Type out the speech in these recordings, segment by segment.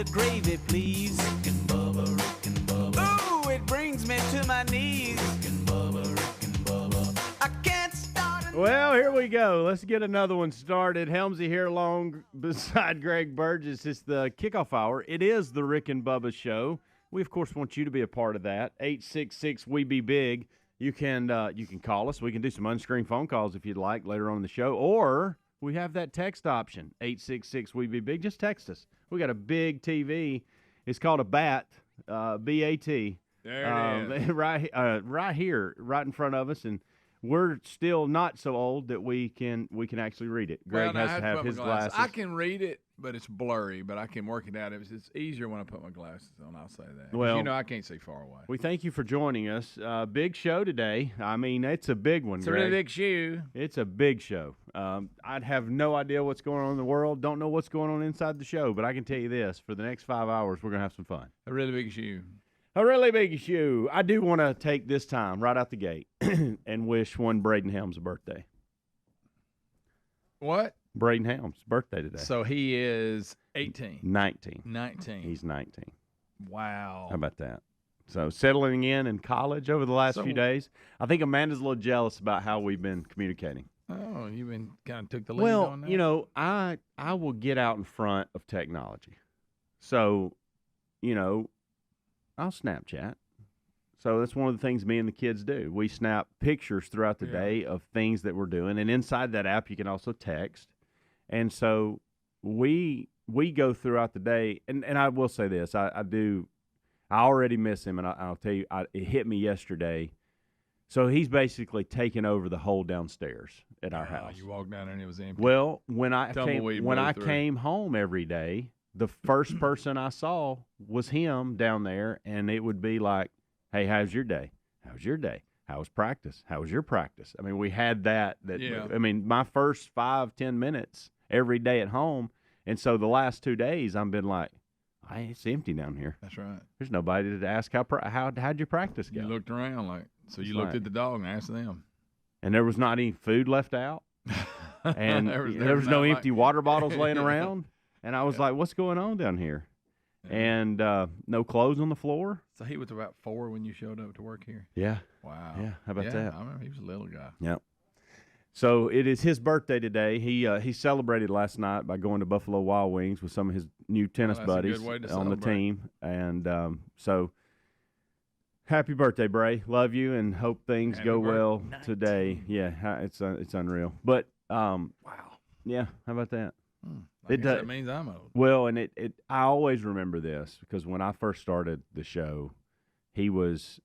the gravy, please. Rick and Bubba. Ooh, it brings me to my knees. Rick and Bubba. I can't start. Well, here we go. Let's get another one started. Helmsy here along beside Greg Burgess. It's the kickoff hour. It is the Rick and Bubba show. We, of course, want you to be a part of that. 866-WE-BE-BIG. You can call us. We can do some unscreened phone calls if you'd like later on in the show. Or we have that text option, 866-WE-BE-BIG. Just text us. We got a big TV. It's called a BAT, B-A-T. There it is. Right here, right in front of us. And we're still not so old that we can actually read it. Greg has to have his glasses. I can read it, but it's blurry. But I can work it out. It's easier when I put my glasses on. I'll say that. Well, I can't see far away. We thank you for joining us. Big show today. I mean, it's a big one. It's Greg. a really big show. It's a big show. I'd have no idea what's going on in the world. Don't know what's going on inside the show. But I can tell you this: for the next 5 hours, we're gonna have some fun. A really big shoe. A really big shoe. I do want to take this time right out the gate and wish one Braden Helms a birthday. What? Braden Helms' birthday today. So he is 18. 19. 19. He's 19. Wow. How about that? So settling in college over the last few days. I think Amanda's a little jealous about how we've been communicating. Oh, you've been kind of took the lead on that? Well, you know, I will get out in front of technology. So, you know, I'll Snapchat. So that's one of the things me and the kids do. We snap pictures throughout the day of things that we're doing. And inside that app, you can also text. And so we go throughout the day. And I will say this. I already miss him. And I'll tell you, it hit me yesterday. So he's basically taken over the whole downstairs at our house. You walked down there and it was empty. Well, when I came home every day, the first person I saw was him down there, and it would be like, hey, how's your day? How's your day? How was practice? How was your practice? I mean, we had that. I mean, my first 5-10 minutes every day at home, and so the last 2 days I've been like, hey, it's empty down here. That's right. There's nobody to ask how'd your practice go? You looked around you looked at the dog and asked them. And there was not any food left out, and there was no empty water bottles laying around. And I was like, what's going on down here? Yeah. And no clothes on the floor. So he was about 4 when you showed up to work here? Yeah. Wow. Yeah, how about that? I remember he was a little guy. Yep. So it is his birthday today. He celebrated last night by going to Buffalo Wild Wings with some of his new tennis buddies on the team. And so happy birthday, Bray. Love you and hope things go well today. Yeah, it's unreal. But, wow. Yeah, how about that? That means I'm old. Well, and I always remember this because when I first started the show, he was,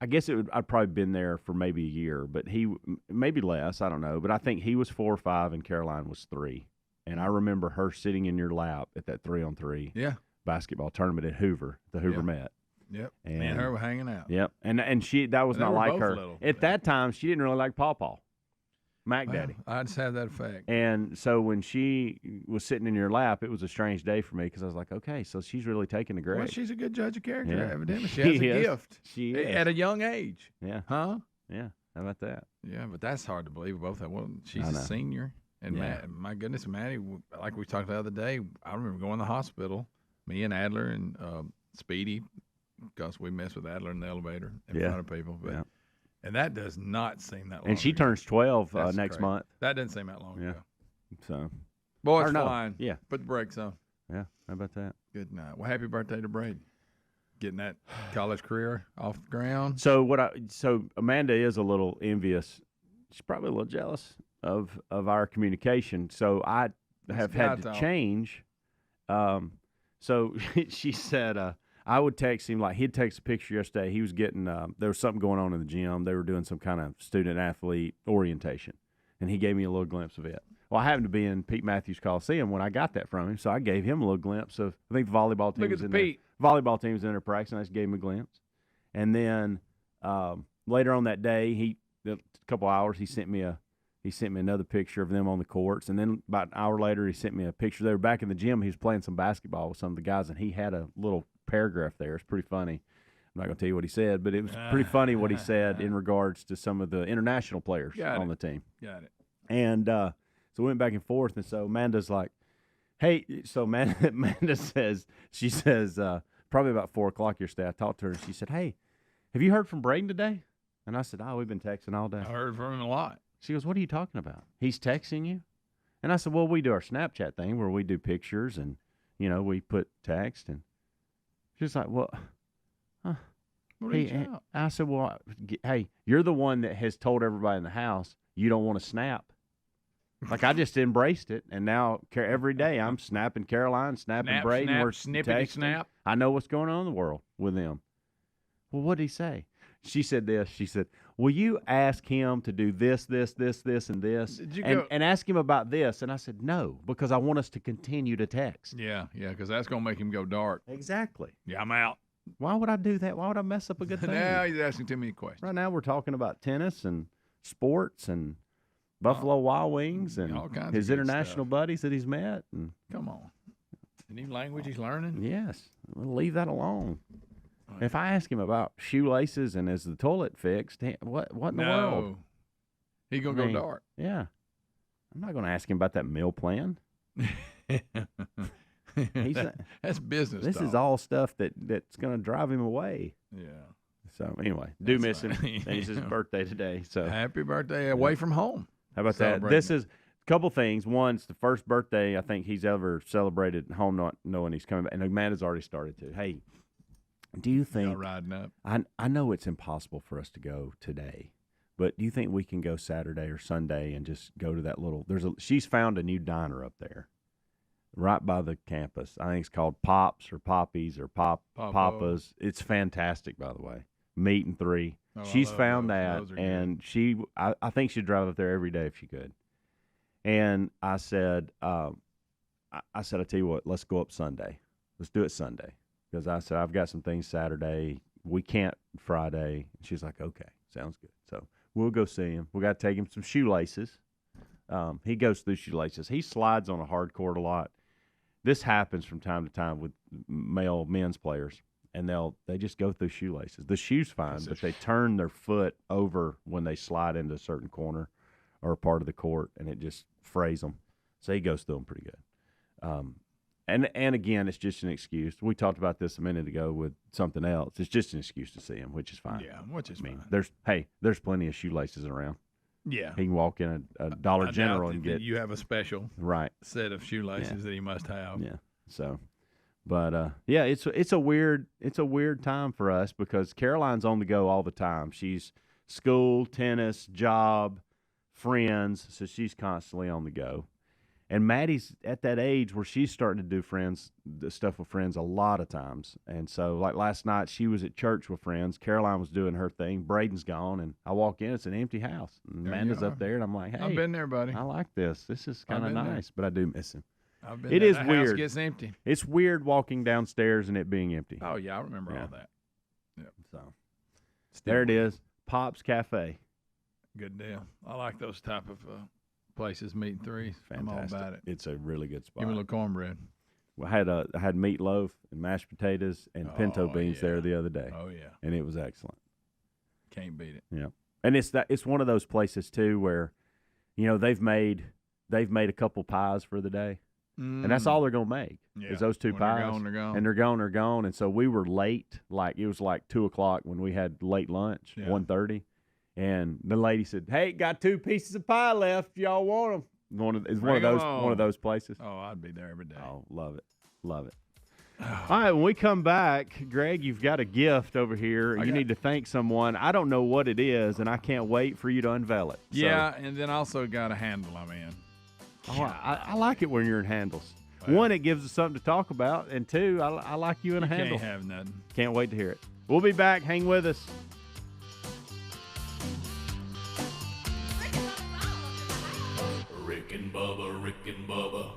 I guess I'd probably been there for maybe a year, but he, maybe less, I don't know. But I think he was 4 or 5 and Caroline was 3. And I remember her sitting in your lap at that 3-on-3 basketball tournament at Hoover, the Hoover Met. Yep. And me and her were hanging out. Yep. And that was not like her. At that time, she didn't really like Paw. Mac Daddy. I just have that effect. And so when she was sitting in your lap, it was a strange day for me because I was like, okay, so she's really taking the grade. Well, she's a good judge of character, evidently. She has a gift. She is. At a young age. Yeah. Huh? Yeah. How about that? Yeah, but that's hard to believe. Both of them. Well, she's a senior. And my goodness, Maddie, like we talked the other day, I remember going to the hospital, me and Adler and Speedy, because we messed with Adler in the elevator in front of people. But and that does not seem that long And she ago. turns 12 next month. That doesn't seem that long ago. So, boy, it's fine. Yeah. Put the brakes on. Yeah. How about that? Good night. Well, happy birthday to Brady. Getting that college career off the ground. So Amanda is a little envious. She's probably a little jealous of our communication. So I have had to change. So she said, I would text him, like he'd text a picture yesterday. He was getting, there was something going on in the gym. They were doing some kind of student-athlete orientation, and he gave me a little glimpse of it. Well, I happened to be in Pete Matthews Coliseum when I got that from him, so I gave him a little glimpse of, I think the volleyball team was in there. Volleyball team was in there practicing. I just gave him a glimpse. And then later on that day, a couple hours, he sent me another picture of them on the courts. And then about an hour later, he sent me a picture. They were back in the gym. He was playing some basketball with some of the guys, and he had a little paragraph there. It's pretty funny. I'm not going to tell you what he said, but it was pretty funny what he said in regards to some of the international players on the team. Got it. And so we went back and forth, and so Amanda's like, Hey, so Amanda says, probably about 4 o'clock yesterday, I talked to her, and she said, hey, have you heard from Braden today? And I said, oh, we've been texting all day. I heard from him a lot. She goes, what are you talking about? He's texting you? And I said, well, we do our Snapchat thing where we do pictures and, we put text. And she's like, well, I said, well, hey, you're the one that has told everybody in the house you don't want to snap. Like, I just embraced it, and now every day I'm snapping Caroline, snapping Braden. We're snippety snap. I know what's going on in the world with them. Well, what did he say? She said this. She said, will you ask him to do this, this, this, this, and this, and ask him about this? And I said, no, because I want us to continue to text. Yeah, because that's going to make him go dark. Exactly. Yeah, I'm out. Why would I do that? Why would I mess up a good thing? Now he's asking too many questions. Right now we're talking about tennis and sports and Buffalo Wild Wings and his international buddies that he's met. And come on. Any language he's learning? Yes. We'll leave that alone. If I ask him about shoelaces and is the toilet fixed, what in the world? He's going to go dark. Yeah. I'm not going to ask him about that meal plan. That's business This talk. is all stuff that's going to drive him away. Yeah. So, anyway, miss him. It's his birthday today. So happy birthday away from home. How about that? This is a couple things. One, it's the first birthday I think he's ever celebrated at home, not knowing he's coming back. And Amanda's already started to. Hey, do you think y'all riding up? I know it's impossible for us to go today, but do you think we can go Saturday or Sunday and just go to that little? She's found a new diner up there, right by the campus. I think it's called Pops or Poppies or Papa's. It's fantastic, by the way. Meat and three. Oh, she's found that, and I think she'd drive up there every day if she could. And I said, I tell you what, let's go up Sunday. Let's do it Sunday. Because I said, I've got some things Saturday. We can't Friday. She's like, okay, sounds good. So we'll go see him. We got to take him some shoelaces. He goes through shoelaces. He slides on a hard court a lot. This happens from time to time with men's players, and they just go through shoelaces. The shoe's fine, but they turn their foot over when they slide into a certain corner or a part of the court, and it just frays them. So he goes through them pretty good. And again, it's just an excuse. We talked about this a minute ago with something else. It's just an excuse to see him, which is fine. Yeah, which is fine. There's plenty of shoelaces around. Yeah, he can walk in a Dollar General and get. You have a special set of shoelaces that he must have. Yeah. So, but it's a weird time for us because Caroline's on the go all the time. She's school, tennis, job, friends, so she's constantly on the go. And Maddie's at that age where she's starting to do stuff with friends a lot of times. And so, like last night, she was at church with friends. Caroline was doing her thing. Braden's gone, and I walk in. It's an empty house. And Amanda's up there, and I'm like, hey. I've been there, buddy. I like this. This is kind of nice, but I do miss him. I've been it there. is That weird. House gets empty. It's weird walking downstairs and it being empty. Oh, yeah, I remember all that. Yep. So, there it is. Pop's Cafe. Good deal. I like those type of places, meat and threes. Fantastic. I'm all about it. It's a really good spot. Give me a little cornbread. Well, I had meatloaf and mashed potatoes and pinto beans there the other day. Oh yeah, and it was excellent. Can't beat it. Yeah, and it's one of those places too where, they've made a couple pies for the day, and that's all they're gonna make is those two pies. They're gone. And they're gone. And so we were late. Like it was like 2:00 when we had late lunch, 1:30. And the lady said, "Hey, got 2 pieces of pie left. If y'all want them." It's one of those places. Oh, I'd be there every day. Oh, love it. All right, when we come back, Greg, you've got a gift over here. You need to thank someone. I don't know what it is, and I can't wait for you to unveil it. Yeah, and then also got a handle I'm in. Oh, I like it when you're in handles. One, it gives us something to talk about, and two, I like you in a handle. Can't have nothing. Can't wait to hear it. We'll be back. Hang with us. Rick and Bubba.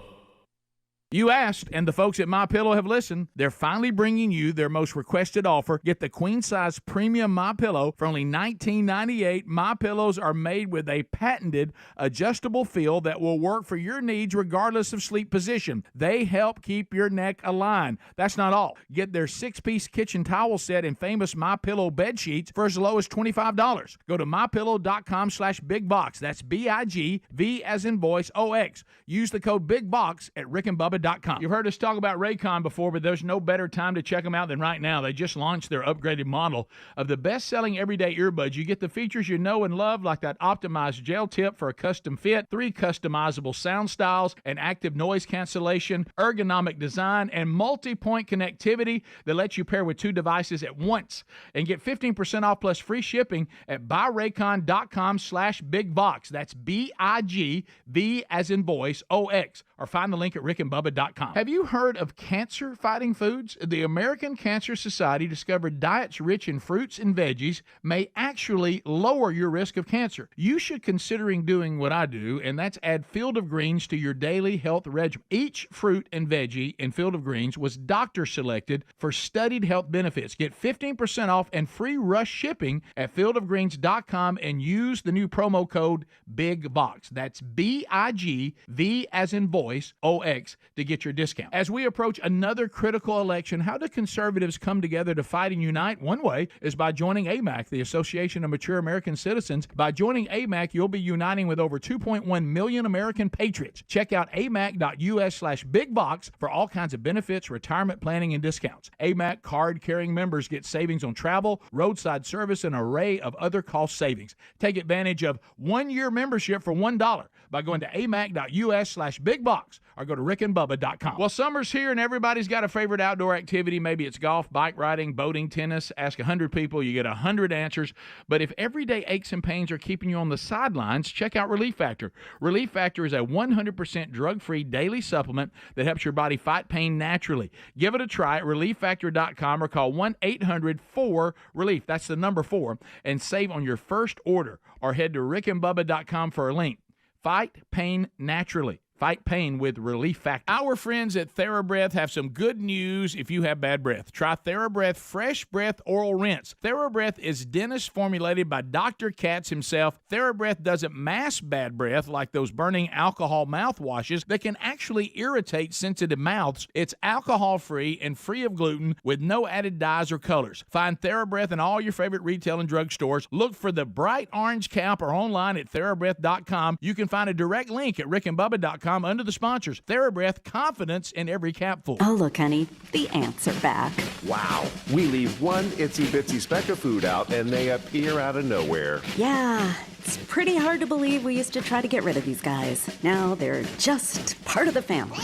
You asked, and the folks at MyPillow have listened. They're finally bringing you their most requested offer. Get the queen-size premium MyPillow for only $19.98. MyPillows are made with a patented adjustable feel that will work for your needs regardless of sleep position. They help keep your neck aligned. That's not all. Get their 6-piece kitchen towel set and famous MyPillow bed sheets for as low as $25. Go to MyPillow.com/BigBox. That's BIGV as in voice OX. Use the code BIGBOX at rickandbubba.com. RickyandBubba.com. You've heard us talk about Raygun before, but there's no better time to check them out than right now. They just launched their upgraded model of the best-selling everyday earbuds. You get the features you know and love, like that optimized gel tip for a custom fit, 3 customizable sound styles, and active noise cancellation, ergonomic design, and multi-point connectivity that lets you pair with 2 devices at once. And get 15% off plus free shipping at buyraycon.com/bigbox. That's BIGV as in voice, OX. Or find the link at rickandbubba.com. Have you heard of cancer-fighting foods? The American Cancer Society discovered diets rich in fruits and veggies may actually lower your risk of cancer. You should considering doing what I do, and that's add Field of Greens to your daily health regimen. Each fruit and veggie in Field of Greens was doctor-selected for studied health benefits. Get 15% off and free rush shipping at fieldofgreens.com and use the new promo code BIGBOX. That's BIGV as in voice, OX, to get your discount. As we approach another critical election, how do conservatives come together to fight and unite? One way is by joining AMAC, the Association of Mature American Citizens. By joining AMAC, you'll be uniting with over 2.1 million American patriots. Check out amac.us/bigbox for all kinds of benefits, retirement planning, and discounts. AMAC card-carrying members get savings on travel, roadside service, and an array of other cost savings. Take advantage of 1-year membership for $1 by going to amac.us/bigbox or go to rickandbubba.com. Well, summer's here and everybody's got a favorite outdoor activity. Maybe it's golf, bike riding, boating, tennis. Ask 100 people, you get 100 answers. But if everyday aches and pains are keeping you on the sidelines, check out Relief Factor. Relief Factor is a 100% drug-free daily supplement that helps your body fight pain naturally. Give it a try at relieffactor.com or call 1-800-4-RELIEF. That's the number 4, and save on your first order, or head to rickandbubba.com for a link. Fight pain naturally. Fight pain with Relief Factor. Our friends at TheraBreath have some good news if you have bad breath. Try TheraBreath Fresh Breath Oral Rinse. TheraBreath is dentist formulated by Dr. Katz himself. TheraBreath doesn't mask bad breath like those burning alcohol mouthwashes that can actually irritate sensitive mouths. It's alcohol-free and free of gluten with no added dyes or colors. Find TheraBreath in all your favorite retail and drug stores. Look for the bright orange cap or online at TheraBreath.com. You can find a direct link at rickandbubba.com under the sponsors. TheraBreath, confidence in every capful. Oh, look, honey, the ants are back. Wow. We leave one itsy-bitsy speck of food out, and they appear out of nowhere. Yeah, it's pretty hard to believe we used to try to get rid of these guys. Now they're just part of the family.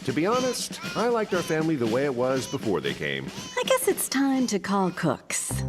To be honest, I liked our family the way it was before they came. I guess it's time to call Cooks.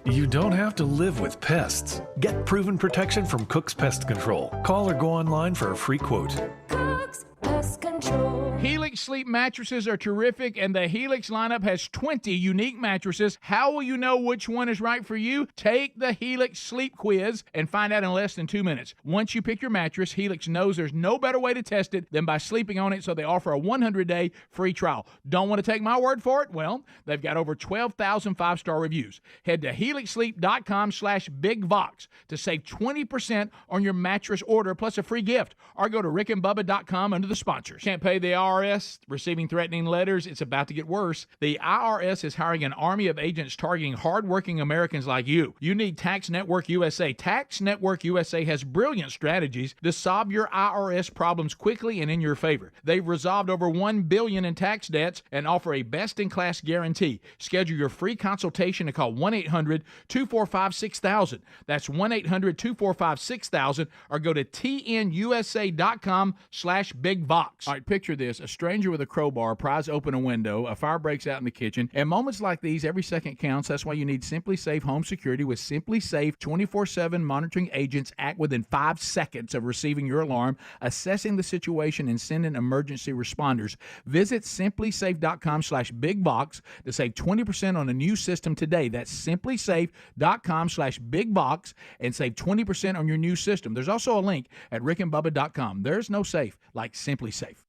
You don't have to live with pests. Get proven protection from Cook's Pest Control. Call or go online for a free quote. Cook's Pest Control. Helix Sleep mattresses are terrific, and the Helix lineup has 20 unique mattresses. How will you know which one is right for you? Take the Helix Sleep Quiz and find out in less than 2 minutes. Once you pick your mattress, Helix knows there's no better way to test it than by sleeping on it, so they offer a 100-day free trial. Don't want to take my word for it? Well, they've got over 12,000 5-star reviews. Head to helixsleep.com/bigvox to save 20% on your mattress order plus a free gift, or go to rickandbubba.com under the sponsors. Can't pay the IRS, receiving threatening letters. It's about to get worse. The IRS is hiring an army of agents targeting hardworking Americans like you. You need Tax Network USA. Tax Network USA has brilliant strategies to solve your IRS problems quickly and in your favor. They've resolved over $1 billion in tax debts and offer a best-in-class guarantee. Schedule your free consultation and call 1-800-245-6000. That's 1-800-245-6000, or go to tnusa.com/bigvox. All right, picture this. A stranger with a crowbar pries open a window, a fire breaks out in the kitchen. At moments like these, every second counts. That's why you need Simply Safe Home Security. With Simply Safe 24/7 monitoring agents act within 5 seconds of receiving your alarm, assessing the situation, and sending emergency responders. Visit simplysafe.com/bigbox to save 20% on a new system today. That's simplysafe.com/bigbox and save 20% on your new system. There's also a link at rickandbubba.com. There's no safe like Simply Safe.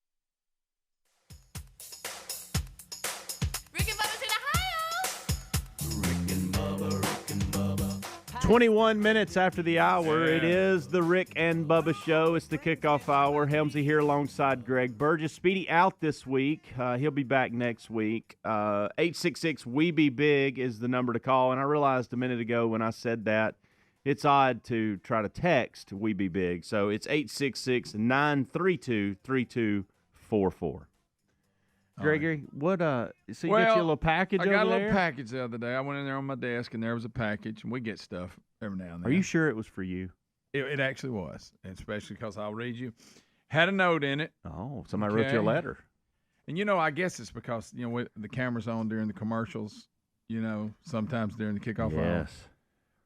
21 minutes after the hour, It is the Rick and Bubba Show. It's the kickoff hour. Helmsy here alongside Greg Burgess. Speedy out this week. He'll be back next week. 866-WE-BE-BIG is the number to call. And I realized a minute ago when I said that, it's odd to try to text We Be Big. So it's 866-932-3245. 444. Gregory, what so you get you a little package over there? I got a there? little package the other day. I went in there on my desk, and there was a package, and we get stuff every now and then. Are you sure it was for you? It actually was, and especially because I'll read you. Had a note in it. Oh, somebody wrote you a letter. And, I guess it's because, the camera's on during the commercials, sometimes during the kickoff. Yes.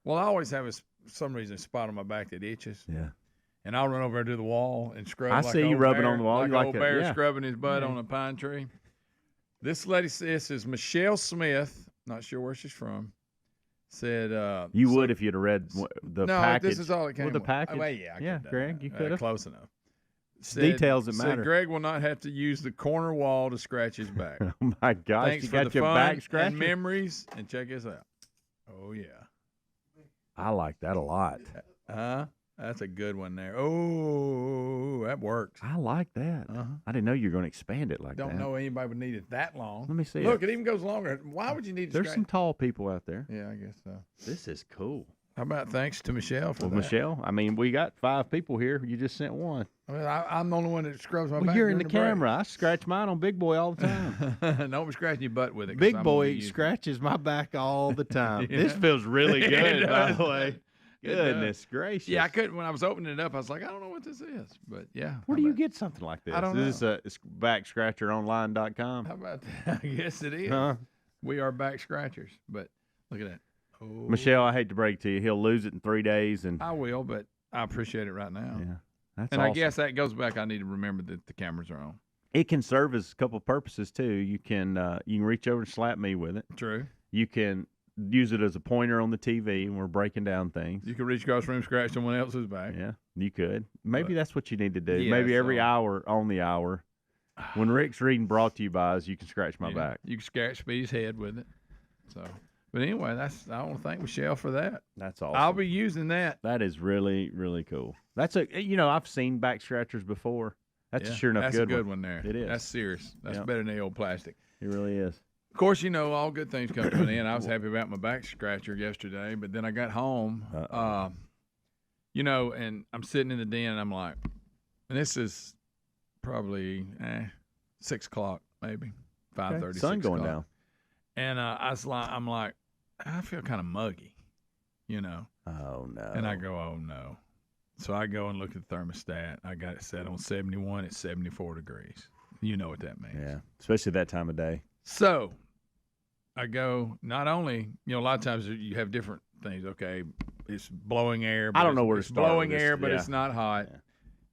Well, I always have some reason a spot on my back that itches. Yeah. And I'll run over to the wall and scrub. I see you rubbing on the wall. Like you old bear scrubbing his butt on a pine tree. This lady says, this is Michelle Smith, not sure where she's from, said. You would if you'd have read the package. No, this is all it came with. The package? Well, yeah, I could Greg, you could have. Close enough. Details that matter. Said Greg will not have to use the corner wall to scratch his back. Oh, my gosh. Thanks you for got the your fun back scratched? and memories, and check this out. Oh, yeah. I like that a lot. That's a good one there. Oh, that works. I like that. I didn't know you were going to expand it like that. Don't know anybody would need it that long. Let me see. Look, it even goes longer. Why would you need to There's some tall people out there. Yeah, I guess so. This is cool. How about thanks to Michelle for that? Michelle, I mean, we got 5 people here. You just sent one. I mean, I'm the only one that scrubs my back. You're in the break. camera. I scratch mine on Big Boy all the time. Don't be scratching your butt with it. Big Boy scratches my back all the time. This feels really good, by the way. Goodness gracious. Yeah, I couldn't. When I was opening it up, I was like, I don't know what this is. But, yeah. Where do you get something like this? I don't know. Is this backscratcheronline.com? How about that? Yes, it is. We are back scratchers. But look at that. Oh. Michelle, I hate to break it to you. He'll lose it in 3 days. And I will, but I appreciate it right now. Yeah, that's and awesome. I guess that goes back. I need to remember that the cameras are on. It can serve as a couple of purposes, too. You can reach over and slap me with it. True. You can use it as a pointer on the TV when we're breaking down things. You can reach across the room, scratch someone else's back. Yeah, you could. Maybe that's what you need to do. Yeah, Maybe every hour on the hour. When Rick's reading brought to you by us, you can scratch my back. You can scratch Speedy's head with it. So, but anyway, I want to thank Michelle for that. That's awesome. I'll be using that. That is really, really cool. That's I've seen back scratchers before. That's a sure enough that's good one. That's a good one there. It is. That's serious. That's better than the old plastic. It really is. Of course, all good things come to an end. I was happy about my back scratcher yesterday, but then I got home, and I'm sitting in the den, and I'm like, and this is probably 6 o'clock, maybe 5:30. Sun going down, and I'm like, I feel kind of muggy, Oh no! And I go, oh no. So I go and look at the thermostat. I got it set on 71. It's 74 degrees. You know what that means? Yeah, especially that time of day. So I go, not only, a lot of times you have different things. Okay, it's blowing air. But I don't know where to start. Blowing with air, this. but it's not hot.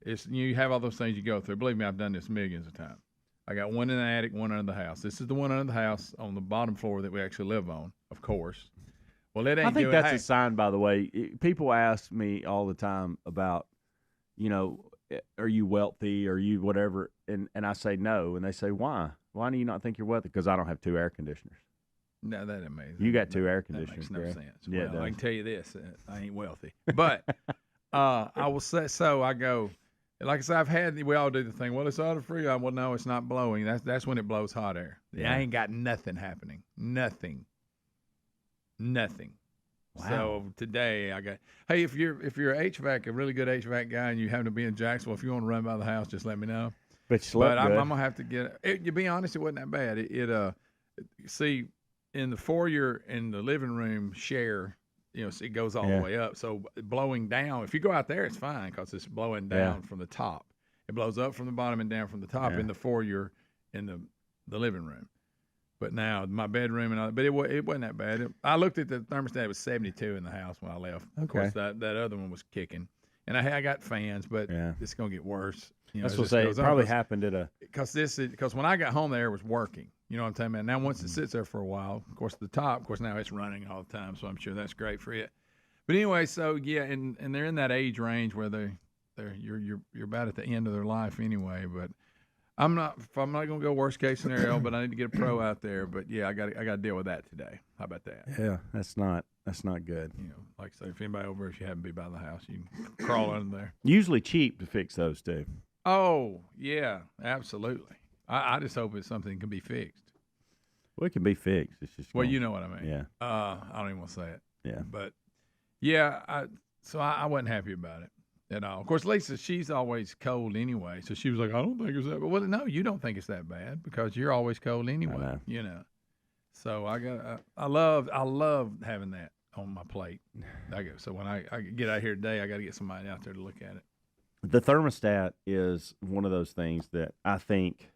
Yeah. You have all those things you go through. Believe me, I've done this millions of times. I got one in the attic, one under the house. This is the one under the house on the bottom floor that we actually live on, of course. Well, it ain't. I think that's a sign, by the way. People ask me all the time about, are you wealthy? Are you whatever? And I say no, and they say, why? Why do you not think you're wealthy? Because I don't have 2 air conditioners. No, that ain't amazing. You got 2 air conditioners. That makes no sense. Yeah, well, I can tell you this: I ain't wealthy, but I will say. So I go, like I said, we all do the thing. Well, it's auto free. Well, no, it's not blowing. That's when it blows hot air. Yeah. I ain't got nothing happening. Nothing. Wow. So today I got. Hey, if you're a really good HVAC guy, and you happen to be in Jacksonville, if you want to run by the house, just let me know. But I'm gonna have to get it. To be honest, it wasn't that bad. See, in the foyer in the living room share, it goes all the way up. So blowing down, if you go out there, it's fine because it's blowing down from the top. It blows up from the bottom and down from the top in the foyer in the living room. But now my bedroom and all, but it wasn't that bad. I looked at the thermostat; it was 72 in the house when I left. Okay. Of course, that other one was kicking, and I got fans, but it's gonna get worse. That's what it probably happened at a because when I got home, the air was working. You know what I'm talking about? Now once it sits there for a while, of course now it's running all the time, so I'm sure that's great for it. But anyway, so and they're in that age range where you're about at the end of their life anyway. But I'm not gonna go worst case scenario, but I need to get a pro out there. But yeah, I got to deal with that today. How about that? Yeah, that's not good. Like I say, if anybody over, if you happen to be by the house, you can crawl under there. Usually cheap to fix those too. Oh yeah, absolutely. I just hope it's something that can be fixed. Well, it can be fixed. It's just you know what I mean. Yeah. I don't even want to say it. Yeah. But yeah, so I wasn't happy about it. at all. Of course, Lisa, she's always cold anyway, so she was like, I don't think it's that bad. Well, no, you don't think it's that bad because you're always cold anyway, you know. So I love having that on my plate. So when I get out here today, I got to get somebody out there to look at it. The thermostat is one of those things that I think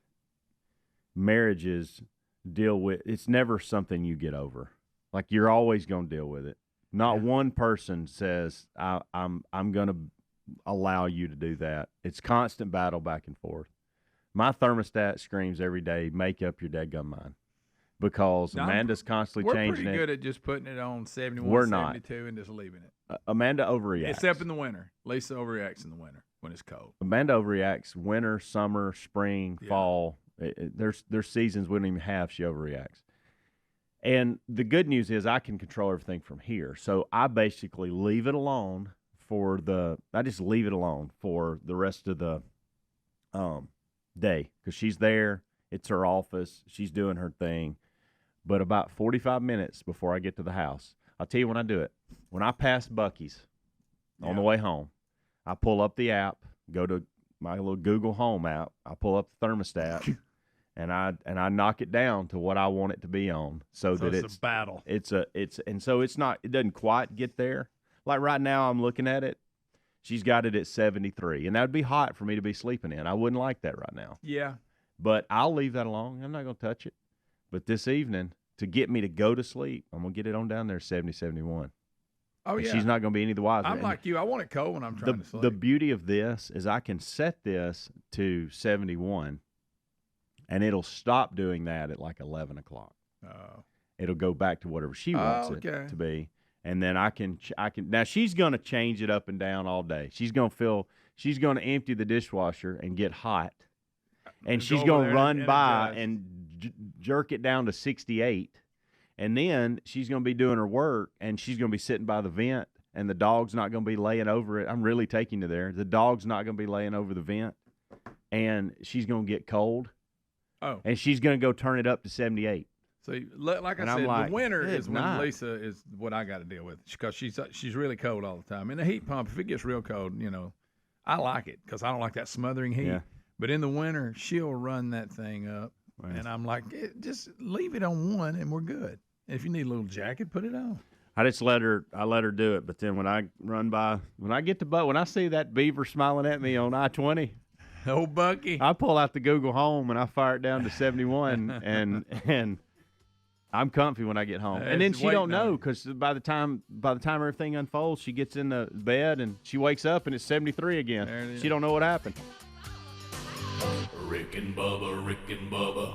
marriages deal with. It's never something you get over. Like, you're always going to deal with it. Not one person says, I'm going to allow you to do that. It's constant battle back and forth. My thermostat screams every day, make up your dadgum mind. Because Amanda's constantly changing it. We're pretty good at just putting it on 71, 72 and just leaving it. Amanda overreacts. Except in the winter. Lisa overreacts in the winter when it's cold. Amanda overreacts winter, summer, spring, fall. There's seasons we don't even have she overreacts. And the good news is I can control everything from here. So I basically leave it alone I just leave it alone for the rest of the day. Because she's there. It's her office. She's doing her thing. But about 45 minutes before I get to the house, I'll tell you when I do it. When I pass Buc-ee's on the way home, I pull up the app, go to my little Google Home app. I pull up the thermostat, and I knock it down to what I want it to be on, so that it's a battle. It doesn't quite get there. Like right now, I'm looking at it. She's got it at 73, and that would be hot for me to be sleeping in. I wouldn't like that right now. Yeah. But I'll leave that alone. I'm not going to touch it. But this evening, to get me to go to sleep, I'm going to get it on down there 70, 71. Oh, yeah. She's not going to be any the wiser. I'm like you. I want it cold when I'm trying to sleep. The beauty of this is I can set this to 71, and it'll stop doing that at like 11 o'clock. Oh. It'll go back to whatever she wants it to be. And then I can now she's going to change it up and down all day. She's going to empty the dishwasher and get hot. And she's going to run by and jerk it down to 68. And then she's going to be doing her work, and she's going to be sitting by the vent, and the dog's not going to be laying over it. I'm really taking her there. The dog's not going to be laying over the vent, and she's going to get cold. Oh. And she's going to go turn it up to 78. So, like I said, the winter is when Lisa is what I got to deal with because she's really cold all the time. And the heat pump, if it gets real cold, I like it because I don't like that smothering heat. Yeah. But in the winter, she'll run that thing up, and I'm like, just leave it on one, and we're good. And if you need a little jacket, put it on. I let her do it. But then when I run by, when I see that beaver smiling at me on I-20, old Bucky, I pull out the Google Home and I fire it down to 71, and I'm comfy when I get home. And then she don't know because by the time everything unfolds, she gets in the bed and she wakes up and it's 73 again. She don't know what happened. Rick and Bubba, Rick and Bubba.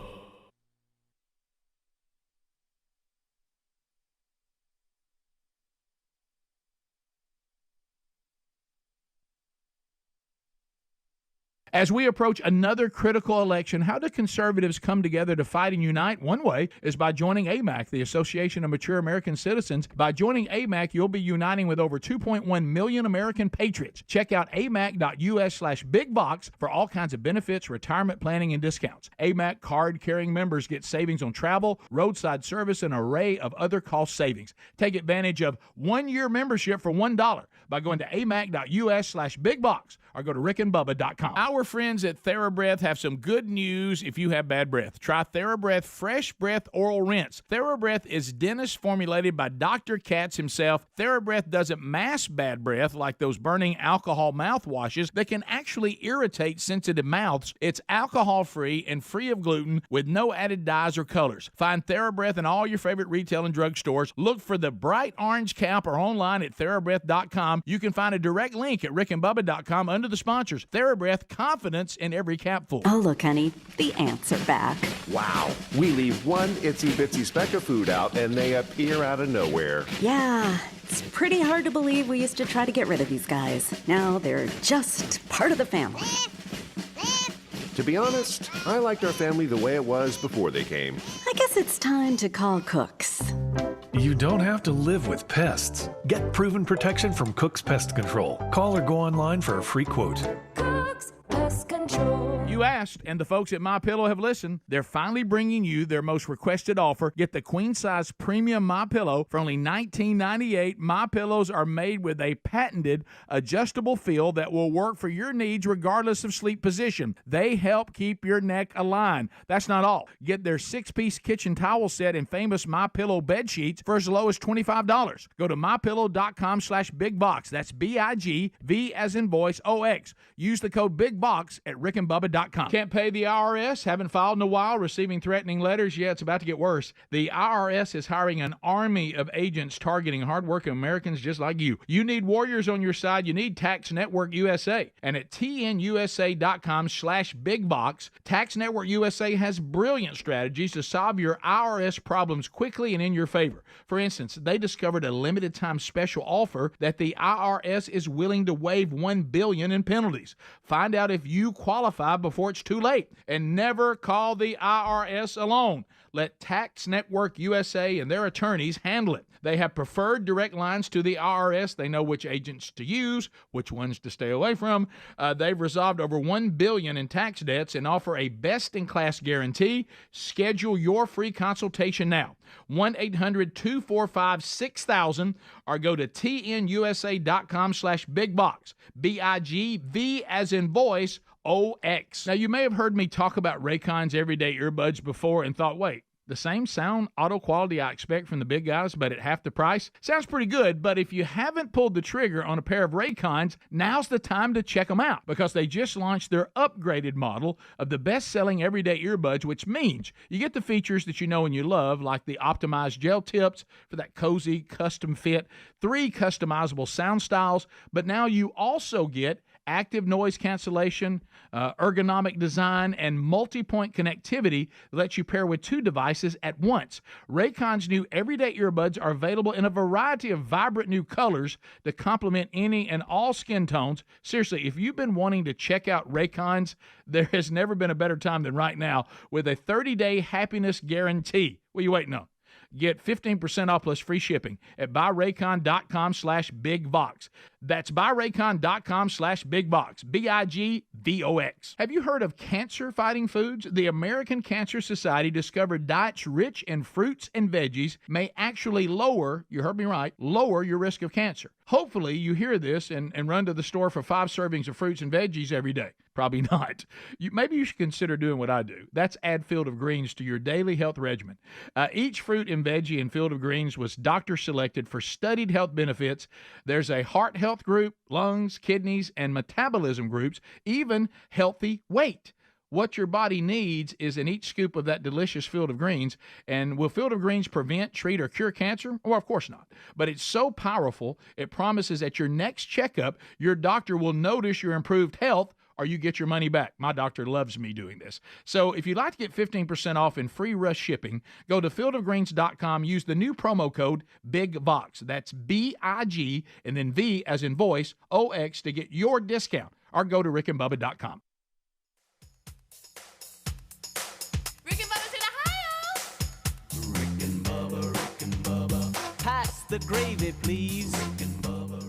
As we approach another critical election, how do conservatives come together to fight and unite? One way is by joining AMAC, the Association of Mature American Citizens. By joining AMAC, you'll be uniting with over 2.1 million American patriots. Check out amac.us/bigbox for all kinds of benefits, retirement planning, and discounts. AMAC card-carrying members get savings on travel, roadside service, and an array of other cost savings. Take advantage of 1-year membership for $1 by going to amac.us/bigbox or go to rickandbubba.com. Our friends at TheraBreath have some good news if you have bad breath. Try TheraBreath Fresh Breath Oral Rinse. TheraBreath is dentist formulated by Dr. Katz himself. TheraBreath doesn't mask bad breath like those burning alcohol mouthwashes that can actually irritate sensitive mouths. It's alcohol-free and free of gluten with no added dyes or colors. Find TheraBreath in all your favorite retail and drug stores. Look for the bright orange cap or online at TheraBreath.com. You can find a direct link at rickandbubba.com under the sponsors. TheraBreath, confidence in every capful. Oh, look, honey, the ants are back. Wow. We leave one itsy-bitsy speck of food out, and they appear out of nowhere. Yeah, it's pretty hard to believe we used to try to get rid of these guys. Now they're just part of the family. To be honest, I liked our family the way it was before they came. I guess it's time to call Cooks. You don't have to live with pests. Get proven protection from Cook's Pest Control. Call or go online for a free quote. Cook's Pest Control. You asked, and the folks at MyPillow have listened. They're finally bringing you their most requested offer. Get the queen-size premium MyPillow for only $19.98. MyPillows are made with a patented adjustable feel that will work for your needs regardless of sleep position. They help keep your neck aligned. That's not all. Get their 6-piece kitchen towel set and famous MyPillow bed sheets for as low as $25. Go to mypillow.com/bigbox. That's BIGV as in voice OX. Use the code BIGBOX at rickandbubba.com. Can't pay the IRS? Haven't filed in a while? Receiving threatening letters? Yeah, it's about to get worse. The IRS is hiring an army of agents targeting hardworking Americans just like you. You need warriors on your side. You need Tax Network USA. And at tnusa.com/bigbox, Tax Network USA has brilliant strategies to solve your IRS problems quickly and in your favor. For instance, they discovered a limited time special offer that the IRS is willing to waive $1 billion in penalties. Find out if you qualify before it's too late. And never call the IRS alone. Let Tax Network USA and their attorneys handle it. They have preferred direct lines to the IRS. They know which agents to use, which ones to stay away from. They've resolved over $1 billion in tax debts and offer a best-in-class guarantee. Schedule your free consultation now. 1-800-245-6000 or go to tnusa.com/bigbox. BIGV as in voice OX. Now, you may have heard me talk about Raycon's everyday earbuds before and thought, wait, the same sound, auto quality I expect from the big guys, but at half the price? Sounds pretty good, but if you haven't pulled the trigger on a pair of Raycons, now's the time to check them out because they just launched their upgraded model of the best-selling everyday earbuds, which means you get the features that you know and you love, like the optimized gel tips for that cozy custom fit, 3 customizable sound styles, but now you also get active noise cancellation, ergonomic design, and multi-point connectivity that lets you pair with 2 devices at once. Raycon's new everyday earbuds are available in a variety of vibrant new colors to complement any and all skin tones. Seriously, if you've been wanting to check out Raycon's, there has never been a better time than right now with a 30-day happiness guarantee. What are you waiting on? Get 15% off plus free shipping at buyraycon.com/bigbox. That's buyraycon.com/bigbox. BIGVOX. Have you heard of cancer-fighting foods? The American Cancer Society discovered diets rich in fruits and veggies may actually lower, you heard me right, lower your risk of cancer. Hopefully you hear this and run to the store for 5 servings of fruits and veggies every day. Probably not. Maybe you should consider doing what I do. That's add Field of Greens to your daily health regimen. Each fruit and veggie in Field of Greens was doctor selected for studied health benefits. There's a heart health group, lungs, kidneys, and metabolism groups, even healthy weight. What your body needs is in each scoop of that delicious Field of Greens. And will Field of Greens prevent, treat, or cure cancer? Well, of course not. But it's so powerful, it promises at your next checkup, your doctor will notice your improved health or you get your money back. My doctor loves me doing this. So if you'd like to get 15% off and free rush shipping, go to fieldofgreens.com, use the new promo code BIGVOX. That's BIG and then V as in voice, OX to get your discount. Or go to rickandbubba.com. Rick and Bubba's in Ohio. Rick and Bubba. Pass the gravy, please. Rick and Bubba.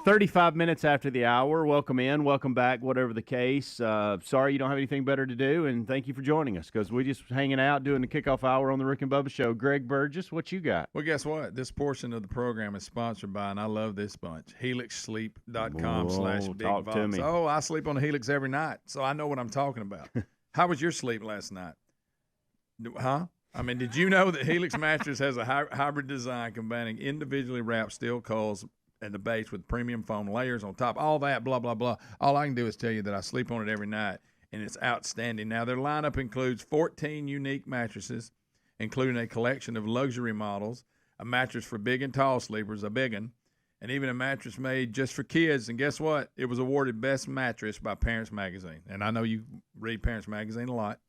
35 minutes after the hour. Welcome in. Welcome back, whatever the case. Sorry you don't have anything better to do, and thank you for joining us because we're just hanging out doing the kickoff hour on the Rick and Bubba Show. Greg Burgess, what you got? Well, guess what? This portion of the program is sponsored by, and I love this bunch, helixsleep.com/bigbox. To me. Oh, I sleep on a Helix every night, so I know what I'm talking about. How was your sleep last night? Huh? I mean, did you know that Helix mattress has a hybrid design combining individually wrapped steel coils at the base with premium foam layers on top, all that, blah, blah, blah. All I can do is tell you that I sleep on it every night, and it's outstanding. Now, their lineup includes 14 unique mattresses, including a collection of luxury models, a mattress for big and tall sleepers, a big one, and even a mattress made just for kids. And guess what? It was awarded Best Mattress by Parents Magazine. And I know you read Parents Magazine a lot.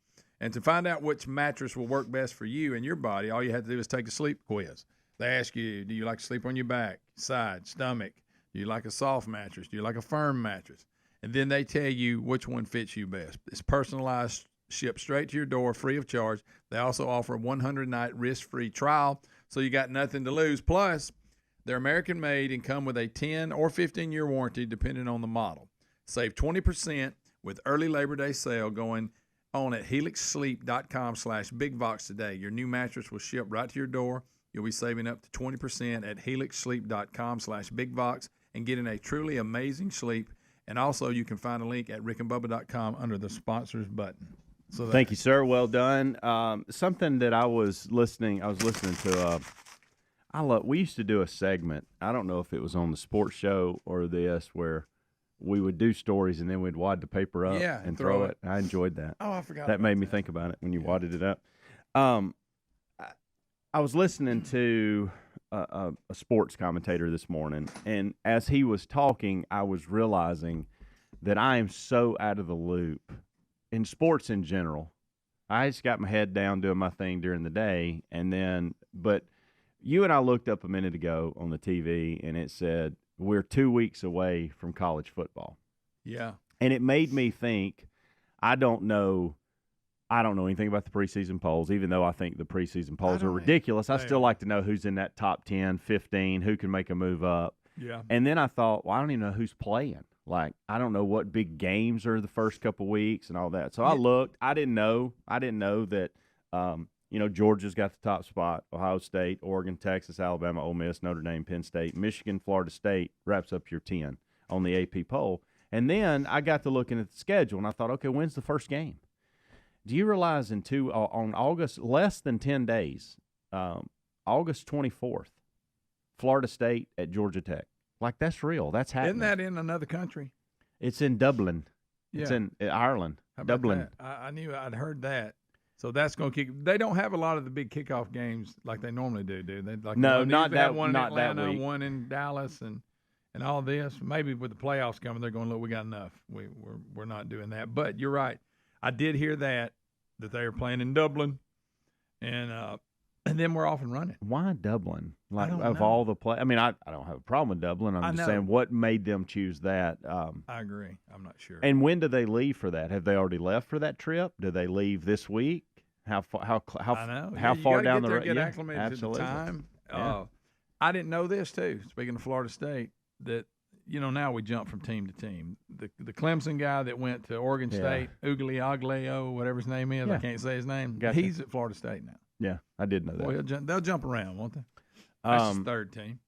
And to find out which mattress will work best for you and your body, all you have to do is take a sleep quiz. They ask you, do you like to sleep on your back, side, stomach? Do you like a soft mattress? Do you like a firm mattress? And then they tell you which one fits you best. It's personalized, shipped straight to your door, free of charge. They also offer a 100-night risk-free trial, so you got nothing to lose. Plus, they're American-made and come with a 10 or 15-year warranty, depending on the model. Save 20% with early Labor Day sale going on at helixsleep.com/bigvox today. Your new mattress will ship right to your door. You'll be saving up to 20% at helixsleep.com/bigvox and getting a truly amazing sleep. And also, you can find a link at rickandbubba.com under the sponsors button. So thank you, sir. Well done. Something that I was listening to. We used to do a segment. I don't know if it was on the sports show or this, where we would do stories and then we'd wad the paper up and throw it. I enjoyed that. Oh, I forgot. That made me think about it when you wadded it up. I was listening to a sports commentator this morning, and as he was talking, I was realizing that I am so out of the loop in sports in general. I just got my head down doing my thing during the day, but you and I looked up a minute ago on the TV, and it said we're 2 weeks away from college football. Yeah. And it made me think, I don't know anything about the preseason polls, even though I think the preseason polls are ridiculous. I still like to know who's in that top 10, 15, who can make a move up. Yeah. And then I thought, well, I don't even know who's playing. Like, I don't know what big games are the first couple weeks and all that. So I looked. I didn't know that, Georgia's got the top spot. Ohio State, Oregon, Texas, Alabama, Ole Miss, Notre Dame, Penn State, Michigan, Florida State wraps up your 10 on the AP poll. And then I got to looking at the schedule, and I thought, okay, when's the first game? Do you realize on August, less than 10 days, August 24th, Florida State at Georgia Tech? Like, that's real. That's happening. Isn't that in another country? It's in Dublin. Yeah. It's in Ireland. How about Dublin. that? I knew I'd heard that. So that's going to kick. They don't have a lot of the big kickoff games like they normally do they? Like, no, not that. One in not Atlanta, that week. one in Dallas, and all this. Maybe with the playoffs coming, they're going, look, we got enough. We're not doing that. But you're right. I did hear that they were playing in Dublin, and then we're off and running. Why Dublin? Like, I of all the play, I mean, I don't have a problem with Dublin. I'm just saying, what made them choose that? I agree. I'm not sure. And when do they leave for that? Have they already left for that trip? Do they leave this week? How far down the road? Get acclimated absolutely. to the time. Yeah. I didn't know this too. Speaking of Florida State, that now we jump from team to team. The Clemson guy that went to Oregon State, Uglioglio, whatever his name is, I can't say his name. Gotcha. He's at Florida State now. Yeah, I did know that. Boy, they'll jump around, won't they? That's his third team.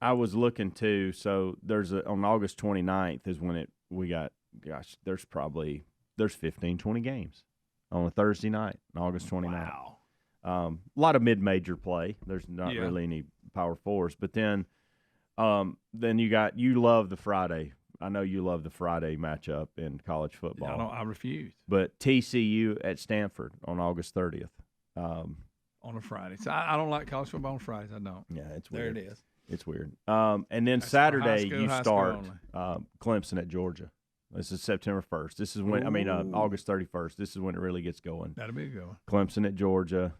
I was looking too. So on August 29th is when there's 15, 20 games on a Thursday night, August 29th. Wow. A lot of mid-major play. There's not really any Power Fours. But then you love the Friday. I know you love the Friday matchup in college football. I refuse. But TCU at Stanford on August 30th. On a Friday. So I don't like college football on Fridays. I don't. Yeah, it's weird. There it is. It's weird. And then That's Saturday you start only. Clemson at Georgia. This is September 1st. This is when August 31st. This is when it really gets going. That'll be a good one. Clemson at Georgia,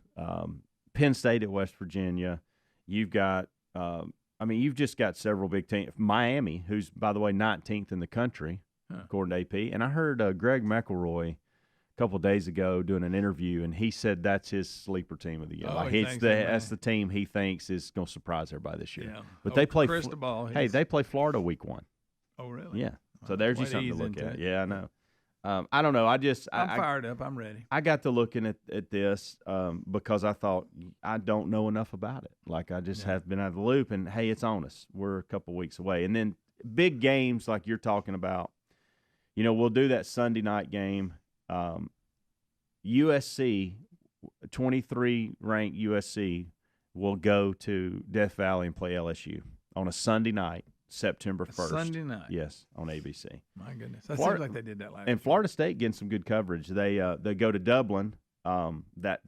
Penn State at West Virginia. You've got, you've just got several big teams. Miami, who's by the way 19th in the country according to AP. And I heard Greg McElroy a couple of days ago doing an interview, and he said that's his sleeper team of the year. That's the team he thinks is going to surprise everybody this year. Yeah. But they play. They play Florida week 1. Oh, really? Yeah. So there's you something to look at. It. Yeah, I know. I don't know. I'm fired up. I'm ready. I got to looking at this because I thought I don't know enough about it. Like, I just have been out of the loop, and hey, it's on us. We're a couple weeks away. And then big games like you're talking about, we'll do that Sunday night game. USC, 23 ranked USC, will go to Death Valley and play LSU on a Sunday night. September 1st. Sunday night. Yes, on ABC. My goodness. That seems like they did that last And Florida State getting some good coverage. They go to Dublin that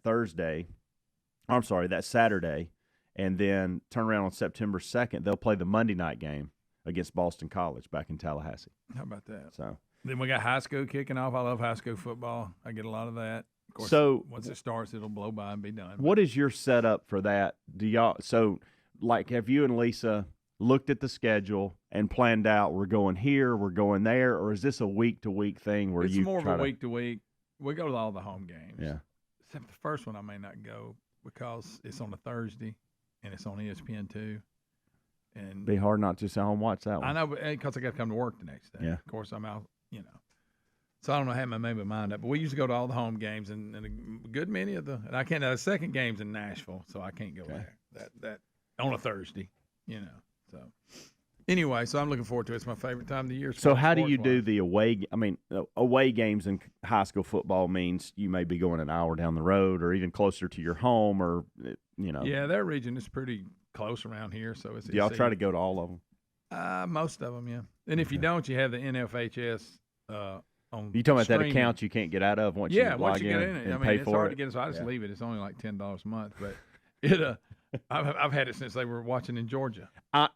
Saturday, and then turn around on September 2nd. They'll play the Monday night game against Boston College back in Tallahassee. How about that? So then we got high school kicking off. I love high school football. I get a lot of that. Of course, once it starts, it'll blow by and be done. What is your setup for that? Have you and Lisa looked at the schedule and planned out, we're going here, we're going there, or is this a week-to-week thing where it's more of a week-to-week? We go to all the home games. Yeah. Except the first one I may not go because it's on a Thursday and it's on ESPN2. And be hard not to say, watch that one. I know, because I got to come to work the next day. Yeah. Of course, I'm out, So I don't know how I made my mind up, but we used to go to all the home games and a good many of the. And I can't. The second game's in Nashville, so I can't go there. That on a Thursday, So anyway, so I'm looking forward to it. It's my favorite time of the year. So how do you do the away? I mean, away games in high school football means you may be going an hour down the road, or even closer to your home, or Yeah, their region is pretty close around here, so it's. Do y'all try to go to all of them? Most of them, yeah. And if you don't, you have the NFHS. You talking about that account you can't get out of once you log in and I mean, pay it's for hard it? to get it, so I just leave it. It's only like $10 a month, but it. I've had it since they were watching in Georgia.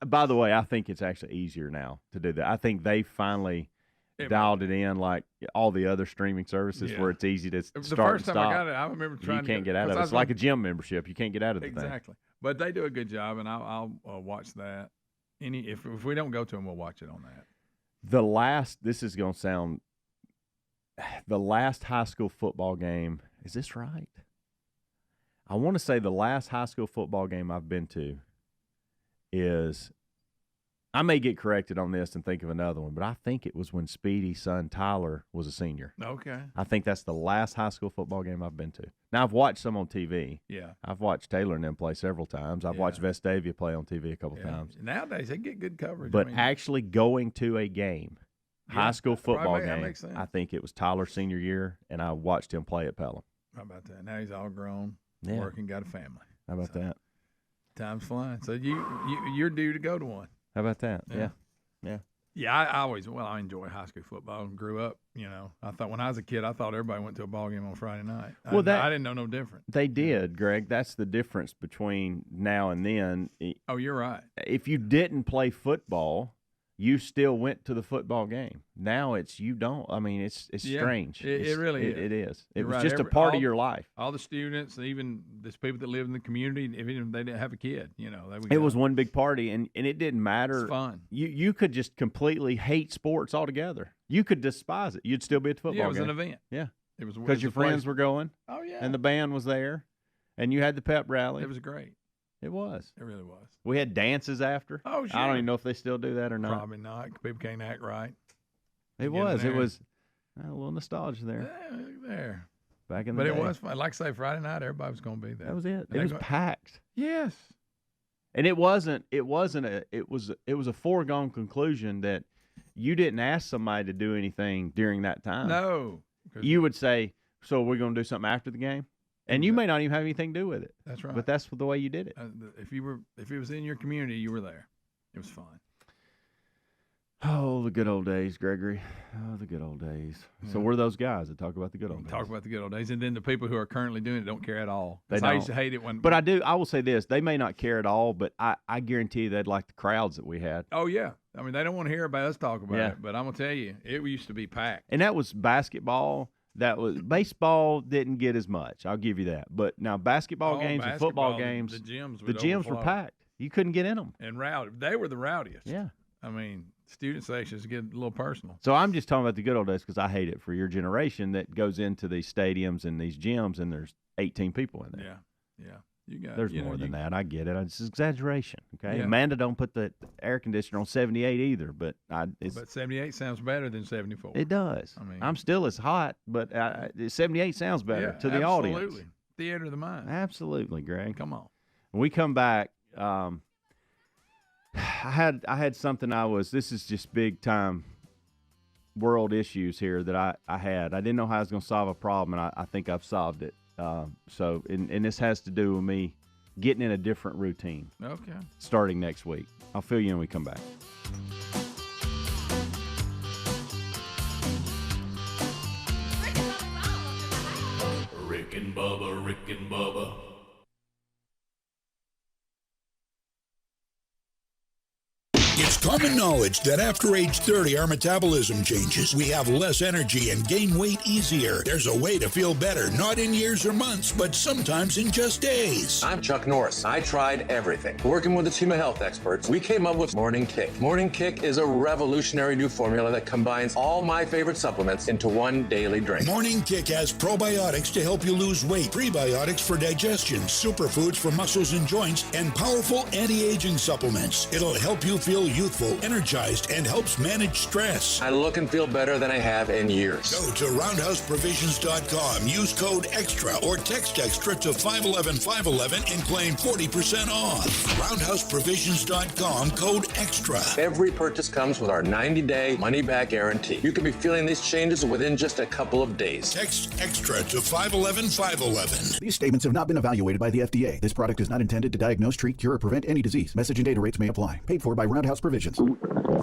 By the way, I think it's actually easier now to do that. I think they finally dialed it in like all the other streaming services where it's easy to start and stop. The first time I got it, I remember trying. You can't get out of it. It's like a gym membership. You can't get out of the thing. Exactly. But they do a good job, and I'll watch that. If we don't go to them, we'll watch it on that. This is going to sound. The last high school football game, is this right? I want to say the last high school football game I've been to is, I may get corrected on this and think of another one, but I think it was when Speedy's son Tyler was a senior. Okay. I think that's the last high school football game I've been to. Now, I've watched some on TV. Yeah. I've watched Taylor and them play several times. I've watched Vestavia play on TV a couple times. Nowadays, they get good coverage. But actually going to a game, high school football game, I think it was Tyler's senior year, and I watched him play at Pelham. How about that? Now he's all grown, working, got a family. How about that? Time's flying. So you're due to go to one. How about that? Yeah. Yeah, I enjoy high school football and grew up, I thought when I was a kid, I thought everybody went to a ball game on Friday night. I didn't know no different. They did, Greg. That's the difference between now and then. Oh, you're right. If you didn't play football, you still went to the football game. Now you don't. I mean, it's strange. It really is. It is. It You're was right. just a part of your life. All the students, even the people that live in the community, even if they didn't have a kid, it was one big party, and it didn't matter. It's fun. You could just completely hate sports altogether. You could despise it. You'd still be at the football game. Yeah, it was an event. Yeah. It was because your friends were going. Oh, yeah. And the band was there, and you had the pep rally. It was great. It was. It really was. We had dances after. Oh, sure. I don't even know if they still do that or not. Probably not. People can't act right. It was a little nostalgia there. There. Back in the day. But it was fun. Like I say, Friday night, everybody was going to be there. That was it. It was packed. Yes. And it was a foregone conclusion that you didn't ask somebody to do anything during that time. No. You would say, so we're going to do something after the game? And you may not even have anything to do with it. That's right. But that's the way you did it. If it was in your community, you were there. It was fun. Oh, the good old days, Gregory. Oh, the good old days. Yeah. So we're those guys that talk about the good old days. Talk about the good old days. And then the people who are currently doing it don't care at all. They I used to hate it when. But I will say this. They may not care at all, but I guarantee they'd like the crowds that we had. Oh, yeah. I mean, they don't want to hear about us talk about it. But I'm going to tell you, it used to be packed. And that was basketball. That was baseball didn't get as much. I'll give you that. But now basketball games and football games, the gyms were packed. You couldn't get in them. And rowdy. They were the rowdiest. Yeah. I mean, student sections get a little personal. So I'm just talking about the good old days because I hate it for your generation that goes into these stadiums and these gyms and there's 18 people in there. Yeah. There's more than that. I get it. It's exaggeration. Okay. Yeah. Amanda don't put the air conditioner on 78 either, but 78 sounds better than 74. It does. I mean, I'm still as hot, but 78 sounds better to the audience. Absolutely. Theater of the mind. Absolutely, Greg. Come on. When we come back, I had something this is just big time world issues here that I had. I didn't know how I was going to solve a problem, and I think I've solved it. And this has to do with me getting in a different routine. Okay. Starting next week. I'll fill you in when we come back. Rick and Bubba, Rick and Bubba. It's common knowledge that after age 30, our metabolism changes. We have less energy and gain weight easier. There's a way to feel better, not in years or months, but sometimes in just days. I'm Chuck Norris. I tried everything. Working with a team of health experts, we came up with Morning Kick. Morning Kick is a revolutionary new formula that combines all my favorite supplements into one daily drink. Morning Kick has probiotics to help you lose weight, prebiotics for digestion, superfoods for muscles and joints, and powerful anti-aging supplements. It'll help you feel youthful, energized, and helps manage stress. I look and feel better than I have in years. Go to roundhouseprovisions.com. Use code EXTRA or text EXTRA to 511-511 and claim 40% off. Roundhouseprovisions.com, code EXTRA. Every purchase comes with our 90-day money-back guarantee. You can be feeling these changes within just a couple of days. Text EXTRA to 511-511. These statements have not been evaluated by the FDA. This product is not intended to diagnose, treat, cure, or prevent any disease. Message and data rates may apply. Paid for by Roundhouse Provisions.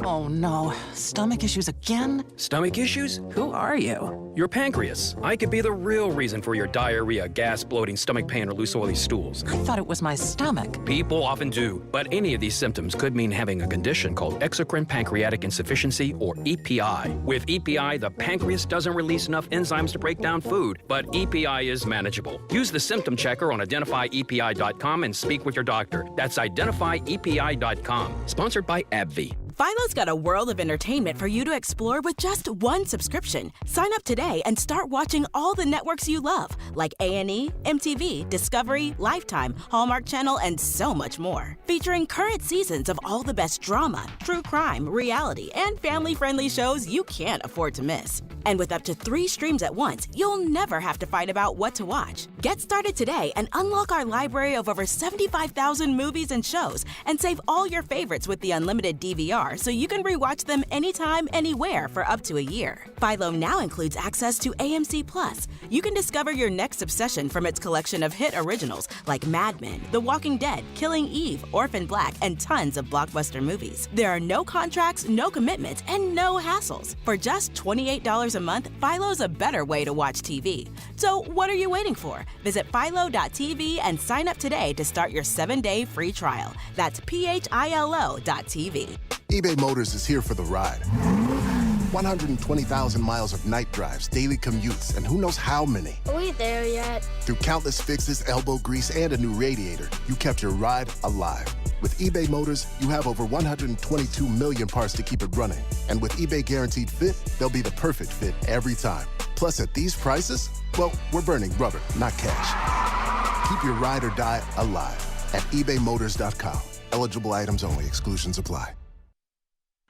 Oh no, stomach issues again? Stomach issues? Who are you? Your pancreas. I could be the real reason for your diarrhea, gas, bloating, stomach pain, or loose oily stools. I thought it was my stomach. People often do, but any of these symptoms could mean having a condition called exocrine pancreatic insufficiency, or EPI. With EPI, the pancreas doesn't release enough enzymes to break down food, but EPI is manageable. Use the symptom checker on identifyepi.com and speak with your doctor. That's identifyepi.com. Sponsored by AbbVie. Philo's got a world of entertainment for you to explore with just one subscription. Sign up today and start watching all the networks you love, like A&E, MTV, Discovery, Lifetime, Hallmark Channel, and so much more. Featuring current seasons of all the best drama, true crime, reality, and family-friendly shows you can't afford to miss. And with up to 3 streams at once, you'll never have to fight about what to watch. Get started today and unlock our library of over 75,000 movies and shows, and save all your favorites with the unlimited DVR so you can rewatch them anytime, anywhere for up to a year. Philo now includes access to AMC Plus. You can discover your next obsession from its collection of hit originals like Mad Men, The Walking Dead, Killing Eve, Orphan Black, and tons of blockbuster movies. There are no contracts, no commitments, and no hassles. For just $28 a month, Philo's a better way to watch TV. So what are you waiting for? Visit philo.tv and sign up today to start your 7-day free trial. That's philo.tv. eBay Motors is here for the ride. 120,000 miles of night drives, daily commutes, and who knows how many. Are we there yet? Through countless fixes, elbow grease, and a new radiator, you kept your ride alive. With eBay Motors, you have over 122 million parts to keep it running. And with eBay Guaranteed Fit, they'll be the perfect fit every time. Plus, at these prices, well, we're burning rubber, not cash. Keep your ride or die alive at ebaymotors.com. Eligible items only. Exclusions apply.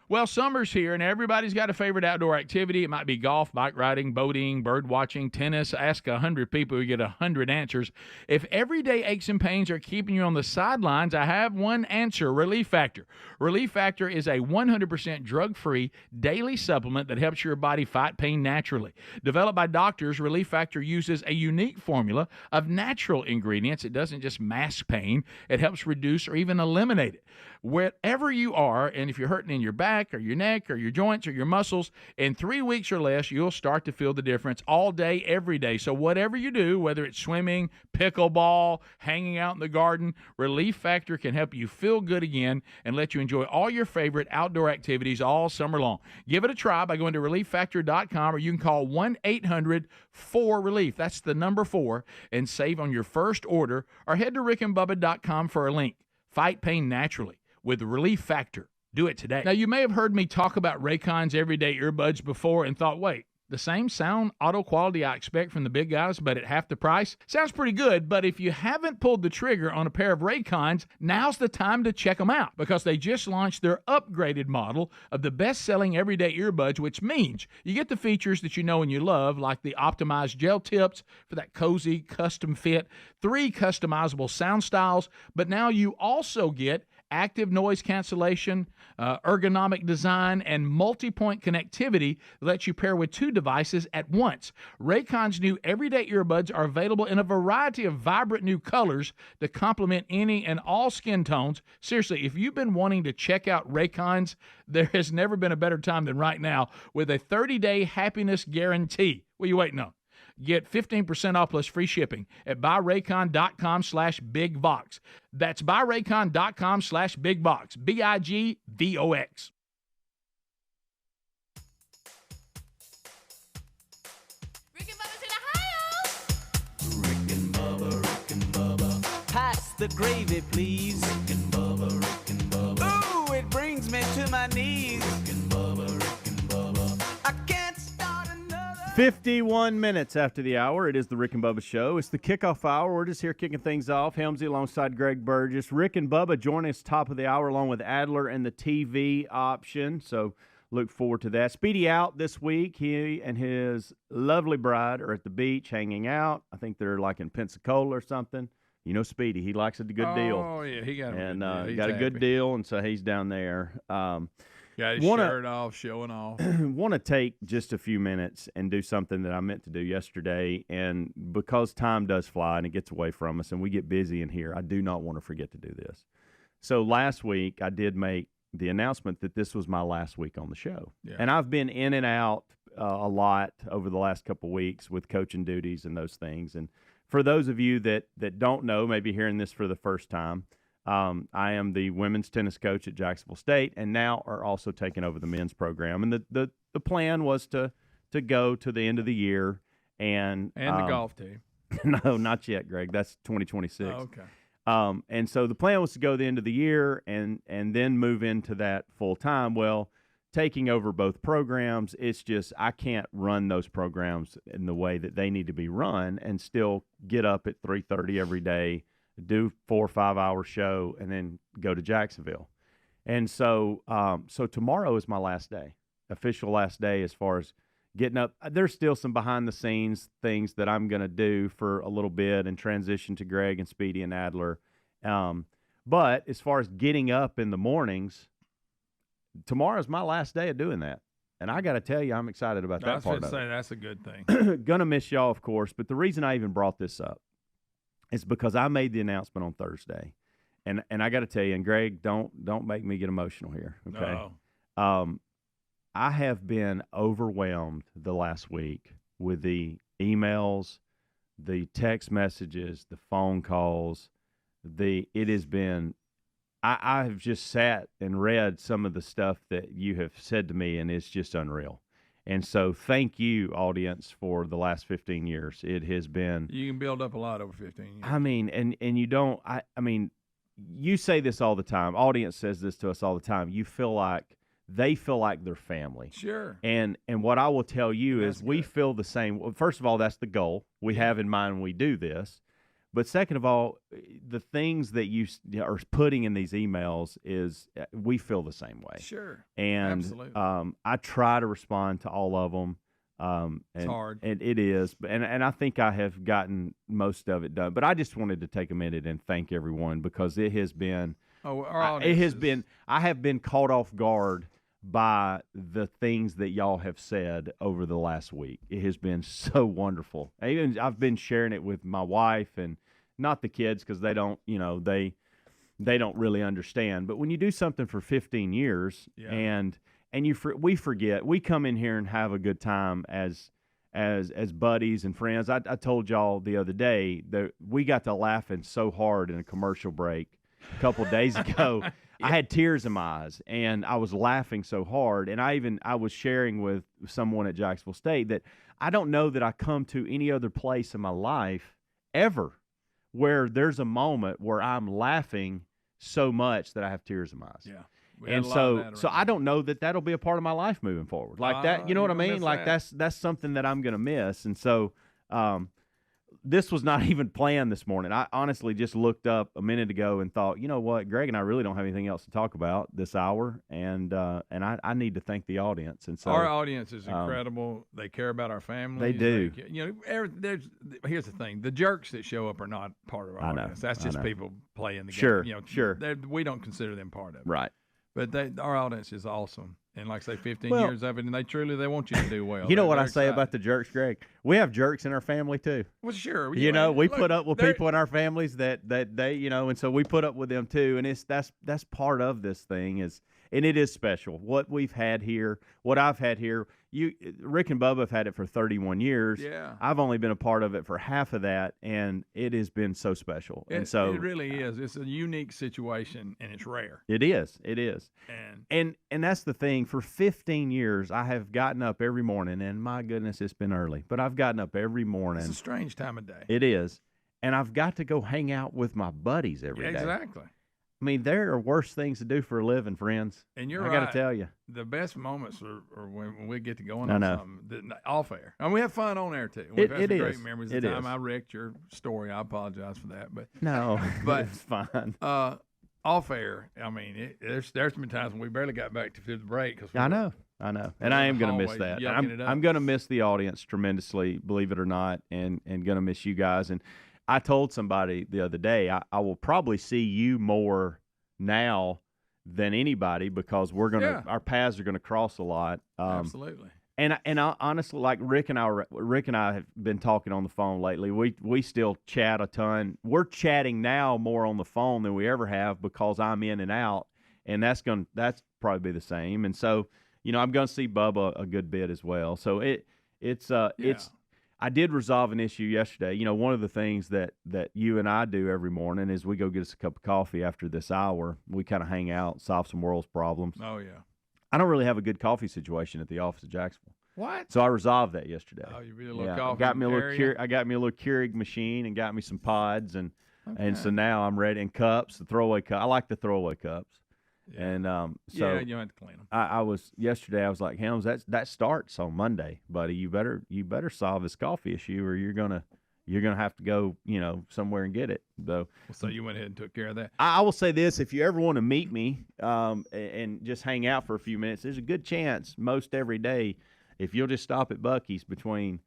Well, summer's here, and everybody's got a favorite outdoor activity. It might be golf, bike riding, boating, bird watching, tennis. Ask 100 people, you get 100 answers. If everyday aches and pains are keeping you on the sidelines, I have one answer: Relief Factor. Relief Factor is a 100% drug-free daily supplement that helps your body fight pain naturally. Developed by doctors, Relief Factor uses a unique formula of natural ingredients. It doesn't just mask pain. It helps reduce or even eliminate it. Wherever you are, and if you're hurting in your back or your neck or your joints or your muscles, in 3 weeks or less, you'll start to feel the difference all day, every day. So whatever you do, whether it's swimming, pickleball, hanging out in the garden, Relief Factor can help you feel good again and let you enjoy all your favorite outdoor activities all summer long. Give it a try by going to ReliefFactor.com, or you can call 1-800-4RELIEF. That's the number 4, and save on your first order, or head to rickandbubba.com for a link. Fight pain naturally with Relief Factor. Do it today. Now, you may have heard me talk about Raycon's everyday earbuds before and thought, wait, the same sound auto quality I expect from the big guys, but at half the price? Sounds pretty good, but if you haven't pulled the trigger on a pair of Raycons, now's the time to check them out, because they just launched their upgraded model of the best-selling everyday earbuds, which means you get the features that you know and you love, like the optimized gel tips for that cozy custom fit, 3 customizable sound styles, but now you also get active noise cancellation, ergonomic design, and multi-point connectivity that lets you pair with 2 devices at once. Raycon's new everyday earbuds are available in a variety of vibrant new colors to complement any and all skin tones. Seriously, if you've been wanting to check out Raycon's, there has never been a better time than right now with a 30-day happiness guarantee. What are you waiting on? Get 15% off plus free shipping at buyraycon.com/bigvox. That's buyraycon.com/bigvox. BIGVOX. Rick and Bubba. Pass the gravy, please. Rick and Bubba. Ooh, it brings me to my knees. Rick and Bubba. I can't start another. 51 minutes after the hour, it is the Rick and Bubba Show. It's the kickoff hour. We're just here kicking things off. Helmsy alongside Greg Burgess. Rick and Bubba join us top of the hour along with Adler and the TV option. So look forward to that. Speedy out this week. He and his lovely bride are at the beach hanging out. I think they're like in Pensacola or something. You know Speedy. He likes a good deal. Oh, yeah. He got a good deal, and so he's down there. Got his shirt off, showing off. Want to take just a few minutes and do something that I meant to do yesterday, and because time does fly and it gets away from us and we get busy in here, I do not want to forget to do this. So last week I did make the announcement that this was my last week on the show. Yeah. And I've been in and out a lot over the last couple of weeks with coaching duties and those things. And for those of you that don't know, maybe hearing this for the first time, I am the women's tennis coach at Jacksonville State, and now are also taking over the men's program. And the plan was to go to the end of the year and the golf team. No, not yet, Greg. That's 2026. Oh, okay. And so the plan was to go the end of the year and then move into that full time. Well, taking over both programs, it's just I can't run those programs in the way that they need to be run and still get up at 3:30 every day, do 4 or 5 hour show, and then go to Jacksonville. And so so tomorrow is my last day, official last day as far as getting up. There's still some behind the scenes things that I'm going to do for a little bit and transition to Greg and Speedy and Adler. But as far as getting up in the mornings, tomorrow's my last day of doing that. And I got to tell you, I'm excited about that part of it. That's a good thing. Gonna miss y'all, of course. But the reason I even brought this up is because I made the announcement on Thursday, and I got to tell you, and Greg, don't make me get emotional here, okay? No. I have been overwhelmed the last week with the emails, the text messages, the phone calls. It has been. I have just sat and read some of the stuff that you have said to me, and it's just unreal. And so thank you, audience, for the last 15 years. It has been. You can build up a lot over 15 years. I mean, and you don't. I mean, you say this all the time. Audience says this to us all the time. They feel like they're family. Sure. And what I will tell you is we feel the same. Well, first of all, that's the goal we have in mind when we do this. But second of all, the things that you are putting in these emails is we feel the same way. Sure. And absolutely. I try to respond to all of them. It's hard. And it is. And I think I have gotten most of it done. But I just wanted to take a minute and thank everyone because it has been. I have been caught off guard by the things that y'all have said over the last week. It has been so wonderful. I've been sharing it with my wife and not the kids because they don't, they don't really understand. But when you do something for 15 years and we forget, we come in here and have a good time as buddies and friends. I told y'all the other day that we got to laughing so hard in a commercial break a couple of days ago. I had tears in my eyes, and I was laughing so hard. And I was sharing with someone at Jacksonville State that I don't know that I come to any other place in my life ever where there's a moment where I'm laughing so much that I have tears in my eyes. Yeah. And so I don't know that that'll be a part of my life moving forward. Like that, you know what I mean? Like that's something that I'm going to miss. And so this was not even planned this morning. I honestly just looked up a minute ago and thought, you know what, Greg and I really don't have anything else to talk about this hour, and I need to thank the audience. And so our audience is incredible. They care about our families. They do. Here's the thing: the jerks that show up are not part of our audience. That's just people playing the game. Sure. We don't consider them part of it. Right. But our audience is awesome. And like I say, 15 years of it, and they want you to do well. You know what I say about the jerks, Greg? We have jerks in our family too. Well, sure. We put up with people in our families that they, and so we put up with them too. And that's part of this thing and it is special. What we've had here, what I've had here, Rick and Bubba have had it for 31 years. Yeah. I've only been a part of it for half of that, and it has been so special. And so it really is. It's a unique situation, and it's rare. It is. And that's the thing. For 15 years, I have gotten up every morning, and my goodness, it's been early, but I've gotten up every morning. It's a strange time of day. It is. And I've got to go hang out with my buddies every day. Exactly. I mean, there are worse things to do for a living, friends. And you're I right. got to tell you. The best moments are when we get to go I on know. something off air. And we have fun on air, too. We've had It some great is. memories It of the time is. I wrecked your story. I apologize for that. But No, but it's fine. Off air, I mean, there's been times when we barely got back to the break. Cause I know. And I am going to miss that. I'm going to miss the audience tremendously, believe it or not, and going to miss you guys. And I told somebody the other day, I will probably see you more now than anybody because our paths are going to cross a lot. Absolutely. And I honestly, like Rick and I have been talking on the phone lately. We still chat a ton. We're chatting now more on the phone than we ever have because I'm in and out, and that's probably be the same. And so, I'm going to see Bubba a good bit as well. So it's I did resolve an issue yesterday. One of the things that you and I do every morning is we go get us a cup of coffee after this hour. We kind of hang out, solve some world's problems. Oh yeah. I don't really have a good coffee situation at the office of Jacksonville. What? So I resolved that yesterday. Oh, you really love coffee. I got me a little Keurig machine and got me some pods and so now I'm ready. And cups, the throwaway cup. I like the throwaway cups. Yeah. And so you don't have to clean them. I was like, Helms, that starts on Monday, buddy. You better solve this coffee issue or you're gonna have to go, somewhere and get it. So you went ahead and took care of that. I will say this: if you ever want to meet me and just hang out for a few minutes, there's a good chance most every day. If you'll just stop at Buc-ee's between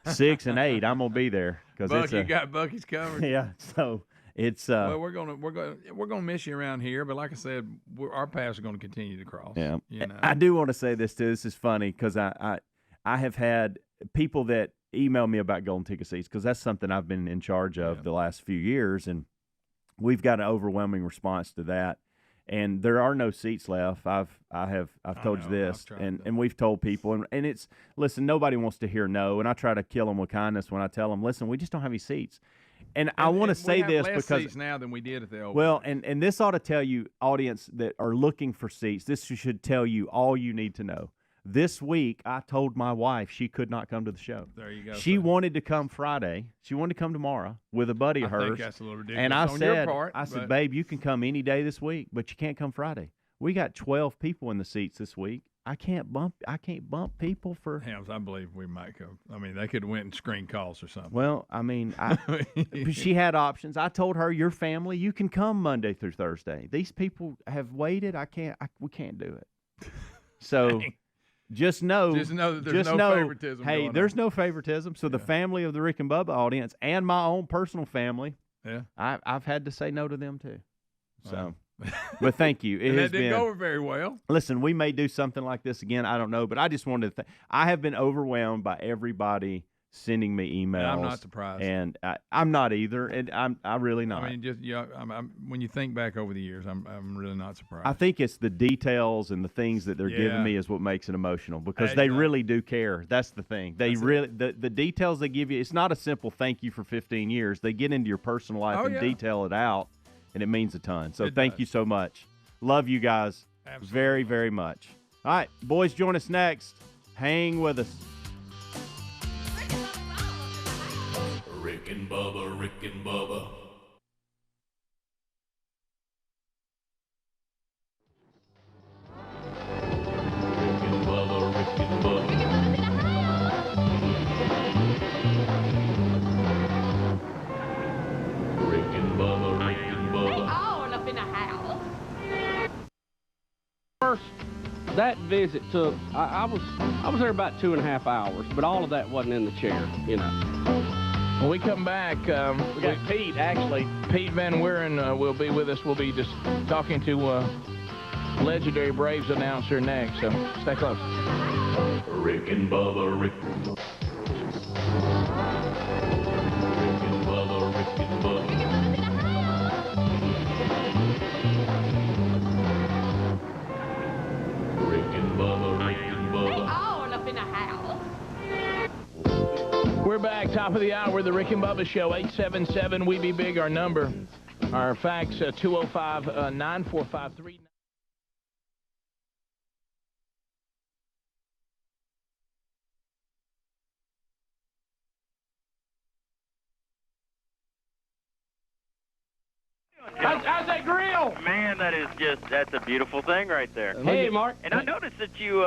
6 and 8, I'm gonna be there because you got Buc-ee's covered. Yeah, so it's well, we're gonna miss you around here, but like I said, our paths are going to continue to cross. Yeah, I do want to say this too. This is funny because I have had people that email me about golden ticket seats because that's something I've been in charge of the last few years, and we've got an overwhelming response to that. And there are no seats left. I've told you this, and we've told people, and it's listen. Nobody wants to hear no, and I try to kill them with kindness when I tell them, listen, we just don't have any seats. And I want to say this less because seats now than we did at the old. Well, and this ought to tell you, audience that are looking for seats. This should tell you all you need to know. This week, I told my wife she could not come to the show. There you go. She wanted to come Friday. She wanted to come tomorrow with a buddy of hers. I think that's a little ridiculous. And I on your part, I said, babe, you can come any day this week, but you can't come Friday. We got 12 people in the seats this week. I can't bump people for. Helms, I believe we might go. I mean, they could have went and screen calls or something. Well, I mean, she had options. I told her, your family, you can come Monday through Thursday. These people have waited. We can't do it. So. Just know that there's no favoritism. Hey, there's no favoritism. So the family of the Rick and Bubba audience and my own personal family, I've had to say no to them too. So, but thank you. That didn't go over very well. Listen, we may do something like this again. I don't know, but I just wanted to. I have been overwhelmed by everybody sending me emails. I'm not surprised, and I'm not either, and I'm really not. I mean, when you think back over the years, I'm really not surprised. I think it's the details and the things that they're giving me is what makes it emotional because they really do care. That's the thing. The details they give you. It's not a simple thank you for 15 years. They get into your personal life and detail it out, and it means a ton. So thank you so much. Love you guys very, very much. All right, boys, join us next. Hang with us. Rick and Bubba, Rick and Bubba. Rick and Bubba, Rick and Bubba. Rick and Bubba, Rick and Bubba. They all up in the house. First, that visit took, I was there about 2.5 hours, but all of that wasn't in the chair, When we come back, we got Pete, actually. Pete Van Wieren will be with us. We'll be just talking to legendary Braves announcer next, so stay close. Rick and Bubba, Rick and Bubba. Rick and Bubba, Rick and Bubba. Rick and Bubba, Rick and Bubba. They all up in the house. We're back, top of the hour, the Rick and Bubba Show, 877 We Be Big, our number. Our fax, 205-9453. How's that grill? Man, that's a beautiful thing right there. Hey, Mark. And I noticed that you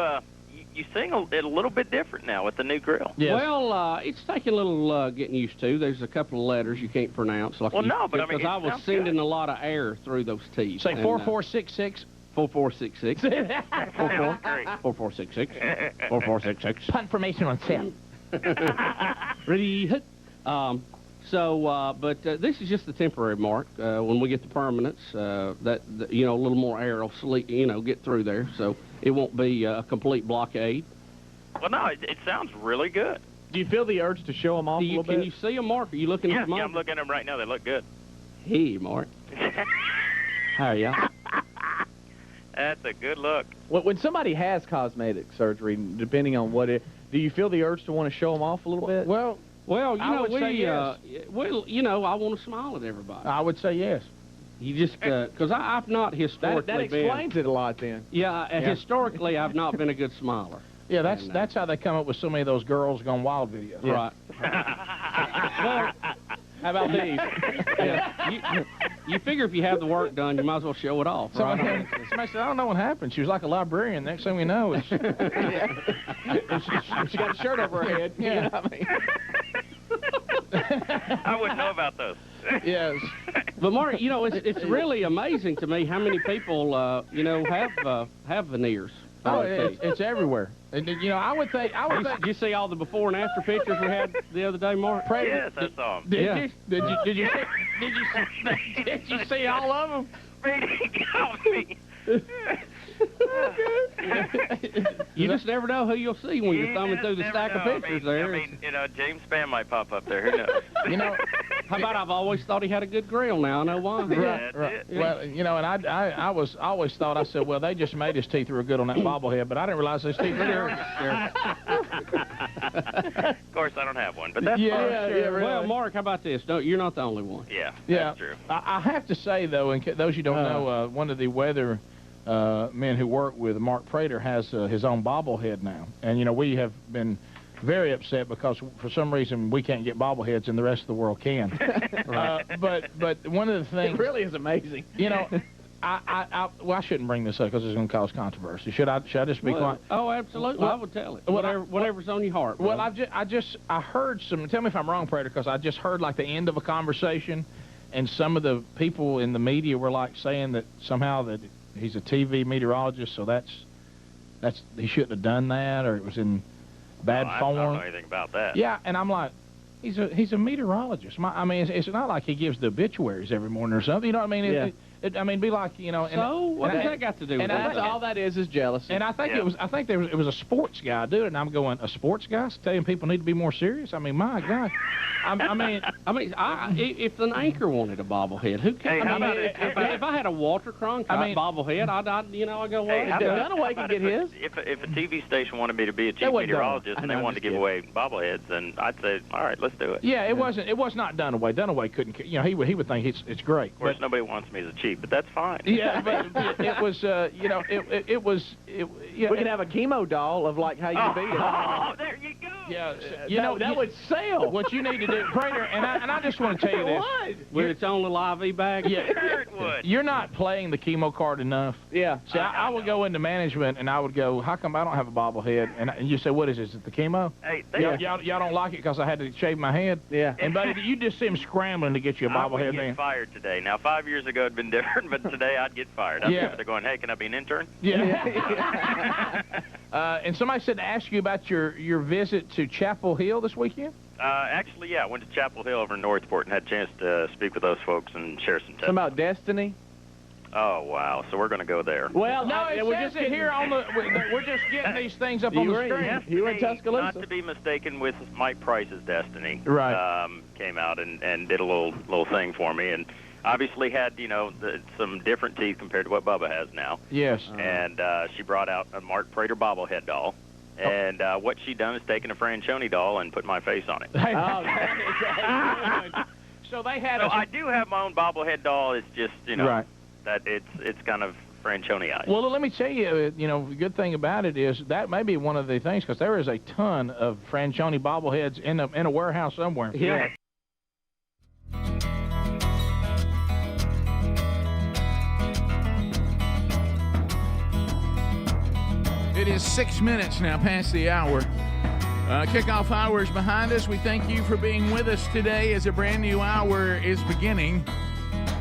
sing it a little bit different now with the new grill. Yes. Well, it's taking a little getting used to. There's a couple of letters you can't pronounce. Like because I was sending a lot of air through those T's. Say 4466. 4466. 4466. 4466. Punt formation on set. Ready, hit. But this is just the temporary, Mark. When we get the permanents, a little more air will get through there, so it won't be a complete blockade. Well, no, it sounds really good. Do you feel the urge to show them off a little bit? Can you see them, Mark? Are you looking at them? Yeah, I'm looking at them right now. They look good. Hey, Mark. How are you? That's a good look. When somebody has cosmetic surgery, depending on what it, do you feel the urge to want to show them off a little bit? Well, I want to smile at everybody. I would say yes. You just, because I've not historically that explains it a lot then. Yeah, historically I've not been a good smiler. Yeah, that's how they come up with so many of those Girls Gone Wild videos. Yeah. Right. Well, how about these? Yeah, you figure if you have the work done, you might as well show it off. Somebody said, I don't know what happened. She was like a librarian. Next thing we know, she got a shirt over her head. Yeah. You know what I mean? I wouldn't know about those. Yes. But Mark, it's really amazing to me how many people have veneers. Oh, it's everywhere. And I would think. Did you see all the before and after pictures we had the other day, Mark? Yes, I saw them. Did you see all of them? You just never know who you'll see when you're thumbing through the stack of pictures there. James Spann might pop up there. Who knows? How about I've always thought he had a good grill. Now I know why. Right. Well, and I always thought, I said, well, they just made his teeth real good on that bobblehead, but I didn't realize his teeth were there. Of course, I don't have one, but that's fine. Yeah, well, Mark, how about this? No, you're not the only one. Yeah, that's true. I have to say, though, in those you don't know, one of the weather men who work with Mark Prater has his own bobblehead now. And, we have been very upset because for some reason we can't get bobbleheads and the rest of the world can. But one of the things... It really is amazing. I shouldn't bring this up because it's going to cause controversy. Should I just be quiet? Oh, absolutely. Well, I would tell it. Whatever's on your heart. Well, I heard some... Tell me if I'm wrong, Prater, because I just heard, like, the end of a conversation, and some of the people in the media were, like, saying that somehow that he's a TV meteorologist, so that's he shouldn't have done that, or it was in bad form. I don't know anything about that. Yeah, and I'm like, he's a meteorologist. It's not like he gives the obituaries every morning or something. You know what I mean? Yeah. Be like, So what does that got to do with it? All that is jealousy. And I think it was a sports guy, dude. And I'm going, a sports guy telling people need to be more serious. I mean, my God. If an anchor wanted a bobblehead, who cares? If I had a Walter Cronkite bobblehead, I'd go, well, Dunaway can get his. If a TV station wanted me to be a chief meteorologist and they wanted to give away bobbleheads, then I'd say, all right, let's do it. Yeah, it was not Dunaway. Dunaway couldn't. He would think it's great. Of course, nobody wants me as a chief, but that's fine. Yeah, but it was. It was. We could have a chemo doll of like how you beat it. Oh, there you go. Yeah, that would sell. What you need to do, Prater, and I just want to tell you this. With its own little IV bag? Yeah. Sure it would. You're not playing the chemo card enough. Yeah. See, I would go into management, and I would go, how come I don't have a bobblehead? And you say, what is it? Is it the chemo? Hey, y'all don't like it because I had to shave my head? Yeah. And, buddy, you just see him scrambling to get you a bobblehead. I would get fired today. Now, 5 years ago, it'd been different, but today I'd get fired. They're going, hey, can I be an intern? Yeah. And somebody said to ask you about your visit to Chapel Hill this weekend? Actually, yeah, I went to Chapel Hill over in Northport and had a chance to speak with those folks and share some tips. Something about destiny? Oh, wow. So we're going to go there. Well, no, we're just here on we're just getting these things up on the screen. You were in Tuscaloosa. Not to be mistaken with Mike Price's Destiny. Right. Came out and did a little thing for me, and obviously had, some different teeth compared to what Bubba has now. Yes. And she brought out a Mark Prater bobblehead doll. And what she done is taken a Franchoni doll and put my face on it. So they had. I do have my own bobblehead doll. It's just right. that it's kind of Franchoni-ized. Well, let me tell you, the good thing about it is that may be one of the things, because there is a ton of Franchoni bobbleheads in a warehouse somewhere. Yeah. It is 6 minutes now past the hour. Kickoff hour is behind us. We thank you for being with us today as a brand new hour is beginning.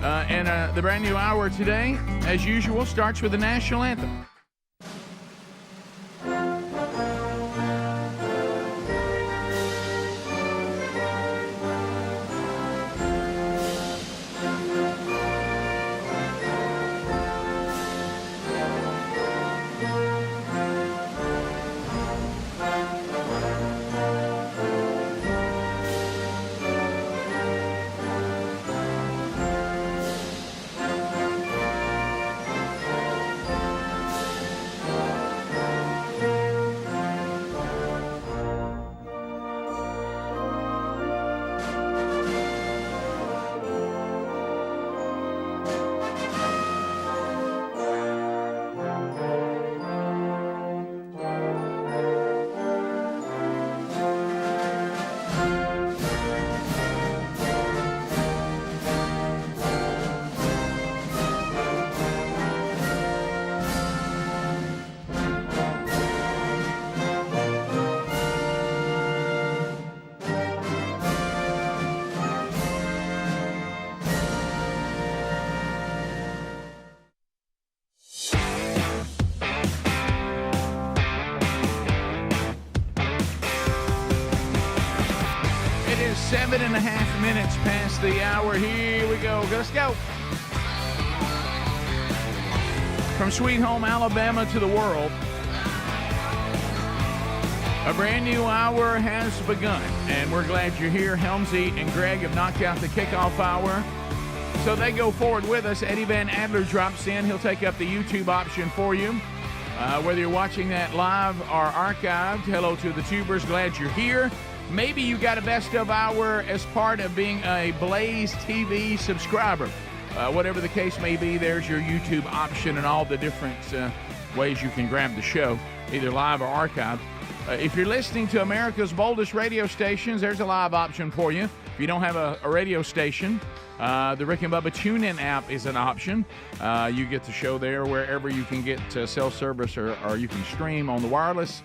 And the brand new hour today, as usual, starts with the national anthem. It is 7.5 minutes past the hour. Here we go. Let's go. From Sweet Home, Alabama to the world, a brand new hour has begun, and we're glad you're here. Helmsy and Greg have knocked out the kickoff hour, so they go forward with us. Eddie Van Adler drops in. He'll take up the YouTube option for you. Whether you're watching that live or archived, hello to the tubers. Glad you're here. Maybe you got a best of hour as part of being a Blaze TV subscriber. Whatever the case may be, there's your YouTube option and all the different ways you can grab the show, either live or archived. If you're listening to America's boldest radio stations, there's a live option for you. If you don't have a radio station, the Rick and Bubba TuneIn app is an option. You get the show there wherever you can get self-service or you can stream on the wireless.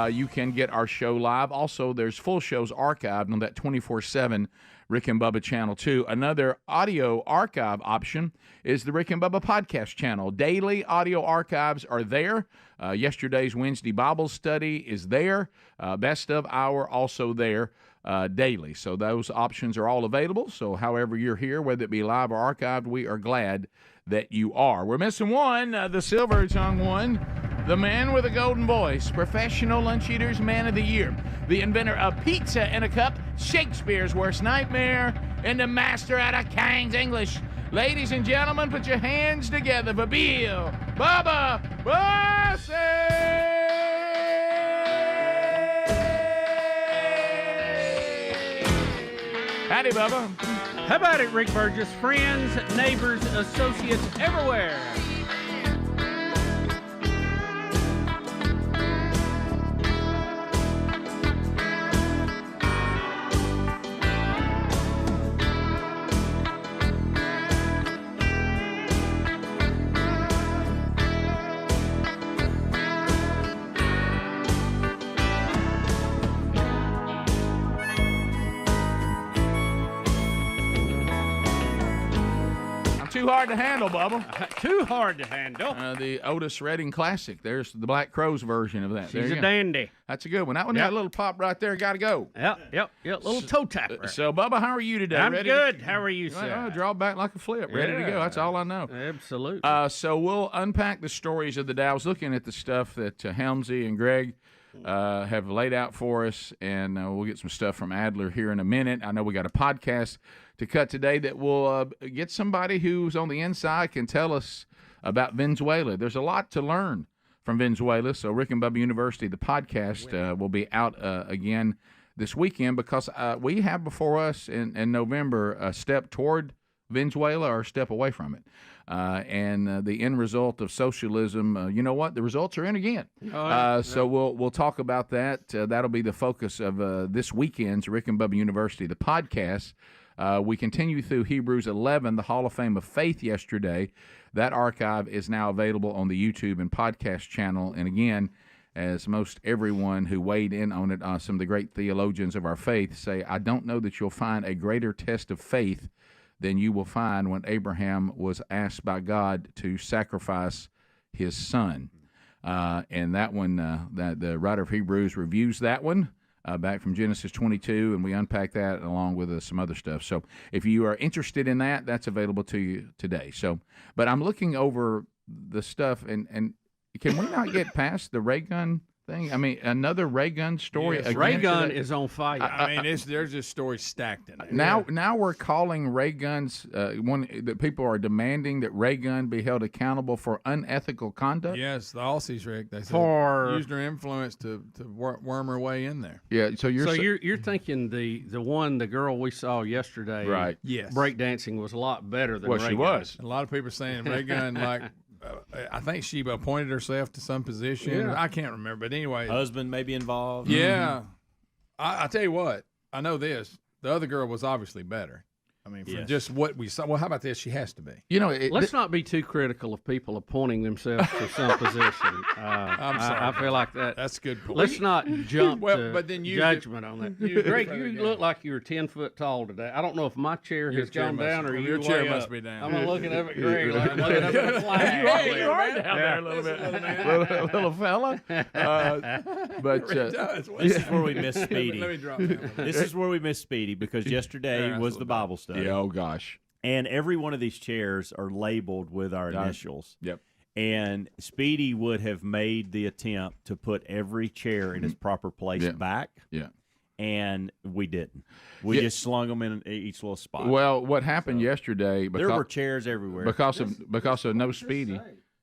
You can get our show live. Also, there's full shows archived on that 24/7 Rick and Bubba channel, too. Another audio archive option is the Rick and Bubba podcast channel. Daily audio archives are there. Yesterday's Wednesday Bible study is there. Best of hour also there daily. So those options are all available. So however you're here, whether it be live or archived, we are glad that you are. We're missing one, the silver-tongued one. The man with a golden voice, Professional Lunch Eaters Man of the Year, the inventor of pizza in a cup, Shakespeare's worst nightmare, and the master out of King's English. Ladies and gentlemen, put your hands together for Bill Bubba Bussey! Howdy, Bubba. How about it, Rick Burgess? Friends, neighbors, associates everywhere. Too hard to handle, Bubba. Too hard to handle. The Otis Redding Classic. There's the Black Crowes version of that. She's a dandy. That's a good one. That one got a little pop right there. Got to go. Yep. Little toe tapper. So, Bubba, how are you today? I'm ready good. How are you, sir? Well, draw back like a flip. Ready to go. That's all I know. Absolutely. So we'll unpack the stories of the day. I was looking at the stuff that Helmsy and Greg have laid out for us, and we'll get some stuff from Adler here in a minute. I know we got a podcast to cut today that will get somebody who's on the inside can tell us about Venezuela. There's a lot to learn from Venezuela. So Rick and Bubba University, the podcast, will be out again this weekend because we have before us in November a step toward Venezuela or a step away from it. And the end result of socialism, you know what? The results are in again. So we'll talk about that. That'll be the focus of this weekend's Rick and Bubba University, the podcast. We continue through Hebrews 11, the Hall of Fame of Faith yesterday. That archive is now available on the YouTube and podcast channel. And again, as most everyone who weighed in on it, some of the great theologians of our faith say, I don't know that you'll find a greater test of faith than you will find when Abraham was asked by God to sacrifice his son. And that one, the writer of Hebrews reviews that one back from Genesis 22, and we unpack that along with some other stuff. So if you are interested in that, that's available to you today. So, but I'm looking over the stuff, and can we not get past the Raygun thing? I mean, another Raygun story. Yes, Raygun is on fire. I mean, there's just stories stacked in it. Now we're calling Raygun's one that people are demanding that Raygun be held accountable for unethical conduct. Yes, the Aussies, Rick. They said used her influence to worm her way in there. Yeah, so you're thinking the girl we saw yesterday, right? Yes, breakdancing was a lot better than Raygun. She was. A lot of people are saying Raygun like. I think she appointed herself to some position. Yeah. I can't remember, but anyway, husband may be involved. Yeah, I tell you what, I know this. The other girl was obviously better. I mean, for just what we saw. Well, how about this? She has to be. You know, let's not be too critical of people appointing themselves to some position. I'm sorry. I feel like that. That's a good point. Let's not jump to but then judgment on that. Greg, you look like you were 10 foot tall today. I don't know if my chair has gone down or your you chair way must up. be down. I'm looking up at Greg like I'm looking up at the flag. You are down there a little bit, little fella. But this is where we miss Speedy. Let me drop down. This is where we miss Speedy because yesterday was the Bible study. Yeah, oh gosh. And every one of these chairs are labeled with our initials. Yep. And Speedy would have made the attempt to put every chair in its proper place back. Yeah. And we didn't. We just slung them in each little spot. Well, what happened yesterday? There were chairs everywhere because of no Speedy.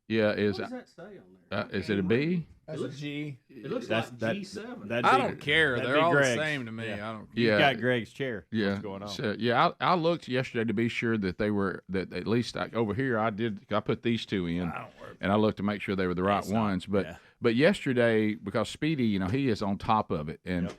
Yeah, is it a B? That's a G. It looks like G7. I don't care. They're all the same to me. Yeah. I don't. You got Greg's chair. Yeah. What's going on? So, I looked yesterday to be sure that they were at least over here. I put these two in, and I looked to make sure they were the right ones. But yesterday, because Speedy, he is on top of it, and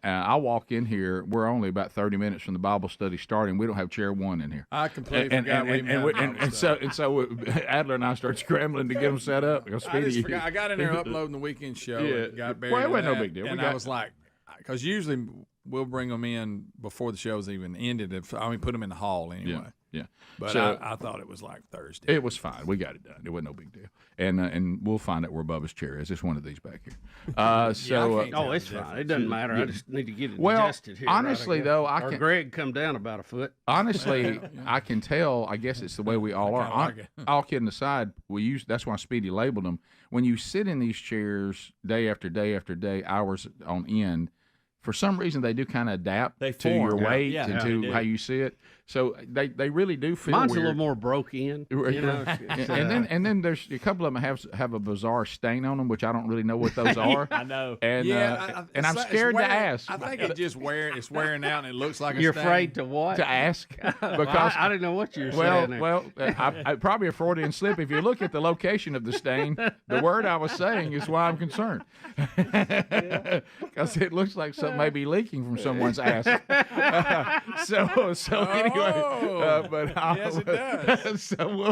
I walk in here. We're only about 30 minutes from the Bible study starting. We don't have chair one in here. I completely forgot. And so Adler and I start scrambling to get them set up. Because Speedy, I just forgot. I got in there uploading the weekend show. And got buried. Well, it wasn't no big deal. And I was like, because usually we'll bring them in before the show's even ended. Put them in the hall anyway. Yeah. But so, I thought it was like Thursday. It was fine. We got it done. It wasn't no big deal. And we'll find out where Bubba's chair is. It's one of these back here. It's fine. It doesn't matter. I just need to get it adjusted here. Honestly, though, Greg come down about a foot. Honestly, I can tell. I guess it's the way we all are. All kidding aside, that's why Speedy labeled them. When you sit in these chairs day after day after day, hours on end, for some reason they do kind of adapt to your weight and to how you see it. So they really do feel Mine's weird. a little more broke in. And then there's a couple of them have a bizarre stain on them, which I don't really know what those are. I know. And and I'm scared to ask. I think it's wearing out, and it looks like you're stain. afraid to what? To ask because I didn't know what you were saying there. Well, I probably a Freudian slip. If you look at the location of the stain, the word I was saying is why I'm concerned. Because it looks like something may be leaking from someone's ass. So anyway. But yes, it does. So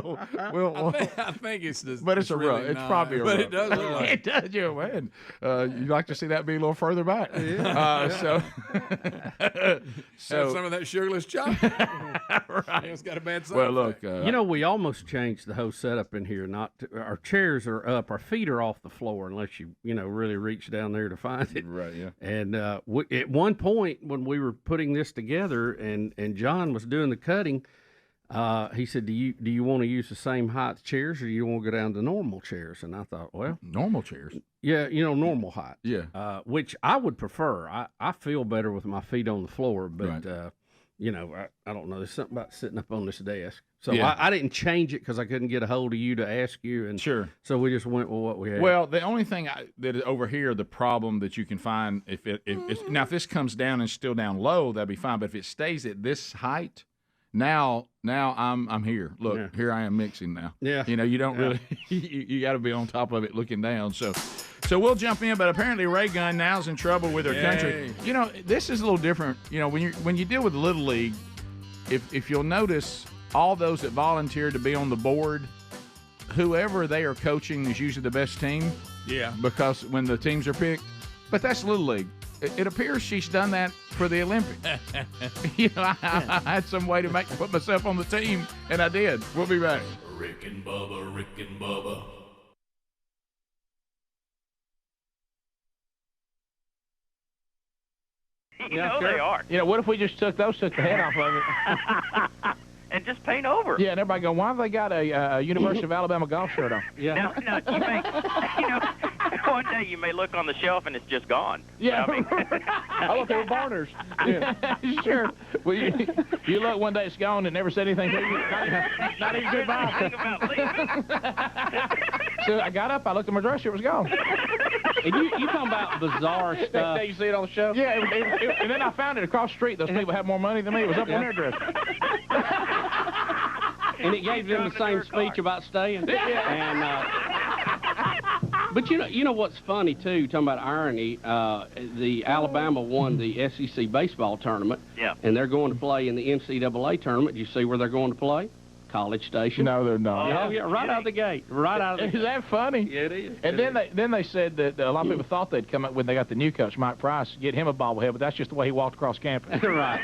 I think it's just. But it's really it's probably a but rub. it does look like it does. You man. You'd like to see that be a little further back. So have some of that sugarless chocolate. Right. It's got a bad side. Well, look. We almost changed the whole setup in here. Our chairs are up. Our feet are off the floor unless you really reach down there to find it. Right. Yeah. And at one point when we were putting this together, and John was doing the cutting, he said, do you want to use the same height chairs, or do you want to go down to normal chairs? And I thought, well, normal chairs. Yeah, normal height. Yeah. Which I would prefer. I feel better with my feet on the floor, but right. I don't know. There's something about sitting up on this desk. So I didn't change it because I couldn't get a hold of you to ask you. And sure. So we just went with what we had. Well, the only thing that is over here, the problem that you can find, if this comes down and still down low, that'd be fine. But if it stays at this height, now I'm here. Look, here I am mixing now. Yeah. You don't really you got to be on top of it looking down. So we'll jump in, but apparently Raygun now's in trouble with her country. This is a little different. When you deal with the Little League, if you'll notice, all those that volunteer to be on the board, whoever they are coaching is usually the best team. Yeah, because when the teams are picked. But that's Little League. It appears she's done that for the Olympics. I had some way to put myself on the team, and I did. We'll be back. Rick and Bubba, Rick and Bubba. You know they are. What if we just took the head off of it? And just paint over. Yeah, and everybody go, why have they got a University of Alabama golf shirt on? Yeah. Now, you may, one day you may look on the shelf and it's just gone. Yeah. I mean, look, they were Barners. Yeah. Sure. Well, you look one day, it's gone, and never said anything to you. Not even goodbye. Think about leaving. So I got up, I looked at my dress shirt, it was gone. And you talking about bizarre Next stuff. day you see it on the shelf? Yeah, and then I found it across the street. Those people had more money than me. It was up on their dress. And it gave them the same speech about staying. And but you know what's funny too? Talking about irony, the Alabama won the SEC baseball tournament. Yeah. And they're going to play in the NCAA tournament. Do you see where they're going to play? College Station. No, they're not. Oh yeah, right out of the gate. Right out of the gate. Is that funny? Yeah, it is. And then they said that a lot of people thought they'd come up when they got the new coach, Mike Price, get him a bobblehead, but that's just the way he walked across campus. Right.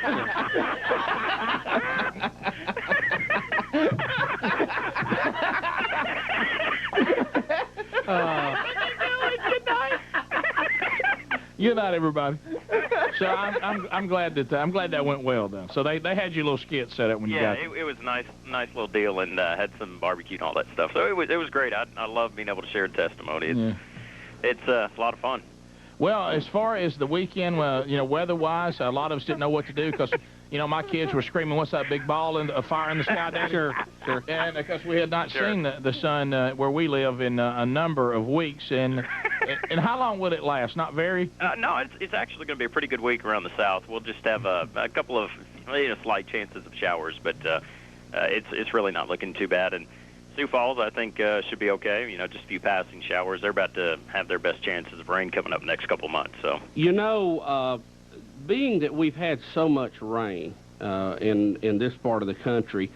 Good night, everybody. So I'm glad that went well though. So they had your little skit set up when you got there. Yeah, it was a nice little deal, and had some barbecue and all that stuff. So it was great. I love being able to share testimony. It's a lot of fun. Well, as far as the weekend, weather-wise, a lot of us didn't know what to do because, my kids were screaming, "What's that big ball in a fire in the sky, Daddy?" Sure. And because we had not seen the sun where we live in a number of weeks, and how long will it last? Not very. No, it's actually going to be a pretty good week around the South. We'll just have a couple of slight chances of showers, but it's really not looking too bad. And Sioux Falls, I think, should be okay. Just a few passing showers. They're about to have their best chances of rain coming up next couple months. So being that we've had so much rain in this part of the country,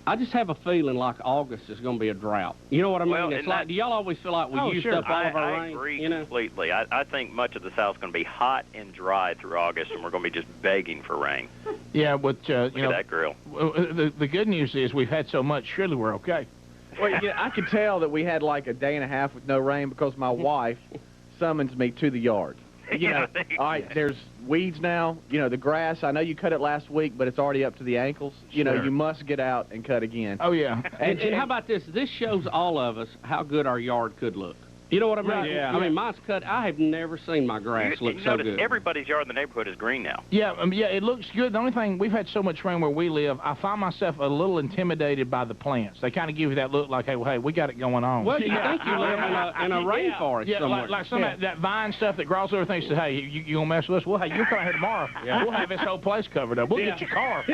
I just have a feeling like August is going to be a drought. You know what I mean? Well, it's like, do y'all always feel like we used up all of our rain? I agree completely. I think much of the South's going to be hot and dry through August, and we're going to be just begging for rain. Yeah, but Look at that grill. The good news is we've had so much. Surely we're okay. Well, I could tell that we had like a day and a half with no rain because my wife summons me to the yard. All right, there's weeds now. The grass, I know you cut it last week, but it's already up to the ankles. Sure. You must get out and cut again. Oh, yeah. And how about this? This shows all of us how good our yard could look. You know what I mean? Right, yeah. I mean, mine's cut. I have never seen my grass look so good. Everybody's yard in the neighborhood is green now. Yeah, it looks good. The only thing, we've had so much rain where we live, I find myself a little intimidated by the plants. They kind of give you that look like, hey, we got it going on. Well, you think you live in a rainforest somewhere. Like some of that vine stuff that grows over things. Say, hey, you going to mess with us? Well, hey, you're coming here tomorrow. Yeah. We'll have this whole place covered up. We'll get your car.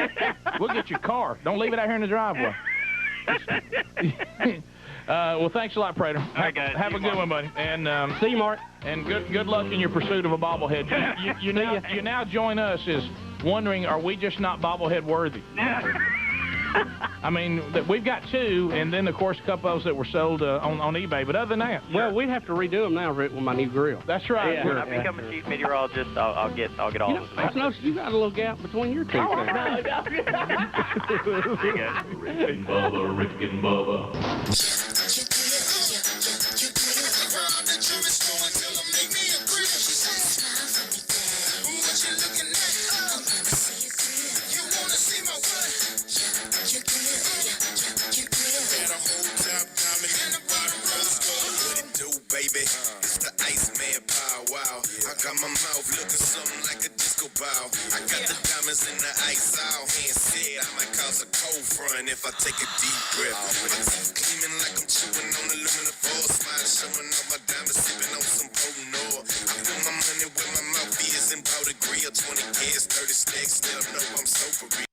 We'll get your car. Don't leave it out here in the driveway. Well, thanks a lot, Prater. All right, guys. Have a good one, buddy. And see you, Mark. And good luck in your pursuit of a bobblehead. You now join us as wondering, are we just not bobblehead worthy? I mean, we've got two, and then, of course, a couple of those that were sold on eBay. But other than that, well, we'd have to redo them now, Rick, with my new grill. That's right. Yeah. When I become a chief meteorologist, I'll get all of them. I've noticed you got a little gap between your teeth. Rick and Bubba, Rick and Bubba. It's the Iceman powwow. I got my mouth looking something like a disco ball. I got the diamonds in the ice out. Hand said I might cause a cold front if I take a deep breath. My teeth gleaming like I'm chewing on aluminum foil. Smile showing off my diamonds, sipping on some potent oil. I put my money where my mouth is and bought a grill. 20 kids, 30 stacks, still know I'm so for real.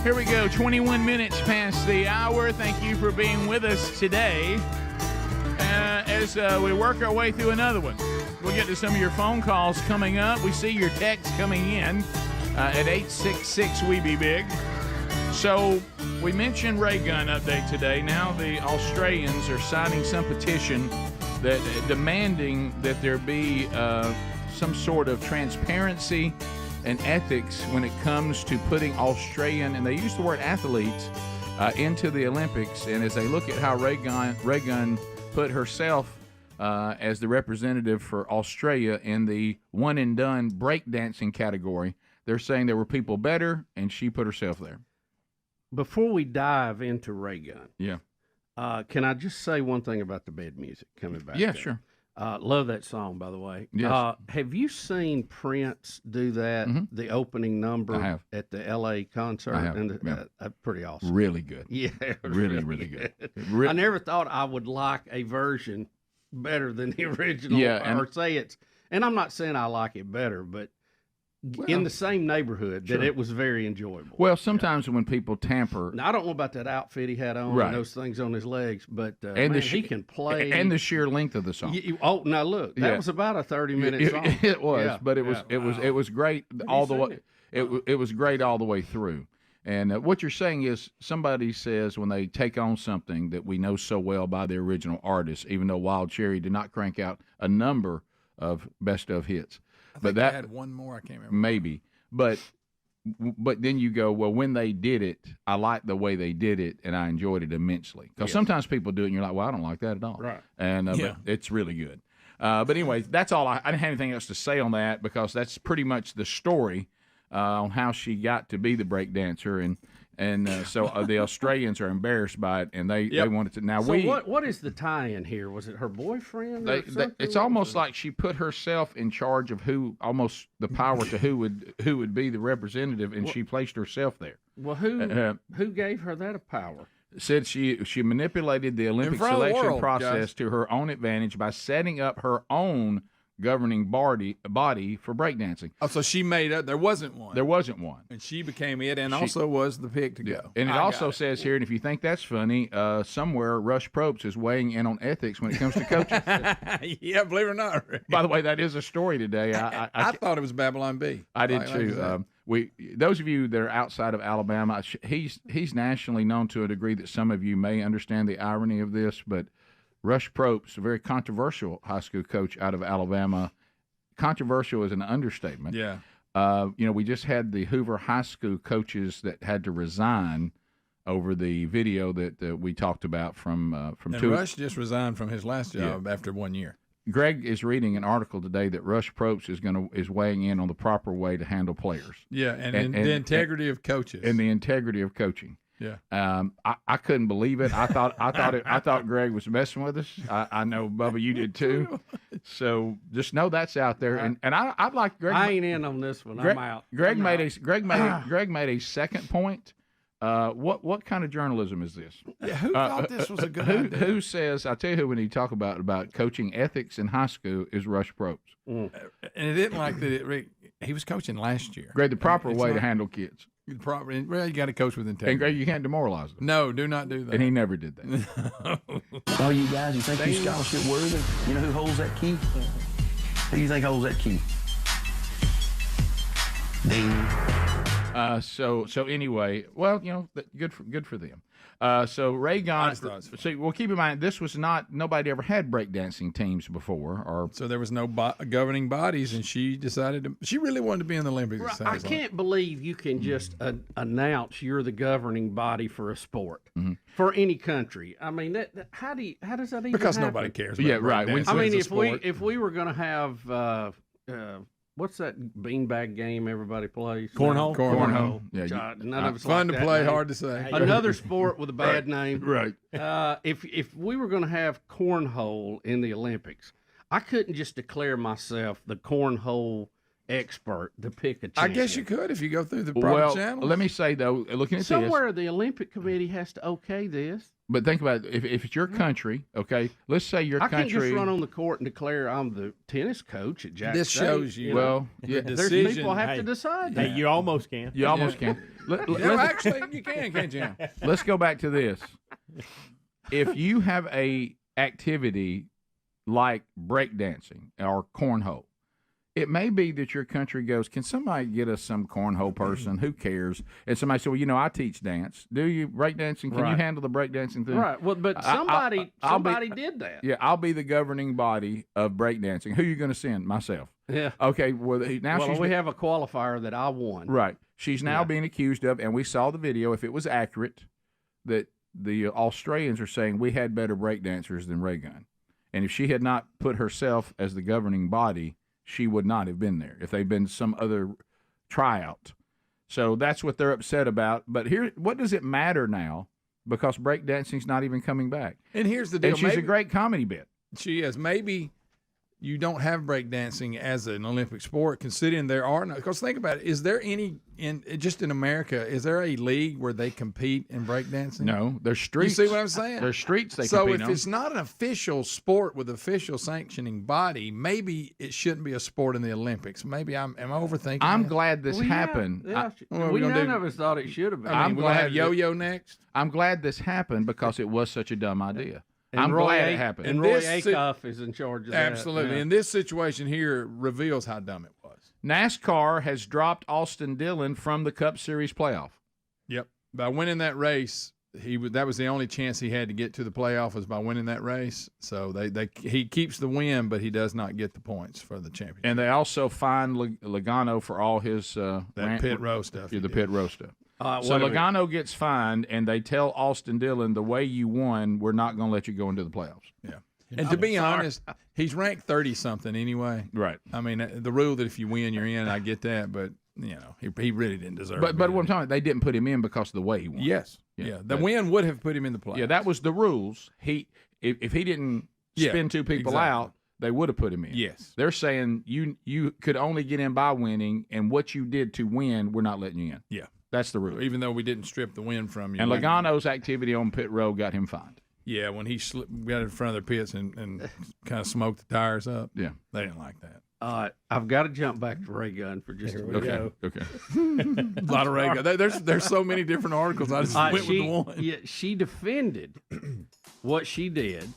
Here we go, 21 minutes past the hour. Thank you for being with us today as we work our way through another one. We'll get to some of your phone calls coming up. We see your texts coming in at 866-WE-BE-BIG. So we mentioned Raygun update today. Now the Australians are signing some petition that demanding that there be some sort of transparency and ethics when it comes to putting Australian, and they use the word athletes, into the Olympics. And as they look at how Raygun put herself as the representative for Australia in the one-and-done breakdancing category, they're saying there were people better, and she put herself there. Before we dive into Raygun, yeah, can I just say one thing about the bed music coming back? Yeah, there? sure. Love that song, by the way. Yes. Have you seen Prince do that, the opening number at the L.A. concert? I have. And pretty awesome. Really good. Yeah. Really good. I never thought I would like a version better than the original. Yeah, or say it's, and I'm not saying I like it better, but in the same neighborhood, that it was very enjoyable. Well, sometimes when people tamper, now, I don't know about that outfit he had on and those things on his legs, but and he can play, and the sheer length of the song. Now look, that was about a 30-minute song. It was, but it was great all the way. It was great all the way through. And what you're saying is somebody says when they take on something that we know so well by the original artist, even though Wild Cherry did not crank out a number of best of hits. I think they had one more. I can't remember. Maybe, but then you go, well, when they did it, I liked the way they did it, and I enjoyed it immensely. Because sometimes people do it, and you're like, well, I don't like that at all. Right. And but it's really good. But anyway, that's all. I didn't have anything else to say on that because that's pretty much the story on how she got to be the break dancer, and so the Australians are embarrassed by it, and they wanted to. Now so what is the tie-in here? Was it her boyfriend? It's almost like she put herself in charge of almost the power to who would be the representative, and she placed herself there. Well, who gave her that power? Said she manipulated the Olympic selection process to her own advantage by setting up her own governing body for breakdancing. Oh, so she made up. There wasn't one. There wasn't one. And she became it, and also was the pick to go. And it also says here, and if you think that's funny, somewhere Rush Probst is weighing in on ethics when it comes to coaching. Yeah, believe it or not. By the way, that is a story today. I thought it was Babylon B. I did too. Those of you that are outside of Alabama, he's nationally known to a degree that some of you may understand the irony of this, but Rush Probst, a very controversial high school coach out of Alabama. Controversial is an understatement. Yeah. We just had the Hoover High School coaches that had to resign over the video that we talked about from two. Rush just resigned from his last job after 1 year. Greg is reading an article today that Rush Probst is weighing in on the proper way to handle players. Yeah, and the integrity of coaches. And the integrity of coaching. Yeah. I couldn't believe it. I thought Greg was messing with us. I know, Bubba, you did too. So just know that's out there. And I'd like Greg. I ain't in on this one. I'm out. Greg made a second point. What kind of journalism is this? Yeah, who thought this was a good idea? Who says? I tell you who we need to talk about coaching ethics in high school is Rush Probst. And it didn't like that. He was coaching last year. Greg, the proper way to handle kids. Well, you got to coach with integrity. And Greg, you can't demoralize them. No, do not do that. And he never did that. All you guys, you think you scholarship worthy? You know who holds that key? Who do you think holds that key? Ding. So anyway, well, good for them. So Raygun. So well, keep in mind this was nobody ever had breakdancing teams before, so there was no governing bodies, and she decided she really wanted to be in the Olympics. I can't believe you can just announce you're the governing body for a sport for any country. I mean, how does that even because happen? nobody cares. Yeah, right. I mean, if we were going to have. What's that beanbag game everybody plays? Cornhole. Yeah, God, none of us fun like to play, name. hard to say. Another sport with a bad name. Right. If we were going to have cornhole in the Olympics, I couldn't just declare myself the cornhole expert to pick a I champion. guess you could if you go through the proper channels. Let me say, though, looking at somewhere the Olympic Committee has to okay this. But think about it. If it's your country, okay, let's say your country. I can't just run on the court and declare I'm the tennis coach at Jack This State. shows you. Well, yeah, there's people have to decide that. Hey, you almost can. You almost can. Actually, you can't you? Let's go back to this. If you have a activity like breakdancing or cornhole, it may be that your country goes, can somebody get us some cornhole person? Who cares? And somebody said, well, I teach dance. Do you breakdancing? Can you handle the breakdancing thing? Right. Well, but somebody did that. Yeah, I'll be the governing body of breakdancing. Who are you going to send? Myself. Yeah. Okay. Well, now we have a qualifier that I won. Right. She's now being accused of, and we saw the video, if it was accurate, that the Australians are saying we had better breakdancers than Raygun. And if she had not put herself as the governing body, she would not have been there if they'd been some other tryout. So that's what they're upset about. But here, what does it matter now? Because breakdancing's not even coming back. And here's the deal. And she's a great comedy bit. She is. Maybe you don't have breakdancing as an Olympic sport, considering there are no. Because think about it. Is there any just in America? Is there a league where they compete in breakdancing? No, there's streets. You see what I'm saying? There's streets they so compete if on. it's not an official sport with official sanctioning body, maybe it shouldn't be a sport in the Olympics. Maybe am I overthinking? I'm that? glad this happened. None of us thought it should have been. I mean, we're gonna have yo-yo next. I'm glad this happened because it was such a dumb idea. And I'm Roy glad it happened. And Roy Acuff is in charge of that. Absolutely. Yeah. And this situation here reveals how dumb it was. NASCAR has dropped Austin Dillon from the Cup Series playoff. Yep. By winning that race, that was the only chance he had to get to the playoff was by winning that race. So he keeps the win, but he does not get the points for the championship. And they also fined Logano for all his pit row stuff. The pit row stuff. So Logano gets fined, and they tell Austin Dillon, the way you won, we're not going to let you go into the playoffs. Yeah. And to be honest, he's ranked 30-something anyway. Right. I mean, the rule that if you win, you're in, I get that, but, he really didn't deserve it. But what I'm talking about, they didn't put him in because of the way he won. Yes. Yeah. The win would have put him in the playoffs. Yeah, that was the rules. If he didn't spin two people out, they would have put him in. Yes. They're saying you could only get in by winning, and what you did to win, we're not letting you in. Yeah. That's the rule. Even though we didn't strip the win from you. And Logano's activity on pit row got him fined. Yeah, when he got in front of their pits and kind of smoked the tires up. Yeah. They didn't like that. I've got to jump back to Raygun for just a minute. Okay. A lot of Raygun. There's so many different articles. I just went with the one. Yeah, she defended what she did.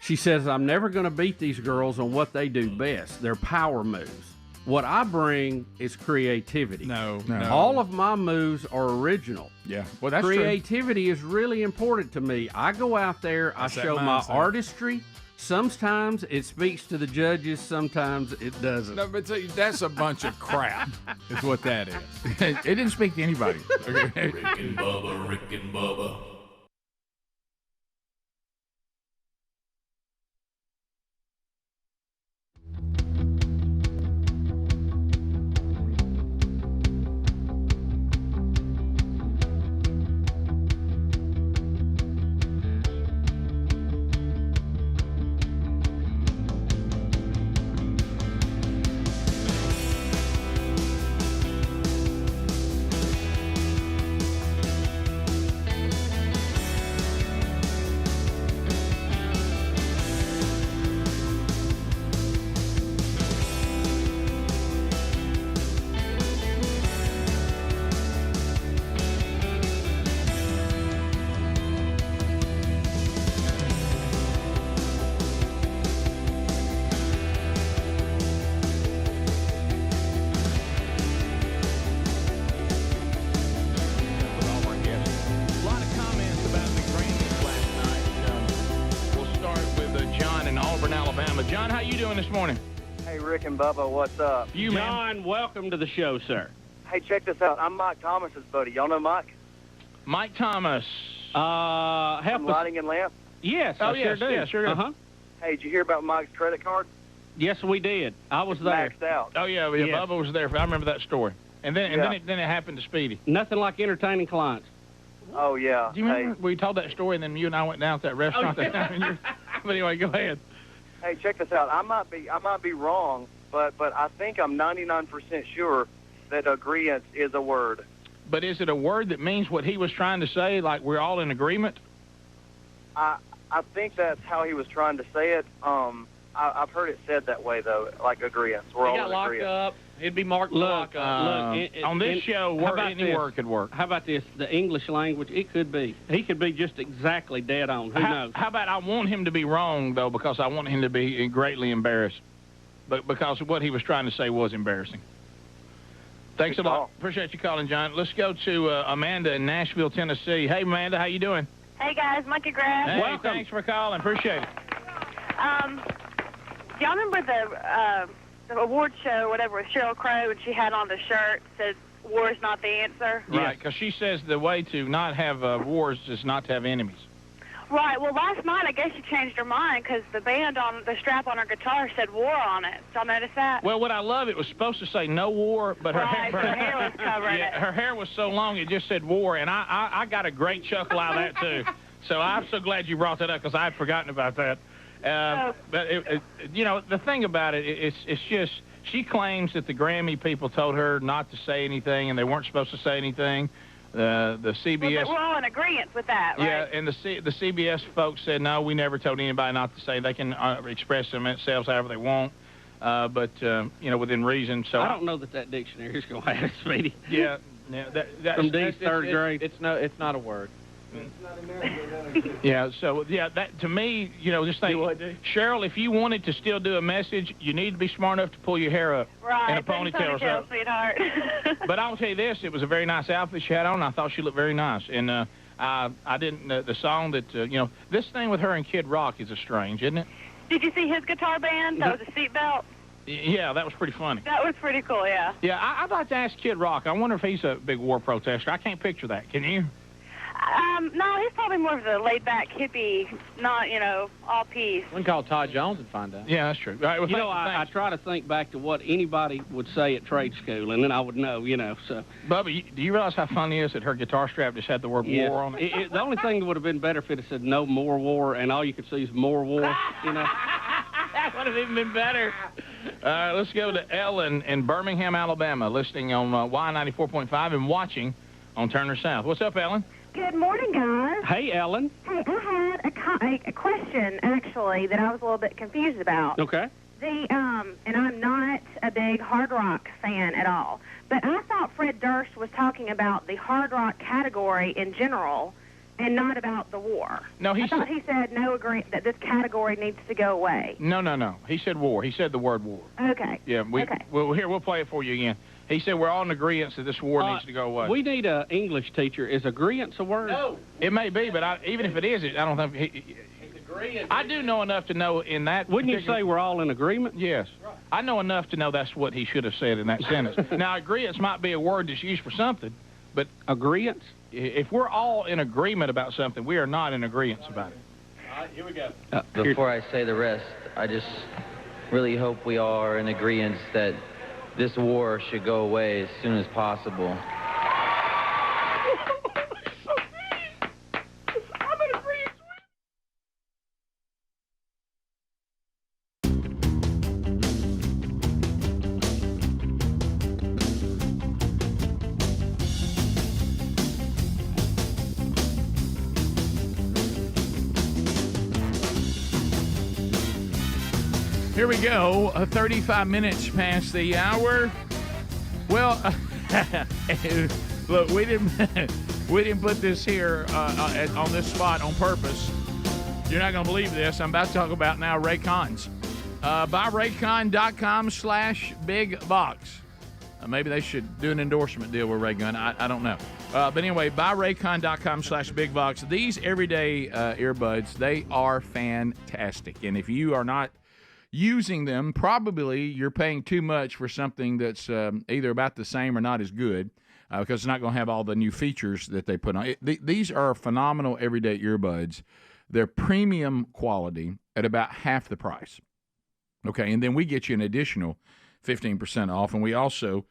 She says, I'm never going to beat these girls on what they do best, their power moves. What I bring is creativity. No. All of my moves are original. Yeah. Well, that's creativity is really important to me. I go out there, I show my artistry. Sometimes it speaks to the judges, sometimes it doesn't. No, but that's a bunch of crap, is what that is. It didn't speak to anybody. Rick and Bubba. John, how you doing this morning? Hey, Rick and Bubba, what's up? John, welcome to the show, sir. Hey, check this out. I'm Mike Thomas's buddy. Y'all know Mike? Mike Thomas. Help Lighting and Lamp? Yes, I sure do. Yeah, sure do. Uh-huh. Hey, did you hear about Mike's credit card? Yes, we did. I was there. Maxed out. Oh, yeah, Yes. Bubba was there. I remember that story. And then it happened to Speedy. Nothing like entertaining clients. Oh, yeah. Do you remember we told that story, and then you and I went down to that restaurant that time? But anyway, go ahead. Hey, check this out. I might be wrong, but I think I'm 99% sure that agreement is a word. But is it a word that means what he was trying to say, like we're all in agreement? I think that's how he was trying to say it. I've heard it said that way, though, like agreement. We're all in agreement. Up. It'd be marked lock up. On this show, any word could work. How about this? The English language, it could be. He could be just exactly dead on. Who knows? How about I want him to be wrong, though, because I want him to be greatly embarrassed. But because what he was trying to say was embarrassing. Thanks a lot. Appreciate you calling, John. Let's go to Amanda in Nashville, Tennessee. Hey, Amanda, how you doing? Hey, guys. Monkey Grass. Hey, welcome. Thanks for calling. Appreciate it. Do y'all remember the award show, whatever, with Sheryl Crow, and she had on the shirt that said, war is not the answer? Right, because she says the way to not have wars is not to have enemies. Right. Well, last night, I guess she changed her mind because the band on the strap on her guitar said war on it. Did y'all notice that? Well, what I love, it was supposed to say no war, but her hair was covering it. Her hair was so long, it just said war, and I got a great chuckle out of that, too. So I'm so glad you brought that up because I had forgotten about that. But, the thing about it, it's just she claims that the Grammy people told her not to say anything, and they weren't supposed to say anything. The CBS... Well, we're all in agreement with that, right? Yeah, and the CBS folks said, no, we never told anybody not to say. They can express themselves however they want, but within reason. So I don't know that dictionary is going to have it, Speedy. Yeah. From D's third grade. It's not a word. Yeah, so, that to me, just think, Cheryl, if you wanted to still do a message, you need to be smart enough to pull your hair up in a ponytail or something. Sweetheart. But I'll tell you this, it was a very nice outfit she had on. I thought she looked very nice. And I didn't, the song that, this thing with her and Kid Rock is strange, isn't it? Did you see his guitar band? That was a seatbelt. Yeah, that was pretty funny. That was pretty cool, yeah. Yeah, I'd like to ask Kid Rock. I wonder if he's a big war protester. I can't picture that. Can you? No, he's probably more of the laid-back hippie, not, all peace. We can call Todd Jones and find out. Yeah, that's true. All right, well, I try to think back to what anybody would say at trade school, and then I would know, so. Bubba, do you realize how funny it is that her guitar strap just had the word war on it? The only thing that would have been better if it had said no more war, and all you could see is more war, That would have even been better. All right, let's go to Ellen in Birmingham, Alabama, listening on Y94.5 and watching on Turner South. What's up, Ellen? Good morning, guys. Hey, Ellen. Hey, I had a question, actually, that I was a little bit confused about. Okay. And I'm not a big hard rock fan at all, but I thought Fred Durst was talking about the hard rock category in general and not about the war. No, I thought he said that this category needs to go away. No. He said war. He said the word war. Okay. Yeah, we'll play it for you again. He said we're all in agreement that this war needs to go away. We need an English teacher. Is agreement a word? No. It may be, but even if it is, I don't think I do know enough to know in that. Wouldn't you say we're all in agreement? Yes. Right. I know enough to know that's what he should have said in that sentence. Now, agreement might be a word that's used for something, but agreement? If we're all in agreement about something, we are not in agreement about it. All right, here we go. Before I say the rest, I just really hope we all are in agreement that this war should go away as soon as possible. Here we go. 35 minutes past the hour. Well, look, we didn't put this here on this spot on purpose. You're not going to believe this. I'm about to talk about now Raycons. Buy Raycon.com/bigbox. Maybe they should do an endorsement deal with Raygun. I don't know. But anyway, buy Raycon.com/bigbox. These everyday earbuds, they are fantastic. And if you are not using them, probably you're paying too much for something that's either about the same or not as good, because it's not going to have all the new features that they put on. These are phenomenal everyday earbuds. They're premium quality at about half the price. Okay, and then we get you an additional 15% off, and we also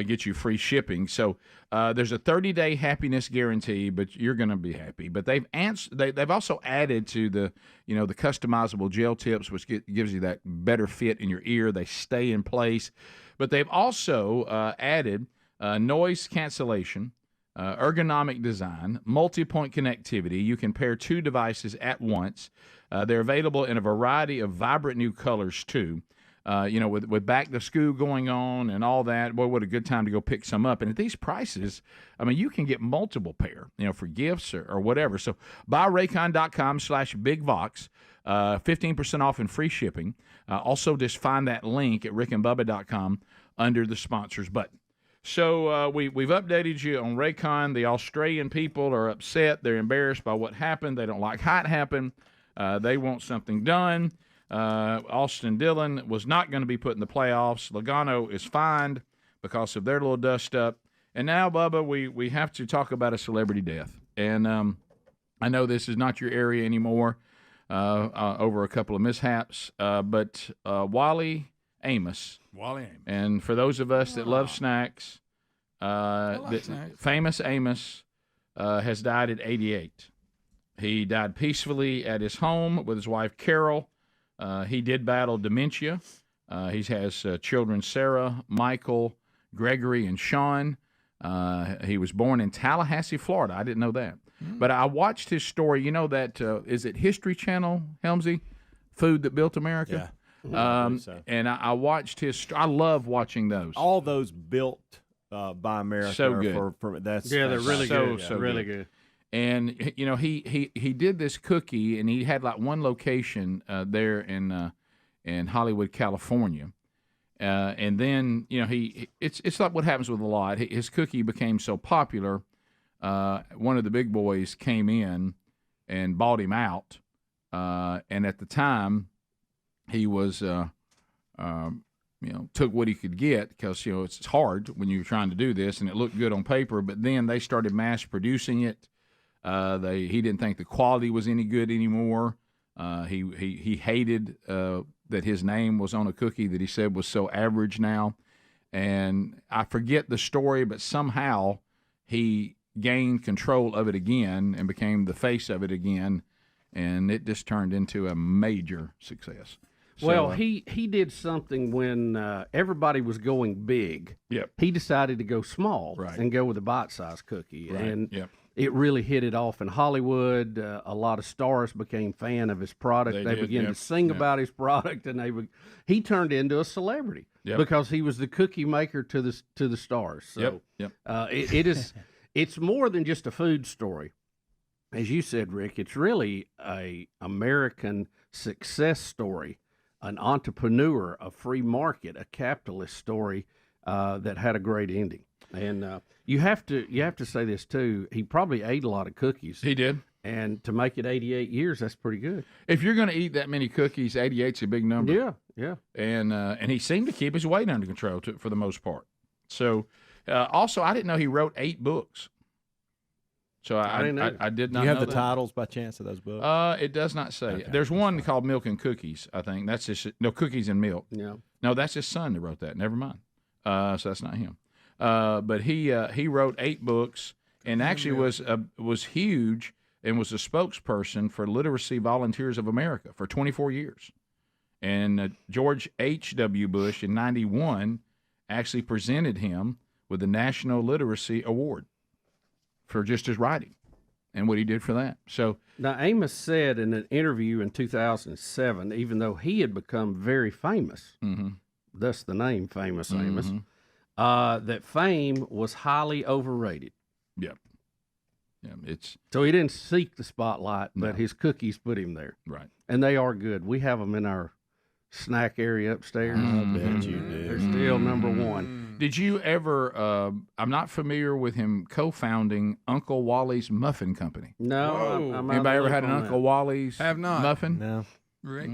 get you free shipping. So there's a 30-day happiness guarantee, but you're going to be happy. But they've also added to the the customizable gel tips, which gives you that better fit in your ear. They stay in place. But they've also added noise cancellation, ergonomic design, multi-point connectivity. You can pair 2 devices at once. They're available in a variety of vibrant new colors too. With back to school going on and all that, boy, what a good time to go pick some up. And at these prices, I mean, you can get multiple pair, for gifts or whatever. So buy Raycon.com/BigVox, 15% off and free shipping. Also, just find that link at rickandbubba.com under the sponsors button. So we've updated you on Raycon. The Australian people are upset. They're embarrassed by what happened. They don't like how it happened. They want something done. Austin Dillon was not going to be put in the playoffs. Logano is fined because of their little dust-up. And now, Bubba, we have to talk about a celebrity death. And I know this is not your area anymore over a couple of mishaps, but Wally Amos. And for those of us that love snacks, famous Amos has died at 88. He died peacefully at his home with his wife, Carol. He did battle dementia. He has children, Sarah, Michael, Gregory, and Sean. He was born in Tallahassee, Florida. I didn't know that. But I watched his story. You know that, is it History Channel, Helmsy? Food That Built America? Yeah. And I watched his I love watching those. All those built by America. So good. They're really good. So really good. And he did this cookie, and he had like one location there in Hollywood, California, and then it's like what happens with a lot. His cookie became so popular, one of the big boys came in and bought him out, and at the time he was took what he could get because it's hard when you're trying to do this, and it looked good on paper, but then they started mass producing it. He didn't think the quality was any good anymore. He hated that his name was on a cookie that he said was so average now. And I forget the story, but somehow he gained control of it again and became the face of it again, and it just turned into a major success. Well, he did something when everybody was going big. Yep. He decided to go small and go with a bite-sized cookie. Right. And it really hit it off in Hollywood. A lot of stars became fan of his product. They began to sing about his product, and he turned into a celebrity because he was the cookie maker to the stars. So it's more than just a food story. As you said, Rick, it's really a American success story, an entrepreneur, a free market, a capitalist story that had a great ending. And you have to say this too. He probably ate a lot of cookies. He did, and to make it 88 years, that's pretty good. If you're going to eat that many cookies, 88's a big number. Yeah. And he seemed to keep his weight under control for the most part. So, also, I didn't know he wrote 8 books. So I did not. Do you have the titles by chance of those books? It does not say. Okay, there's one called Milk and Cookies. I think that's just Cookies and Milk. Yeah. No, that's his son that wrote that. Never mind. So that's not him. But he wrote 8 books and actually was huge and was a spokesperson for Literacy Volunteers of America for 24 years. And George H.W. Bush in 91 actually presented him with the National Literacy Award for just his writing and what he did for that. So now Amos said in an interview in 2007, even though he had become very famous, thus the name Famous Amos, that fame was highly overrated. Yep. So he didn't seek the spotlight, but his cookies put him there. Right. And they are good. We have them in our snack area upstairs. I bet you do. They're still number one. Did you ever, I'm not familiar with him co-founding Uncle Wally's Muffin Company. No. Anybody ever had an Uncle Wally's Have not. muffin? No. Rick,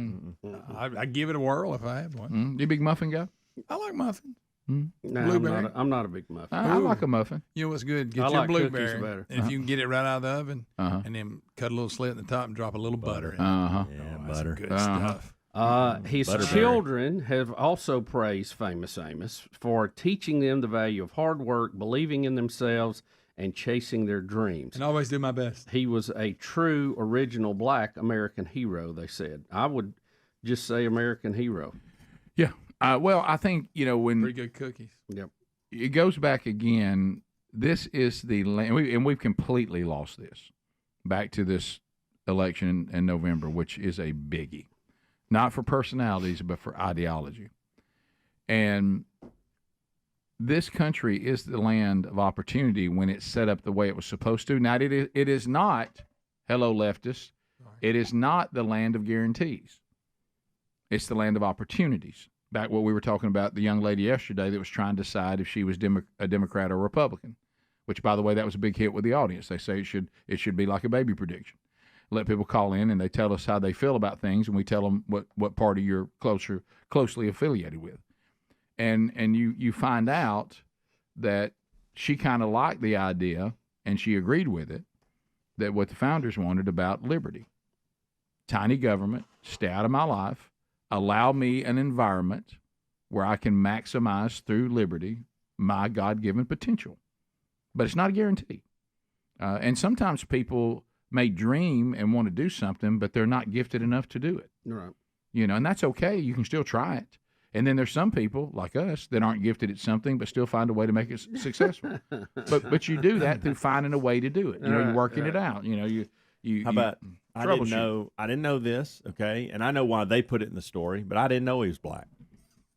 I'd give it a whirl if I had one. You a big muffin guy? I like muffins. No, I'm not a big muffin. I like a muffin. You know what's good? Get I your like blueberry. cookies better. And if you can get it right out of the oven, and then cut a little slit in the top and drop a little butter in it. Yeah, That's butter. good stuff. His children have also praised famous Amos for teaching them the value of hard work, believing in themselves, and chasing their dreams. And always do my best. He was a true, original black American hero, they said. I would just say American hero. Yeah. Well, I think, when... Pretty good cookies. Yep. It goes back again. This is the land, and we've completely lost this. Back to this election in November, which is a biggie. Not for personalities, but for ideology. And this country is the land of opportunity when it's set up the way it was supposed to. Now, it is not, hello, leftists, it is not the land of guarantees. It's the land of opportunities. Back what we were talking about, the young lady yesterday that was trying to decide if she was a Democrat or Republican, which, by the way, that was a big hit with the audience. They say it should be like a baby prediction. Let people call in and they tell us how they feel about things, and we tell them what party you're closely affiliated with. And you find out that she kind of liked the idea, and she agreed with it, that what the founders wanted about liberty. Tiny government, stay out of my life, allow me an environment where I can maximize through liberty my God-given potential. But it's not a guarantee. And sometimes people may dream and want to do something, but they're not gifted enough to do it. Right. And that's okay. You can still try it. And then there's some people like us that aren't gifted at something, but still find a way to make it successful. But you do that through finding a way to do it. You're working it out. How about I didn't know this, okay, and I know why they put it in the story, but I didn't know he was black.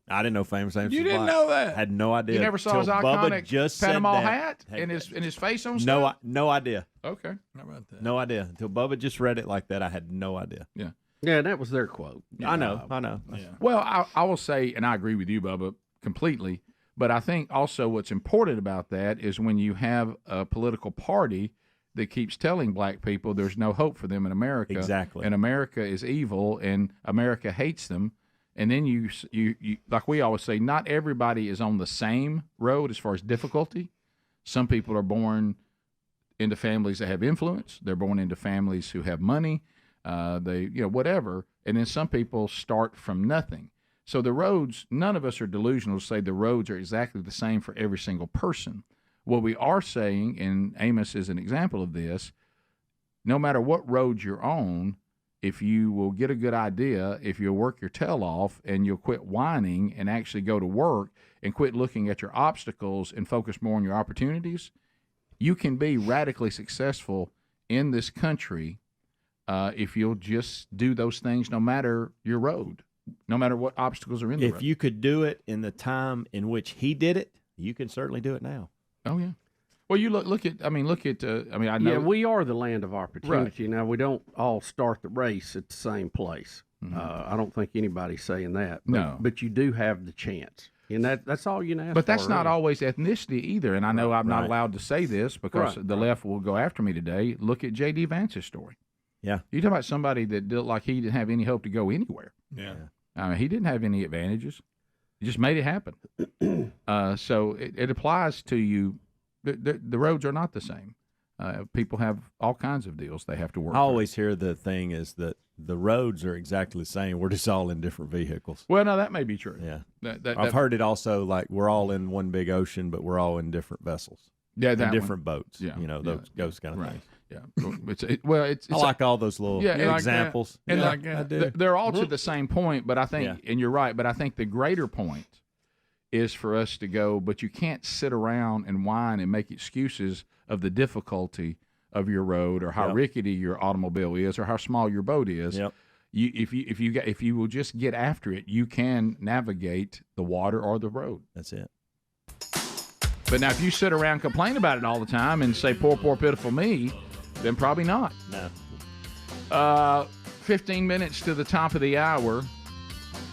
I didn't know famous Amos was black. You didn't know that? Had no idea. You never saw his Bubba iconic just Panama said hat and his face on stuff? No idea. Okay. How about that? No idea. Until Bubba just read it like that, I had no idea. Yeah. Yeah, that was their quote. I know. Yeah. Well, I will say, and I agree with you, Bubba, completely, but I think also what's important about that is when you have a political party that keeps telling black people there's no hope for them in America. Exactly. And America is evil and America hates them. And then you like we always say, not everybody is on the same road as far as difficulty. Some people are born into families that have influence. They're born into families who have money. Whatever. And then some people start from nothing. So the roads, none of us are delusional to say the roads are exactly the same for every single person. What we are saying, and Amos is an example of this, no matter what road you're on, if you will get a good idea, if you'll work your tail off and you'll quit whining and actually go to work and quit looking at your obstacles and focus more on your opportunities, you can be radically successful in this country if you'll just do those things no matter your road, no matter what obstacles are in the road. If you could do it in the time in which he did it, you can certainly do it now. Oh, yeah. Well, you look at. I know. Yeah, we are the land of opportunity. Right. Now, we don't all start the race at the same place. Mm-hmm. I don't think anybody's saying that. But, No. But you do have the chance. And that's all you can ask But that's for, not really. always ethnicity either. And I know I'm not Right. allowed to say this because the left will go after me today. Look at J.D. Vance's story. Yeah. You talk about somebody that looked like he didn't have any hope to go anywhere. Yeah. I mean, he didn't have any advantages. He just made it happen. So it applies to you. The roads are not the same. People have all kinds of deals they have to work I always hear the thing is that the roads are exactly the same. We're just all in different vehicles. Well, no, that may be true. Yeah. I've heard it also like we're all in one big ocean, but we're all in different vessels. Yeah, and that different one. boats. Yeah, those kind of right. things. Yeah, it's I like all those little examples. And I do. They're all to the same point, but I think, and you're right, but I think the greater point is for us to go, but you can't sit around and whine and make excuses of the difficulty of your road or how rickety your automobile is or how small your boat is. Yep. If you will just get after it, you can navigate the water or the road. That's it. But now if you sit around and complain about it all the time and say, poor, pitiful me, then probably not. No. 15 minutes to the top of the hour.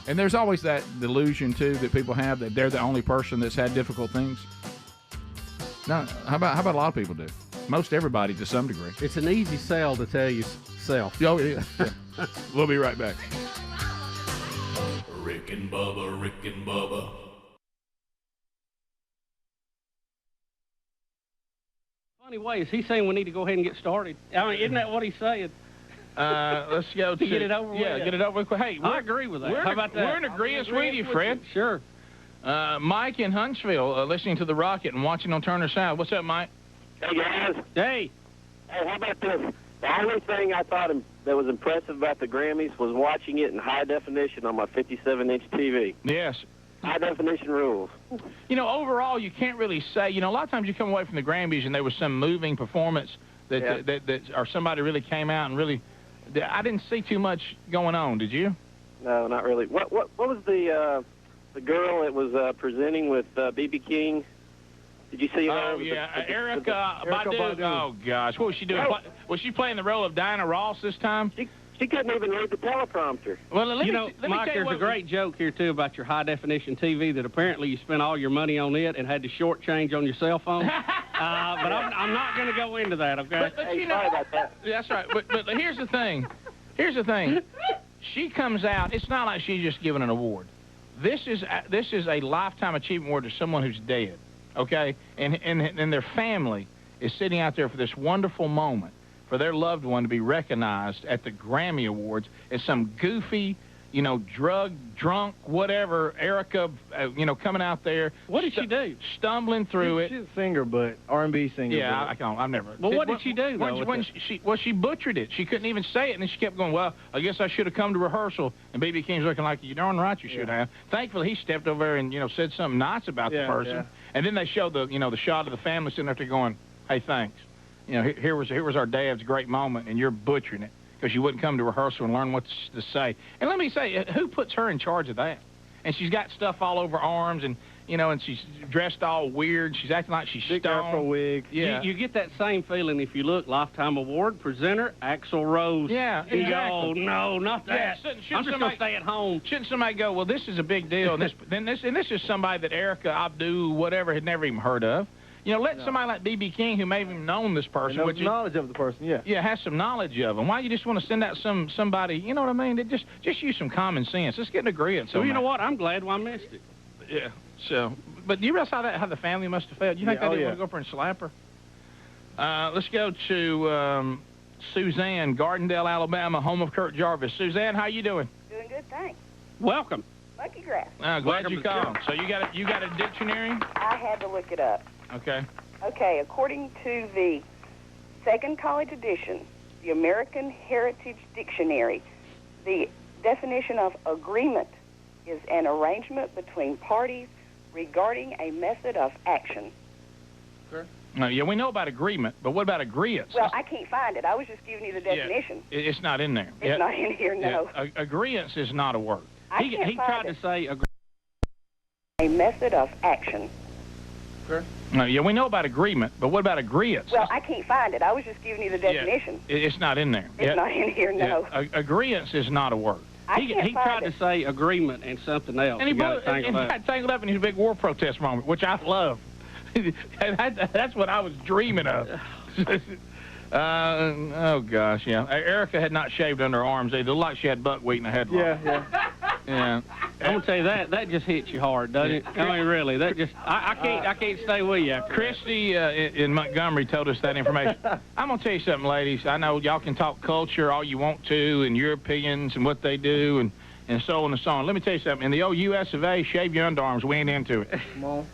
And there's always that delusion, too, that people have that they're the only person that's had difficult things. No, how about a lot of people do? Most everybody to some degree. It's an easy sell to tell yourself. Oh, yeah. We'll be right back. Rick and Bubba, Rick and Bubba. Funny way, is he saying we need to go ahead and get started? I mean, isn't that what he's saying? Let's go to get it over with. Yeah, get it over with. Hey, I agree with that. How about that? We're in agreement with you, Fred. Sure. Mike in Huntsville, listening to the Rocket and watching on Turner South. What's up, Mike? Hey, guys. Hey. Hey, how about this? The only thing I thought that was impressive about the Grammys was watching it in high definition on my 57-inch TV. Yes. High definition rules. You know, overall, you can't really say. You know, a lot of times you come away from the Grammys and there was some moving performance that or somebody really came out and really. I didn't see too much going on. Did you? No, not really. What was the girl that was presenting with B.B. King? Did you see her? Oh, yeah. Erica Badu. Oh, gosh. What was she doing? Was she playing the role of Diana Ross this time? She couldn't even read the teleprompter. Well, let me Mike, tell you there's a great joke here, too, about your high-definition TV that apparently you spent all your money on it and had to shortchange on your cell phone. But I'm not going to go into that, okay? But you know, sorry about that. That's right. But here's the thing. She comes out. It's not like she's just given an award. This is a lifetime achievement award to someone who's dead. Okay, and their family is sitting out there for this wonderful moment for their loved one to be recognized at the Grammy Awards as some goofy, you know, drunk, whatever, Erica, coming out there. What did she do? Stumbling through it. She's a singer, but R&B singer. Yeah, I've never. Well, what did she do, though? She butchered it. She couldn't even say it, and then she kept going, well, I guess I should have come to rehearsal. And B.B. King's looking like, you darn right you should have. Thankfully, he stepped over there and, said something nice about the person. Yeah. And then they showed the shot of the family sitting there going, hey, thanks. Here was our dad's great moment, and you're butchering it because you wouldn't come to rehearsal and learn what to say. And let me say, who puts her in charge of that? And she's got stuff all over her arms, and and she's dressed all weird. She's acting like she's stoned. Afro wig. Yeah. You get that same feeling if you look. Lifetime Award presenter Axl Rose. Yeah, exactly. You go, oh, no, not that. Yeah, I'm just gonna stay at home. Shouldn't somebody go, well, this is a big deal, and this is somebody that Erica Abdu, whatever, had never even heard of. Let somebody like B.B. King, who may have even known this person, knows knowledge of the person, yeah, has some knowledge of him. Why you just want to send out somebody? You know what I mean? That just use some common sense. Let's get an agreement. So you know what? I'm glad I missed it. Yeah. So, but do you realize how the family must have felt? You think they didn't want to go up there and slap her? Let's go to Suzanne, Gardendale, Alabama, home of Kurt Jarvis. Suzanne, how you doing? Doing good, thanks. Welcome. Lucky grass. Glad you called. So you got a dictionary? I had to look it up. Okay. Okay, according to the second college edition, the American Heritage Dictionary, the definition of agreement is an arrangement between parties regarding a method of action. Sure. No, yeah, we know about agreement, but what about agreeance? Well, I can't find it. I was just giving you the definition. Yeah, it's not in there. It's not in here, no. Yeah, agreeance is not a word. He tried to say a method of action. Sure. No, yeah, we know about agreement, but what about agreeance? Well, I can't find it. I was just giving you the definition. Yeah, it's not in there. It's not in here, no. Yeah, agreeance is not a word. He tried to say agreement and something else. And he got tangled up in his big war protest moment, which I love. That's what I was dreaming of. Oh, gosh, yeah. Erica had not shaved under her arms either. It looked like she had buckwheat in her headlock. Yeah. I'm going to tell you that just hits you hard, doesn't it? I mean, really, that just, I can't stay with you after Christy in Montgomery told us that information. I'm going to tell you something, ladies. I know y'all can talk culture all you want to and your opinions and what they do and so on and so on. Let me tell you something. In the old U.S. of A., shave your underarms. We ain't into it. Come on.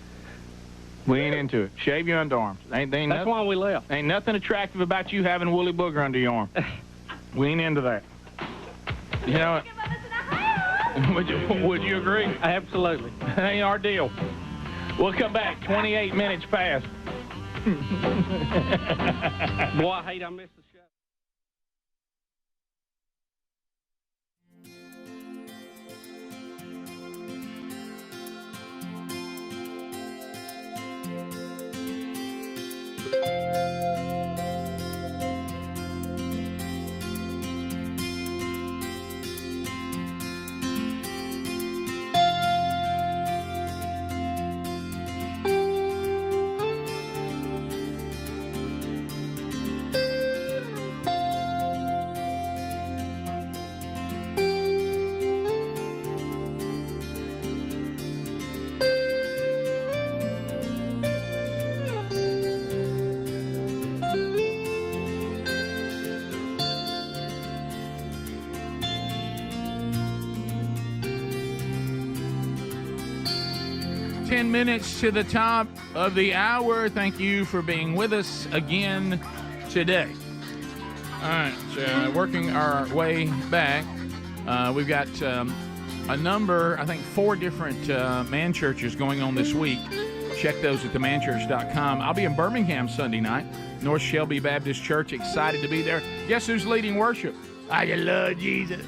We ain't into it. Shave your underarms. That's why we left. Ain't nothing attractive about you having a woolly booger under your arm. We ain't into that. You know what? Would you agree? Absolutely. That ain't our deal. We'll come back 28 minutes past. Boy, I hate I missed the show. 10 minutes to the top of the hour. Thank you for being with us again today. All right, so working our way back, we've got a number, I think 4 different man churches going on this week. Check those at themanchurch.com. I'll be in Birmingham Sunday night, North Shelby Baptist Church. Excited to be there. Guess who's leading worship? I love Jesus.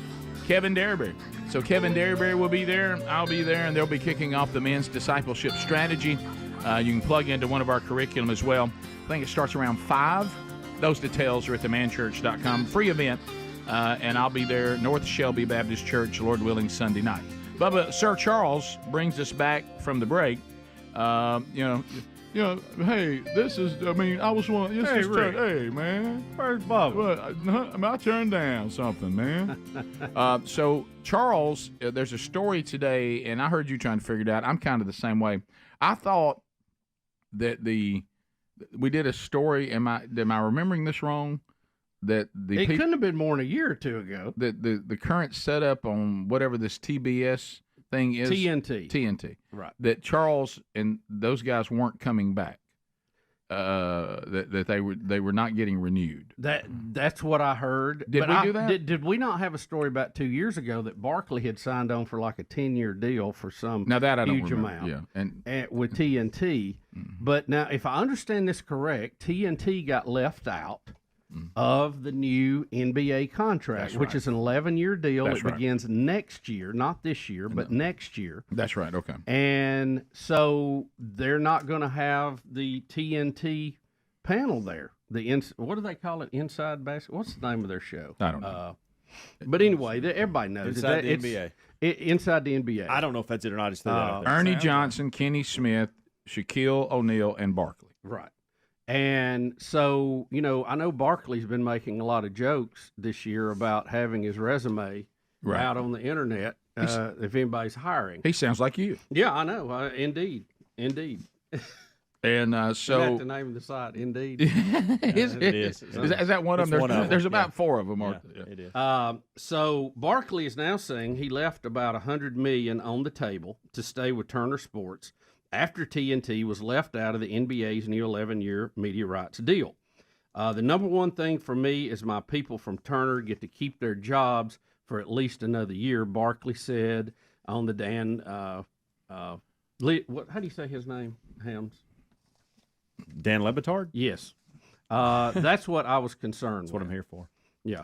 Kevin Derryberry. So Kevin Derryberry will be there. I'll be there, and they'll be kicking off the men's discipleship strategy. You can plug into one of our curriculum as well. I think it starts around 5. Those details are at themanchurch.com. Free event, and I'll be there, North Shelby Baptist Church, Lord willing, Sunday night. Bubba, Sir Charles brings us back from the break. Hey, this is, I was one. Hey, Rick. Hey, man. Where's Bubba? I turned down something, man. So, Charles, there's a story today, and I heard you trying to figure it out. I'm kind of the same way. I thought that we did a story. Am I remembering this wrong? That it couldn't have been more than a year or two ago. The current setup on whatever this TBS thing is TNT, right? That Charles and those guys weren't coming back. That they were not getting renewed. That's what I heard. Did we do that? Did we not have a story about 2 years ago that Barkley had signed on for like a 10-year deal for some now that I don't huge remember. amount? Yeah, and with TNT. But now, if I understand this correct, TNT got left out of the new NBA contract, which is an 11-year deal. It begins next year, not this year, but next year. That's right. Okay. And so they're not going to have the TNT panel there. What do they call it? Inside Basketball? What's the name of their show? I don't know. But anyway, everybody knows Inside the NBA. Inside the NBA. I don't know if that's it or not. I just threw that out there. Ernie Johnson, Kenny Smith, Shaquille O'Neal, and Barkley. Right. And so, I know Barkley's been making a lot of jokes this year about having his resume out on the internet if anybody's hiring. He sounds like you. Yeah, I know. Indeed. And so... That's the name of the site, Indeed. It is. Is that one of them? There's about 4 of them. Yeah, it is. So Barkley is now saying he left about $100 million on the table to stay with Turner Sports after TNT was left out of the NBA's new 11-year media rights deal. The number one thing for me is my people from Turner get to keep their jobs for at least another year, Barkley said on the Dan, how do you say his name, Hams? Dan Le Batard? Yes. That's what I was concerned That's what I'm here for. Yeah.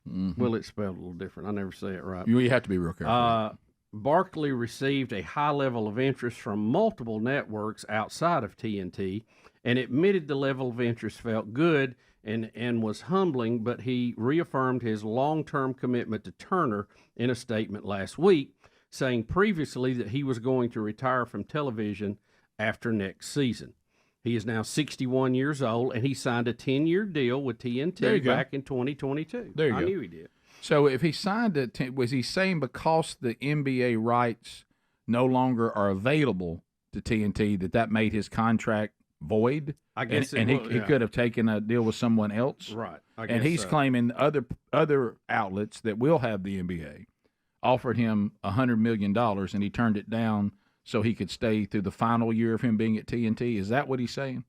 Mm-hmm. Well, it's spelled a little different. I never say it right. You have to be real careful. Barkley received a high level of interest from multiple networks outside of TNT and admitted the level of interest felt good and was humbling, but he reaffirmed his long-term commitment to Turner in a statement last week, saying previously that he was going to retire from television after next season. He is now 61 years old, and he signed a 10-year deal with TNT back in 2022. There you go. I knew he did. So if he signed it, was he saying because the NBA rights no longer are available to TNT that made his contract void? I guess he could have taken a deal with someone else? Right. And he's claiming other outlets that will have the NBA offered him $100 million, and he turned it down so he could stay through the final year of him being at TNT. Is that what he's saying?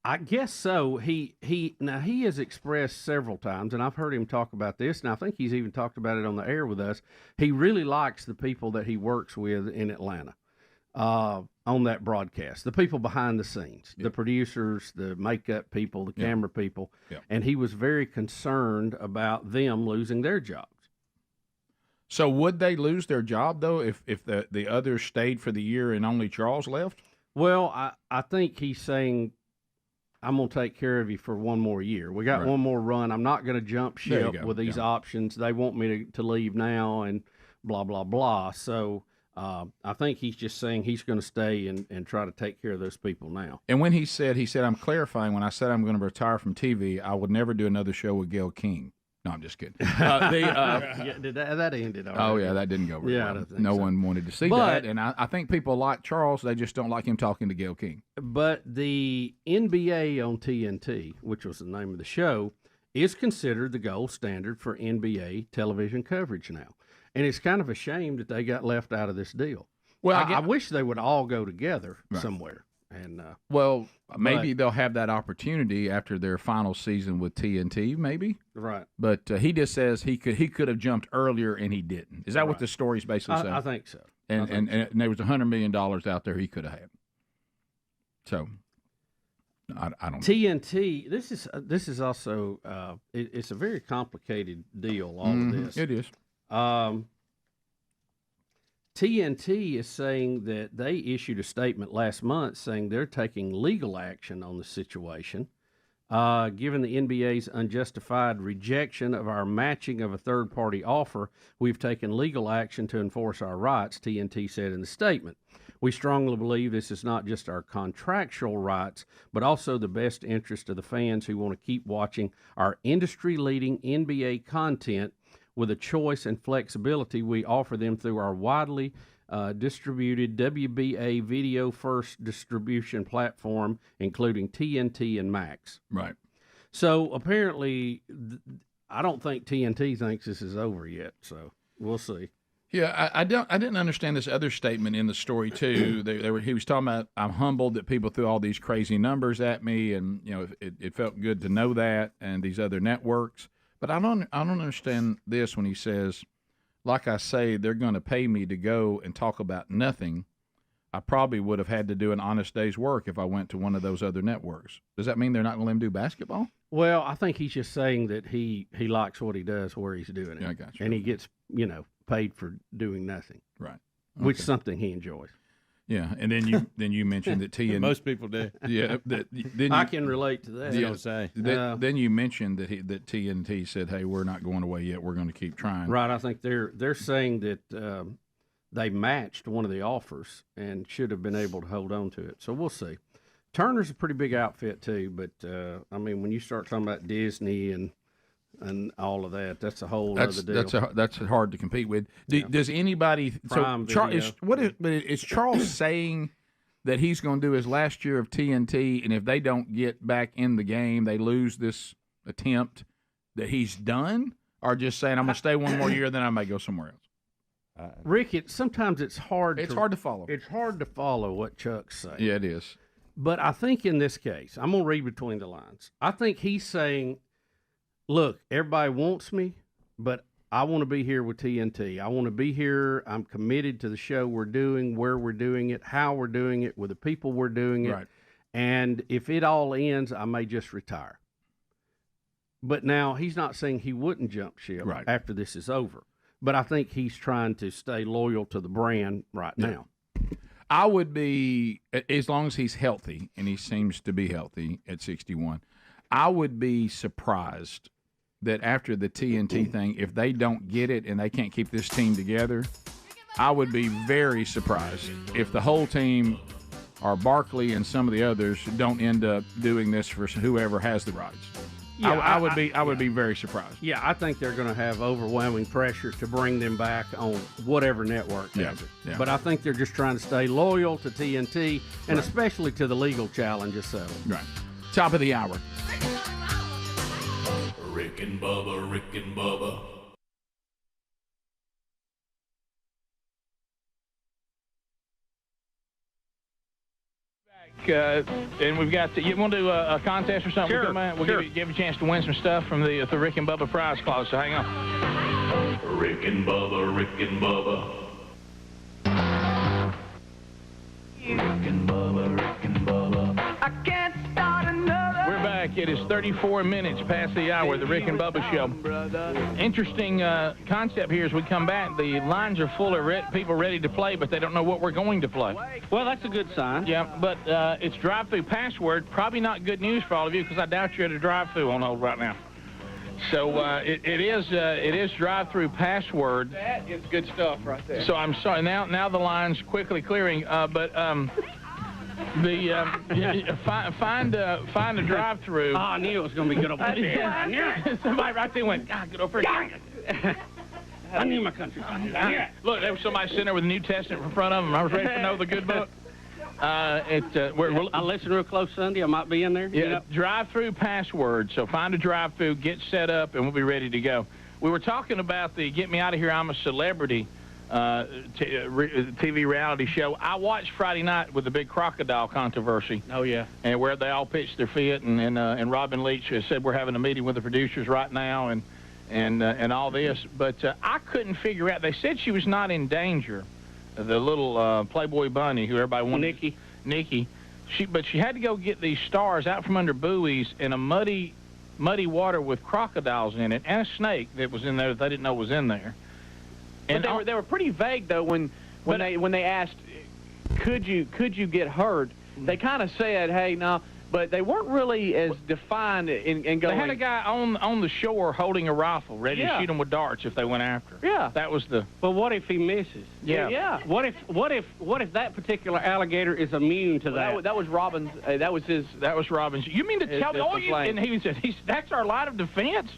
I guess so. He has expressed several times, and I've heard him talk about this, and I think he's even talked about it on the air with us. He really likes the people that he works with in Atlanta on that broadcast, the people behind the scenes, the producers, the makeup people, the camera people, and he was very concerned about them losing their jobs. So would they lose their job, though, if the others stayed for the year and only Charles left? Well, I think he's saying, I'm going to take care of you for one more year. We got one more run. I'm not going to jump ship with these options. They want me to leave now and blah, blah, blah. So I think he's just saying he's going to stay and try to take care of those people now. And when he said, I'm clarifying, when I said I'm going to retire from TV, I would never do another show with Gayle King. No, I'm just kidding. That ended already. Oh, yeah, that didn't go very well. No one wanted to see that. And I think people like Charles, they just don't like him talking to Gayle King. But the NBA on TNT, which was the name of the show, is considered the gold standard for NBA television coverage now. And it's kind of a shame that they got left out of this deal. Well, I wish they would all go together somewhere. And maybe they'll have that opportunity after their final season with TNT, maybe. Right. But he just says he could have jumped earlier and he didn't. Is that what the story's basically saying? I think so. And there was $100 million out there he could have had. So I don't know. TNT. This is also it's a very complicated deal. All of this. It is. TNT is saying that they issued a statement last month saying they're taking legal action on the situation. Given the NBA's unjustified rejection of our matching of a third-party offer, we've taken legal action to enforce our rights, TNT said in the statement. We strongly believe this is not just our contractual rights, but also the best interest of the fans who want to keep watching our industry-leading NBA content with a choice and flexibility we offer them through our widely distributed WBA video-first distribution platform, including TNT and Max. Right. So apparently, I don't think TNT thinks this is over yet. So we'll see. Yeah, I didn't understand this other statement in the story too. He was talking about, I'm humbled that people threw all these crazy numbers at me, and it felt good to know that, and these other networks. But I don't understand this when he says, like I say, they're going to pay me to go and talk about nothing. I probably would have had to do an honest day's work if I went to one of those other networks. Does that mean they're not going to let him do basketball? Well, I think he's just saying that he likes what he does where he's doing it. Yeah, I got you. And he gets, paid for doing nothing. Right. Which is something he enjoys. Yeah, and then you mentioned that TNT. Most people do. Yeah, I can relate to that. Yeah, then you mentioned that TNT said, "Hey, we're not going away yet. We're going to keep trying." Right. I think they're saying that they matched one of the offers and should have been able to hold on to it. So we'll see. Turner's a pretty big outfit too, but when you start talking about Disney and all of that, that's a whole other deal. That's hard to compete with. Does anybody? Is Charles saying that he's going to do his last year of TNT, and if they don't get back in the game, they lose this attempt, that he's done, or just saying I'm going to stay one more year, then I may go somewhere else? Rick, sometimes it's hard. It's hard to follow. It's hard to follow what Chuck's saying. Yeah, it is. But I think in this case, I'm going to read between the lines. I think he's saying, look, everybody wants me, but I want to be here with TNT. I want to be here. I'm committed to the show we're doing, where we're doing it, how we're doing it, with the people we're doing it. Right. And if it all ends, I may just retire. But now he's not saying he wouldn't jump ship after this is over. But I think he's trying to stay loyal to the brand right now. I would be, as long as he's healthy, and he seems to be healthy at 61, I would be surprised that after the TNT thing, if they don't get it and they can't keep this team together, I would be very surprised if the whole team, or Barkley and some of the others, don't end up doing this for whoever has the rights. Yeah, I would be very surprised. Yeah, I think they're going to have overwhelming pressure to bring them back on whatever network has it. Yeah. But I think they're just trying to stay loyal to TNT and especially to the legal challenge itself. Right. Top of the hour. Rick and Bubba, Rick and Bubba. And we've got you want to do a contest or something? Sure. We'll give you a chance to win some stuff from the Rick and Bubba prize closet. So hang on. Rick and Bubba, Rick and Bubba. Rick and Bubba, Rick and Bubba. I can't start another. We're back. It is 34 minutes past the hour of the Rick and Bubba Show. Interesting concept here as we come back. The lines are full of people ready to play, but they don't know what we're going to play. Well, that's a good sign. Yeah, but it's drive-through password. Probably not good news for all of you because I doubt you're at a drive-through on hold right now. So it is drive-through password. That is good stuff right there. So I'm sorry. Now the line's quickly clearing, but find a drive-through. Oh, I knew it was going to be good over there. Yeah, I knew it. Somebody right there went, God, get over here. I knew my country. Look, there was somebody sitting there with a New Testament in front of them. I was ready to know the good book. I listened real close Sunday. I might be in there. Yeah, drive-through password. So find a drive-through, get set up, and we'll be ready to go. We were talking about the Get Me Out of Here, I'm a Celebrity TV reality show. I watched Friday night with the big crocodile controversy. Oh, yeah. And where they all pitched their fit, and Robin Leach said we're having a meeting with the producers right now and all this. But I couldn't figure out. They said she was not in danger. The little Playboy bunny who everybody wanted. Nikki. But she had to go get these stars out from under buoys in a muddy water with crocodiles in it and a snake that was in there that they didn't know was in there. And they were pretty vague though when they asked, could you get hurt? They kind of said, hey, no, but they weren't really as defined in going. They had a guy on the shore holding a rifle, ready to shoot them with darts if they went after. Yeah, that was the. Well, what if he misses? Yeah. What if that particular alligator is immune to that? That was Robin's. That was his. That was Robin's. You mean to tell me? Oh, and he said that's our line of defense.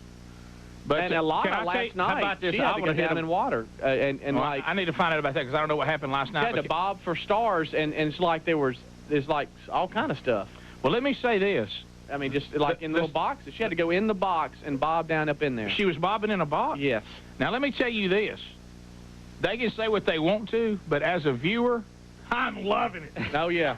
But and Alana last night, how about this? She had to go down in water, I need to find out about that because I don't know what happened last night. She had to bob for stars, and it's like there's like all kind of stuff. Well, let me say this. I mean, just like in little boxes. She had to go in the box and bob down up in there. She was bobbing in a box? Yes. Now, let me tell you this. They can say what they want to, but as a viewer, I'm loving it. Oh, yeah.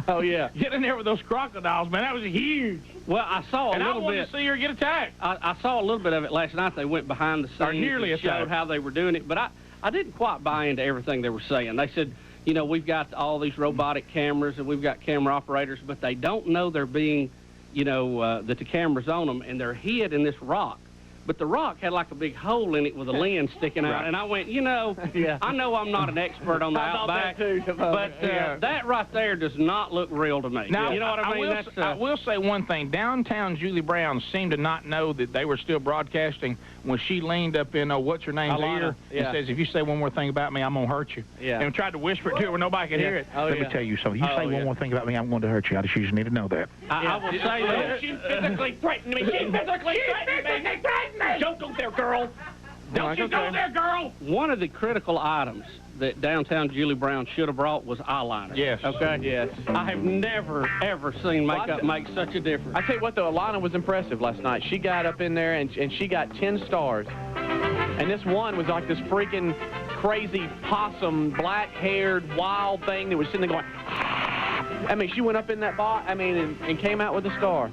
Oh, yeah. Get in there with those crocodiles, man. That was huge. Well, I saw a little bit. And I wanted to see her get attacked. I saw a little bit of it last night. They went behind the scenes and showed how they were doing it. But I didn't quite buy into everything they were saying. They said, you know, we've got all these robotic cameras and we've got camera operators, but they don't know they're being, you know, that the camera's on them, and they're hid in this rock. But the rock had like a big hole in it with a lens sticking out. Right. And I went, you know, I know I'm not an expert on the Outback, but that right there does not look real to me. Now, you know what I mean? I will say one thing. Downtown Julie Brown seemed to not know that they were still broadcasting when she leaned up in, what's-her-name's ear and says, if you say one more thing about me, I'm going to hurt you. Yeah. And tried to whisper it to her where nobody could hear it. Let me tell you something. You say one more thing about me, I'm going to hurt you. I just usually need to know that. I will say that. Don't you physically threaten me. She physically threatened me. Don't go there, girl. Don't you go there, girl. One of the critical items that downtown Julie Brown should have brought was eyeliner. Yes. Okay? Yes. I have never, ever seen makeup make such a difference. I tell you what, though, Alana was impressive last night. She got up in there, and she got 10 stars. And this one was like this freaking crazy possum, black-haired, wild thing that was sitting there going, I mean, she went up in that box, and came out with a star.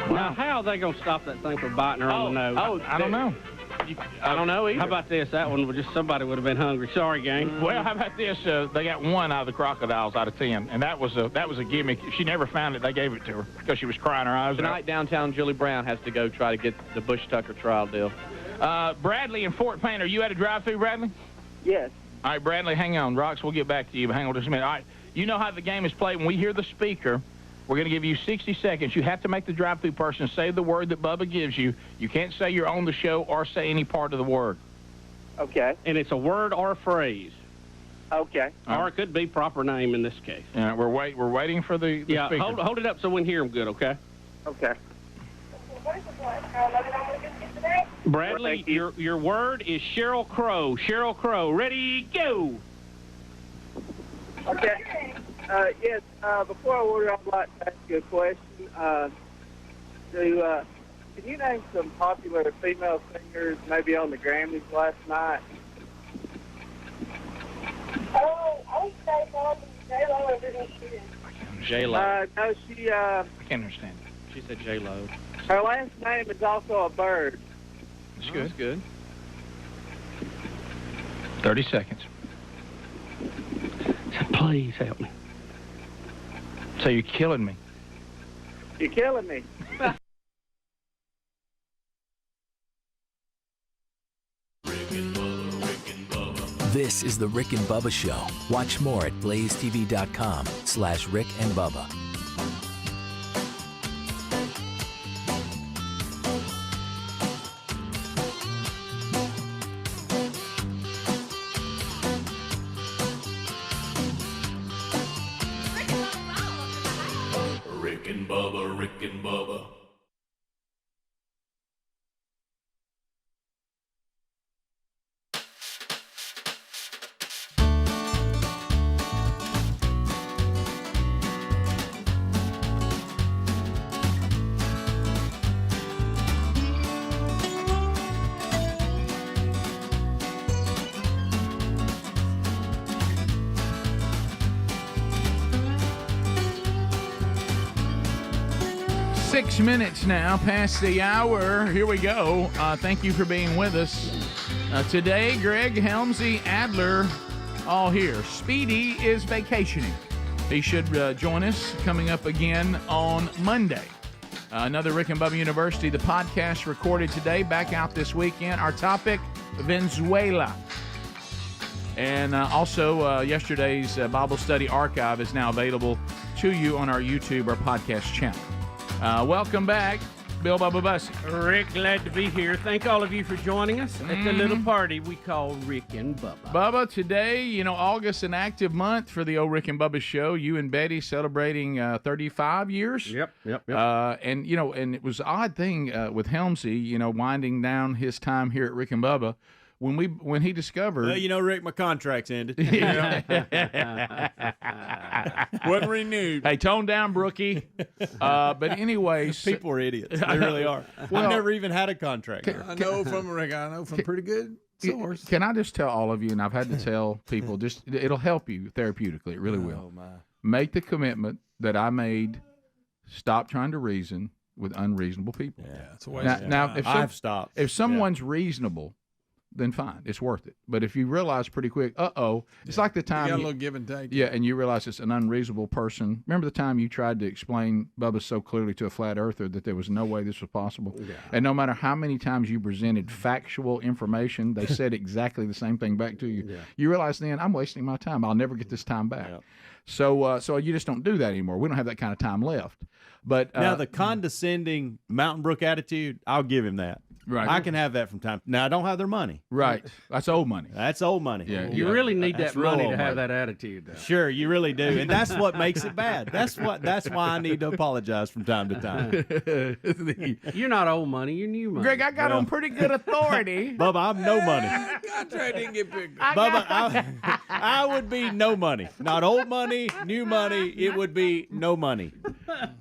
Now, how are they going to stop that thing from biting her on the nose? I don't know. I don't know either. How about this? That one was just somebody would have been hungry. Sorry, gang. Well, how about this? They got 1 out of the crocodiles out of 10, and that was a gimmick. She never found it. They gave it to her because she was crying her eyes out. Tonight, downtown Julie Brown has to go try to get the Bush Tucker trial deal. Bradley in Fort Payne, are you at a drive-thru, Bradley? Yes. All right, Bradley, hang on. Rox, we'll get back to you, but hang on just a minute. All right, you know how the game is played. When we hear the speaker, we're going to give you 60 seconds. You have to make the drive-thru person say the word that Bubba gives you. You can't say you're on the show or say any part of the word. Okay. And it's a word or a phrase. Okay. Or it could be proper name in this case. Yeah, we're waiting for the speaker. Hold it up so we can hear him good, okay? Okay. Bradley, your word is Sheryl Crow. Sheryl Crow. Ready, go. Okay. Yes, before I order, I'd like to ask you a question. Can you name some popular female singers maybe on the Grammys last night? Oh, I would say probably J-Lo or Britney Spears. J-Lo. No, she... I can't understand. She said J-Lo. Her last name is also a bird. That's good. That's good. 30 seconds. Please help me. So you're killing me. You're killing me. This is the Rick and Bubba Show. Watch more at blazetv.com/Rick and Bubba. Rick and Bubba, Rick and Bubba. 6 minutes now past the hour. Here we go. Thank you for being with us. Today, Greg, Helmsy, Adler, all here. Speedy is vacationing. He should join us coming up again on Monday. Another Rick and Bubba University, the podcast recorded today, back out this weekend. Our topic, Venezuela. And also, yesterday's Bible study archive is now available to you on our YouTube or podcast channel. Welcome back, Bill Bubba Bussy. Rick, glad to be here. Thank all of you for joining us at the little party we call Rick and Bubba. Bubba, today, August, an active month for the old Rick and Bubba show. You and Betty celebrating 35 years. Yep. And it was an odd thing with Helmsy, winding down his time here at Rick and Bubba. When he discovered... Rick, my contract's ended. Wasn't renewed. Hey, tone down, Brookie. But anyways... People are idiots. They really are. Well, I've never even had a contract. I know from pretty good source. Can I just tell all of you, and I've had to tell people, just it'll help you therapeutically. It really will. My. Make the commitment that I made. Stop trying to reason with unreasonable people. Yeah, it's a waste of time. I've stopped. If someone's reasonable... then fine, it's worth it. But if you realize pretty quick, it's like the time you got a little give and take. Yeah, and you realize it's an unreasonable person. Remember the time you tried to explain Bubba so clearly to a flat earther that there was no way this was possible? Yeah. And no matter how many times you presented factual information, they said exactly the same thing back to you. Yeah. You realize then, I'm wasting my time. I'll never get this time back. Yeah. So you just don't do that anymore. We don't have that kind of time left. But now the condescending Mountain Brook attitude, I'll give him that. Right. I can have that from time. Now I don't have their money. Right. That's old money. That's old money. Yeah. You really need that money to have that attitude, though. Sure, you really do, and that's what makes it bad. That's why I need to apologize from time to time. You're not old money. You're new money. Greg, I got on pretty good authority. Bubba, I'm no money. Contract didn't get picked up. Bubba, I would be no money. Not old money, new money. It would be no money.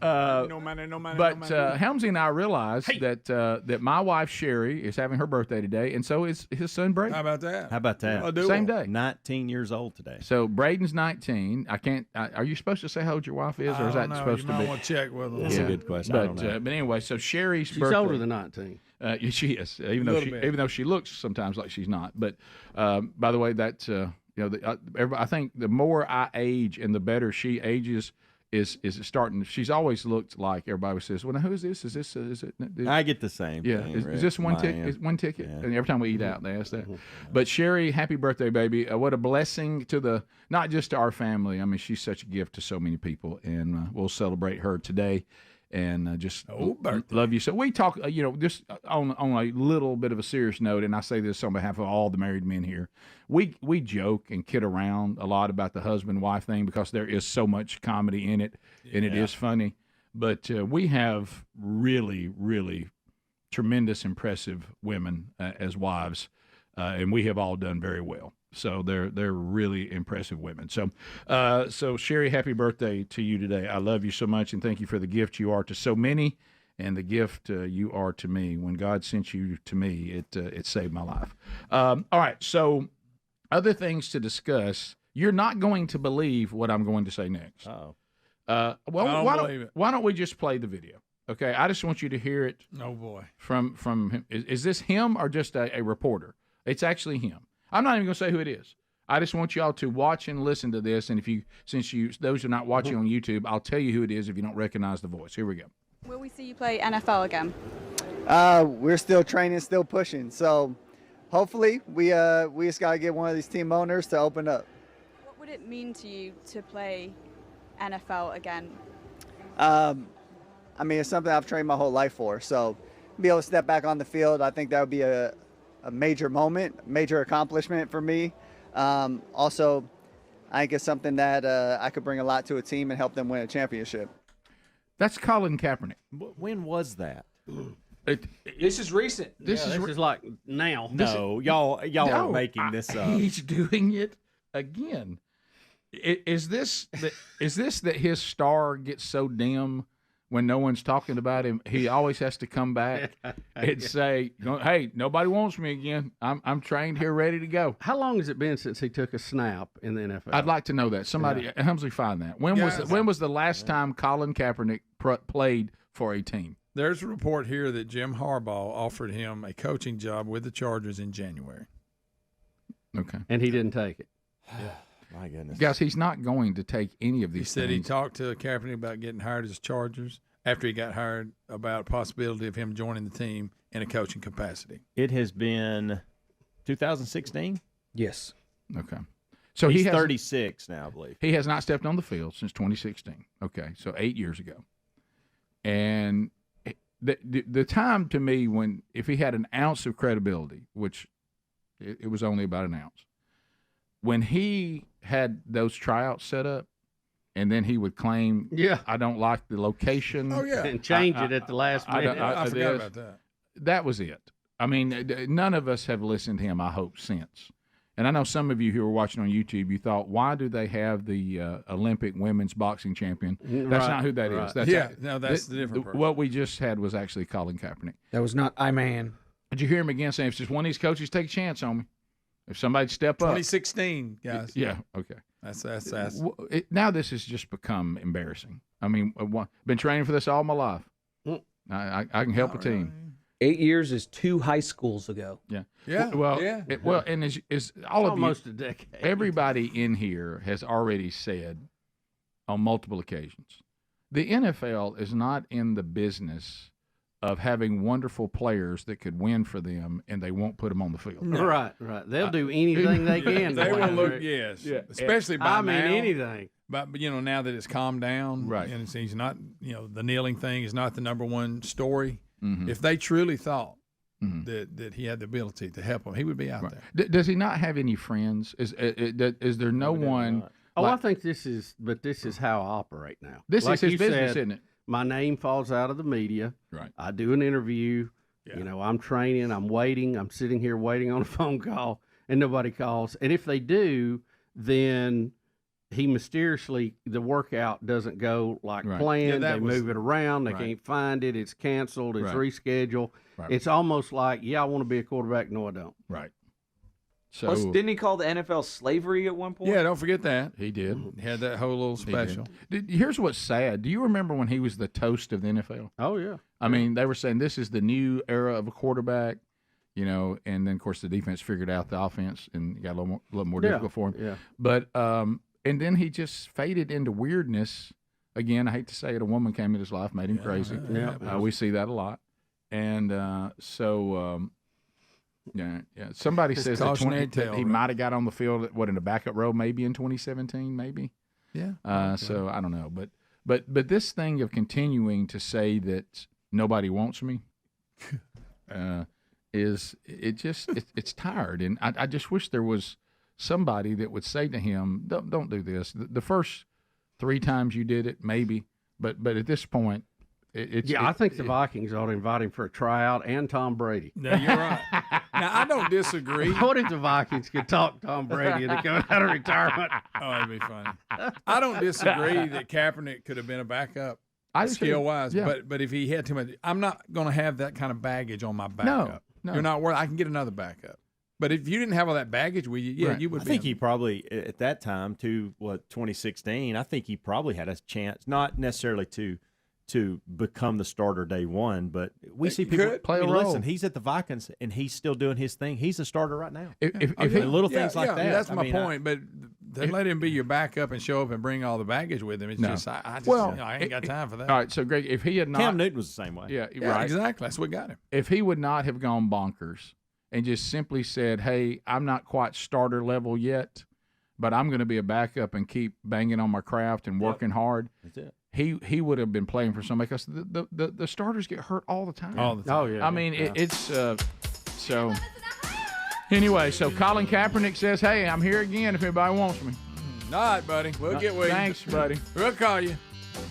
No money. But Helmsy and I realized that my wife Sherry is having her birthday today, and so is his son Braden. How about that? Same day. 19 years old today. So Braden's 19. I can't. Are you supposed to say how old your wife is, or is that supposed to be? I want to check with her. That's a good question. But anyway, so Sherry's birthday. She's older than 19. She is, even though she looks sometimes like she's not. But by the way, that I think the more I age and the better she ages. Is starting? She's always looked like everybody says, "Well, now who is this? Is this? Is it?" I get the same. Yeah, thing, is this one ticket? Is one ticket? Yeah. And every time we eat out, they ask that. But Sherry, happy birthday, baby! What a blessing to not just to our family. I mean, she's such a gift to so many people, and we'll celebrate her today. And just love you. So we talk, just on a little bit of a serious note, and I say this on behalf of all the married men here. We joke and kid around a lot about the husband-wife thing because there is so much comedy in it, and it is funny. But we have really, really tremendous, impressive women as wives, and we have all done very well. So they're really impressive women. So Sherry, happy birthday to you today. I love you so much, and thank you for the gift you are to so many, and the gift you are to me. When God sent you to me, it saved my life. All right, so other things to discuss. You're not going to believe what I'm going to say next. Why don't we just play the video? Okay, I just want you to hear it. Oh boy, from him. Is this him or just a reporter? It's actually him. I'm not even going to say who it is. I just want y'all to watch and listen to this. And since those who are not watching on YouTube, I'll tell you who it is if you don't recognize the voice. Here we go. Will we see you play NFL again? We're still training, still pushing. So hopefully we just got to get one of these team owners to open up. What would it mean to you to play NFL again? I mean, it's something I've trained my whole life for. So be able to step back on the field, I think that would be a major moment, major accomplishment for me. Also, I think it's something that I could bring a lot to a team and help them win a championship. That's Colin Kaepernick. When was that? This is recent. This is like now. No, y'all are making this up. He's doing it again. Is this that his star gets so dim when no one's talking about him, he always has to come back and say, "Hey, nobody wants me again. I'm trained here, ready to go." How long has it been since he took a snap in the NFL? I'd like to know that. Somebody, Helmsley, find that. When was the last time Colin Kaepernick played for a team. There's a report here that Jim Harbaugh offered him a coaching job with the Chargers in January. Okay. And he didn't take it. Yeah. My goodness. Guys, he's not going to take any of these He said things. he talked to Kaepernick about getting hired as Chargers after he got hired, about a possibility of him joining the team in a coaching capacity. It has been 2016? Yes. Okay. So he's he has, 36 now, I believe. He has not stepped on the field since 2016. Okay, so 8 years ago. And the time to me when, if he had an ounce of credibility, which it was only about an ounce, when he had those tryouts set up, and then he would claim, I don't like the location. Oh, yeah. And change it at the last minute. I forgot about that. That was it. I mean, none of us have listened to him, I hope, since. And I know some of you who are watching on YouTube, you thought, why do they have the Olympic women's boxing champion? That's not who that is. That's that's the different person. What we just had was actually Colin Kaepernick. That was not I-Man. Did you hear him again saying, if just one of these coaches take a chance on me, if somebody step up. 2016, guys. Yeah, okay. That's now this has just become embarrassing. I mean, been training for this all my life. I can help a team. 8 years is 2 high schools ago. Yeah. Yeah. Well, yeah. And is all of almost you, a decade. Everybody in here has already said on multiple occasions, the NFL is not in the business of having wonderful players that could win for them, and they won't put them on the field. No. Right. They'll do anything they can. They will look, Yeah. especially by now. Anything. But now that it's calmed down, right? And he's not, the kneeling thing is not the number one story. Mm-hmm. If they truly thought that he had the ability to help them, he would be out there. Does he not have any friends? Is there no one? Oh, I think this is how I operate now. This like is his you business, said, isn't it? My name falls out of the media. Right. I do an interview. Yeah. I'm training. I'm waiting. I'm sitting here waiting on a phone call, and nobody calls. And if they do, then he mysteriously, the workout doesn't go like planned. They move it around. They can't find it. It's canceled. It's rescheduled. Right. It's almost like, I want to be a quarterback. No, I don't. Right. So plus, didn't he call the NFL slavery at one point? Yeah, don't forget that. He did. He had that whole little special. Here's what's sad. Do you remember when he was the toast of the NFL? Oh, yeah. I mean, they were saying this is the new era of a quarterback, and then, of course, the defense figured out the offense and got a little more difficult for him. Yeah. But and then he just faded into weirdness. Again, I hate to say it, a woman came in his life, made him crazy. Yeah. We see that a lot. And somebody says that he might have got on the field, in a backup role, maybe in 2017, maybe. Yeah. So I don't know, but this thing of continuing to say that nobody wants me, it's tired, and I just wish there was somebody that would say to him, don't do this. The first 3 times you did it, maybe, but at this point. I think the Vikings ought to invite him for a tryout, and Tom Brady. No, you're right. Now, I don't disagree. What if the Vikings could talk Tom Brady into coming out of retirement? Oh, that'd be funny. I don't disagree that Kaepernick could have been a backup, skill-wise, but if he had too much, I'm not going to have that kind of baggage on my backup. No. You're not worth. I can get another backup. But if you didn't have all that baggage with you, you would. I think he probably, at that time, 2016, I think he probably had a chance, not necessarily to become the starter day one, but we see people play a role. Listen, he's at the Vikings and he's still doing his thing. He's a starter right now. If little things like that. That's my point. But they let him be your backup and show up and bring all the baggage with him. It's just I ain't got time for that. All right, so Greg, if he had not, Cam Newton was the same way. Yeah, right. Exactly. That's what got him. If he would not have gone bonkers and just simply said, "Hey, I'm not quite starter level yet, but I'm going to be a backup and keep banging on my craft and working hard." That's it. He would have been playing for somebody, because the starters get hurt all the time. All the time. Oh, yeah. I mean, it's so. Anyway, so Colin Kaepernick says, "Hey, I'm here again if anybody wants me." All right, buddy. We'll get with you. Thanks, buddy. We'll call you.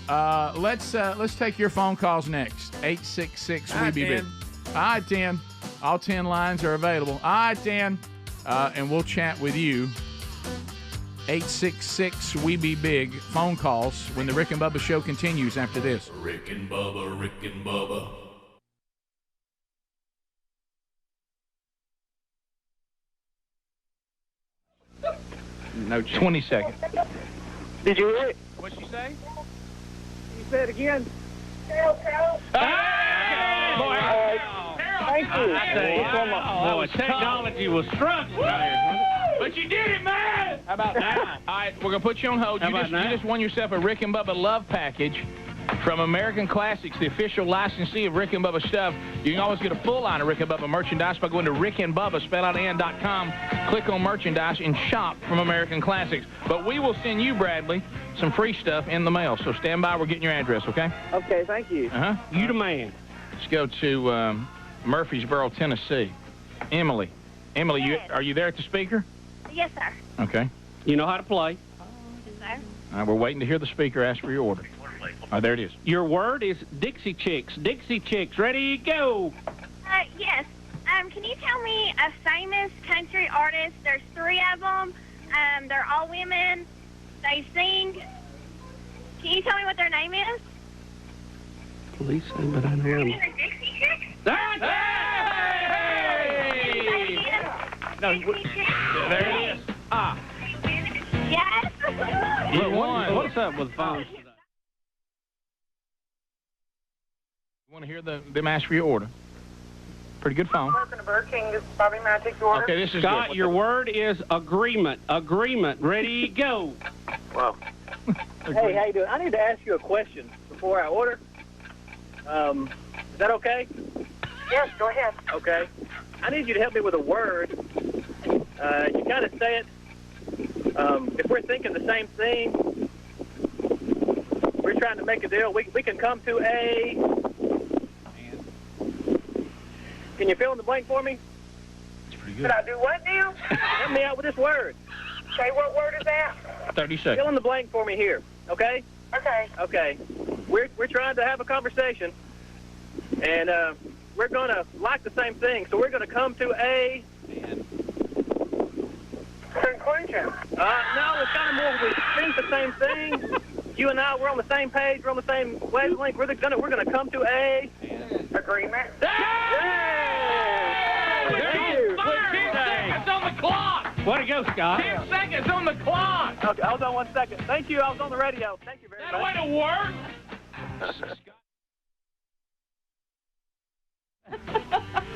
Let's take your phone calls next. 866-WE-BE-BIG. All right, 10. All 10 lines are available. All right, 10. And we'll chat with you. 866-WE-BE-BIG. Phone calls when the Rick and Bubba show continues after this. Rick and Bubba, Rick and Bubba. No, 20 seconds. Did you hear it? What'd she say? You said again? Thank you. Boy, technology was struck. But you did it, man! How about now? All right, we're going to put you on hold. You just won yourself a Rick and Bubba love package from American Classics, the official licensee of Rick and Bubba stuff. You can always get a full line of Rick and Bubba merchandise by going to rickandbubba.com, click on merchandise, and shop from American Classics. But we will send you, Bradley, some free stuff in the mail. So stand by. We're getting your address, okay? Okay, thank you. You the man. Let's go to Murfreesboro, Tennessee. Emily, are you there at the speaker? Yes, sir. Okay. You know how to play. Yes, sir. All right, we're waiting to hear the speaker ask for your order. There it is. Your word is Dixie Chicks. Dixie Chicks, ready, go. Yes. Can you tell me a famous country artist? There's 3 of them. They're all women. They sing. Can you tell me what their name is? Please say, but I know them. Dixie Chicks? No, there it is. Yes. You won. What's up with phones today? You want to hear them ask for your order? Pretty good phone. Working a Burger King is probably my take order. Okay, this is Scott, good. your word is agreement. Agreement. Ready, go. Wow. Hey, how you doing? I need to ask you a question before I order. Is that okay? Yes, go ahead. Okay. I need you to help me with a word. You kind of say it. If we're thinking the same thing, we're trying to make a deal. We can come to a... Can you fill in the blank for me? It's pretty good. Should I do what deal? Help me out with this word. Okay, what word is that? 30 seconds. Fill in the blank for me here, okay? Okay. Okay. We're trying to have a conversation, and we're going to like the same thing, so we're going to come to a... conclusion. No, it's kind of more we think the same thing. You and I, we're on the same page, we're on the same wavelength. We're gonna come to a... agreement. Thank you. 10 seconds on the clock. Way to go, Scott. 10 seconds on the clock. Okay, hold on 1 second. Thank you. I was on the radio. Thank you very much. That way to work.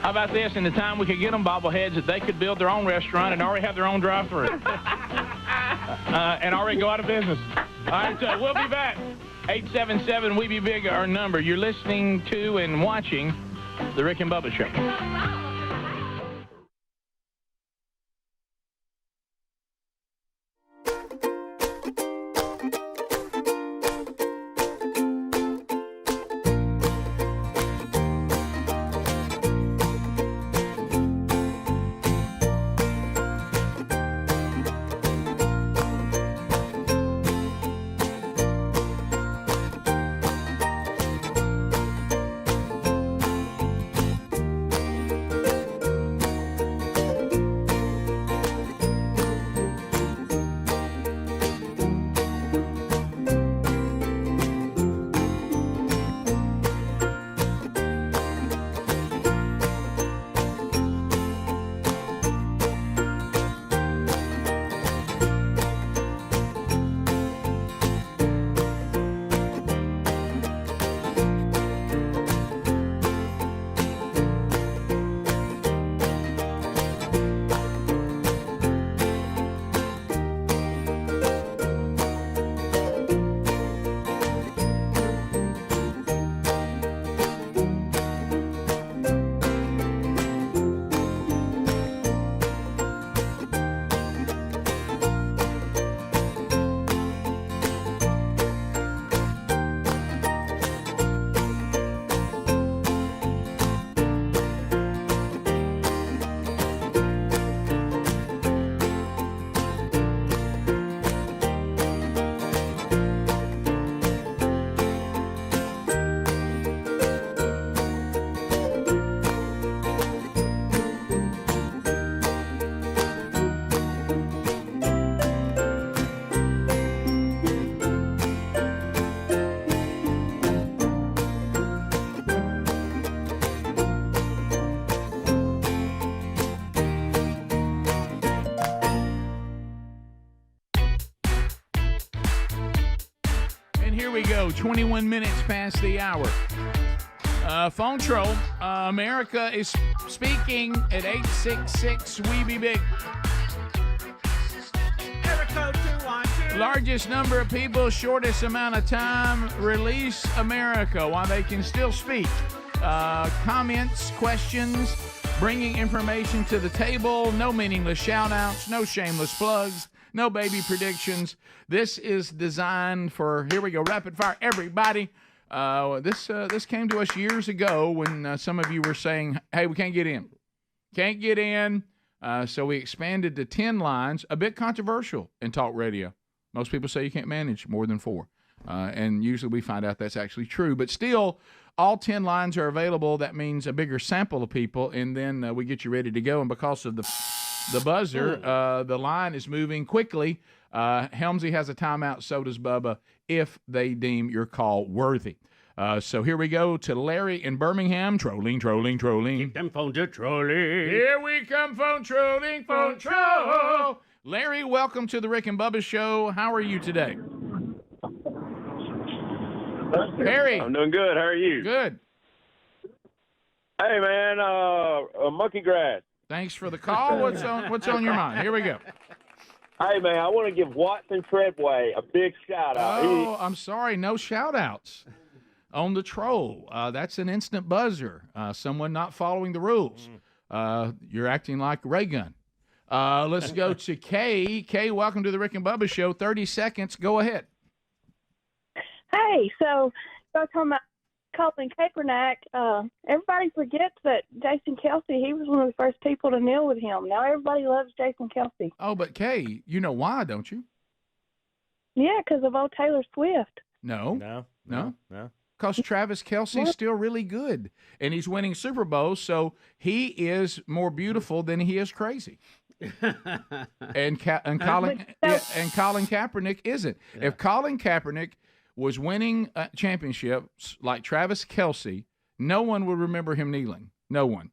How about this? In the time we could get them bobbleheads, that they could build their own restaurant and already have their own drive-thru. And already go out of business. All right, so we'll be back. 877-WE-BE-BIG, our number. You're listening to and watching The Rick and Bubba Show. we go. 21 minutes past the hour. Phone troll. America is speaking at 866 We Be Big. Largest number of people, shortest amount of time. Release America while they can still speak. Comments, questions, bringing information to the table. No meaningless shout-outs, no shameless plugs, no baby predictions. This is designed for, here we go, rapid fire. Everybody. This came to us years ago when some of you were saying, hey, we can't get in. Can't get in. So we expanded to 10 lines, a bit controversial in talk radio. Most people say you can't manage more than 4. And usually we find out that's actually true. But still, all 10 lines are available. That means a bigger sample of people, and then we get you ready to go. And because of the buzzer, the line is moving quickly. Helmsy has a timeout, so does Bubba, if they deem your call worthy. So here we go to Larry in Birmingham. Trolling. Keep them phones a trolling. Here we come, phone trolling, phone troll. Larry, welcome to the Rick and Bubba Show. How are you today? Harry. I'm doing good. How are you? Good. Hey, man, a monkey grad. Thanks for the call. What's on your mind? Here we go. Hey, man, I want to give Watson Treadway a big shout-out. Oh, I'm sorry. No shout-outs on the troll. That's an instant buzzer. Someone not following the rules. You're acting like Raygun. Let's go to Kay. Kay, welcome to the Rick and Bubba Show. 30 seconds. Go ahead. Hey, so y'all talking about Colin Kaepernick. Everybody forgets that Jason Kelsey, he was one of the first people to kneel with him. Now everybody loves Jason Kelsey. Oh, but Kay, you know why, don't you? Yeah, because of old Taylor Swift. No. Because Travis Kelce's still really good, and he's winning Super Bowls, so he is more beautiful than he is crazy. and Colin Kaepernick isn't. Yeah. If Colin Kaepernick was winning championships like Travis Kelce, no one would remember him kneeling. No one.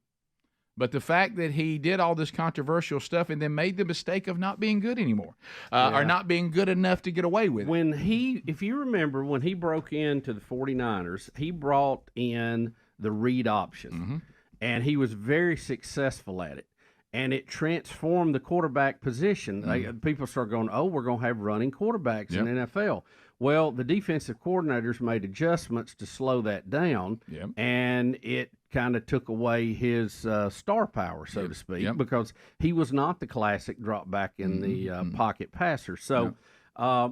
But the fact that he did all this controversial stuff and then made the mistake of not being good anymore, or not being good enough to get away with it. If you remember, when he broke into the 49ers, he brought in the read option, and he was very successful at it. And it transformed the quarterback position. People start going, oh, we're going to have running quarterbacks in the NFL. Well, the defensive coordinators made adjustments to slow that down, and it kind of took away his star power, so to speak, because he was not the classic drop back in the pocket passer. So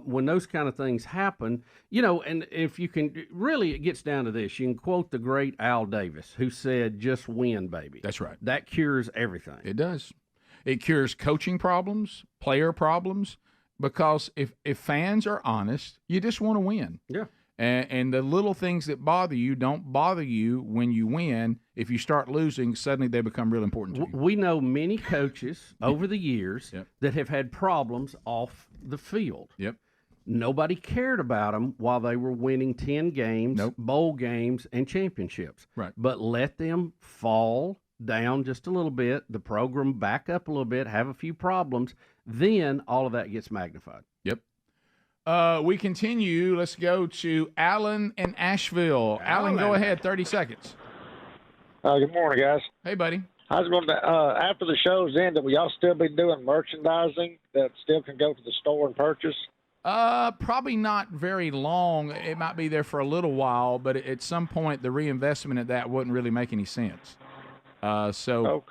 when those kind of things happen, and if you can, really it gets down to this. You can quote the great Al Davis, who said, just win, baby. That's right. That cures everything. It does. It cures coaching problems, player problems, because if fans are honest, you just want to win. Yeah. And the little things that bother you don't bother you when you win. If you start losing, suddenly they become real important to you. We know many coaches over the years that have had problems off the field. Nobody cared about them while they were winning 10 games, bowl games, and championships. Right. But let them fall down just a little bit, the program back up a little bit, have a few problems, then all of that gets magnified. We continue. Let's go to Alan in Asheville. Alan, go ahead. 30 seconds. Good morning, guys. Hey, buddy. I was going to, after the show's ended, will y'all still be doing merchandising that still can go to the store and purchase? Probably not very long. It might be there for a little while, but at some point, the reinvestment of that wouldn't really make any sense. So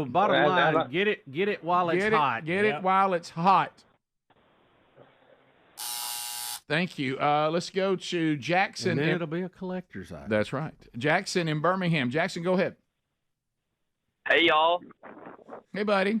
bottom line, get it while it's hot. Get it while it's hot. Thank you. Let's go to Jackson. And then it'll be a collector's item. That's right. Jackson in Birmingham. Jackson, go ahead. Hey, y'all. Hey, buddy.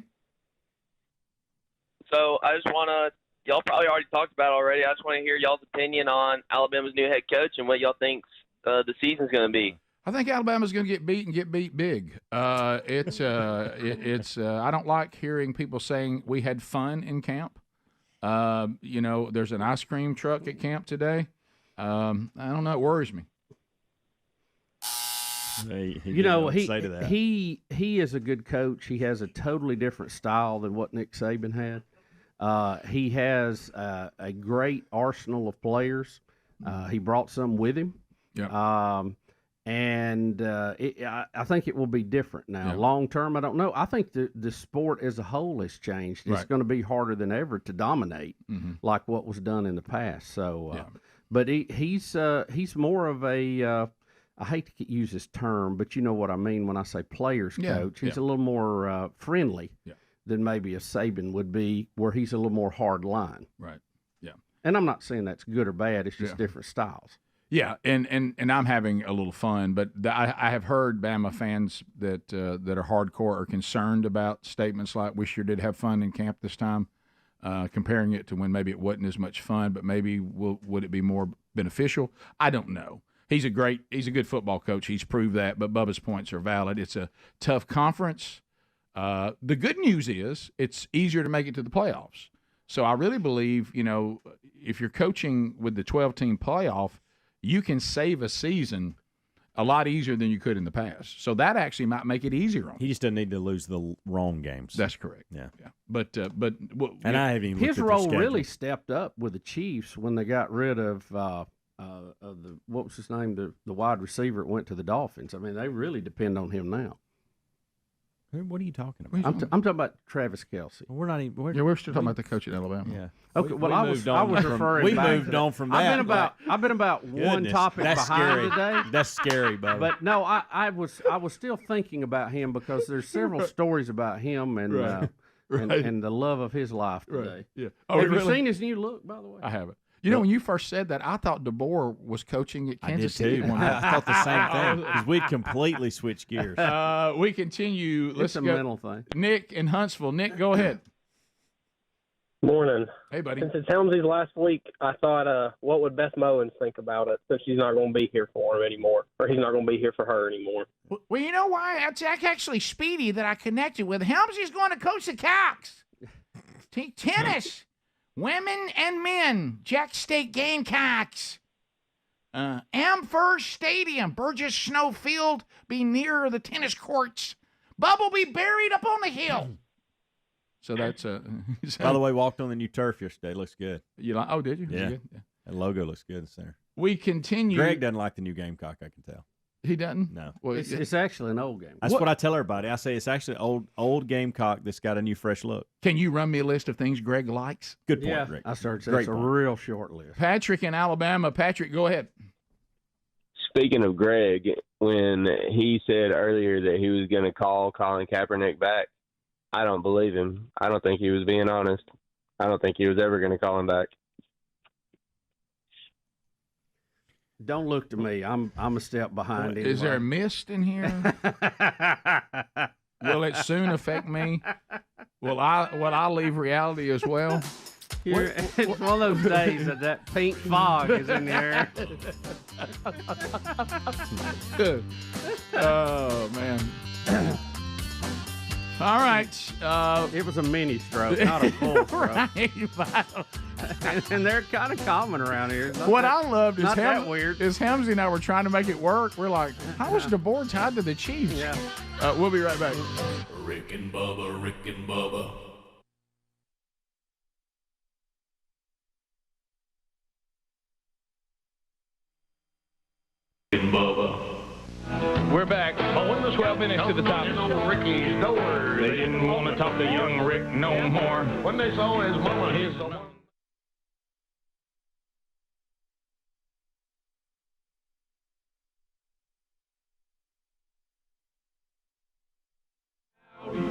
So I just want to, y'all probably already talked about it already. I just want to hear y'all's opinion on Alabama's new head coach and what y'all think the season's going to be. I think Alabama's going to get beat and get beat big. It's I don't like hearing people saying we had fun in camp. There's an ice cream truck at camp today. I don't know. It worries me. He is a good coach. He has a totally different style than what Nick Saban had. He has a great arsenal of players. He brought some with him. Yeah. I think it will be different now. Yeah. Long term, I don't know. I think the sport as a whole has changed. It's Right. going to be harder than ever to dominate, like what was done in the past. So, but he's more of a I hate to use this term, but you know what I mean when I say players coach. He's a little more friendly than maybe a Saban would be, where he's a little more hard line. Right. Yeah. And I'm not saying that's good or bad. It's just different styles. Yeah, and I'm having a little fun, but I have heard Bama fans that that are hardcore are concerned about statements like, "We sure did have fun in camp this time," comparing it to when maybe it wasn't as much fun, but maybe would it be more beneficial? I don't know. He's a good football coach. He's proved that, but Bubba's points are valid. It's a tough conference. The good news is it's easier to make it to the playoffs. So I really believe, if you're coaching with the 12-team playoff, you can save a season a lot easier than you could in the past. So that actually might make it easier on He just doesn't need to lose the wrong games. That's correct. Yeah. But and I haven't even his looked at the role schedule. really stepped up with the Chiefs when they got rid of the what was his name, the wide receiver that went to the Dolphins. I mean, they really depend on him now. What are you talking about? I'm talking about Travis Kelce. We're not even. We're still talking about the coach at Alabama. Yeah. Okay. Well, I was referring. We back moved to on from that. I've been about one Goodness, topic that's behind scary. today. That's scary, Bubba. But no, I was still thinking about him because there's several stories about him and Right. and the love of his life today. Right. Yeah. Oh, Have you really? seen his new look, by the way? I haven't. When you first said that, I thought DeBoer was coaching at Kansas I did City. too. I thought the same thing because we'd completely switched gears. We continue. Let's It's a go. mental thing. Nick in Huntsville. Nick, go ahead. Morning. Hey, buddy. Since it's Helmsy's last week, I thought, what would Beth Mowens think about it since she's not going to be here for him anymore, or he's not going to be here for her anymore? Well, you know why? It's actually Speedy that I connected with. Helmsy's going to coach the Cocks. Tennis. Women and men. Jack State Gamecocks. Amherst Stadium. Burgess Snow Field. Be near the tennis courts. Bubba will be buried up on the hill. So that's By the way, walked on the new turf yesterday. Looks good. You like? Oh, did you? Yeah. Good? Yeah. That logo looks good in the center. We continue. Greg doesn't like the new Gamecock. I can tell. He doesn't. No. Well, It's actually an old game. That's what I tell everybody. I say it's actually old Gamecock that's got a new fresh look. Can you run me a list of things Greg likes? Good point, Yeah, Greg. I started. Great That's a point. real short list. Patrick in Alabama. Patrick, go ahead. Speaking of Greg, when he said earlier that he was going to call Colin Kaepernick back, I don't believe him. I don't think he was being honest. I don't think he was ever going to call him back. Don't look to me. I'm a step behind. Is there a mist in here? Will it soon affect me? Will I leave reality as well? It's one of those days that pink fog is in the air. Oh man. All right. It was a mini stroke, not a full stroke. Right. And they're kind of common around here. What I loved is not that weird. Helmsy and I were trying to make it work. We're like, how was DeBoer tied to the Chiefs? Yeah. We'll be right back. Rick and Bubba, Rick and Bubba. Rick and Bubba. We're back. Pulling the 12 minutes to the top. Ricky's door. They didn't want to talk to young Rick no more. When they saw his mama, his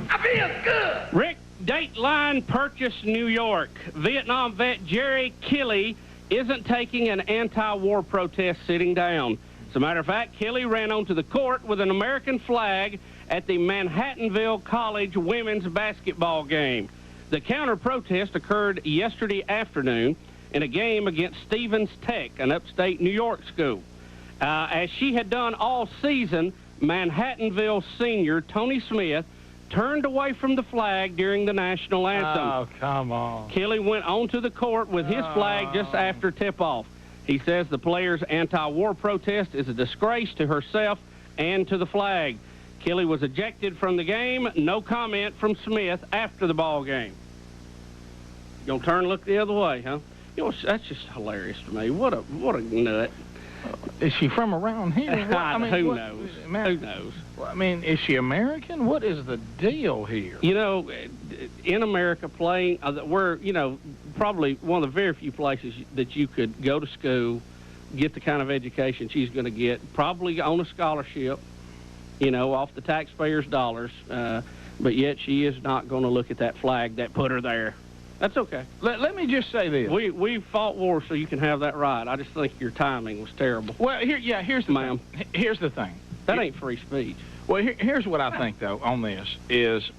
I feel good. Rick, Dateline Purchase, New York. Vietnam vet Jerry Kelly isn't taking an anti-war protest sitting down. As a matter of fact, Kelly ran onto the court with an American flag at the Manhattanville College women's basketball game. The counter-protest occurred yesterday afternoon in a game against Stevens Tech, an upstate New York school. As she had done all season, Manhattanville senior Tony Smith turned away from the flag during the national anthem. Oh, come on. Kelly went onto the court with his flag just after tip-off. He says the player's anti-war protest is a disgrace to herself and to the flag. Kelly was ejected from the game. No comment from Smith after the ball game. Gonna turn and look the other way, huh? That's just hilarious to me. What a nut. Is she from around here? Who knows? Who knows? Well, I mean, is she American? What is the deal here? In America, playing, we're, probably one of the very few places that you could go to school, get the kind of education she's going to get, probably on a scholarship, off the taxpayers' dollars, but yet she is not going to look at that flag that put her there. That's okay. Let me just say this. We fought war so you can have that right. I just think your timing was terrible. Well, here's the thing. Here's the thing. That ain't free speech. Well, here's what I think, though, on this is,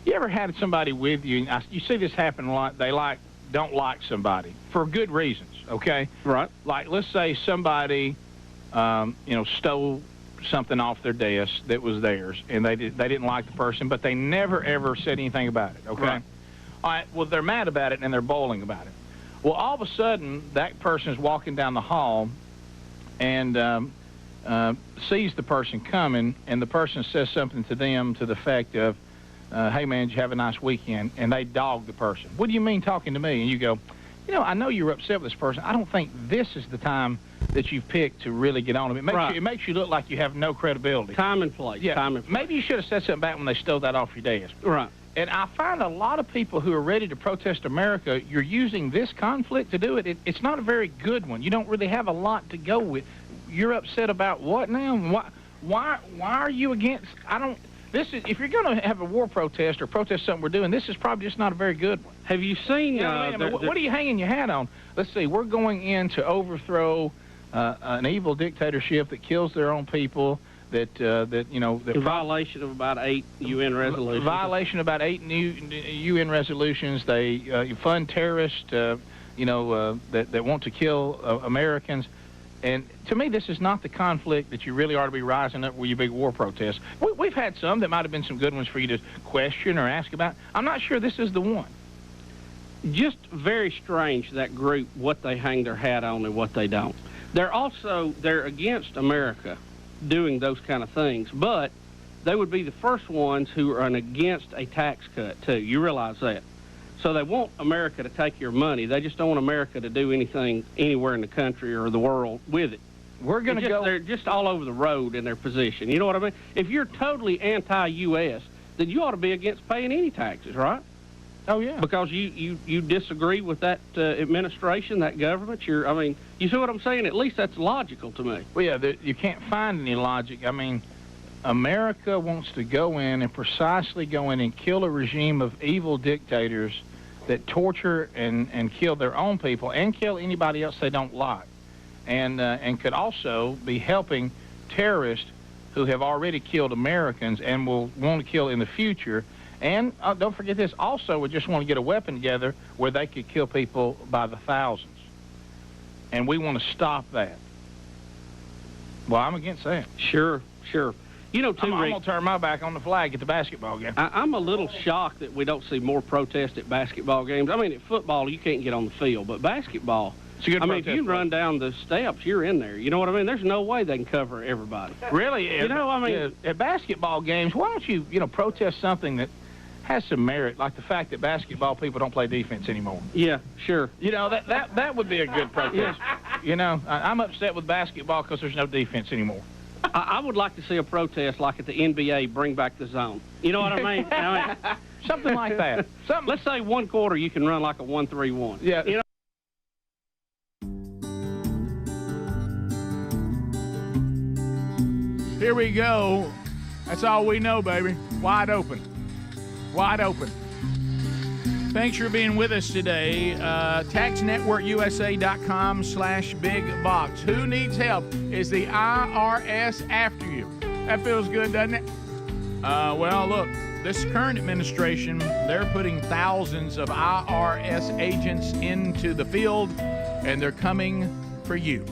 you ever had somebody with you, and you see this happen a lot, they don't like somebody for good reasons, okay? Right. Like, let's say somebody, stole something off their desk that was theirs, and they didn't like the person, but they never, ever said anything about it, okay? Right. All right, well, they're mad about it, and they're boiling about it. Well, all of a sudden, that person is walking down the hall and sees the person coming, and the person says something to them to the effect of, hey, man, did you have a nice weekend? And they dog the person. What do you mean talking to me? And you go, I know you're upset with this person. I don't think this is the time that you've picked to really get on them. It makes you look like you have no credibility. Time and place. Yeah. Time and place. Maybe you should have said something back when they stole that off your desk. Right. And I find a lot of people who are ready to protest America, you're using this conflict to do it. It's not a very good one. You don't really have a lot to go with. You're upset about what now? Why are you against? If you're going to have a war protest or protest something we're doing, this is probably just not a very good one. Have you seen? What are you hanging your hat on? Let's see. We're going in to overthrow an evil dictatorship that kills their own people. In violation of about 8 UN resolutions. Violation of about 8 new UN resolutions. They fund terrorists, that want to kill Americans. And to me, this is not the conflict that you really ought to be rising up with your big war protests. We've had some that might have been some good ones for you to question or ask about. I'm not sure this is the one. Just very strange, that group, what they hang their hat on and what they don't. They're against America doing those kind of things, but they would be the first ones who are against a tax cut, too. You realize that. So they want America to take your money. They just don't want America to do anything anywhere in the country or the world with it. They're just all over the road in their position. You know what I mean? If you're totally anti-U.S., then you ought to be against paying any taxes, right? Oh, yeah. Because you disagree with that administration, that government. You see what I'm saying? At least that's logical to me. Well, yeah, you can't find any logic. I mean, America wants to go in and kill a regime of evil dictators that torture and kill their own people and kill anybody else they don't like, and could also be helping terrorists who have already killed Americans and will want to kill in the future. And don't forget this, also we just want to get a weapon together where they could kill people by the thousands. And we want to stop that. Well, I'm against that. Sure. I'm going to turn my back on the flag at the basketball game. I'm a little shocked that we don't see more protest at basketball games. I mean, at football, you can't get on the field, but basketball, if you run down the steps, you're in there. You know what I mean? There's no way they can cover everybody. Really? At basketball games, why don't you, protest something that has some merit, like the fact that basketball people don't play defense anymore. Yeah, sure. That would be a good protest. Yeah. I'm upset with basketball because there's no defense anymore. I would like to see a protest like at the NBA, bring back the zone. You know what I mean? Something like that. Let's say 1 quarter you can run like a 1-3-1. Yeah. Here we go. That's all we know, baby. Wide open. Wide open. Thanks for being with us today. TaxNetworkUSA.com/bigbox. Who needs help? Is the IRS after you? That feels good, doesn't it? Well, look, this current administration, they're putting thousands of IRS agents into the field, and they're coming for you.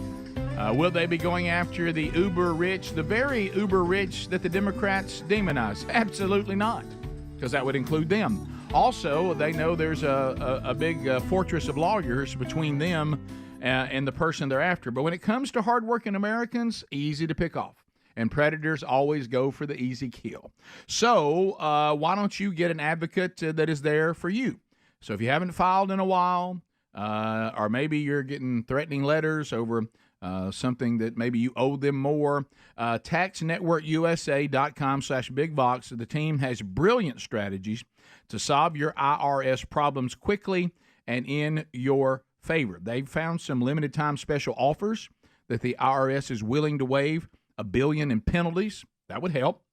Will they be going after the uber rich, the very uber rich that the Democrats demonize? Absolutely not, because that would include them. Also, they know there's a big fortress of lawyers between them and the person they're after. But when it comes to hardworking Americans, easy to pick off. And predators always go for the easy kill. So why don't you get an advocate that is there for you? So if you haven't filed in a while, or maybe you're getting threatening letters over something that maybe you owe them more, taxnetworkusa.com/bigbox. The team has brilliant strategies to solve your IRS problems quickly and in your favor. They've found some limited time special offers that the IRS is willing to waive $1 billion in penalties. That would help.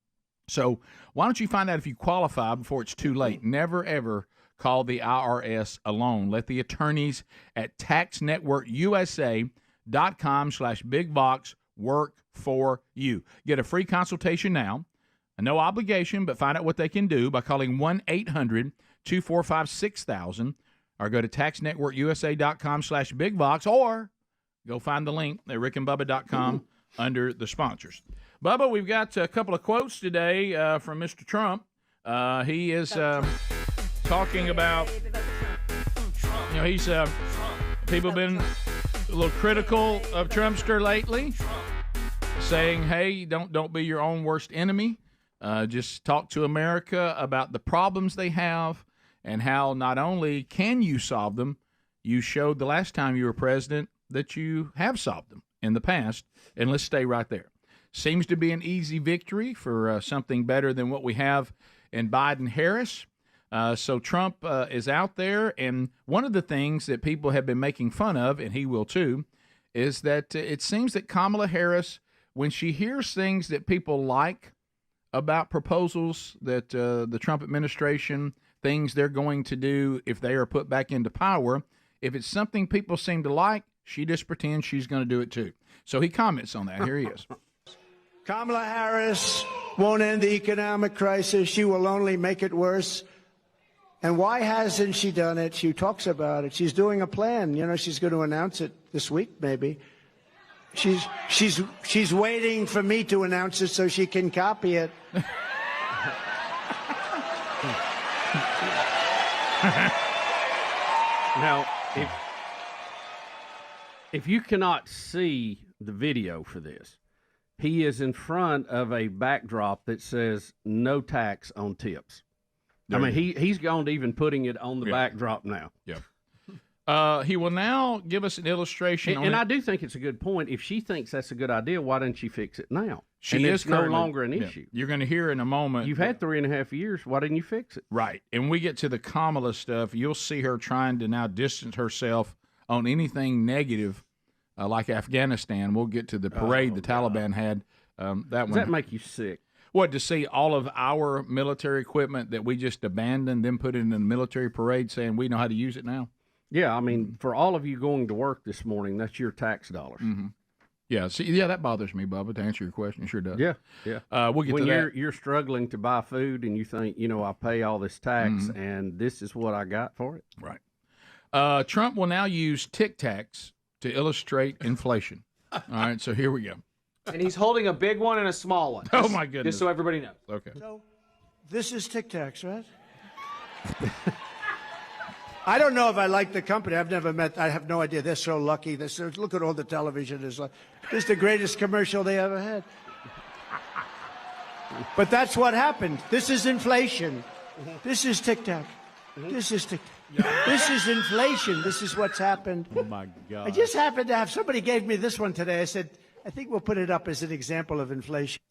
So why don't you find out if you qualify before it's too late? Never, ever call the IRS alone. Let the attorneys at taxnetworkusa.com/bigbox work for you. Get a free consultation now. No obligation, but find out what they can do by calling 1-800-245-6000 or go to taxnetworkusa.com/bigbox or go find the link at rickandbubba.com under the sponsors. Bubba, we've got a couple of quotes today from Mr. Trump. He is talking about, people have been a little critical of Trumpster lately, saying, hey, don't be your own worst enemy. Just talk to America about the problems they have and how not only can you solve them, you showed the last time you were president that you have solved them in the past, and let's stay right there. Seems to be an easy victory for something better than what we have in Biden-Harris. So Trump is out there, and one of the things that people have been making fun of, and he will too, is that it seems that Kamala Harris, when she hears things that people like about proposals that the Trump administration, things they're going to do if they are put back into power, if it's something people seem to like, she just pretends she's going to do it too. So he comments on that. Here he is. Kamala Harris won't end the economic crisis. She will only make it worse. And why hasn't she done it? She talks about it. She's doing a plan. She's going to announce it this week, maybe. She's waiting for me to announce it so she can copy it. Now, if you cannot see the video for this, he is in front of a backdrop that says no tax on tips. He's gone to even putting it on the backdrop now. Yeah. He will now give us an illustration. And I do think it's a good point. If she thinks that's a good idea, why didn't she fix it now? She is no longer an issue. You're going to hear in a moment. You've had 3.5 years. Why didn't you fix it? Right. And we get to the Kamala stuff. You'll see her trying to now distance herself on anything negative, like Afghanistan. We'll get to the parade the Taliban had. Does that make you sick? What, to see all of our military equipment that we just abandoned, then put it in the military parade saying we know how to use it now? Yeah, for all of you going to work this morning, that's your tax dollars. Mm-hmm. Yeah, that bothers me, Bubba, to answer your question. It sure does. Yeah. We'll get when to that. You're struggling to buy food and you think, I pay all this tax and this is what I got for it. Right. Trump will now use Tic Tacs to illustrate inflation. All right, so here we go. And he's holding a big one and a small one. Oh, my goodness. Just so everybody knows. Okay. So, this is Tic Tacs, right? I don't know if I like the company. I've never met. I have no idea. They're so lucky. Look at all the television. This is the greatest commercial they ever had. But that's what happened. This is inflation. This is Tic Tac. This is Tic Tac. This is inflation. This is what's happened. Oh, my God. I just happened to have somebody gave me this one today. I said, I think we'll put it up as an example of inflation.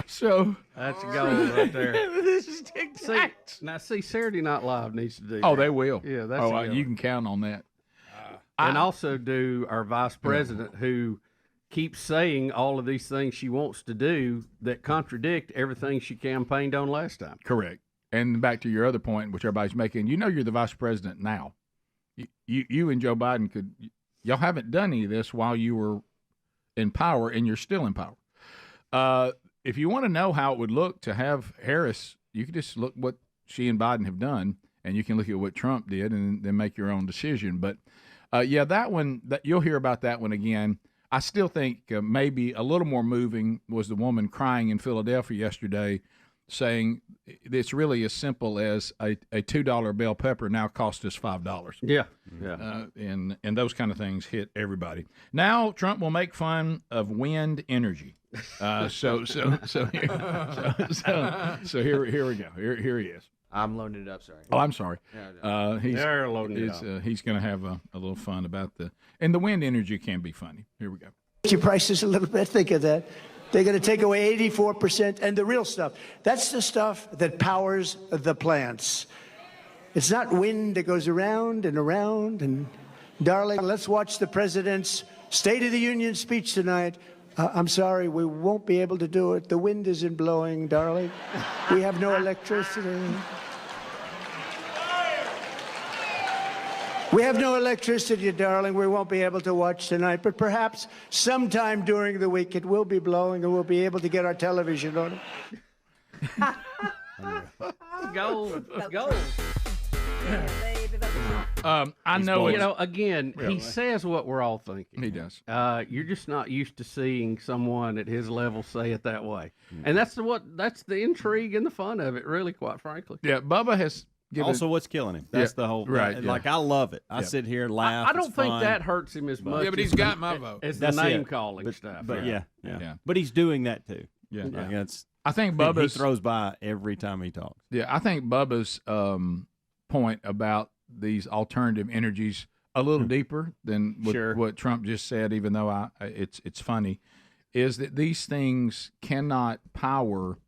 So that's gold right there. This is Tic Tacs. See, Saturday Night Live needs to do. Oh, that. they will. Yeah, that's. You can count on that. And also do our vice president who keeps saying all of these things she wants to do that contradict everything she campaigned on last time. Correct. And back to your other point, which everybody's making, you're the vice president now. You and Joe Biden y'all haven't done any of this while you were in power, and you're still in power. If you want to know how it would look to have Harris, you can just look what she and Biden have done, and you can look at what Trump did and then make your own decision. But, that one, you'll hear about that one again. I still think maybe a little more moving was the woman crying in Philadelphia yesterday saying it's really as simple as a $2 bell pepper now costs us $5. Yeah. And those kind of things hit everybody. Now Trump will make fun of wind energy. So here we go. Here he is. I'm loading it up. Sorry. Oh, I'm sorry. They're loading it up. He's going to have a little fun about the wind energy can be funny. Here we go. Your prices a little bit. Think of that. They're going to take away 84%, and the real stuff. That's the stuff that powers the plants. It's not wind that goes around and around. And darling, let's watch the president's State of the Union speech tonight. I'm sorry, we won't be able to do it. The wind isn't blowing, darling. We have no electricity. We have no electricity, darling. We won't be able to watch tonight, but perhaps sometime during the week it will be blowing and we'll be able to get our television on it. Gold. Gold. I know. You know, again, Really? he says what we're all thinking. He does. You're just not used to seeing someone at his level say it that way, and that's the intrigue and the fun of it, really, quite frankly. Yeah, Bubba has given. Also, what's killing him? That's the whole right. Like I love it. I sit here and laugh. I don't it's think fun. that hurts him as much. Yeah, but he's got my vote. It's the That's name it. calling stuff. But yeah. yeah. But he's doing that too. Yeah. Like, that's. I think he Bubba's throws by every time he talks. Yeah, I think Bubba's point about these alternative energies a little deeper than what Trump just said. Even though it's funny, is that these things cannot power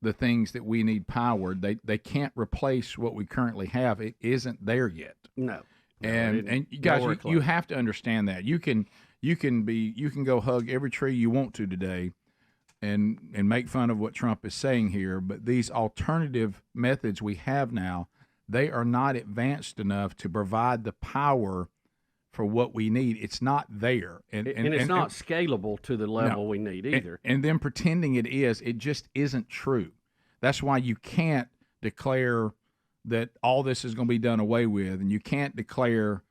the things that we need powered. They can't replace what we currently have. It isn't there yet. No. And you guys, you have to understand that you can go hug every tree you want to today, and make fun of what Trump is saying here. But these alternative methods we have now, they are not advanced enough to provide the power for what we need. It's not there, and it's not scalable to the level we need either. And then pretending it is, it just isn't true. That's why you can't declare that all this is going to be done away with, and you can't declare,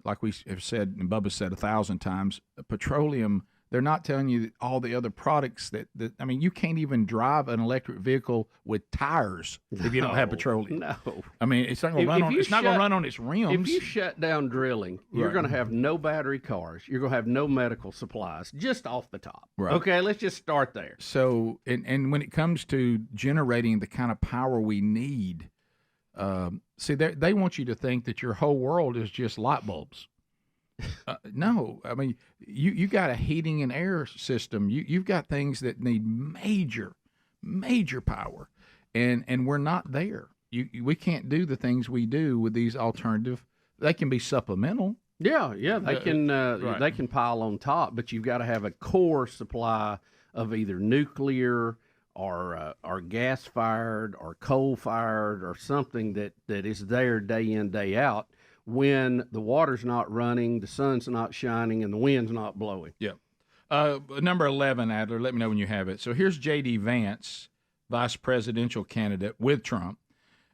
like we have said and Bubba said 1,000 times, petroleum. They're not telling you that all the other products that I mean, you can't even drive an electric vehicle with tires if you don't have petroleum. No. I mean, it's not going to run on. It's not going to run on its rims. If you shut down drilling, you're going to have no battery cars. You're going to have no medical supplies. Just off the top. Right. Okay, let's just start there. So, and when it comes to generating the kind of power we need, see, they want you to think that your whole world is just light bulbs. No, I mean, you got a heating and air system. You've got things that need major power, and we're not there. We can't do the things we do with these alternative. They can be supplemental. Yeah, they can pile on top, but you've got to have a core supply of either nuclear or gas fired or coal fired or something that is there day in, day out, when the water's not running, the sun's not shining, and the wind's not blowing. Yeah. Number 11, Adler, let me know when you have it. So here's J.D. Vance, vice presidential candidate with Trump.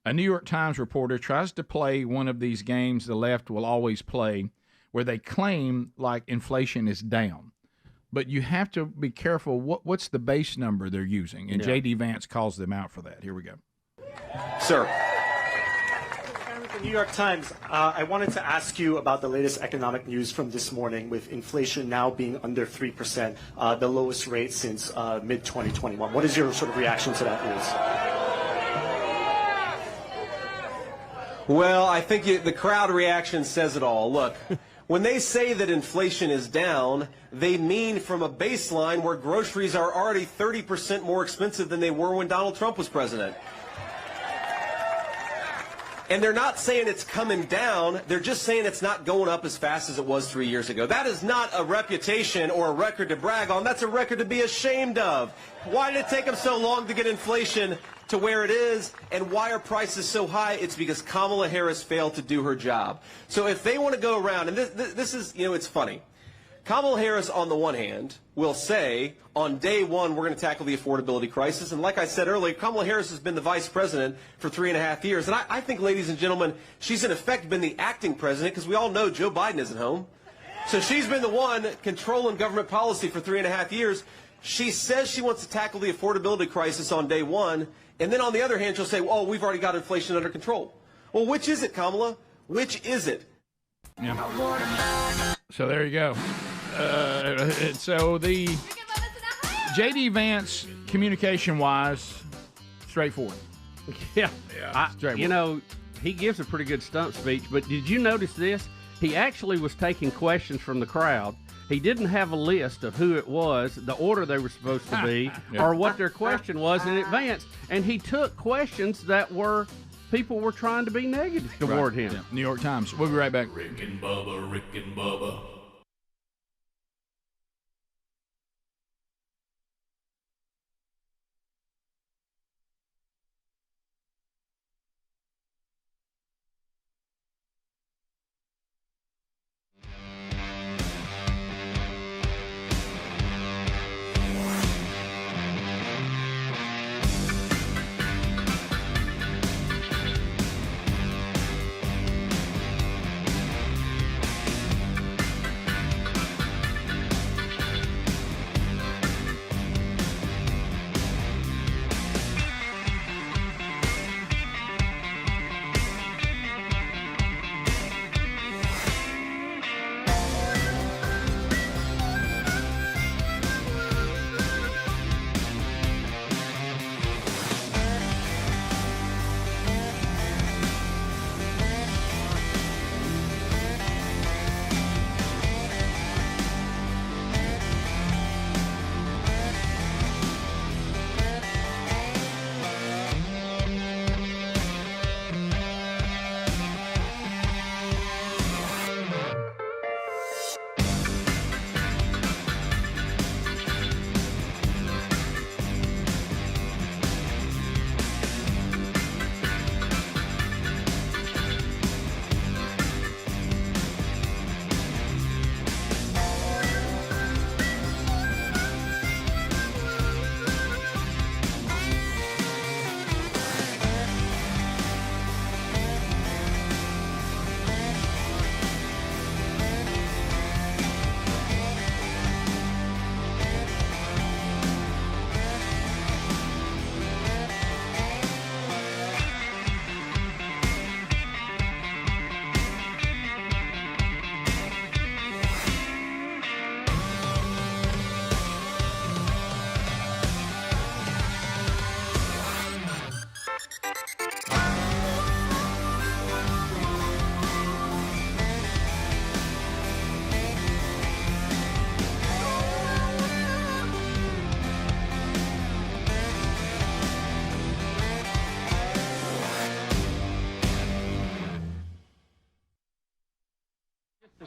A New York Times reporter tries to play one of these games the left will always play, where they claim like inflation is down. But you have to be careful. What's the base number they're using? And J.D. Vance calls them out for that. Here we go. Sir. The New York Times, I wanted to ask you about the latest economic news from this morning, with inflation now being under 3%, the lowest rate since mid-2021. What is your sort of reaction to that news? Well, I think the crowd reaction says it all. Look, when they say that inflation is down, they mean from a baseline where groceries are already 30% more expensive than they were when Donald Trump was president. And they're not saying it's coming down. They're just saying it's not going up as fast as it was 3 years ago. That is not a reputation or a record to brag on. That's a record to be ashamed of. Why did it take them so long to get inflation to where it is? And why are prices so high? It's because Kamala Harris failed to do her job. So if they want to go around, and this is, it's funny. Kamala Harris, on the one hand, will say, on day one, we're going to tackle the affordability crisis. And like I said earlier, Kamala Harris has been the vice president for 3.5 years. And I think, ladies and gentlemen, she's in effect been the acting president, because we all know Joe Biden isn't home. So she's been the one controlling government policy for 3.5 years. She says she wants to tackle the affordability crisis on day one. And then on the other hand, she'll say, well, we've already got inflation under control. Well, which is it, Kamala? Which is it? Yeah. So there you go. So the J.D. Vance, communication-wise, straightforward. Yeah. Straightforward. You know, he gives a pretty good stump speech, but did you notice this? He actually was taking questions from the crowd. He didn't have a list of who it was, the order they were supposed to be, or what their question was in advance. And he took questions that people were trying to be negative toward him. Yeah. New York Times. We'll be right back. Rick and Bubba, Rick and Bubba.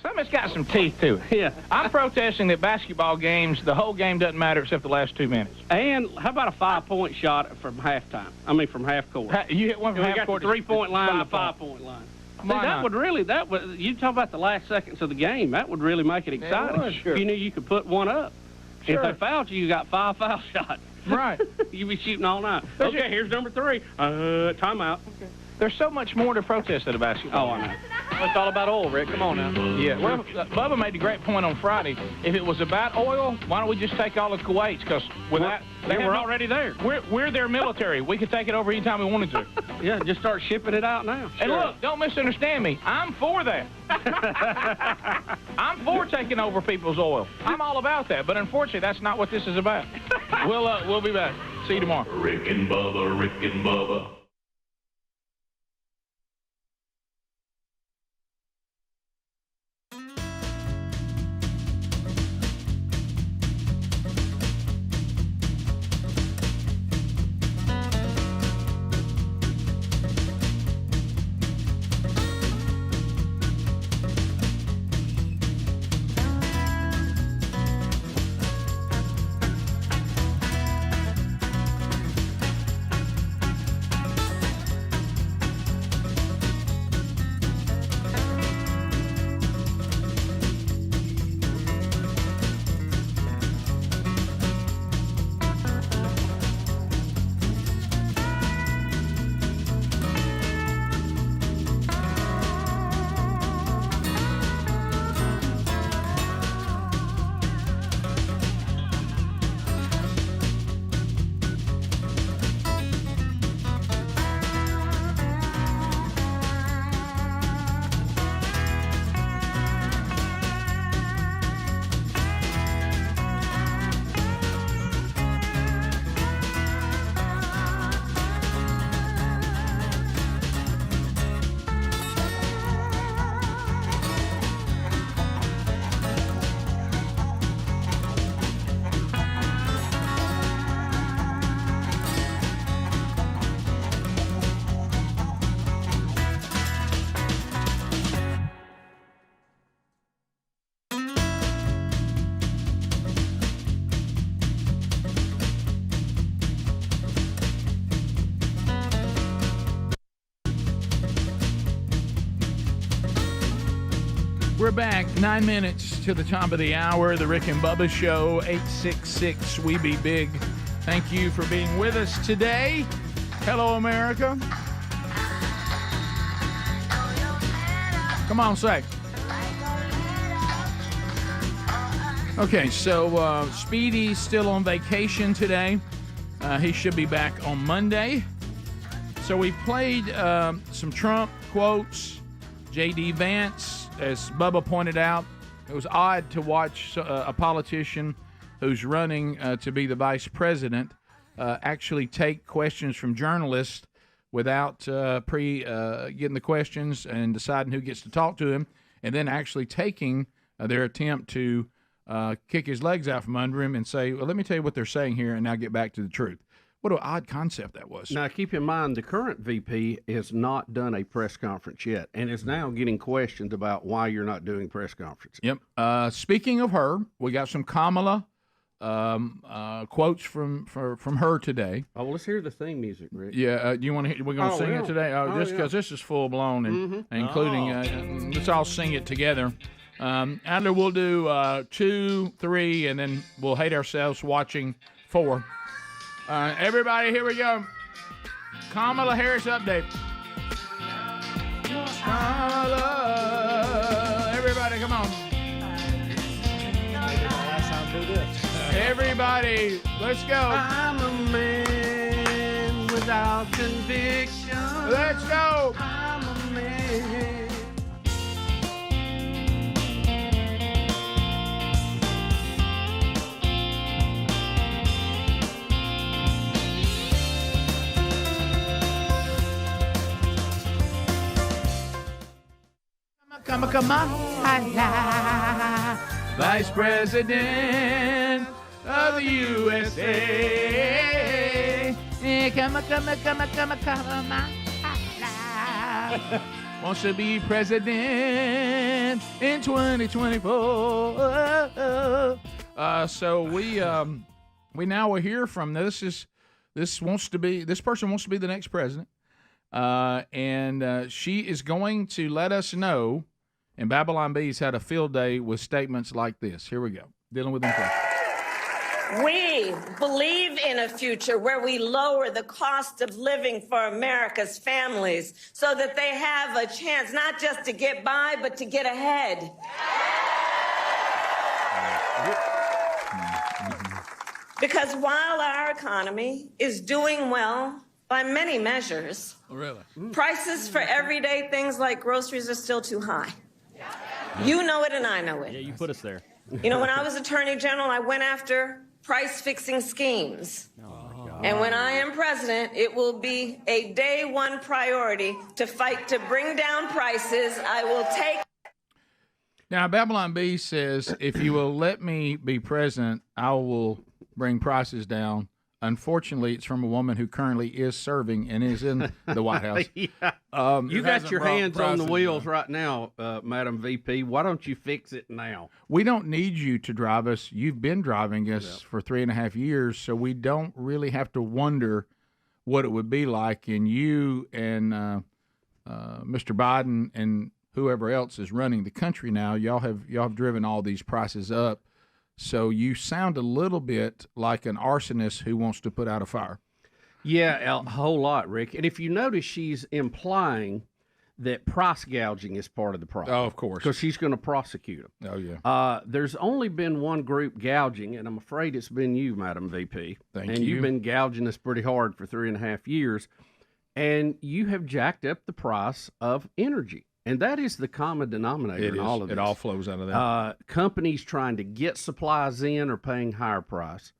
Something's got some teeth to it. Yeah. I'm protesting that basketball games, the whole game doesn't matter except the last 2 minutes. And how about a 5-point shot from halftime? I mean, from half court. You hit one from half court. The 3-point line and the 5-point line. See, that would you talk about the last seconds of the game. That would really make it exciting. Sure. You knew you could put one up. Sure. If they fouled you, you got 5 foul shots. Right. You'd be shooting all night. Okay, here's number 3. Timeout. Okay. There's so much more to protest at a basketball. Oh, I know. Well, it's all about oil, Rick. Come on now. Yeah. Well, Bubba made a great point on Friday. If it was about oil, why don't we just take all of Kuwait? Because they were already there. We're their military. We could take it over anytime we wanted to. Yeah, just start shipping it out now. And look, don't misunderstand me. I'm for that. I'm for taking over people's oil. I'm all about that. But unfortunately, that's not what this is about. We'll be back. See you tomorrow. Rick and Bubba, Rick and Bubba. We're back 9 minutes to the top of the hour. The Rick and Bubba Show, 866 We Be Big. Thank you for being with us today. Hello, America. Come on, say. Okay, so Speedy's still on vacation today. He should be back on Monday. So we played some Trump quotes. J.D. Vance, as Bubba pointed out, it was odd to watch a politician who's running to be the vice president actually take questions from journalists without getting the questions and deciding who gets to talk to him, and then actually taking their attempt to kick his legs out from under him and say, well, let me tell you what they're saying here, and now get back to the truth. What an odd concept that was. Now, keep in mind, the current VP has not done a press conference yet and is now getting questions about why you're not doing press conferences. Yep. Speaking of her, we got some Kamala quotes from her today. Oh, well, let's hear the theme music, Rick. Yeah, do you want to hear? We're going to sing it today? Just because this is full blown, and including, let's all sing it together. Adler, we'll do 2, 3, and then we'll hate ourselves watching 4. Everybody, here we go. Kamala Harris update. Kamala. Everybody, come on. Everybody, let's go. I'm a man without conviction. Let's go. I'm a man. Kamala, Vice President of the USA. Kamala. Wants to be president in 2024. So we now will hear from this person wants to be the next president. And she is going to let us know, and Babylon Bee's had a field day with statements like this. Here we go. Dealing with inflation. We believe in a future where we lower the cost of living for America's families so that they have a chance not just to get by, but to get ahead. Because while our economy is doing well by many measures, prices for everyday things like groceries are still too high. You know it and I know it. Yeah, you put us there. You know, when I was Attorney General, I went after price-fixing schemes. And when I am president, it will be a day one priority to fight to bring down prices. I will take... Now, Babylon Bee says, if you will let me be president, I will bring prices down. Unfortunately, it's from a woman who currently is serving and is in the White House. Yeah. You got your hands on the wheels right now, Madam VP. Why don't you fix it now? We don't need you to drive us. You've been driving us for 3.5 years, so we don't really have to wonder what it would be like. And you and Mr. Biden and whoever else is running the country now, y'all have driven all these prices up. So you sound a little bit like an arsonist who wants to put out a fire. Yeah, a whole lot, Rick. And if you notice, she's implying that price gouging is part of the problem. Oh, of course. Because she's going to prosecute them. Oh, yeah. There's only been one group gouging, and I'm afraid it's been you, Madam VP. Thank you. And you've been gouging us pretty hard for 3.5 years, and you have jacked up the price of energy. And that is the common denominator in all of this. It all flows out of that. Companies trying to get supplies in are paying higher price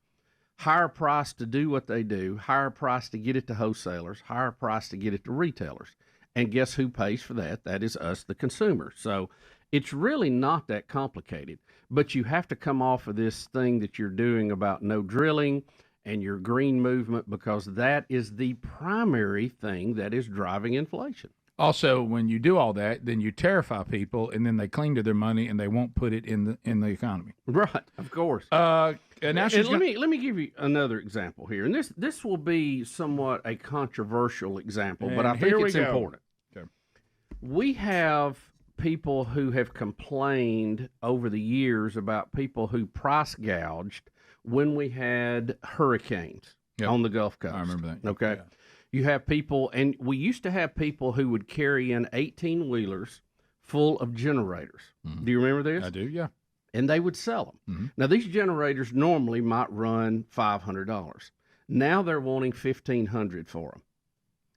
to do what they do, higher price to get it to wholesalers, higher price to get it to retailers. And guess who pays for that? That is us, the consumer. So it's really not that complicated. But you have to come off of this thing that you're doing about no drilling and your green movement, because that is the primary thing that is driving inflation. Also, when you do all that, then you terrify people, and then they cling to their money, and they won't put it in the economy. Right, of course. And now let me give you another example here, and this will be somewhat a controversial example, but I think it's important. Okay. We have people who have complained over the years about people who price gouged when we had hurricanes on the Gulf Coast. I remember that. Okay. Yeah. You have people, and we used to have people who would carry in 18-wheelers full of generators. Mm-hmm. Do you remember this? I do, yeah. And they would sell them. Mm-hmm. Now, these generators normally might run $500. Now they're wanting $1,500 for them.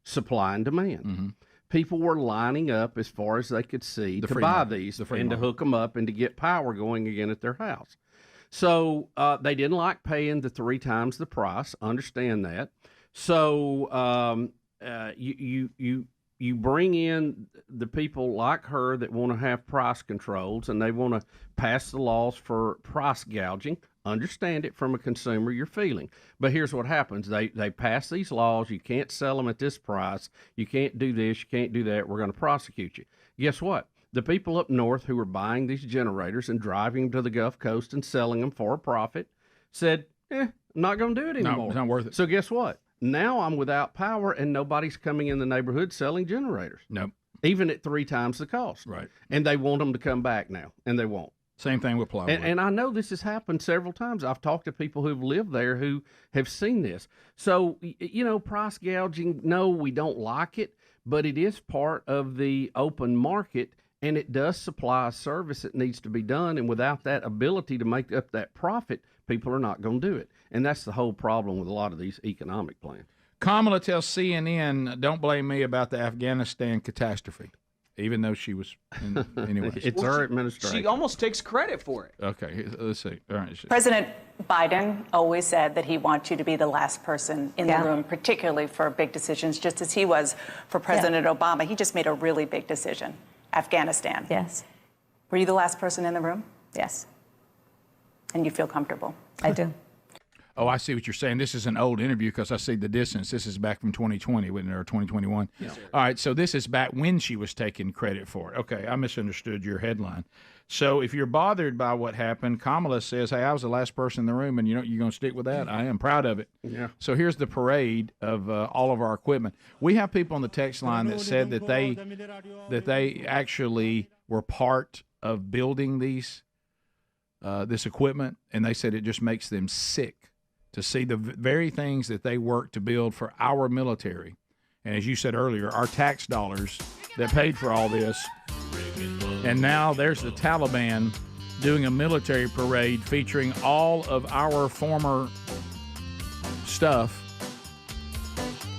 Supply and demand. Mm-hmm. People were lining up as far as they could see to buy these and to hook them up and to get power going again at their house. So they didn't like paying the 3 times the price. Understand that. So you bring in the people like her that want to have price controls and they want to pass the laws for price gouging. Understand it from a consumer, you're feeling. But here's what happens. They pass these laws. You can't sell them at this price. You can't do this. You can't do that. We're going to prosecute you. Guess what? The people up north who were buying these generators and driving them to the Gulf Coast and selling them for a profit said, I'm not going to do it anymore. No, it's not worth it. So guess what? Now I'm without power and nobody's coming in the neighborhood selling generators. Nope. Even at 3 times the cost. Right. And they want them to come back now, and they won't. Same thing with plywood. And I know this has happened several times. I've talked to people who've lived there who have seen this. So, price gouging, no, we don't like it, but it is part of the open market, and it does supply a service that needs to be done. And without that ability to make up that profit, people are not going to do it. And that's the whole problem with a lot of these economic plans. Kamala tells CNN, don't blame me about the Afghanistan catastrophe, even though she was anyway. It's her administration. She almost takes credit for it. Okay, let's see. All right. President Biden always said that he wants you to be the last person in the room, particularly for big decisions, just as he was for President Obama. He just made a really big decision. Afghanistan. Yes. Were you the last person in the room? Yes. And you feel comfortable? I do. Oh, I see what you're saying. This is an old interview because I see the distance. This is back from 2020, wasn't it, or 2021? Yes, all right, so this is back when she was taking credit for it. Okay, I misunderstood your headline. So if you're bothered by what happened, Kamala says, hey, I was the last person in the room, and you're going to stick with that? I am proud of it. Yeah. So here's the parade of all of our equipment. We have people on the text line that said that they actually were part of building this equipment, and they said it just makes them sick to see the very things that they work to build for our military. And as you said earlier, our tax dollars that paid for all this. And now there's the Taliban doing a military parade featuring all of our former stuff.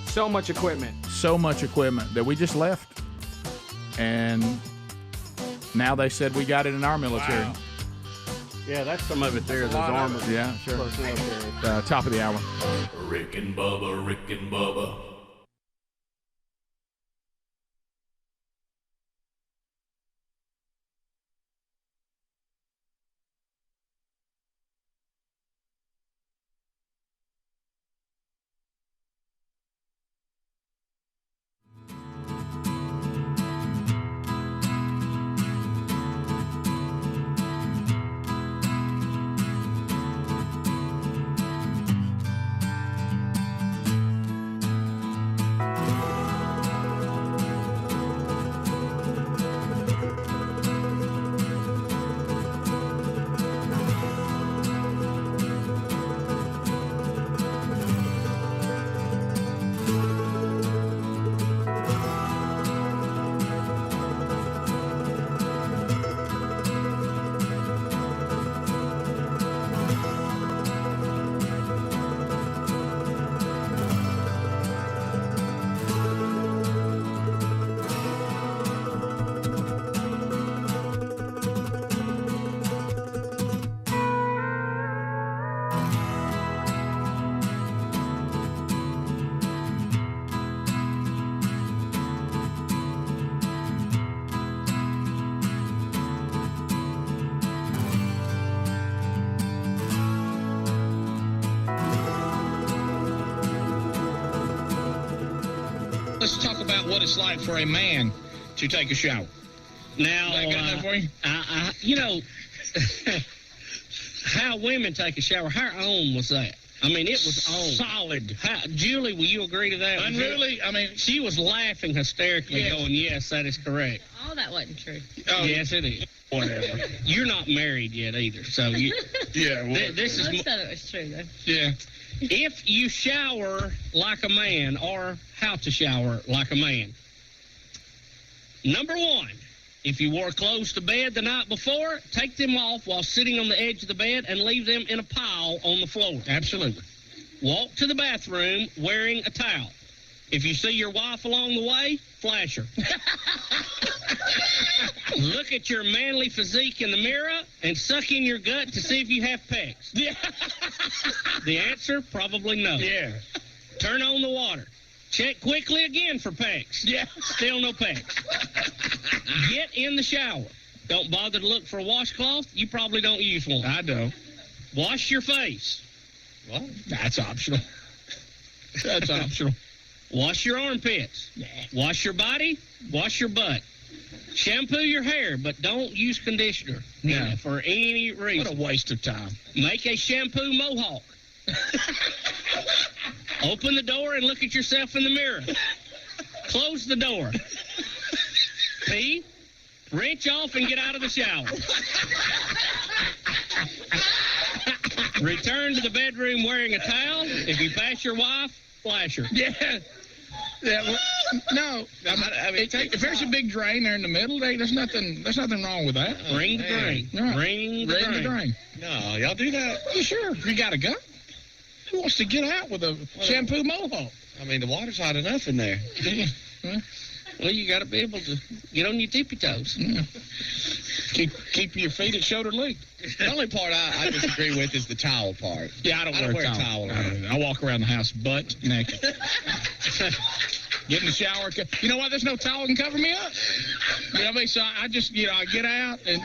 So much equipment. So much equipment that we just left. And now they said we got it in our military. Wow. Yeah, that's some of it there. Those armor. Yeah, sure. Top of the hour. Rick and Bubba, Rick and Bubba. Let's talk about what it's like for a man to take a shower. Now, for you? How women take a shower, how on was that? I mean, it was on. Solid. Julie, will you agree to that? Unruly? I mean, she was laughing hysterically, going, yes, that is correct. Oh, that wasn't true. Oh, yes, it is. Whatever. You're not married yet either, so you. Yeah. Well, this is. Most of it was true, though. Yeah. If you shower like a man, or how to shower like a man. Number one, if you wore clothes to bed the night before, take them off while sitting on the edge of the bed and leave them in a pile on the floor. Absolutely. Walk to the bathroom wearing a towel. If you see your wife along the way, flash her. Look at your manly physique in the mirror and suck in your gut to see if you have pecs. Yeah. The answer, probably no. Yeah. Turn on the water. Check quickly again for pecs. Yeah. Still no pecs. Get in the shower. Don't bother to look for a washcloth. You probably don't use one. I don't. Wash your face. Well, that's optional. That's optional. Wash your armpits. Nah. Wash your body. Wash your butt. Shampoo your hair, but don't use conditioner for any reason. What a waste of time. Make a shampoo mohawk. Open the door and look at yourself in the mirror. Close the door. Pee, wrench off, and get out of the shower. Return to the bedroom wearing a towel. If you pass your wife, flash her. Yeah. Well, no. I mean, if there's a big drain there in the middle, there's nothing wrong with that. Ring the drain. Right. Ring the drain. No, y'all do that? You sure? You got a gun? Who wants to get out with a shampoo mohawk? I mean, the water's hot enough in there. Well, you got to be able to get on your tippy toes. Yeah. Keep your feet at shoulder length. The only part I disagree with is the towel part. Yeah, I don't wear a towel. I walk around the house butt naked. Get in the shower. You know what? There's no towel can cover me up. You know what I mean? So I just, I get out, and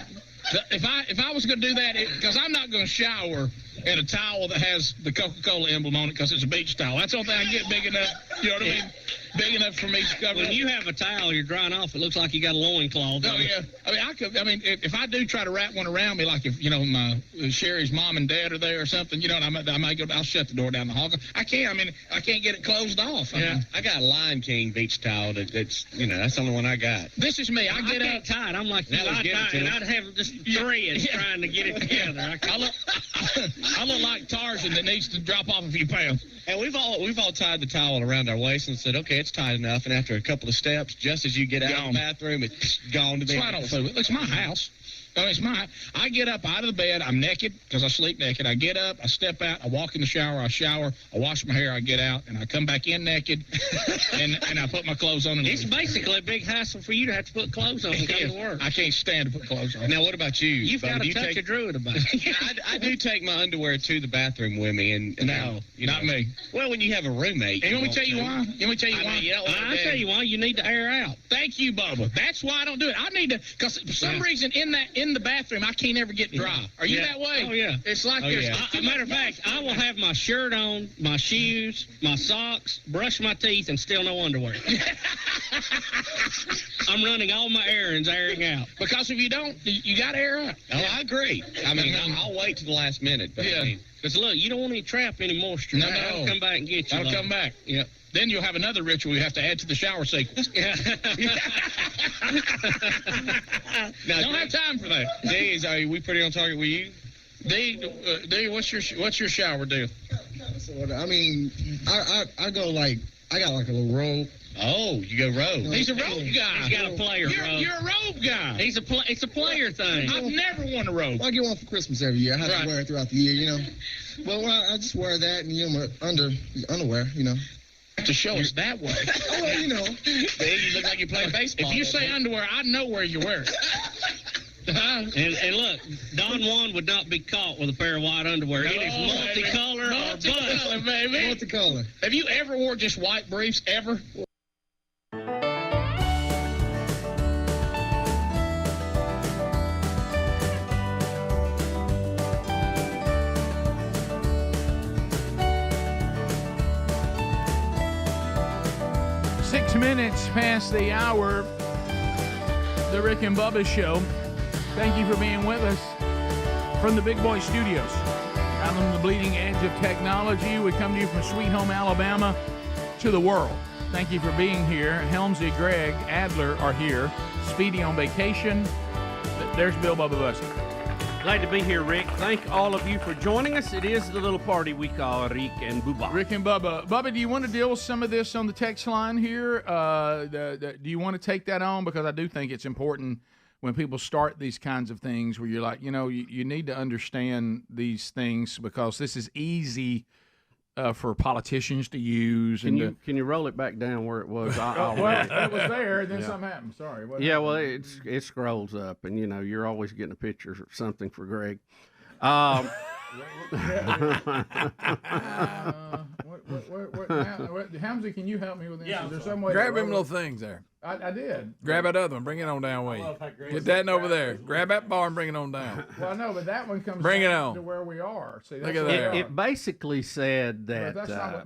if I was going to do that, because I'm not going to shower in a towel that has the Coca-Cola emblem on it because it's a beach towel. That's the only thing I get big enough. You know what I mean? Big enough for me to cover. When you have a towel, you're drying off. It looks like you got a loincloth. Oh yeah. I mean, if I do try to wrap one around me, like if my Sherry's mom and dad are there or something, and I might go. I'll shut the door down the hall. I can't. I mean, I can't get it closed off. I got a Lion King beach towel. That's the only one I got. This is me. I get up tight. I'm like I'd have just threads trying to get it together. I look like Tarzan that needs to drop off a few pounds. And we've all tied the towel around our waist and said, okay, it's tight enough. And after a couple of steps, just as you get out of the bathroom, it's gone to the end. That's why I don't fool. It's my house. I get up out of the bed. I'm naked because I sleep naked. I get up, I step out, I walk in the shower, I shower, I wash my hair, I get out, and I come back in naked, and I put my clothes on. It's basically a big hassle for you to have to put clothes on and come to work. I can't stand to put clothes on. Now, what about you? You've got to touch a druid about it. I do take my underwear to the bathroom with me, and no, not me. Well, when you have a roommate. And let me tell you why. I'll tell you why. You need to air out. Thank you, Bubba. That's why I don't do it. I need to, because for some reason in the bathroom I can't ever get dry. Are you that way? Oh yeah. It's like this. Matter of fact, I will have my shirt on, my shoes, my socks, brush my teeth, and still no underwear. I'm running all my errands airing out. Because if you don't, you got to air out. Oh, I agree. I mean, I'll wait to the last minute. But yeah. Because look, you don't want to trap any moisture. No. I'll come back and get you. I'll come back. Yep. Then you'll have another ritual you have to add to the shower sequence. Yeah. Now, don't have time for that. Tease, are we pretty on target with you? D, what's your shower deal? I mean, I go like, I got like a little robe. Oh, you go robe. He's a robe guy. He's got a player robe. You're a robe guy. It's a player thing. I've never worn a robe. Well, I get one for Christmas every year. I have to wear it throughout the year, Well, I just wear that and, my underwear, To show us that way. Oh, well, You look like you play baseball. If you say underwear, I know where you wear it. And look, Don Juan would not be caught with a pair of white underwear. It is multicolor or bust. Baby. Multicolor. Have you ever wore just white briefs, ever? Minutes past the hour, the Rick and Bubba Show. Thank you for being with us from the Big Boy Studios. I On the bleeding edge of technology, we come to you from Sweet Home, Alabama, to the world. Thank you for being here. Helmsy, Greg, Adler are here. Speedy on vacation. There's Bill Bubba Bussey. Glad to be here, Rick. Thank all of you for joining us. It is the little party we call Rick and Bubba. Rick and Bubba. Bubba, do you want to deal with some of this on the text line here? Do you want to take that on? Because I do think it's important when people start these kinds of things where you're like, you need to understand these things because this is easy for politicians to use. Can you roll it back down where it was? Well, it was there, and then something happened. Sorry. What happened? Well, it scrolls up, and you're always getting a picture of something for Greg. Hamzy, can you help me with this? Yeah, is there some way grab them little things there. I did. Grab that other one. Bring it on down with you. Get that over there. Grab that bar and bring it on down. Well, I know, but that one comes bring it down on to where we are. See, look at that. It basically said that.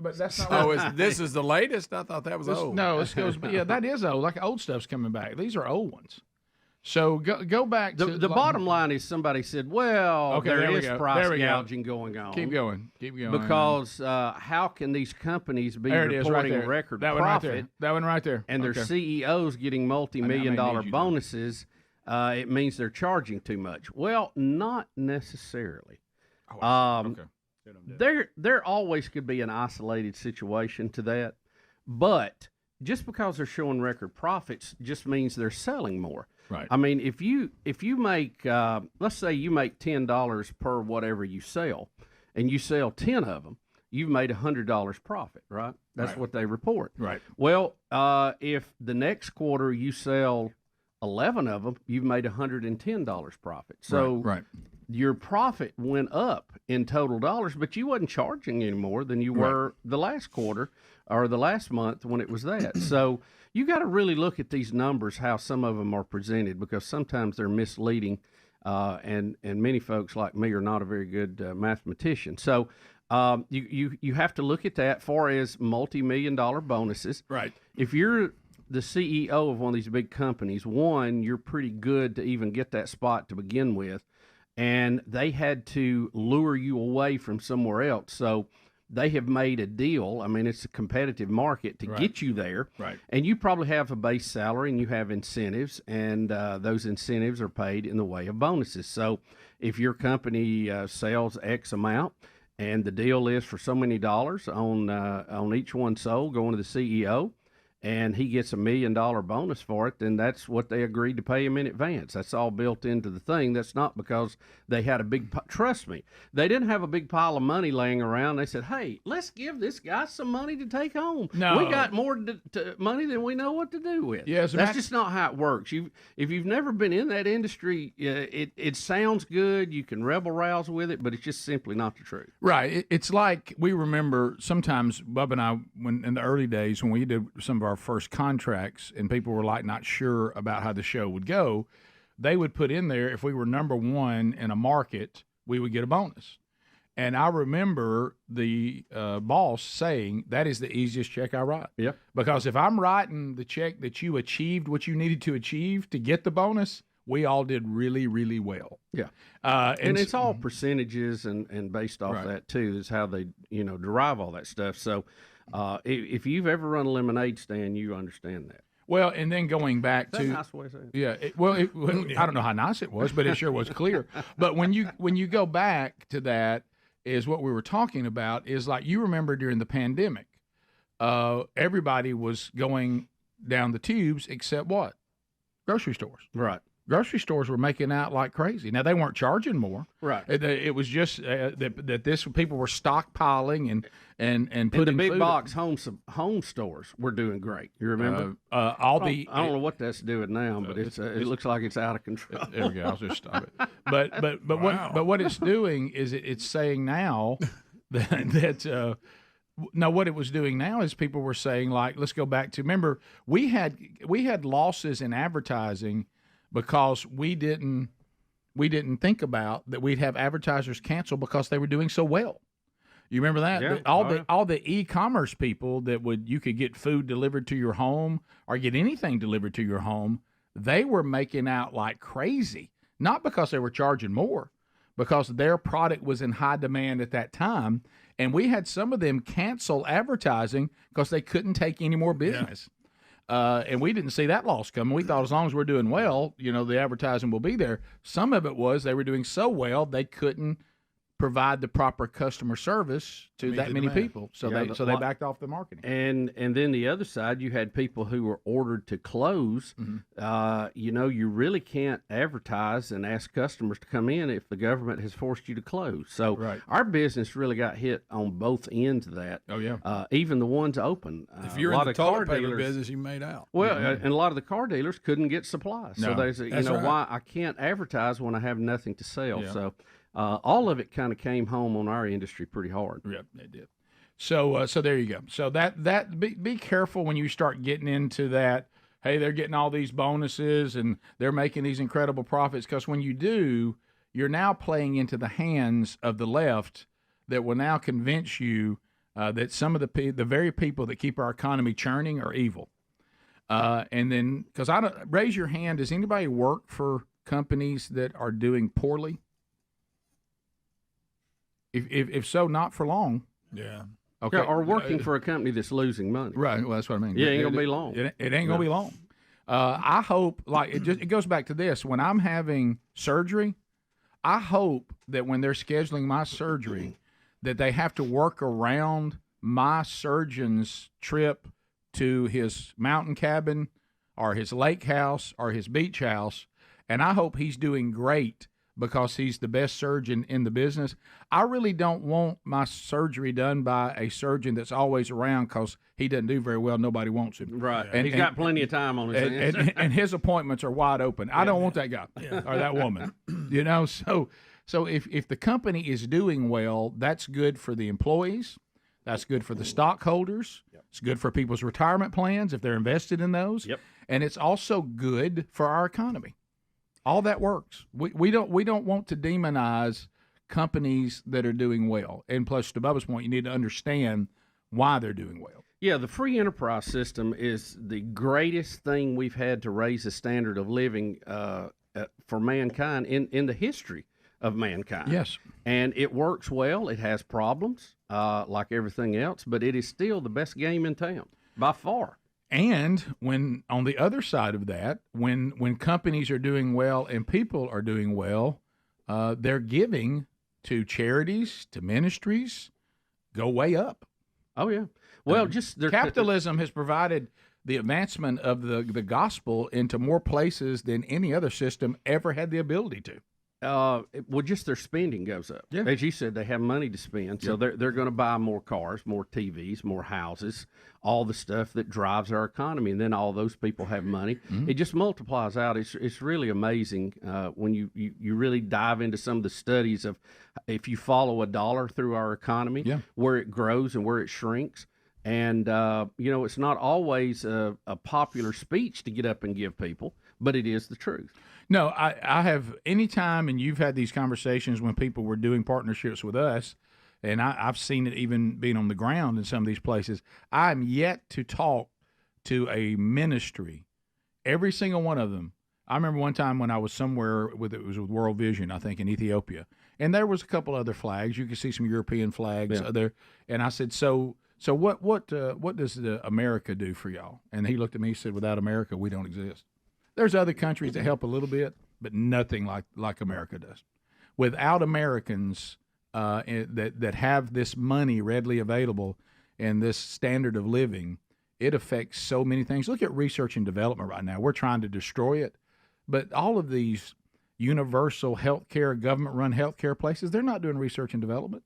But that's not. Oh, this is the latest? I thought that was old. No, this goes. Yeah, that is old. Like old stuff's coming back. These are old ones. So go back to the bottom line is somebody said, well, there is price gouging going on. Keep going. Because how can these companies be reporting record profit? That one right there. And their CEOs getting multi-million-dollar bonuses, it means they're charging too much. Well, not necessarily. There always could be an isolated situation to that, but just because they're showing record profits just means they're selling more. Right. I mean, if you make, let's say you make $10 per whatever you sell, and you sell 10 of them, you've made $100 profit, right? That's what they report. Right. Well, if the next quarter you sell 11 of them, you've made $110 profit. So your profit went up in total dollars, but you wasn't charging any more than you were the last quarter or the last month when it was that. So you got to really look at these numbers, how some of them are presented, because sometimes they're misleading, and many folks like me are not a very good mathematician. So you have to look at that far as multi-million-dollar bonuses. Right. If you're the CEO of one of these big companies, one, you're pretty good to even get that spot to begin with, and they had to lure you away from somewhere else. So they have made a deal. I mean, it's a competitive market to get you there. Right. And you probably have a base salary and you have incentives, and those incentives are paid in the way of bonuses. So if your company sells X amount and the deal is for so many dollars on each one sold going to the CEO, and he gets $1 million bonus for it, then that's what they agreed to pay him in advance. That's all built into the thing. That's not because they had a big, trust me, they didn't have a big pile of money laying around. They said, hey, let's give this guy some money to take home. No. We got more money than we know what to do with. Yes, that's just not how it works. If you've never been in that industry, it sounds good. You can rebel rouse with it, but it's just simply not the truth. Right. It's like we remember sometimes, Bubba and I, when in the early days when we did some of our first contracts and people were like not sure about how the show would go, they would put in there if we were number one in a market, we would get a bonus. And I remember the boss saying, that is the easiest check I write. Yeah. Because if I'm writing the check that you achieved what you needed to achieve to get the bonus, we all did really, really well. Yeah. And it's all percentages and based off that too is how they, derive all that stuff. So if you've ever run a lemonade stand, you understand that. Well, and then going back to nice way to say it. Yeah, I don't know how nice it was, but it sure was clear. But when you go back to that, is what we were talking about is like you remember during the pandemic, everybody was going down the tubes except what? Grocery stores. Right. Grocery stores were making out like crazy. Now they weren't charging more. Right. It was just that this people were stockpiling and the putting big food box home stores were doing great. You remember? I don't know what that's doing now, but it looks like it's out of control. There we go. I'll just stop it. But what it's doing is it's saying now that. Now, what it was doing now is people were saying, like, let's go back to, remember, we had losses in advertising because we didn't think about that we'd have advertisers cancel because they were doing so well. You remember that? Yeah. All the e-commerce people you could get food delivered to your home or get anything delivered to your home, they were making out like crazy. Not because they were charging more, because their product was in high demand at that time. And we had some of them cancel advertising because they couldn't take any more business. And we didn't see that loss coming. We thought as long as we're doing well, the advertising will be there. Some of it was they were doing so well they couldn't provide the proper customer service to that many people. So they backed off the marketing. And then the other side, you had people who were ordered to close. You really can't advertise and ask customers to come in if the government has forced you to close. So our business really got hit on both ends of that. Oh, yeah. Even the ones open. If you're in the toilet paper business, you made out. Well, and a lot of the car dealers couldn't get supplies. So they said, why I can't advertise when I have nothing to sell. Yeah. So all of it kind of came home on our industry pretty hard. Yep, it did. So there you go. So that be careful when you start getting into that. Hey, they're getting all these bonuses and they're making these incredible profits. Because when you do, you're now playing into the hands of the left that will now convince you that some of the very people that keep our economy churning are evil. And then, because raise your hand. Does anybody work for companies that are doing poorly? If so, not for long. Yeah. Okay. Or working for a company that's losing money. Right. Well, that's what I mean. Yeah, it ain't gonna be long. It ain't gonna be long. I hope, it goes back to this. When I'm having surgery, I hope that when they're scheduling my surgery, that they have to work around my surgeon's trip to his mountain cabin or his lake house or his beach house, and I hope he's doing great because he's the best surgeon in the business. I really don't want my surgery done by a surgeon that's always around because he doesn't do very well. Nobody wants him. Right. And he's got plenty of time on his hands. And his appointments are wide open. I don't want that guy or that woman. So if the company is doing well, that's good for the employees. That's good for the stockholders. It's good for people's retirement plans if they're invested in those. Yep. And it's also good for our economy. All that works. We don't want to demonize companies that are doing well. And plus, to Bubba's point, you need to understand why they're doing well. Yeah, the free enterprise system is the greatest thing we've had to raise the standard of living for mankind in the history of mankind. Yes. And it works well. It has problems like everything else, but it is still the best game in town by far. And when on the other side of that, when companies are doing well and people are doing well, they're giving to charities, to ministries, go way up. Oh yeah. Well, capitalism has provided the advancement of the gospel into more places than any other system ever had the ability to. Just their spending goes up. Yeah. As you said, they have money to spend, so they're going to buy more cars, more TVs, more houses, all the stuff that drives our economy, and then all those people have money. Mm-hmm. It just multiplies out. It's really amazing when you really dive into some of the studies of if you follow a dollar through our economy, where it grows and where it shrinks. And, it's not always a popular speech to get up and give people, but it is the truth. No, I have any time, and you've had these conversations when people were doing partnerships with us, and I've seen it even being on the ground in some of these places. I'm yet to talk to a ministry, every single one of them. I remember one time when I was somewhere it was with World Vision, I think, in Ethiopia, and there was a couple other flags. You could see some European flags there, and I said, So what does America do for y'all? And he looked at me and said, without America, we don't exist. There's other countries that help a little bit, but nothing like America does. Without Americans that have this money readily available and this standard of living, it affects so many things. Look at research and development right now. We're trying to destroy it, but all of these universal healthcare, government-run healthcare places, they're not doing research and development.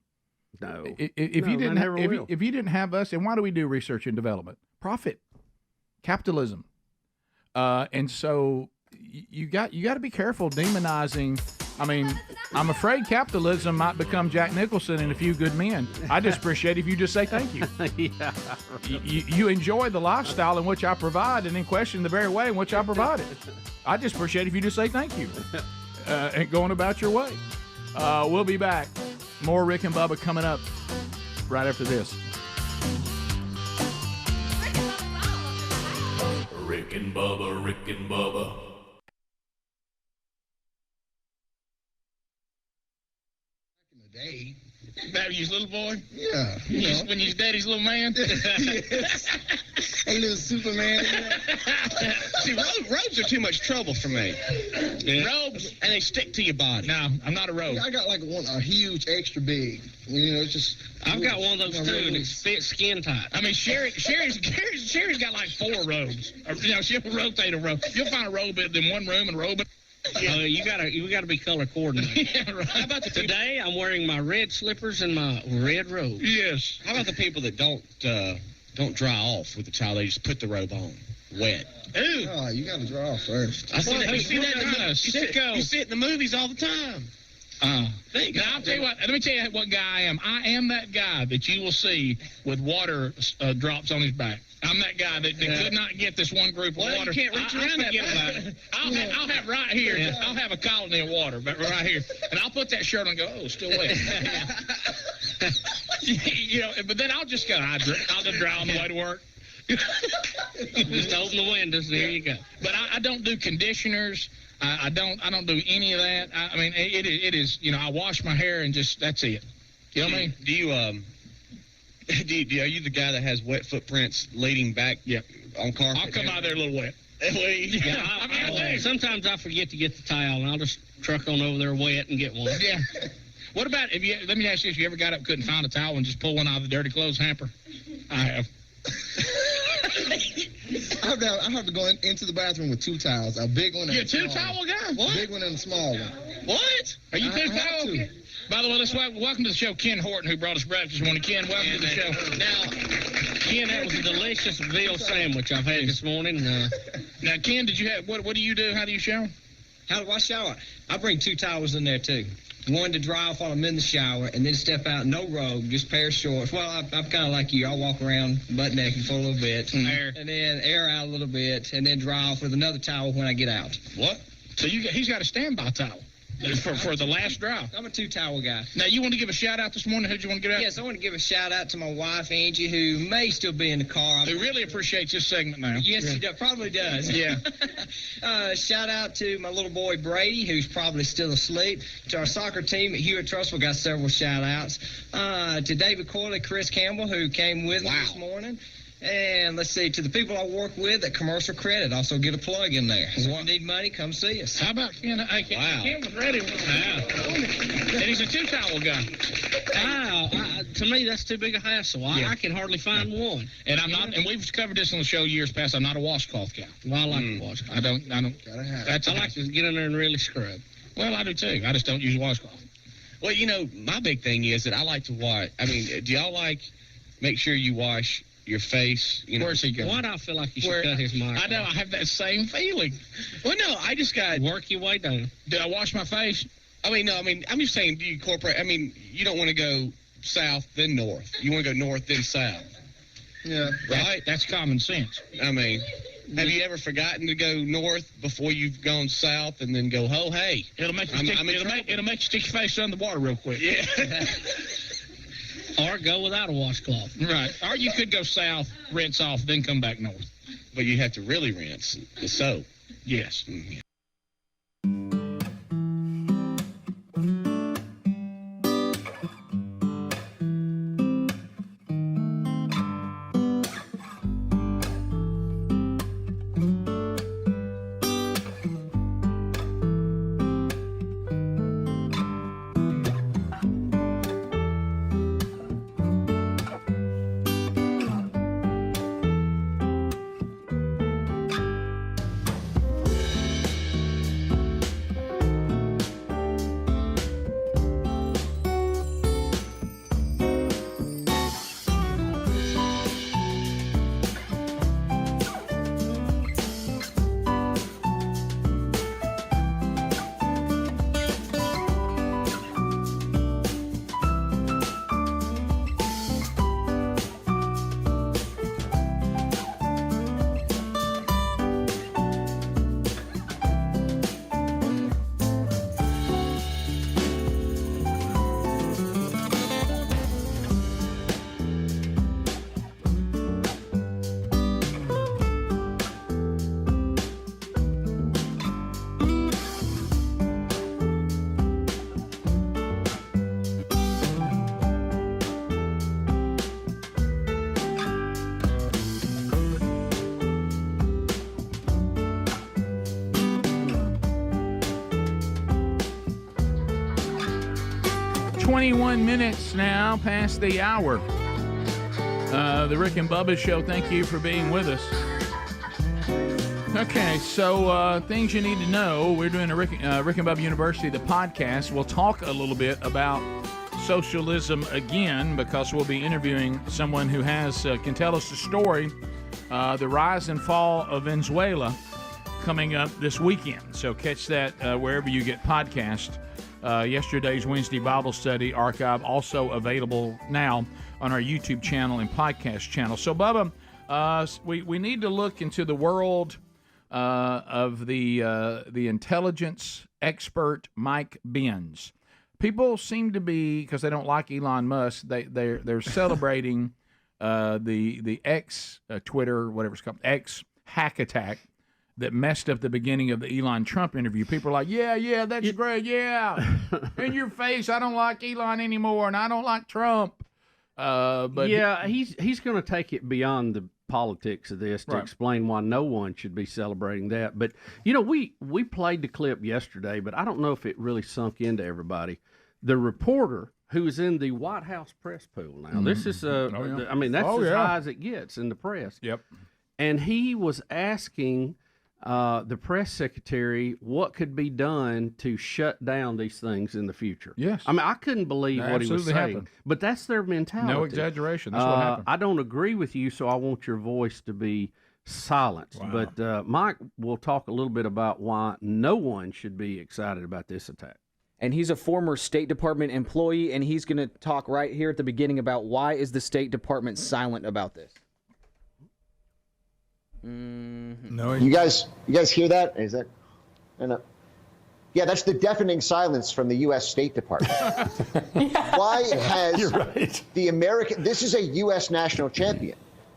No. If you didn't have us, and why do we do research and development? Profit, capitalism, and so you got to be careful demonizing. I mean, I'm afraid capitalism might become Jack Nicholson and A Few Good Men. I just appreciate if you just say thank you. Yeah, right. You enjoy the lifestyle in which I provide, and then question the very way in which I provide it. I just appreciate if you just say thank you and going about your way. We'll be back. More Rick and Bubba coming up right after this. Rick and Bubba, Rick and Bubba. That you little boy? Yeah. When you was daddy's little man? Yes. A little Superman. See, robes are too much trouble for me. Yeah. Robes, and they stick to your body. No, I'm not a robe. I got like a huge, extra big. It's just. I've got one of those too, and it fits skin tight. I mean, Sherry's got like 4 robes. She'll rotate a robe. You'll find a robe in one room and a robe. Yeah. You gotta be color coordinated. Yeah, right. How about today? I'm wearing my red slippers and my red robe. Yes. How about the people that don't dry off with the towel? They just put the robe on wet. Ooh. Oh, you got to dry off first. I see that. You see that? You see it in the movies all the time. Now, I'll tell you what. Let me tell you what guy I am. I am that guy that you will see with water drops on his back. I'm that guy that could not get this one group of water. You can't reach around that. I'll have right here. Yeah. I'll have a colony of water right here, and I'll put that shirt on and go, oh, it's still wet. But then I'll just go. I'll just dry on the way to work. Just open the windows, and there you go. But I don't do conditioners. I don't do any of that. I mean, it is. I wash my hair and just that's it. You know what I mean? Do you are you the guy that has wet footprints leading back? Yeah. On carpet. I'll come out there a little wet. Yeah, sometimes I forget to get the towel, and I'll just truck on over there wet and get one. Yeah. What about let me ask you, if you ever got up, couldn't find a towel, and just pull one out of the dirty clothes hamper? I have. I have to go into the bathroom with 2 towels, a big one and You're a small a 2-towel guy? What? A big one and a small one. What? Are you 2-towel? By the way, let's welcome to the show Ken Horton, who brought us breakfast this morning. Ken, welcome to the show. Now, Ken, that was a delicious veal sandwich I've had this morning. Now, Ken, did you have what do you do? How do you shower? How do I shower? I bring 2 towels in there, too. One to dry off while I'm in the shower, and then step out, no robe, just pair of shorts. Well, I'm kind of like you. I'll walk around butt naked for a little bit, and then air out a little bit, and then dry off with another towel when I get out. What? So he's got a standby towel for the last dry. I'm a 2-towel guy. Now, you want to give a shout-out this morning? Who'd you want to get out? Yes, I want to give a shout-out to my wife, Angie, who may still be in the car. Who really appreciates this segment now. Yes, she probably does. Yeah. Shout-out to my little boy, Brady, who's probably still asleep. To our soccer team at Hewitt Trust, we got several shout-outs. To David Coyley, Chris Campbell, who came with me this morning. And let's see, to the people I work with at Commercial Credit, also get a plug in there. If you need money, come see us. How about Ken? Ken was ready. And he's a 2-towel guy. Wow. To me, that's too big a hassle. I can hardly find one. And I'm not. And we've covered this on the show years past. I'm not a washcloth guy. Well, I like to washcloth. I don't. I like to get in there and really scrub. Well, I do too. I just don't use washcloth. Well, my big thing is that I like to wash. I mean, do y'all make sure you wash your face? Where's he going? Why do I feel like you should cut his mic? I know. I have that same feeling. Well, no, I just got work your way down. Did I wash my face? I'm just saying, do you incorporate? I mean, you don't want to go south then north. You want to go north then south. Yeah. Right. That's common sense. I mean, have you ever forgotten to go north before you've gone south and then go, oh, hey? It'll make you it'll make you stick your face under the water real quick. Yeah. Or go without a washcloth. Right. Or you could go south, rinse off, then come back north. But you have to really rinse the soap. Yes. Mm-hmm. 21 minutes now past the hour. The Rick and Bubba Show, thank you for being with us. Okay, so things you need to know. We're doing a Rick and Bubba University, the podcast. We'll talk a little bit about socialism again because we'll be interviewing someone who can tell us the story, the rise and fall of Venezuela, coming up this weekend. So catch that wherever you get podcasts. Yesterday's Wednesday Bible study archive also available now on our YouTube channel and podcast channel. So, Bubba, we need to look into the world of the intelligence expert Mike Benz. People seem to be, because they don't like Elon Musk, they're celebrating the X Twitter, whatever it's called, X hack attack that messed up the beginning of the Elon Trump interview. People are like, yeah, that's great, yeah, in your face, I don't like Elon anymore, and I don't like Trump. But yeah, he's going to take it beyond the politics of this to explain why no one should be celebrating that. But, we played the clip yesterday, but I don't know if it really sunk into everybody. The reporter who is in the White House press pool now, this is, that's as high as it gets in the press. Yep. And he was asking the press secretary what could be done to shut down these things in the future. Yes. I mean, I couldn't believe what he was saying. Happened. But that's their mentality. No exaggeration. That's what happened. I don't agree with you, so I want your voice to be silenced. Wow. But Mike will talk a little bit about why no one should be excited about this attack. And he's a former State Department employee, and he's going to talk right here at the beginning about why is the State Department silent about this. No, you guys hear that? Is that? No. Yeah, that's the deafening silence from the U.S. State Department. Why has the American? This is a U.S. national champion.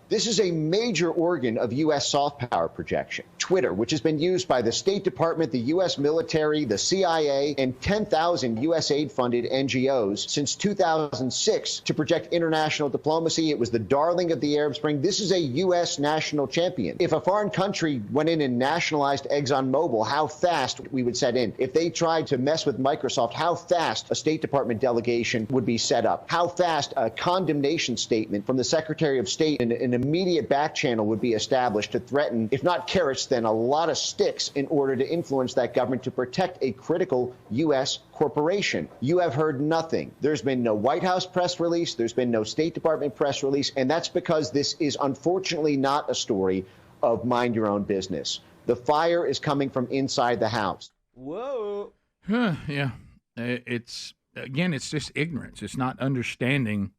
This is a major organ of U.S. soft power projection. Twitter, which has been used by the State Department, the U.S. military, the CIA, and 10,000 USAID-funded NGOs since 2006 to project international diplomacy. It was the darling of the Arab Spring. This is a U.S. national champion. If a foreign country went in and nationalized ExxonMobil, how fast we would set in. If they tried to mess with Microsoft, how fast a State Department delegation would be set up. How fast a condemnation statement from the Secretary of State in an immediate back channel would be established to threaten, if not carrots, then a lot of sticks in order to influence that government to protect a critical U.S. corporation. You have heard nothing. There's been no White House press release. There's been no State Department press release. And that's because this is unfortunately not a story of mind your own business. The fire is coming from inside the house. Whoa. Yeah. It's just ignorance. It's not understanding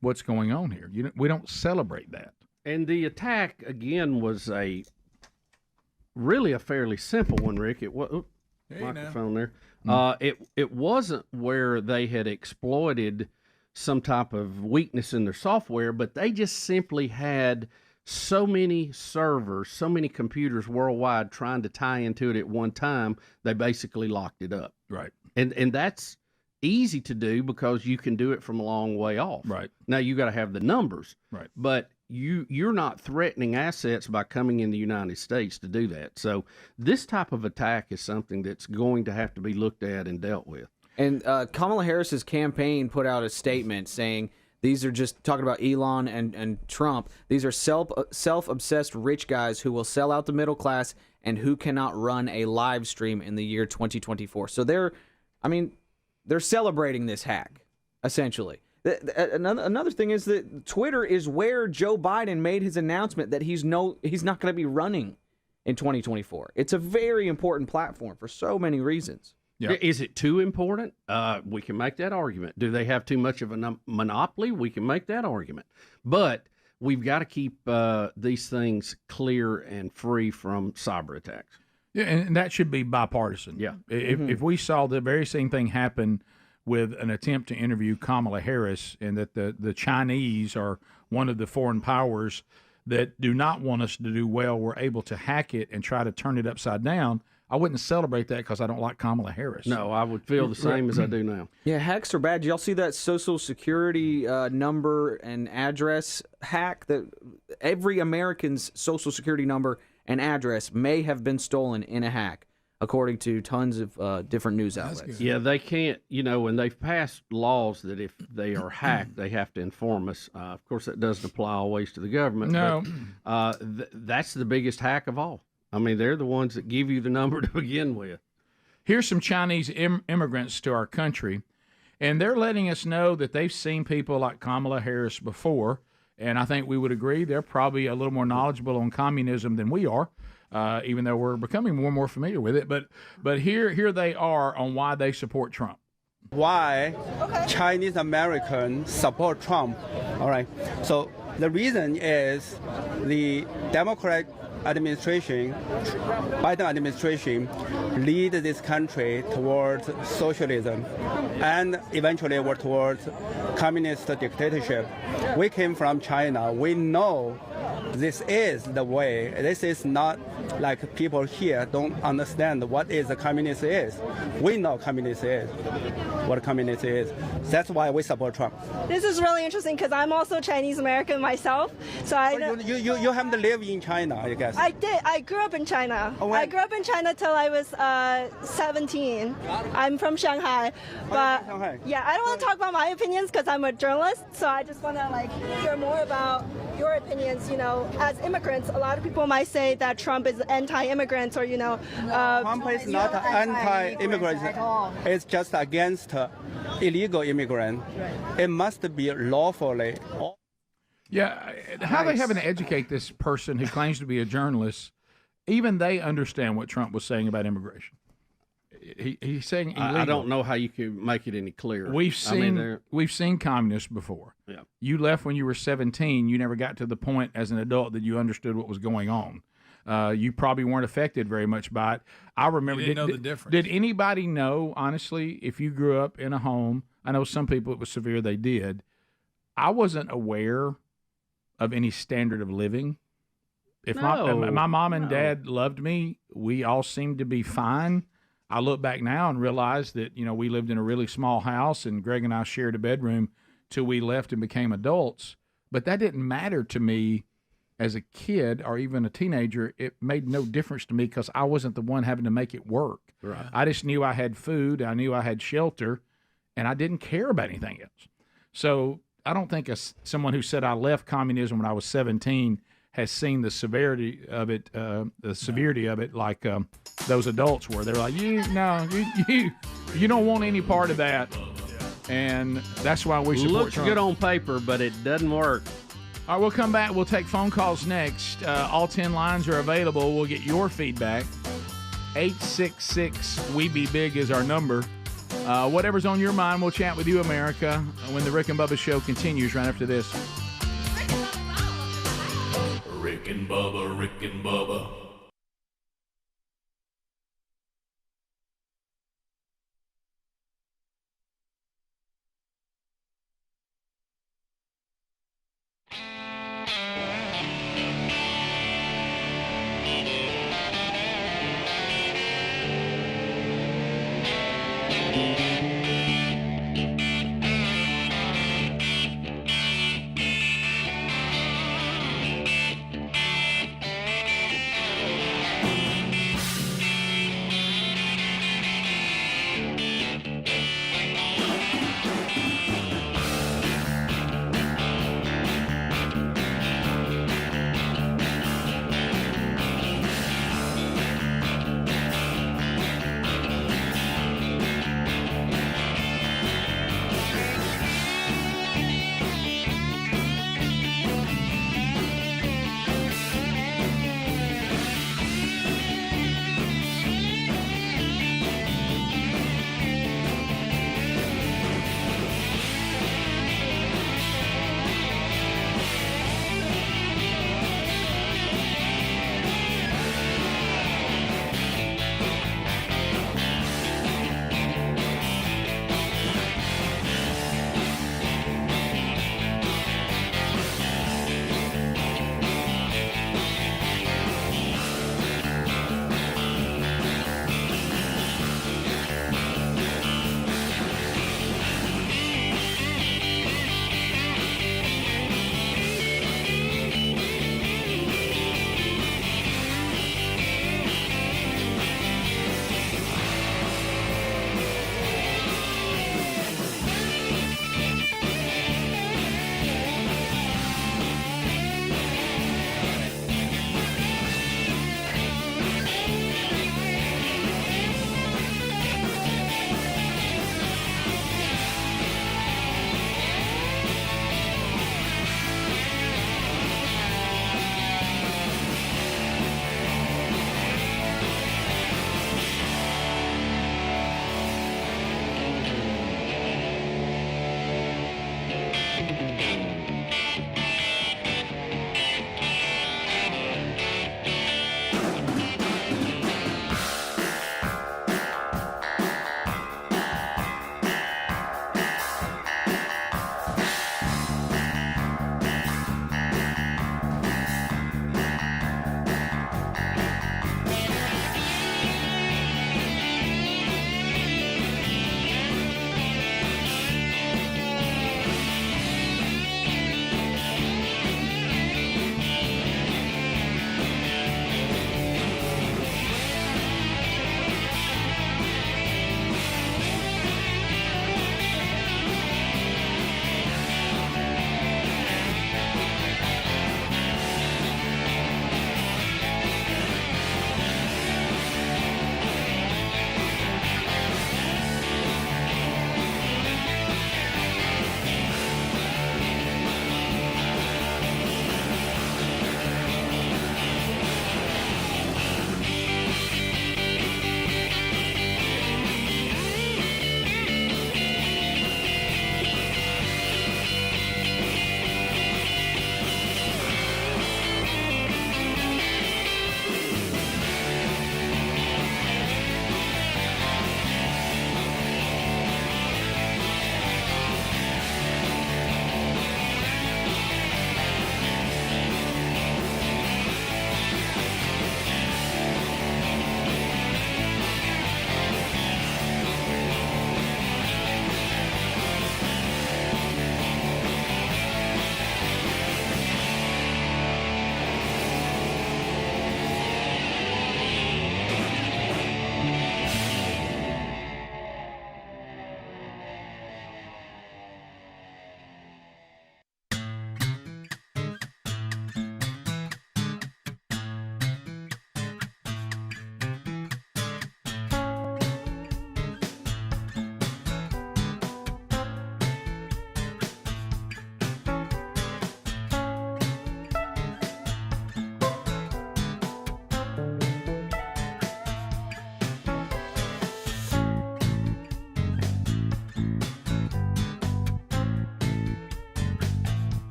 what's going on here. We don't celebrate that. And the attack, again, was really a fairly simple one, Rick. It was microphone there. It wasn't where they had exploited some type of weakness in their software, but they just simply had so many servers, so many computers worldwide trying to tie into it at one time, they basically locked it up. Right. And that's easy to do because you can do it from a long way off. Right. Now you got to have the numbers. Right. But you're not threatening assets by coming in the United States to do that. So this type of attack is something that's going to have to be looked at and dealt with. And Kamala Harris's campaign put out a statement saying these are just talking about Elon and Trump. These are self-obsessed rich guys who will sell out the middle class and who cannot run a live stream in the year 2024. So they're celebrating this hack, essentially. Another thing is that Twitter is where Joe Biden made his announcement that he's not going to be running in 2024. It's a very important platform for so many reasons. Yeah. Is it too important? We can make that argument. Do they have too much of a monopoly? We can make that argument. But we've got to keep these things clear and free from cyber attacks. Yeah, and that should be bipartisan. Yeah. If we saw the very same thing happen with an attempt to interview Kamala Harris, and that the Chinese are one of the foreign powers that do not want us to do well, we're able to hack it and try to turn it upside down, I wouldn't celebrate that because I don't like Kamala Harris. No, I would feel the same as I do now. Yeah, hacks are bad. Did y'all see that Social Security number and address hack? That every American's Social Security number and address may have been stolen in a hack. according to tons of different news outlets. Yeah, they can't, when they've passed laws that if they are hacked, they have to inform us. Of course, that doesn't apply always to the government. No. But, that's the biggest hack of all. I mean, they're the ones that give you the number to begin with. Here's some Chinese immigrants to our country, and they're letting us know that they've seen people like Kamala Harris before, and I think we would agree they're probably a little more knowledgeable on communism than we are. Even though we're becoming more and more familiar with it. But here they are on why they support Trump. Why Chinese Americans support Trump. All right. So the reason is the Democrat administration, Biden administration, lead this country towards socialism and eventually towards communist dictatorship. We came from China. We know this is the way. This is not like people here don't understand what is a communist is. We know communist is, what communist is. That's why we support Trump. This is really interesting because I'm also Chinese American myself. So I know you haven't lived in China, I guess. I did. I grew up in China. I grew up in China till I was 17. I'm from Shanghai. But yeah, I don't want to talk about my opinions because I'm a journalist. So I just want to hear more about your opinions. As immigrants, a lot of people might say that Trump is anti-immigrants or Trump is not anti-immigrant. It's just against illegal immigrant. It must be lawfully. Yeah, how they having to educate this person who claims to be a journalist? Even they understand what Trump was saying about immigration. He's saying illegal. I don't know how you could make it any clearer. We've seen communists before. Yeah. You left when you were 17. You never got to the point as an adult that you understood what was going on. You probably weren't affected very much by it. I remember. You didn't know the difference. Did anybody know, honestly, if you grew up in a home? I know some people it was severe. They did. I wasn't aware of any standard of living. If my mom and dad loved me, we all seemed to be fine. I look back now and realize that, we lived in a really small house and Greg and I shared a bedroom till we left and became adults. But that didn't matter to me as a kid or even a teenager. It made no difference to me because I wasn't the one having to make it work. Right. I just knew I had food. I knew I had shelter and I didn't care about anything else. So I don't think someone who said I left communism when I was 17 has seen the severity of it, like those adults were. They're like, you don't want any part of that, and that's why we support Looks Trump. good on paper, but it doesn't work. All right, we'll come back. We'll take phone calls next. All 10 lines are available. We'll get your feedback. 866-WE-BE-BIG is our number. Whatever's on your mind, we'll chat with you, America, when the Rick and Bubba show continues right after this. Rick and Bubba, Rick and Bubba.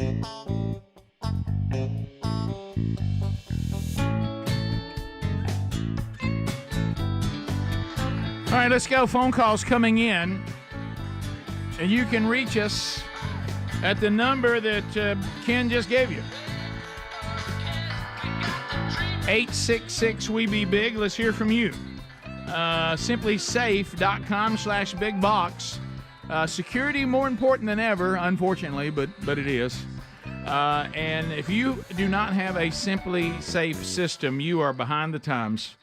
All right, let's go. Phone calls coming in. And you can reach us at the number that Ken just gave you. 866-WE-BE-BIG. Let's hear from you. SimplySafe.com/bigbox. Security more important than ever, unfortunately, but it is. And if you do not have a Simply Safe system, you are behind the times.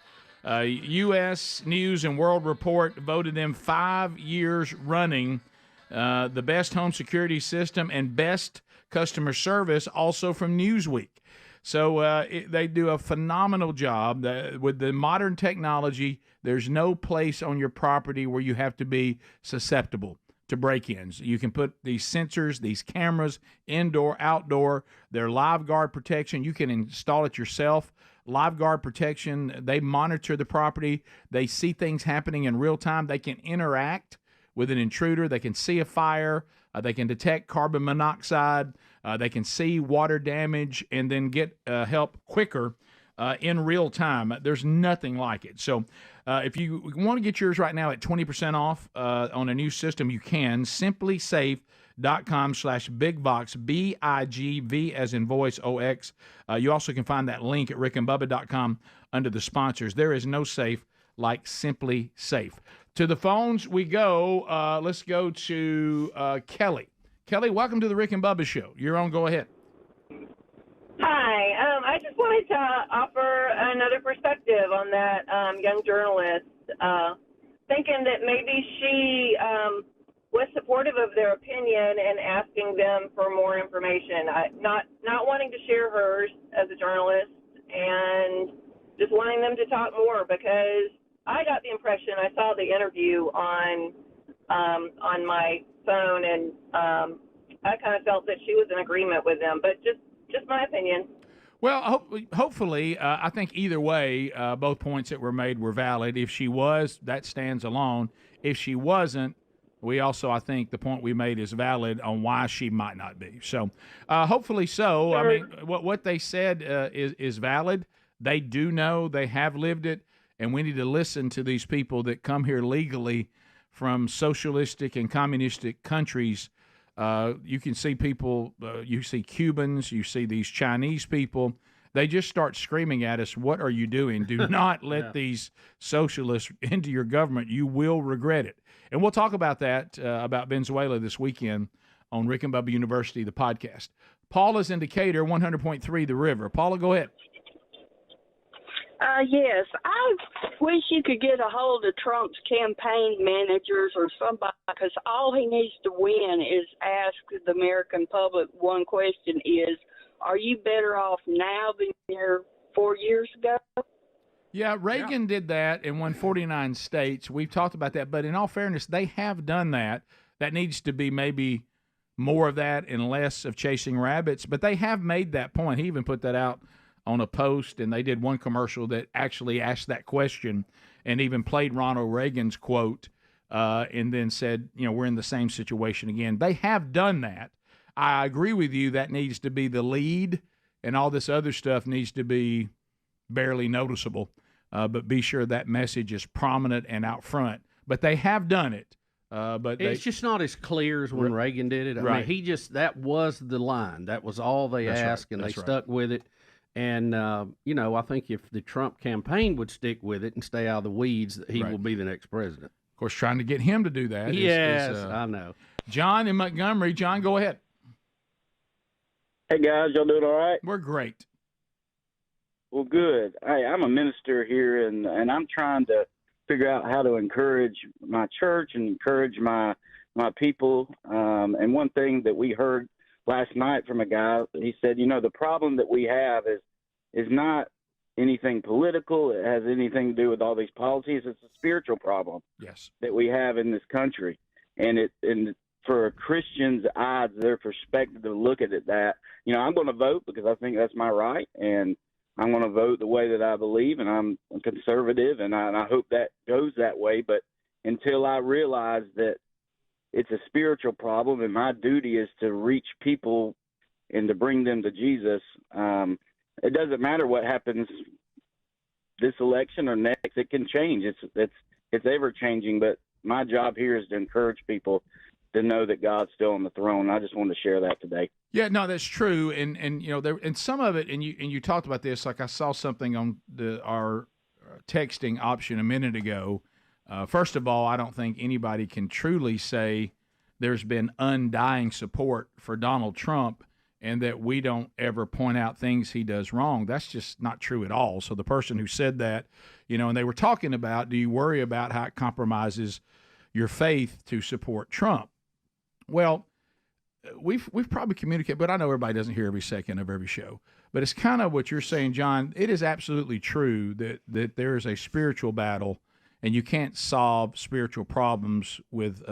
U.S. News and World Report voted them 5 years running the best home security system and best customer service, also from Newsweek. So they do a phenomenal job. With the modern technology, there's no place on your property where you have to be susceptible to break-ins. You can put these sensors, these cameras, indoor, outdoor. They're live guard protection. You can install it yourself. Live guard protection, they monitor the property. They see things happening in real time. They can interact with an intruder. They can see a fire. They can detect carbon monoxide. They can see water damage and then get help quicker in real time. There's nothing like it. So if you want to get yours right now at 20% off on a new system, you can. SimplySafe.com/bigbox, BIGV as in voice, OX. You also can find that link at rickandbubba.com under the sponsors. There is no safe like Simply Safe. To the phones we go. Let's go to Kelly. Kelly, welcome to the Rick and Bubba Show. You're on. Go ahead. Hi. I just wanted to offer another perspective on that young journalist, thinking that maybe she was supportive of their opinion and asking them for more information, not wanting to share hers as a journalist and just wanting them to talk more, because I got the impression, I saw the interview on my phone, and I kind of felt that she was in agreement with them, but just my opinion. Well, hopefully, I think either way, both points that were made were valid. If she was, that stands alone. If she wasn't, we also, I think, the point we made is valid on why she might not be. So, hopefully so. Sure. I mean, what they said is valid. They do know, they have lived it, and we need to listen to these people that come here legally from socialistic and communistic countries. You can see people, you see Cubans, you see these Chinese people. They just start screaming at us, what are you doing? Do not let these socialists into your government. You will regret it. And we'll talk about that, about Venezuela this weekend on Rick and Bubba University, the podcast. Paula's in Decatur, 100.3 The River. Paula, go ahead. Yes, I wish you could get a hold of Trump's campaign managers or somebody, because all he needs to win is ask the American public one question is, are you better off now than you were 4 years ago? Yeah, Raygun did that and won 49 states. We've talked about that, but in all fairness, they have done that. That needs to be maybe more of that and less of chasing rabbits, but they have made that point. He even put that out on a post, and they did one commercial that actually asked that question and even played Ronald Reagan's quote and then said, we're in the same situation again. They have done that. I agree with you. That needs to be the lead, and all this other stuff needs to be barely noticeable. But be sure that message is prominent and out front. But they have done it. But it's just not as clear as when Reagan did it. I mean, that was the line. That was all they asked, and they stuck with it. And, I think if the Trump campaign would stick with it and stay out of the weeds, he will be the next president. Of course, trying to get him to do that. Yes, I know. John in Montgomery. John, go ahead. Hey, guys. Y'all doing all right? We're great. Well, good. Hey, I'm a minister here, and I'm trying to figure out how to encourage my church and encourage my people. And one thing that we heard last night from a guy, he said, the problem that we have is not anything political. It has anything to do with all these policies. It's a spiritual problem that we have in this country. And for a Christian's eyes, their perspective to look at it, that, I'm going to vote because I think that's my right. And I'm going to vote the way that I believe, and I'm conservative, and I hope that goes that way. But until I realize that it's a spiritual problem, and my duty is to reach people and to bring them to Jesus. It doesn't matter what happens this election or next. It can change. It's ever changing. But my job here is to encourage people to know that God's still on the throne. I just wanted to share that today. Yeah, no, that's true. And you know, there and some of it, and you talked about this. Like I saw something on our texting option a minute ago. First of all, I don't think anybody can truly say there's been undying support for Donald Trump and that we don't ever point out things he does wrong. That's just not true at all. So the person who said that, you know, and they were talking about, do you worry about how it compromises your faith to support Trump? Well, we've probably communicated, but I know everybody doesn't hear every second of every show. But it's kind of what you're saying, John. It is absolutely true that there is a spiritual battle, and you can't solve spiritual problems with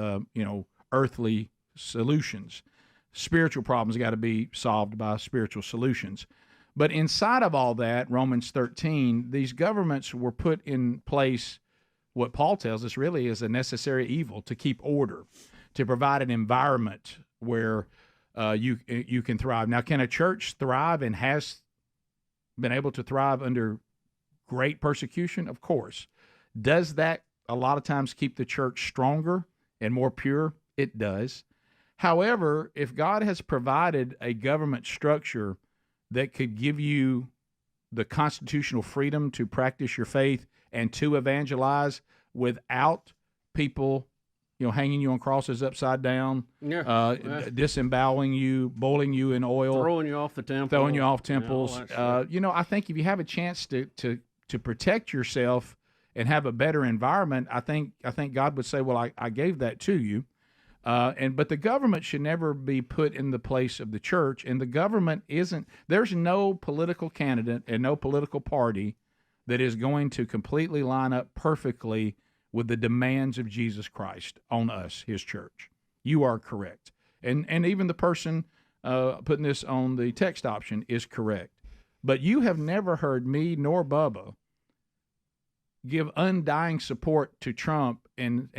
earthly solutions. Spiritual problems got to be solved by spiritual solutions. But inside of all that, Romans 13, these governments were put in place, what Paul tells us really is a necessary evil to keep order, to provide an environment where you can thrive. Now, can a church thrive and has been able to thrive under great persecution? Of course. Does that a lot of times keep the church stronger and more pure? It does. However, if God has provided a government structure that could give you the constitutional freedom to practice your faith and to evangelize without people, hanging you on crosses upside down, disemboweling you, boiling you in oil, throwing you off temples. I think if you have a chance to protect yourself and have a better environment, I think God would say, well, I gave that to you. But the government should never be put in the place of the church, and the government there's no political candidate and no political party that is going to completely line up perfectly with the demands of Jesus Christ on us, his church. You are correct. And even the person putting this on the text option is correct. But you have never heard me nor Bubba give undying support to Trump and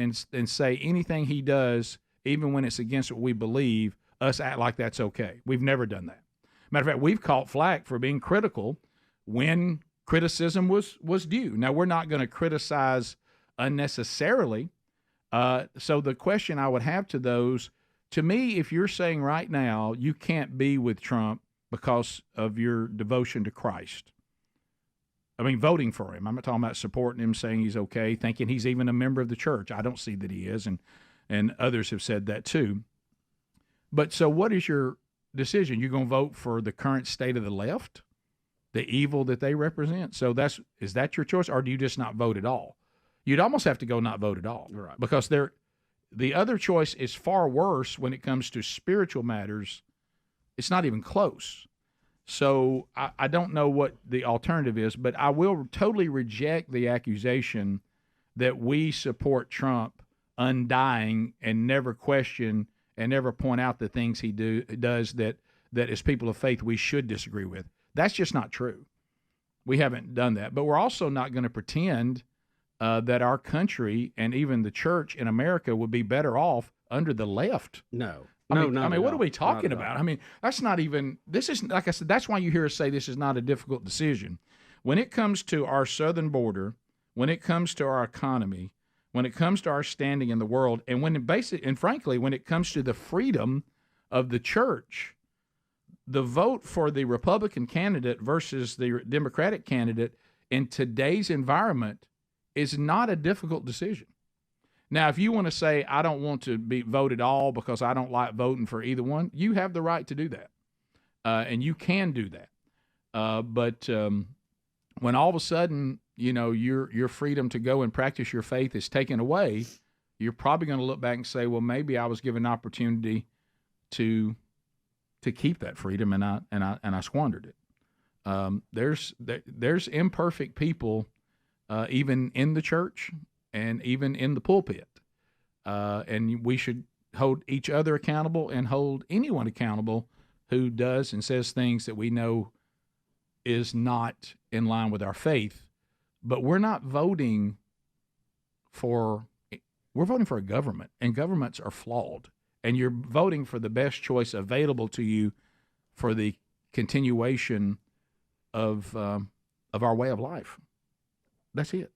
say anything he does, even when it's against what we believe, us act like that's okay. We've never done that. Matter of fact, we've caught flack for being critical when criticism was due. Now, we're not going to criticize unnecessarily. So the question I would have to those, to me, if you're saying right now you can't be with Trump because of your devotion to Christ, I mean, voting for him. I'm not talking about supporting him, saying he's okay, thinking he's even a member of the church. I don't see that he is, and others have said that too. But so what is your decision? You're going to vote for the current state of the left, the evil that they represent? So is that your choice, or do you just not vote at all? You'd almost have to go not vote at all, right? Because the other choice is far worse when it comes to spiritual matters. It's not even close. So I don't know what the alternative is, but I will totally reject the accusation that we support Trump undying and never question and never point out the things he does that as people of faith we should disagree with. That's just not true. We haven't done that. But we're also not going to pretend that our country and even the church in America would be better off under the left. No. I mean, what are we talking about? I mean, that's not even, this is, like I said, that's why you hear us say this is not a difficult decision. When it comes to our southern border, when it comes to our economy, when it comes to our standing in the world, and frankly, when it comes to the freedom of the church, the vote for the Republican candidate versus the Democratic candidate in today's environment is not a difficult decision. Now, if you want to say, I don't want to be voted all because I don't like voting for either one, you have the right to do that. And you can do that. But when all of a sudden, your freedom to go and practice your faith is taken away, you're probably going to look back and say, well, maybe I was given an opportunity to keep that freedom and I squandered it. There's imperfect people even in the church and even in the pulpit. And we should hold each other accountable and hold anyone accountable who does and says things that we know is not in line with our faith. But we're not voting we're voting for a government, and governments are flawed. And you're voting for the best choice available to you for the continuation of our way of life. That's it.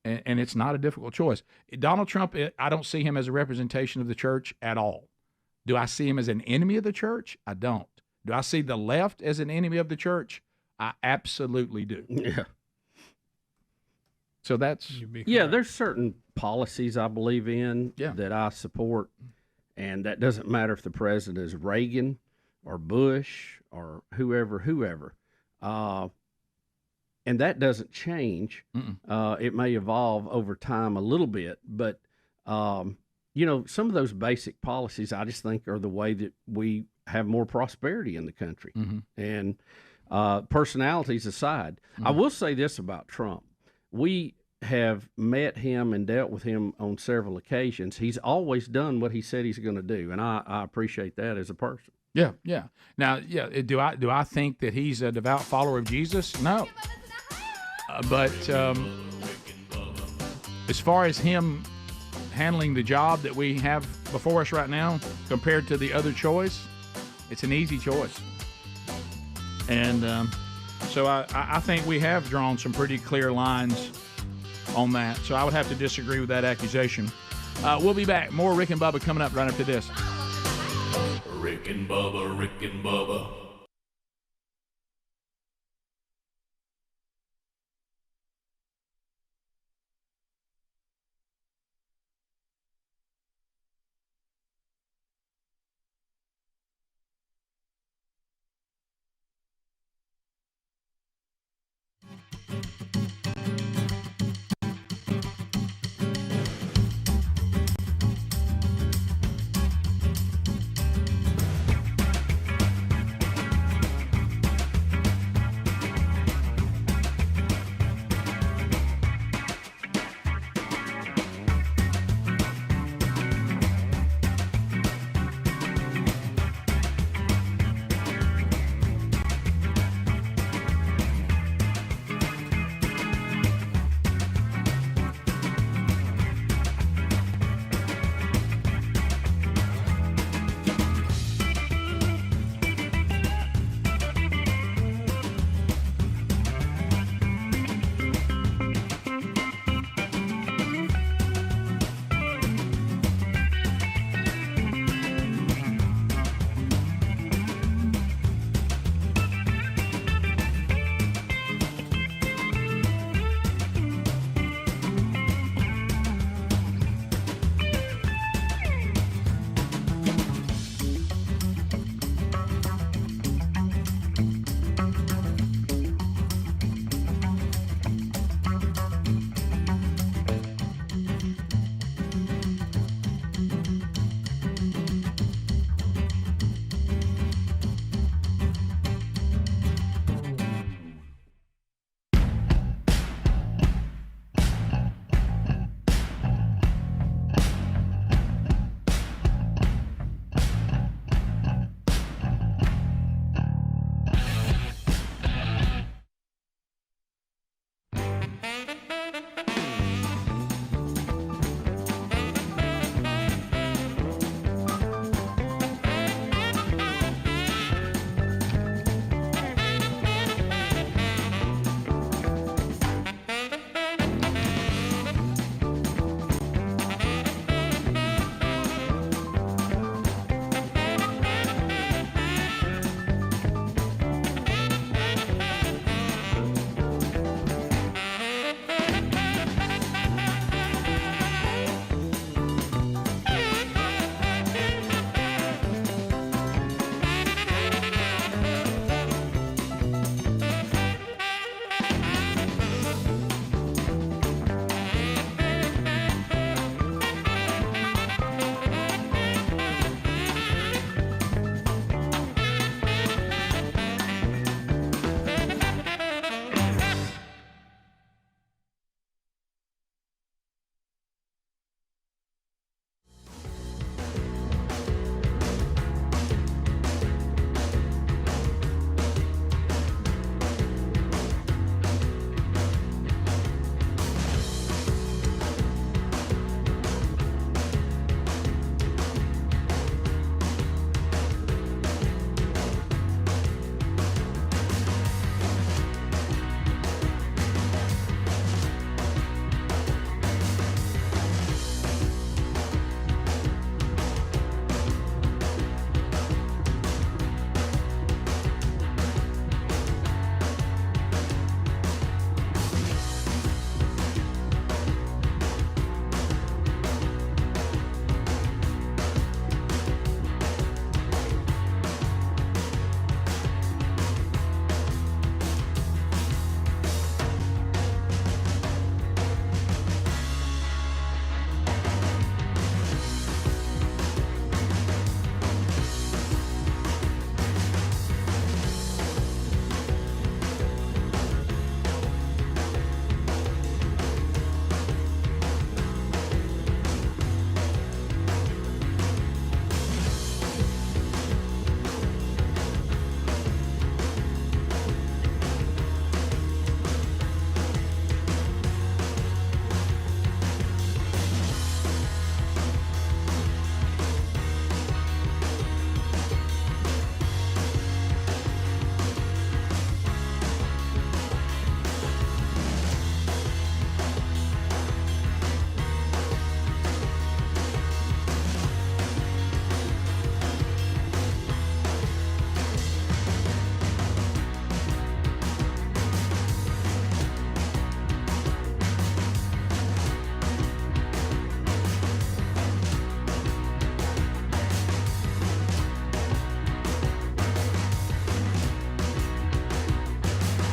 And it's not a difficult choice. Donald Trump, I don't see him as a representation of the church at all. Do I see him as an enemy of the church? I don't. Do I see the left as an enemy of the church? I absolutely do. Yeah. So that's... Yeah, there's certain policies I believe in that I support, and that doesn't matter if the president is Reagan or Bush or whoever. And that doesn't change. It may evolve over time a little bit, but, some of those basic policies I just think are the way that we have more prosperity in the country. And personalities aside, I will say this about Trump. We have met him and dealt with him on several occasions. He's always done what he said he's going to do, and I appreciate that as a person. Yeah. Now, do I think that he's a devout follower of Jesus? No. But as far as him handling the job that we have before us right now, compared to the other choice, it's an easy choice. And so I think we have drawn some pretty clear lines on that. So I would have to disagree with that accusation. We'll be back. More Rick and Bubba coming up right after this. Rick and Bubba, Rick and Bubba.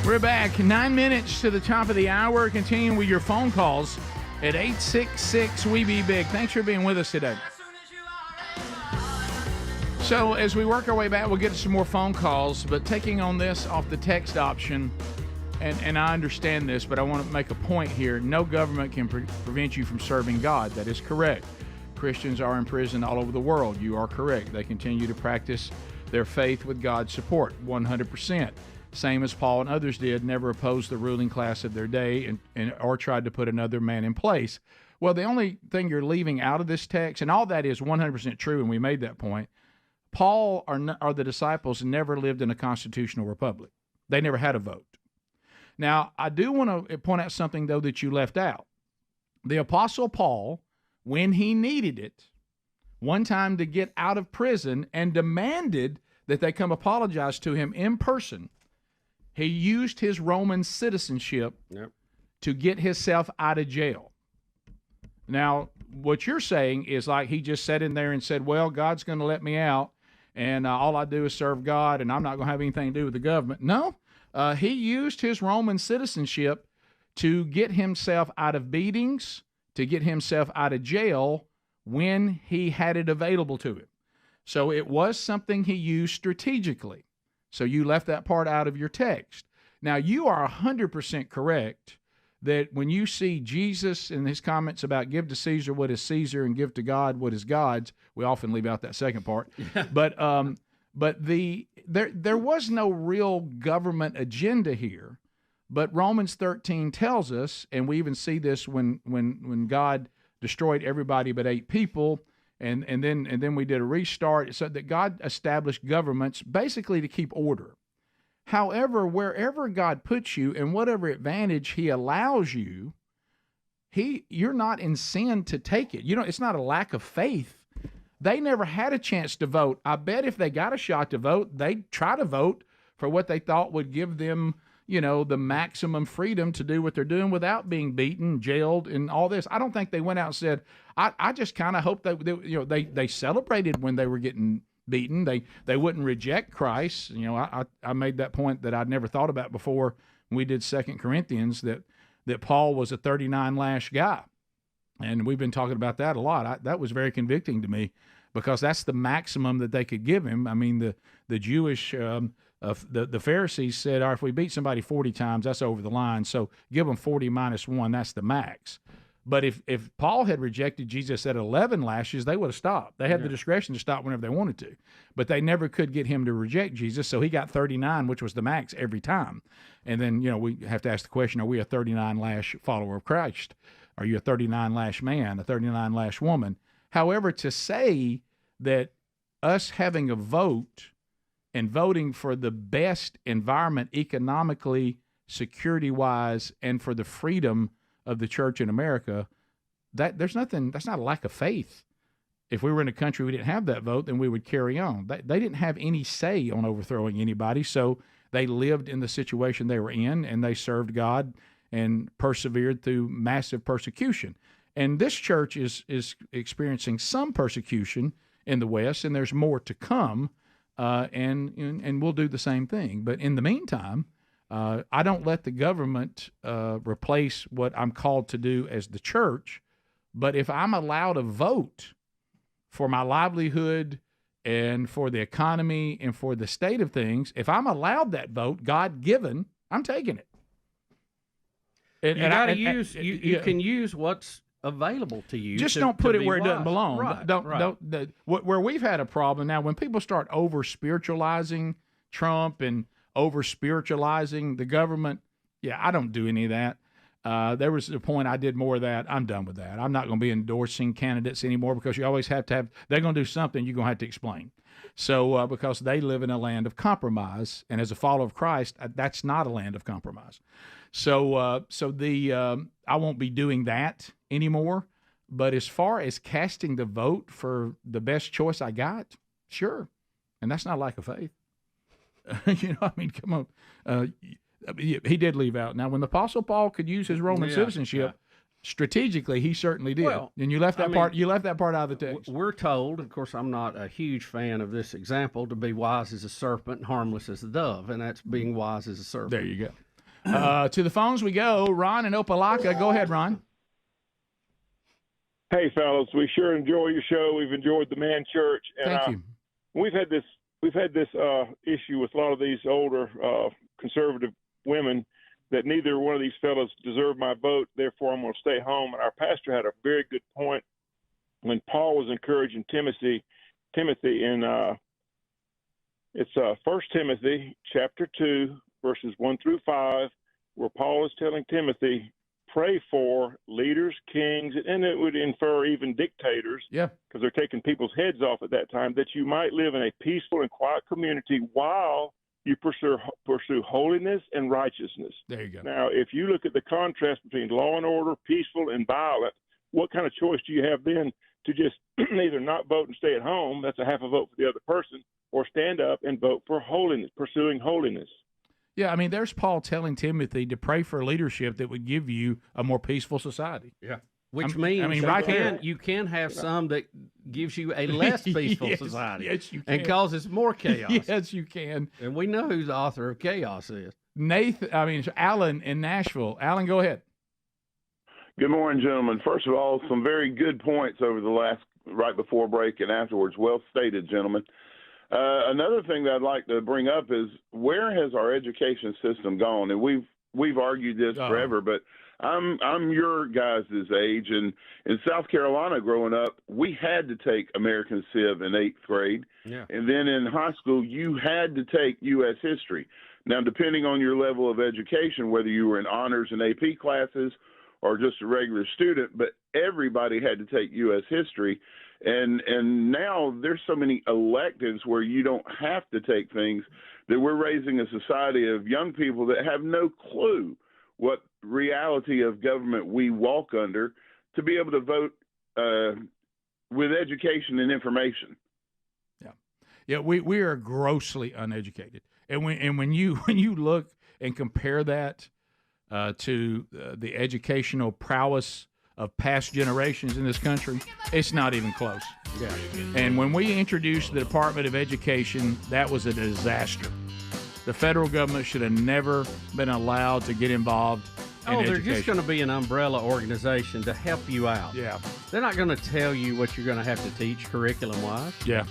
We're back. 9 minutes to the top of the hour. Continuing with your phone calls at 866-WE-BE-BIG. Thanks for being with us today. So as we work our way back, we'll get to some more phone calls, but taking on this off the text option, and I understand this, but I want to make a point here. No government can prevent you from serving God. That is correct. Christians are in prison all over the world. You are correct. They continue to practice their faith with God's support, 100%. Same as Paul and others did, never opposed the ruling class of their day or tried to put another man in place. Well, the only thing you're leaving out of this text, and all that is 100% true, and we made that point, Paul or the disciples never lived in a constitutional republic. They never had a vote. Now, I do want to point out something, though, that you left out. The Apostle Paul, when he needed it, one time to get out of prison and demanded that they come apologize to him in person, he used his Roman citizenship to get himself out of jail. Now, what you're saying is like he just sat in there and said, well, God's going to let me out, and all I do is serve God, and I'm not going to have anything to do with the government. No, he used his Roman citizenship to get himself out of beatings, to get himself out of jail when he had it available to him. So it was something he used strategically. So you left that part out of your text. Now, you are 100% correct that when you see Jesus in his comments about give to Caesar what is Caesar and give to God what is God's, we often leave out that second part. But there was no real government agenda here. But Romans 13 tells us, and we even see this when God destroyed everybody but 8 people, and then we did a restart, so that God established governments basically to keep order. However, wherever God puts you and whatever advantage he allows you, you're not in sin to take it. It's not a lack of faith. They never had a chance to vote. I bet if they got a shot to vote, they'd try to vote for what they thought would give them, the maximum freedom to do what they're doing without being beaten, jailed, and all this. I don't think they went out and said, I just kind of hope they celebrated when they were getting beaten. They wouldn't reject Christ. I made that point that I'd never thought about before when we did 2 Corinthians, that Paul was a 39 lash guy. And we've been talking about that a lot. That was very convicting to me because that's the maximum that they could give him. I mean, the Jewish the Pharisees said, if we beat somebody 40 times, that's over the line. So give them 40 minus 1, that's the max. But if Paul had rejected Jesus at 11 lashes, they would have stopped. They had the discretion to stop whenever they wanted to. But they never could get him to reject Jesus, so he got 39, which was the max every time. And then, we have to ask the question, are we a 39-lash follower of Christ? Are you a 39-lash man, a 39-lash woman? However, to say that us having a vote and voting for the best environment economically, security-wise, and for the freedom of the church in America, that's not a lack of faith. If we were in a country we didn't have that vote, then we would carry on. They didn't have any say on overthrowing anybody, so they lived in the situation they were in, and they served God and persevered through massive persecution. And this church is experiencing some persecution in the West, and there's more to come, and we'll do the same thing. But in the meantime, I don't let the government replace what I'm called to do as the church. But if I'm allowed a vote for my livelihood and for the economy and for the state of things, if I'm allowed that vote, God-given, I'm taking it. You can use what's available to you. Just don't put it where it doesn't belong. Right, where we've had a problem now, when people start over-spiritualizing Trump and over-spiritualizing the government, I don't do any of that. There was a point I did more of that. I'm done with that. I'm not going to be endorsing candidates anymore because you always have to have, they're going to do something you're going to have to explain. So because they live in a land of compromise, and as a follower of Christ, that's not a land of compromise. So I won't be doing that anymore. But as far as casting the vote for the best choice I got, sure. And that's not lack of faith. Come on. He did leave out. Now, when the Apostle Paul could use his Roman citizenship, strategically, he certainly did. Well, and you left that part. You left that part out of the text. We're told, of course, I'm not a huge fan of this example, to be wise as a serpent and harmless as a dove, and that's being wise as a serpent. There you go. To the phones we go. Ron in Opelika. Go ahead, Ron. Hey, fellas, we sure enjoy your show. We've enjoyed the Man Church, and Thank you. we've had this issue with a lot of these older conservative women that neither one of these fellas deserve my vote. Therefore, I'm going to stay home. And our pastor had a very good point when Paul was encouraging Timothy in it's 1 Timothy chapter 2, verses 1 through 5, where Paul is telling Timothy, pray for leaders, kings, and it would infer even dictators, because they're taking people's heads off at that time, that you might live in a peaceful and quiet community while you pursue holiness and righteousness. There you go. Now, if you look at the contrast between law and order, peaceful and violent, what kind of choice do you have then to just either not vote and stay at home, that's a half a vote for the other person, or stand up and vote for holiness, pursuing holiness? Yeah, I mean, there's Paul telling Timothy to pray for leadership that would give you a more peaceful society. Yeah. Which means you can have some that gives you a less peaceful society. Yes, you can. And causes more chaos. Yes, you can. And we know who the author of chaos is. Alan in Nashville. Alan, go ahead. Good morning, gentlemen. First of all, some very good points over the last, right before break and afterwards. Well stated, gentlemen. Another thing that I'd like to bring up is, where has our education system gone? And we've argued this forever, but I'm your guys' age, and in South Carolina growing up, we had to take American Civ in 8th grade. Yeah. And then in high school, you had to take U.S. history. Now, depending on your level of education, whether you were in honors and AP classes or just a regular student, but everybody had to take U.S. history. And now there's so many electives where you don't have to take things, that we're raising a society of young people that have no clue what reality of government we walk under, to be able to vote with education and information. Yeah, we are grossly uneducated, and when you look and compare that to the educational prowess of past generations in this country, it's not even close. Yeah. And when we introduced the Department of Education, that was a disaster. The federal government should have never been allowed to get involved in education. They're just going to be an umbrella organization to help you out. Yeah. They're not going to tell you what you're going to have to teach curriculum-wise. Yeah.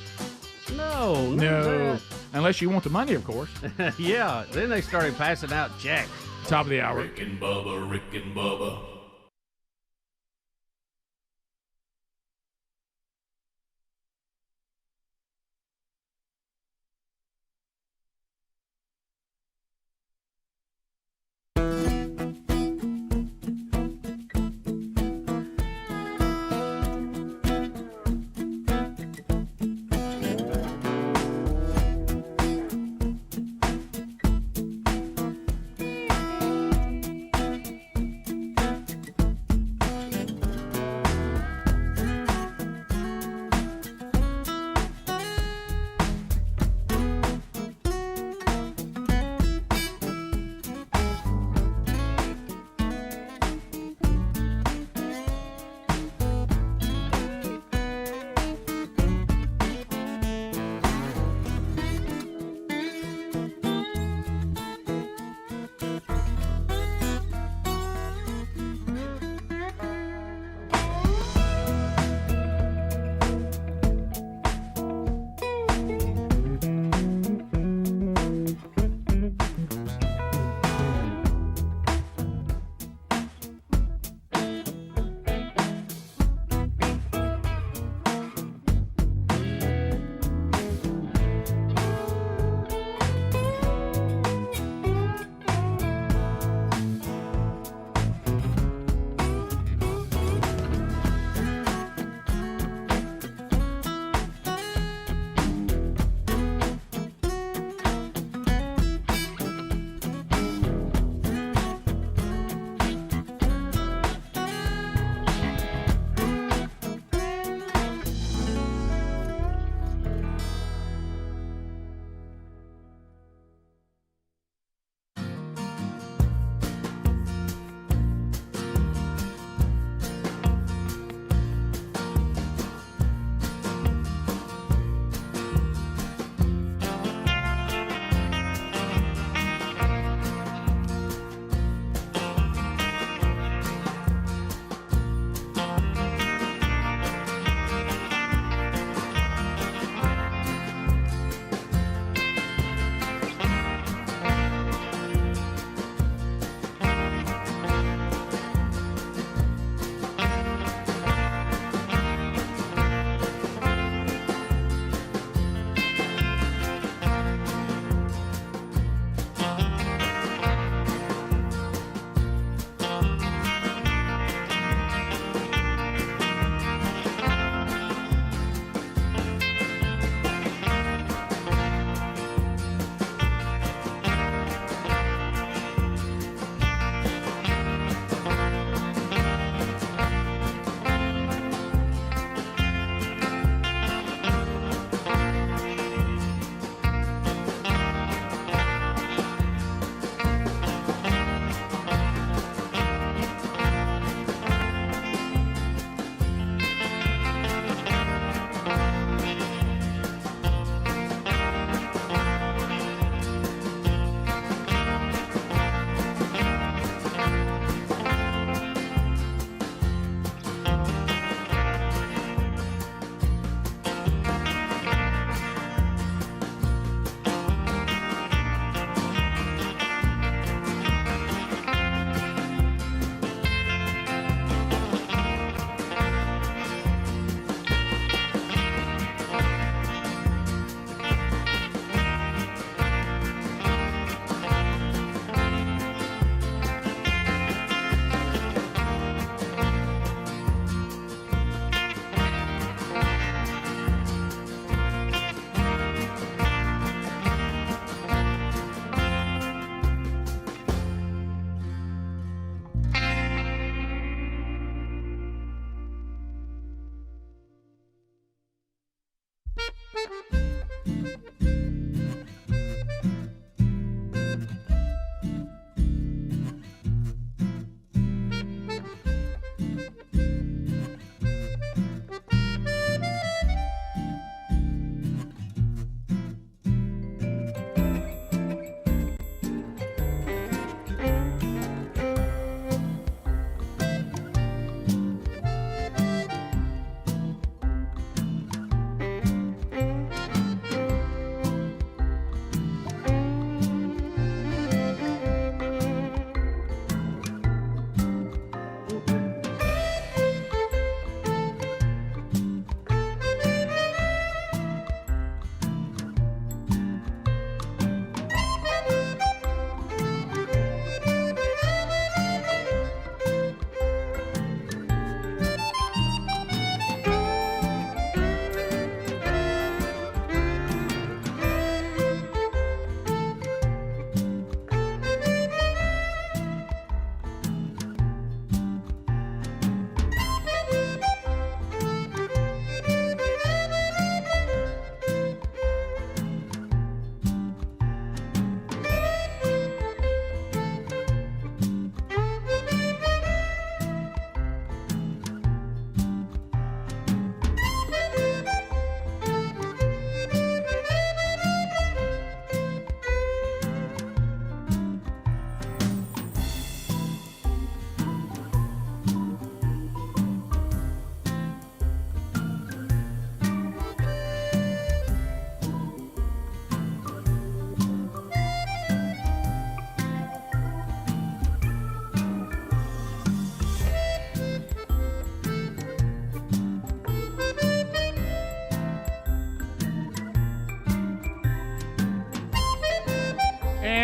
No. Unless you want the money, of course. Yeah. Then they started passing out checks. Top of the hour. Rick and Bubba.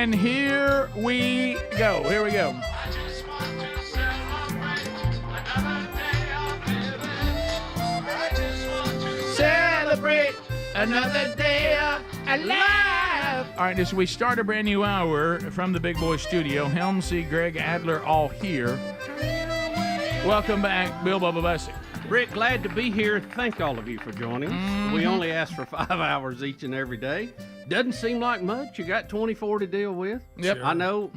And here we go. Here we go. Celebrate another day alive. All right, as we start a brand new hour from the Big Boy Studio, Helmsy, Greg Adler, all here. Welcome back, Bill Bubba Bussey. Rick, glad to be here. Thank all of you for joining us. We only ask for 5 hours each and every day. Doesn't seem like much. You got 24 to deal with. Yep. Sure. I know,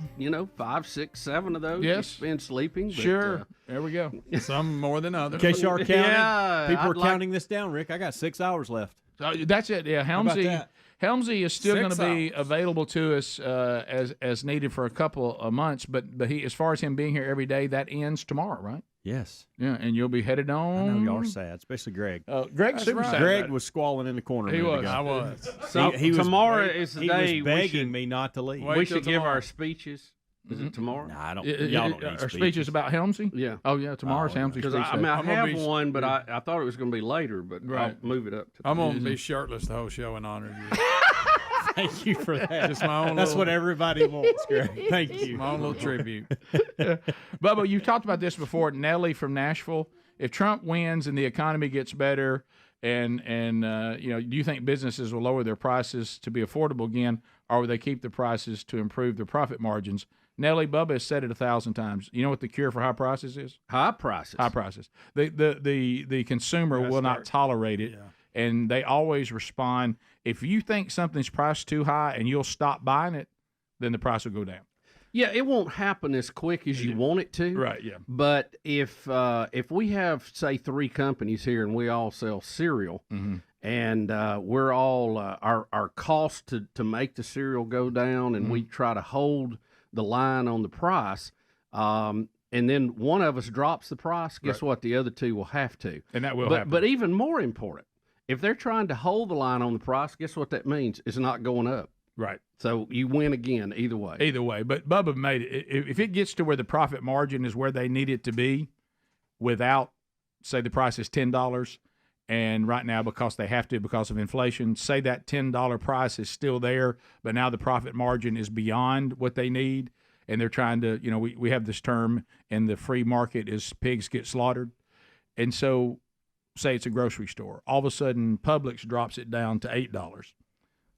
5, 6, 7 of those you spend sleeping. But, sure. There we go. Some more than others. In case you are counting, people are I'd counting this down, Rick. I got 6 hours left. That's it. Yeah, Helmsy is still going to be 6 hours. available to us as needed for a couple of months, but he, as far as him being here every day, that ends tomorrow, right? Yes. Yeah, and you'll be headed on. I know y'all are sad, especially Greg. Greg's super sad. Greg was squalling in the corner. He was. I was. So he was, tomorrow is the day he was begging me not to leave. We should give our speeches. Is it tomorrow? Nah, I don't. Y'all don't need Our speeches about Helmsy? Yeah. Oh, yeah, tomorrow's Helmsy's speech. I have one, but I thought it was going to be later, but I'll move it up. I'm going to be shirtless the whole show in honor of you. Thank you for that. Just my own That's little, what everybody wants, Greg. Thank you. My own little tribute. Bubba, you've talked about this before. Nellie from Nashville. If Trump wins and the economy gets better, and do you think businesses will lower their prices to be affordable again, or will they keep the prices to improve their profit margins? Nellie, Bubba has said it 1,000 times. You know what the cure for high prices is? High prices. High prices. The consumer will not tolerate it, and they always respond. If you think something's priced too high and you'll stop buying it, then the price will go down. Yeah, it won't happen as quick as you want it to. Right, yeah. But if we have, say, 3 companies here and we all sell cereal, and we're all our cost to make the cereal go down, and we try to hold the line on the price, and then one of us drops the price, guess what? The other 2 will have to. And that will happen. But even more important, if they're trying to hold the line on the price, guess what that means? It's not going up. Right. So you win again either way. Either way. But Bubba made it. If it gets to where the profit margin is where they need it to be without, say, the price is $10, and right now because they have to because of inflation, say that $10 price is still there, but now the profit margin is beyond what they need, and they're trying to, we have this term in the free market is pigs get slaughtered. And so say it's a grocery store. All of a sudden Publix drops it down to $8.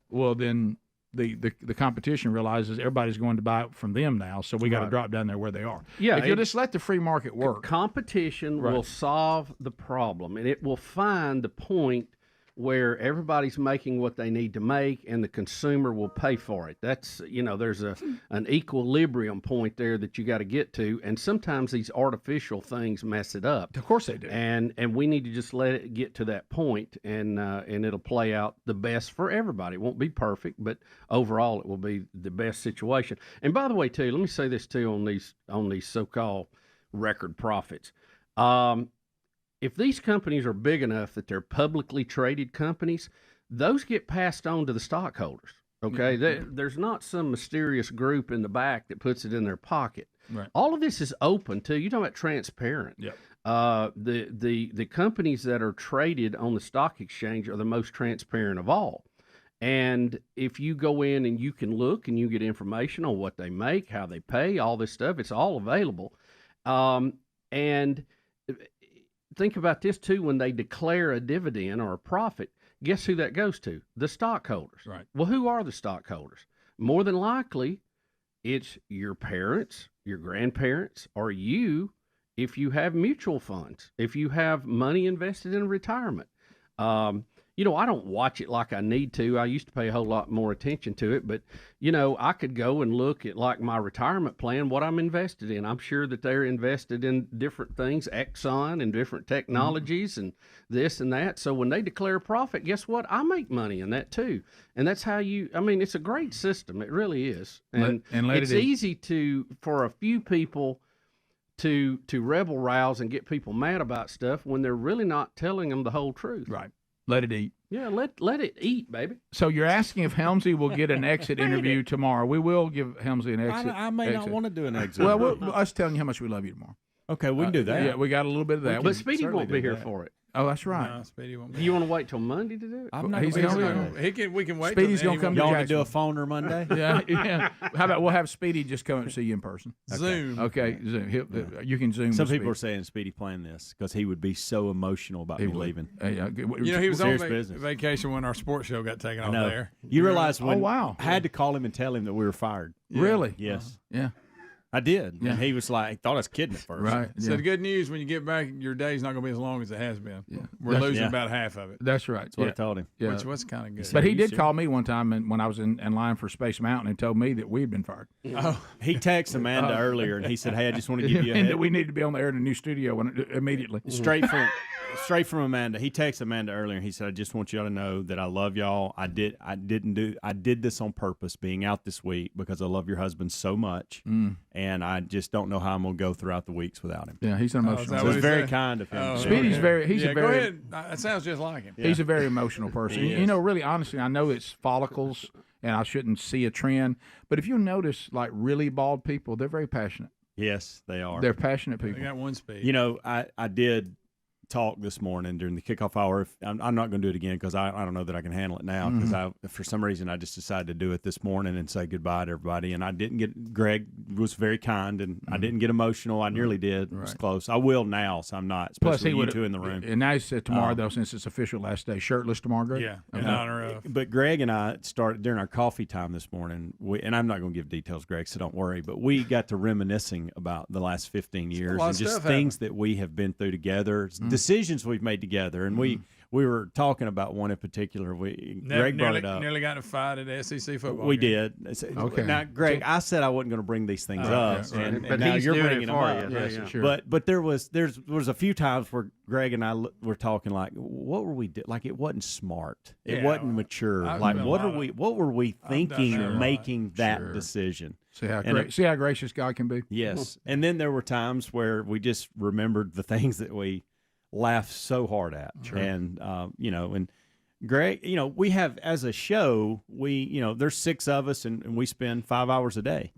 Well, then the competition realizes everybody's going to buy it from them now, so we got to drop down there where they are. Yeah, if you just let the free market work. Competition will solve the problem, and it will find the point where everybody's making what they need to make, and the consumer will pay for it. That's, there's an equilibrium point there that you got to get to, and sometimes these artificial things mess it up. Of course they do. And we need to just let it get to that point, and it'll play out the best for everybody. It won't be perfect, but overall it will be the best situation. And by the way, too, let me say this too on these so-called record profits. If these companies are big enough that they're publicly traded companies, those get passed on to the stockholders. Okay, there's not some mysterious group in the back that puts it in their pocket. Right. All of this is open too. You're talking about transparent. Yep. The companies that are traded on the stock exchange are the most transparent of all. And if you go in and you can look and you get information on what they make, how they pay, all this stuff, it's all available. And think about this too, when they declare a dividend or a profit, guess who that goes to? The stockholders. Right. Well, who are the stockholders? More than likely, it's your parents, your grandparents, or you if you have mutual funds, if you have money invested in retirement. I don't watch it like I need to. I used to pay a whole lot more attention to it, but, I could go and look at like my retirement plan, what I'm invested in. I'm sure that they're invested in different things, Exxon and different technologies and this and that. So when they declare profit, guess what? I make money in that too. And that's how it's a great system. It really is. And it's easy for a few people to rebel rouse and get people mad about stuff when they're really not telling them the whole truth. Right. Let it eat. Yeah, let it eat, baby. So you're asking if Helmsy will get an exit interview tomorrow. We will give Helmsy an exit. I may not want to do an exit. Well, us telling you how much we love you tomorrow. Okay, we can do that. Yeah, we got a little bit of that. But Speedy won't be here for it. Oh, that's right. No, Speedy won't. You want to wait till Monday to do it? I'm not. He's gonna gonna We can wait. Speedy's gonna come to Y'all want to do Jacksonville. a phoner Monday? Yeah. How about we'll have Speedy just come and see you in person? Zoom. Okay, Zoom. You can Zoom. Some with people are Speedy. saying Speedy planned this because he would be so emotional about me leaving. He was on Serious business. vacation when our sports show got taken off there. You realize when wow. I had to call him and tell him that we were fired. Yeah. Really? Yes. Yeah. I did. Yeah. And he was like, thought I was kidding at first. Right. So the good news, when you get back, your day's not going to be as long as it has been. Yeah. We're losing about half of it. That's right. That's what I told him. Yeah. Which was kind of good. But he did call me one time when I was in line for Space Mountain and told me that we had been fired. Oh, he texted Amanda earlier and he said, "Hey, I just want to give you a and head." that we need to be on the air in a new studio immediately. Straight from Amanda. He texted Amanda earlier and he said, "I just want y'all to know that I love y'all. I did this on purpose, being out this week because I love your husband so much, and I just don't know how I'm gonna go throughout the weeks without him." Yeah, he's an emotional. So it's very kind of him. Oh, Speedy's very. He's a very. Go ahead. That sounds just like him. He's a very emotional person. He You know, really, honestly, I know it's follicles, and I shouldn't see a trend. But if you notice, like really bald people, they're very passionate. Yes, they are. They're passionate people. They got one speed. You know, I did talk this morning during the kickoff hour. I'm not going to do it again because I don't know that I can handle it now because for some reason I just decided to do it this morning and say goodbye to everybody. And I didn't get. Greg was very kind and I didn't get emotional. I nearly did. It was close. I will now, so I'm not. Plus, Especially he you would two in the room. And now he said tomorrow though, since it's official last day, shirtless tomorrow, Greg. Yeah, in honor of. But Greg and I started during our coffee time this morning, and I'm not going to give details, Greg, so don't worry. But we got to reminiscing about the last 15 years and just things that we have been through together, decisions we've made together, and we were talking about one in particular. Greg brought it up. Nearly got in a fight at the SEC football. We game. did. Okay. Now, Greg, I said I wasn't going to bring these things up, and but now he's you're doing bringing it them for up. you. Yes, sure. But there was a few times where Greg and I were talking like, what were we like? It wasn't smart. It wasn't mature. Like what were we thinking making that decision? See how gracious God can be. Yes. And then there were times where we just remembered the things that we laughed so hard at. Sure. And and Greg, we have, as a show, there's 6 of us and we spend 5 hours a day.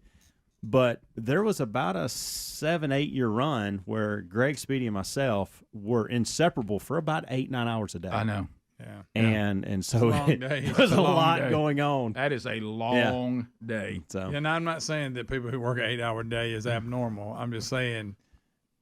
But there was about a 7-8 year run where Greg, Speedy, and myself were inseparable for about 8-9 hours a day. I know. Yeah. And so it was a lot going on. That is a long day. So and I'm not saying that people who work an 8-hour day is abnormal. I'm just saying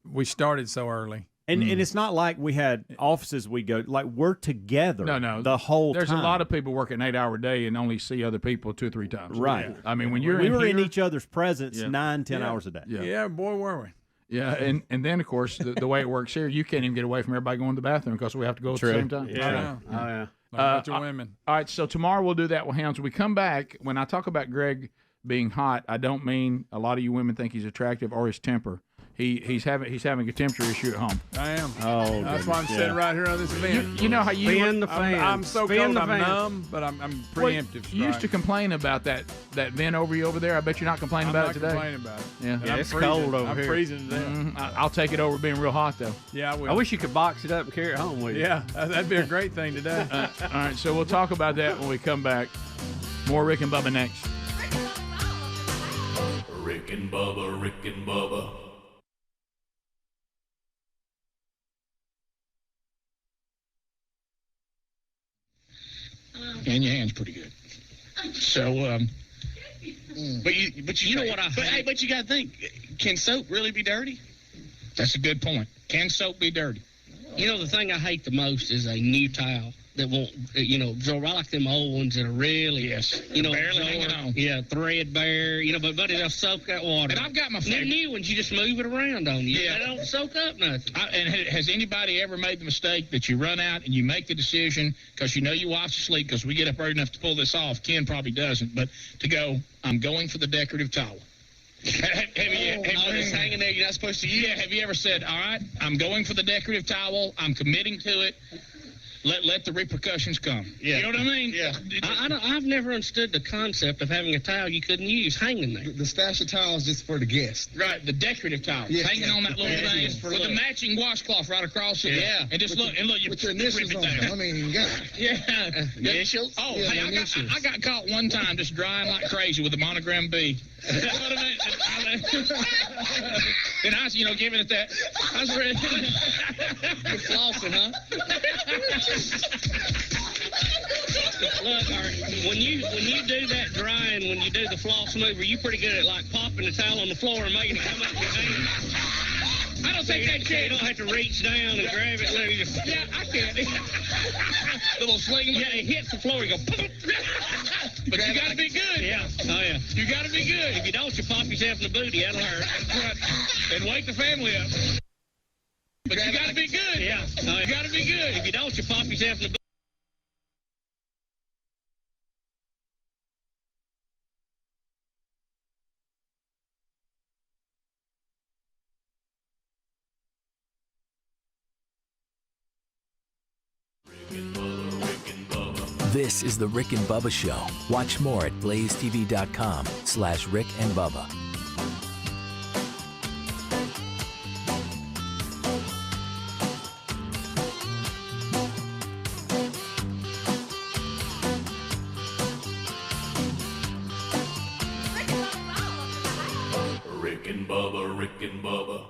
we started so early. And it's not like we had offices we go, like we're together the whole There's time. a lot of people work an 8-hour day and only see other people 2 or 3 times. Right. Yeah. I mean, when you're we were in each other's presence 9-10 hours a day. Yeah, boy, were we. Yeah, and then, of course, the way it works here, you can't even get away from everybody going to the bathroom because we have to go at the same time. Yeah. Oh, yeah. Like a bunch of women. All right, so tomorrow we'll do that with Hounds. When we come back, when I talk about Greg being hot, I don't mean a lot of you women think he's attractive or his temper. He's having a temperature issue at home. I am. Oh, that's why I'm sitting right here on this event. You know how you Spin the fan. I'm so Spin cold, the I'm fan. numb, but I'm preemptive. You used to complain about that vent over you over there. I bet you're not complaining about it today. I'm not complaining about it. Yeah, And it's cold over I'm here. freezing to death. I'll take it over being real hot though. Yeah, I will. I wish you could box it up and carry it home with you. Yeah, that'd be a great thing today. All right, so we'll talk about that when we come back. More Rick and Bubba next. Rick and Bubba, Rick and Bubba. And your hand's pretty good. So, but you know what I hate? But you got to think, can soap really be dirty? That's a good point. Can soap be dirty? You know, the thing I hate the most is a new towel that won't, absorb. I like them old ones that are really, barely hanging on. Yeah, threadbare, but it'll soak that water. And I've got my The favorite. new ones, you just move it around on you. Yeah. They don't soak up nothing. And has anybody ever made the mistake that you run out and you make the decision because you know your wife's asleep, because we get up early enough to pull this off? Ken probably doesn't, but to go, I'm going for the decorative towel. It's hanging there, you're not supposed to use it. Yeah, have you ever said, all right, I'm going for the decorative towel, I'm committing to it, let the repercussions come. Yeah. You know what I mean? Yeah. I've never understood the concept of having a towel you couldn't use hanging there. The stash of towels just for the guests. Right, the decorative towel, hanging on that little thing with the matching washcloth right across it. Yeah. And just look, you With your initials rip on it it. down. I mean, God. Yeah. Initials? Oh, Yeah, hey, initials. I got caught one time just drying like crazy with a monogram B. You know what I mean? And I was, giving it that. I was ready. You're flossing, huh? Look, when you do that drying, when you do the floss move, are you pretty good at like popping the towel on the floor and making it come up your hand? I don't think that you don't have to reach down and grab it. Yeah, I can't. Little sling. Yeah, it hits the floor. You go. But you got to be good. Yeah. Oh yeah. You got to be good. If you don't, you pop yourself in the booty. That'll hurt. And wake the family up. But you got to be good. Yeah. Oh, you got to be good. If you don't, you pop yourself in the booty. This is the Rick and Bubba Show. Watch more at blazetv.com/Rick and Bubba. Rick and Bubba, Rick and Bubba.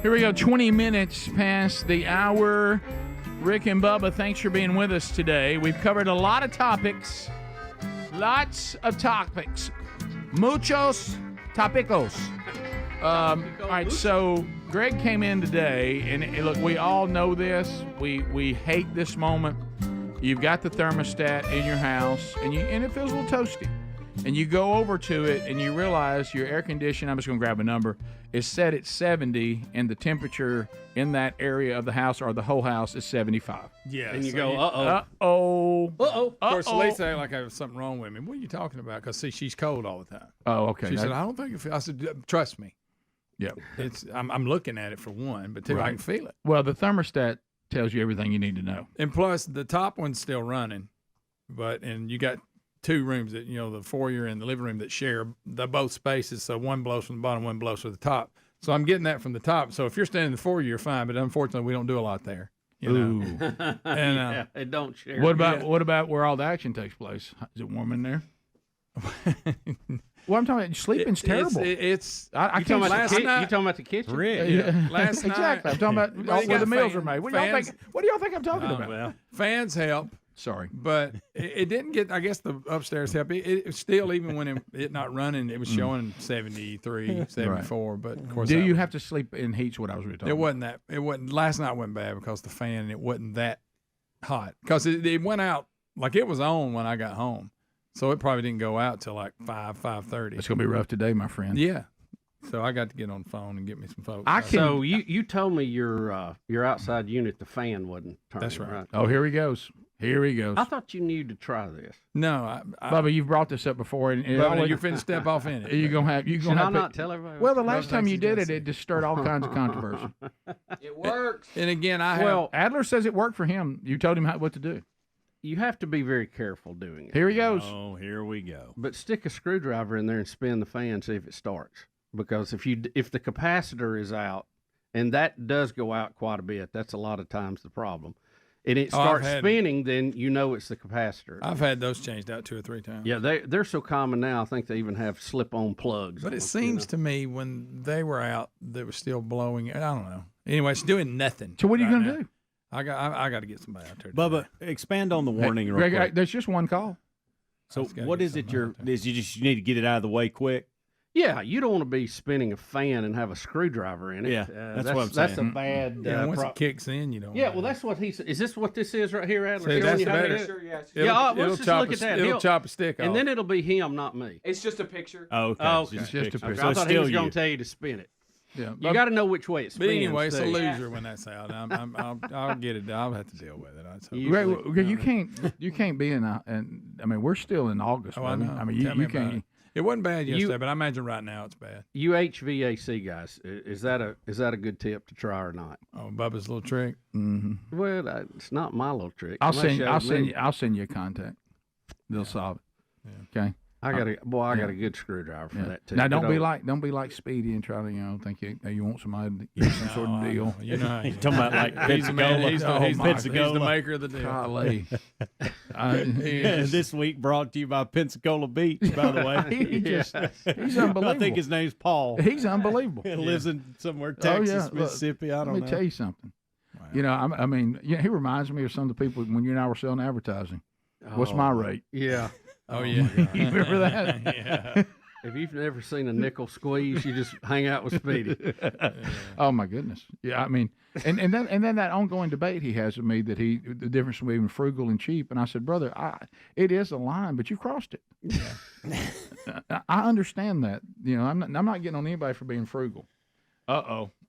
Here we go, 20 minutes past the hour. Rick and Bubba, thanks for being with us today. We've covered a lot of topics. Lots of topics. Muchos topicos. All right, so Greg came in today, and look, we all know this. We hate this moment. You've got the thermostat in your house, and it feels a little toasty. And you go over to it, and you realize your air conditioning, I'm just going to grab a number, is set at 70, and the temperature in that area of the house or the whole house is 75. Yeah. And you so go, uh-oh. Uh-oh. Uh-oh. Of course, Lisa act like I have something wrong with me. What are you talking about? Because, see, she's cold all the time. Oh, okay. She said, I don't think it feels. I said, trust me. Yeah. I'm looking at it for one, but two, I can feel it. Well, the thermostat tells you everything you need to know. And plus, the top one's still running, and you got two rooms that, the foyer and the living room that share both spaces. So one blows from the bottom, one blows from the top. So I'm getting that from the top. So if you're standing in the foyer, you're fine. But unfortunately, we don't do a lot there. Ooh. And it don't share. What about where all the action takes place? Is it warm in there? Well, I'm talking about sleeping's terrible. I can't. You talking about the kitchen? Yeah. Last night. Exactly. I'm talking about where the meals are made. What do y'all think I'm talking about? Well, fans help. Sorry, but it didn't get. I guess the upstairs help. It still, even when it not running, it was showing 73, 74. But of course, do you have to sleep in heat's what I was really talking about? It wasn't that. It wasn't. Last night wasn't bad because the fan. It wasn't that hot because it went out like it was on when I got home, so it probably didn't go out till like 5:30. It's gonna be rough today, my friend. Yeah. So I got to get on the phone and get me some folks. So you told me your outside unit, the fan wasn't turning. That's right. Oh, here he goes. Here he goes. I thought you needed to try this. No, Bubba, you've brought this up before, and Bubba, you're finna step off in it. You're gonna have. Should I not tell everybody? Well, the last time you did it, it just stirred all kinds of controversy. It works. And again, Adler says it worked for him. You told him what to do. You have to be very careful doing it. Here he goes. Oh, here we go. But stick a screwdriver in there and spin the fan, see if it starts. Because if the capacitor is out, and that does go out quite a bit, that's a lot of times the problem. And it starts spinning, then you know it's the capacitor. I've had those changed out 2 or 3 times. Yeah, they're so common now. I think they even have slip-on plugs. But it seems to me when they were out, they were still blowing. I don't know. Anyway, it's doing nothing. So what are you going to do? I got to get somebody out there. Bubba, expand on the warning real Greg, quick. there's just one call. So what is it? You need to get it out of the way quick. Yeah, you don't want to be spinning a fan and have a screwdriver in it. Yeah, that's what I'm saying. That's a bad. Once it kicks in, you don't. Yeah, well, that's what he said. Is this what this is right here, Adler? See, that's better. Sure, yes. It'll chop a stick off. And then it'll be him, not me. It's just a picture. Oh, okay. Okay. It's just a picture. Okay. I thought he was going to tell you to spin it. Yeah, you got to know which way it spins. But anyway, it's a too. loser when that's out. I'll get it. I'll have to deal with it. Greg, you can't be in. I mean, we're still in August. Oh, I know. I mean, you can't. It wasn't bad yesterday, but I imagine right now it's bad. You HVAC guys, is that a good tip to try or not? Oh, Bubba's little trick. Mm-hmm. Well, it's not my little trick. I'll send you a contact. They'll solve it. Yeah. Okay. I got a good screwdriver for that too. Now don't be like Speedy and try to think you want somebody to get some sort of deal. You know, you're talking about like Pensacola. He's the maker of the deal. Golly. This week brought to you by Pensacola Beach, by the way. He's unbelievable. I think his name's Paul. He's unbelievable. He lives in somewhere Texas, Mississippi. I don't know. Let me tell you something. Wow. I mean, he reminds me of some of the people when you and I were selling advertising. What's my rate? Yeah. Oh yeah. You remember that? Yeah. If you've never seen a nickel squeeze, you just hang out with Speedy. Oh my goodness. Yeah, I mean, and then that ongoing debate he has with me that the difference between frugal and cheap, and I said, brother, it is a line, but you crossed it. Yeah. I understand that. I'm not getting on anybody for being frugal.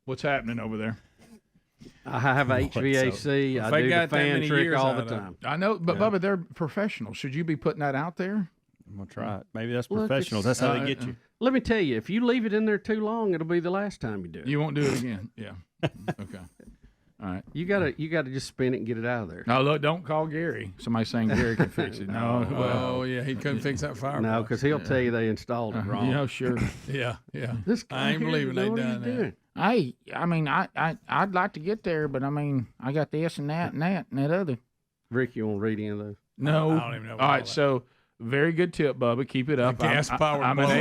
What's happening over there? I have HVAC. I do the fan trick all the time. I know, but Bubba, they're professionals. Should you be putting that out there? I'm gonna try it. Maybe that's professionals. That's how they get you. Let me tell you, if you leave it in there too long, it'll be the last time you do it. You won't do it again. Yeah. Okay. All right. You gotta just spin it and get it out of there. No, look, don't call Gary. Somebody's saying Gary can fix it. No. Well, yeah, he couldn't fix that fire. No, because he'll tell you they installed it wrong. Sure. Yeah. This guy I ain't believing they done that. Hey, I mean, I'd like to get there, but I mean, I got this and that and that other. Rick, you want to read any of those? No. I don't even know. All right, so very good tip, Bubba. Keep it up. I'm an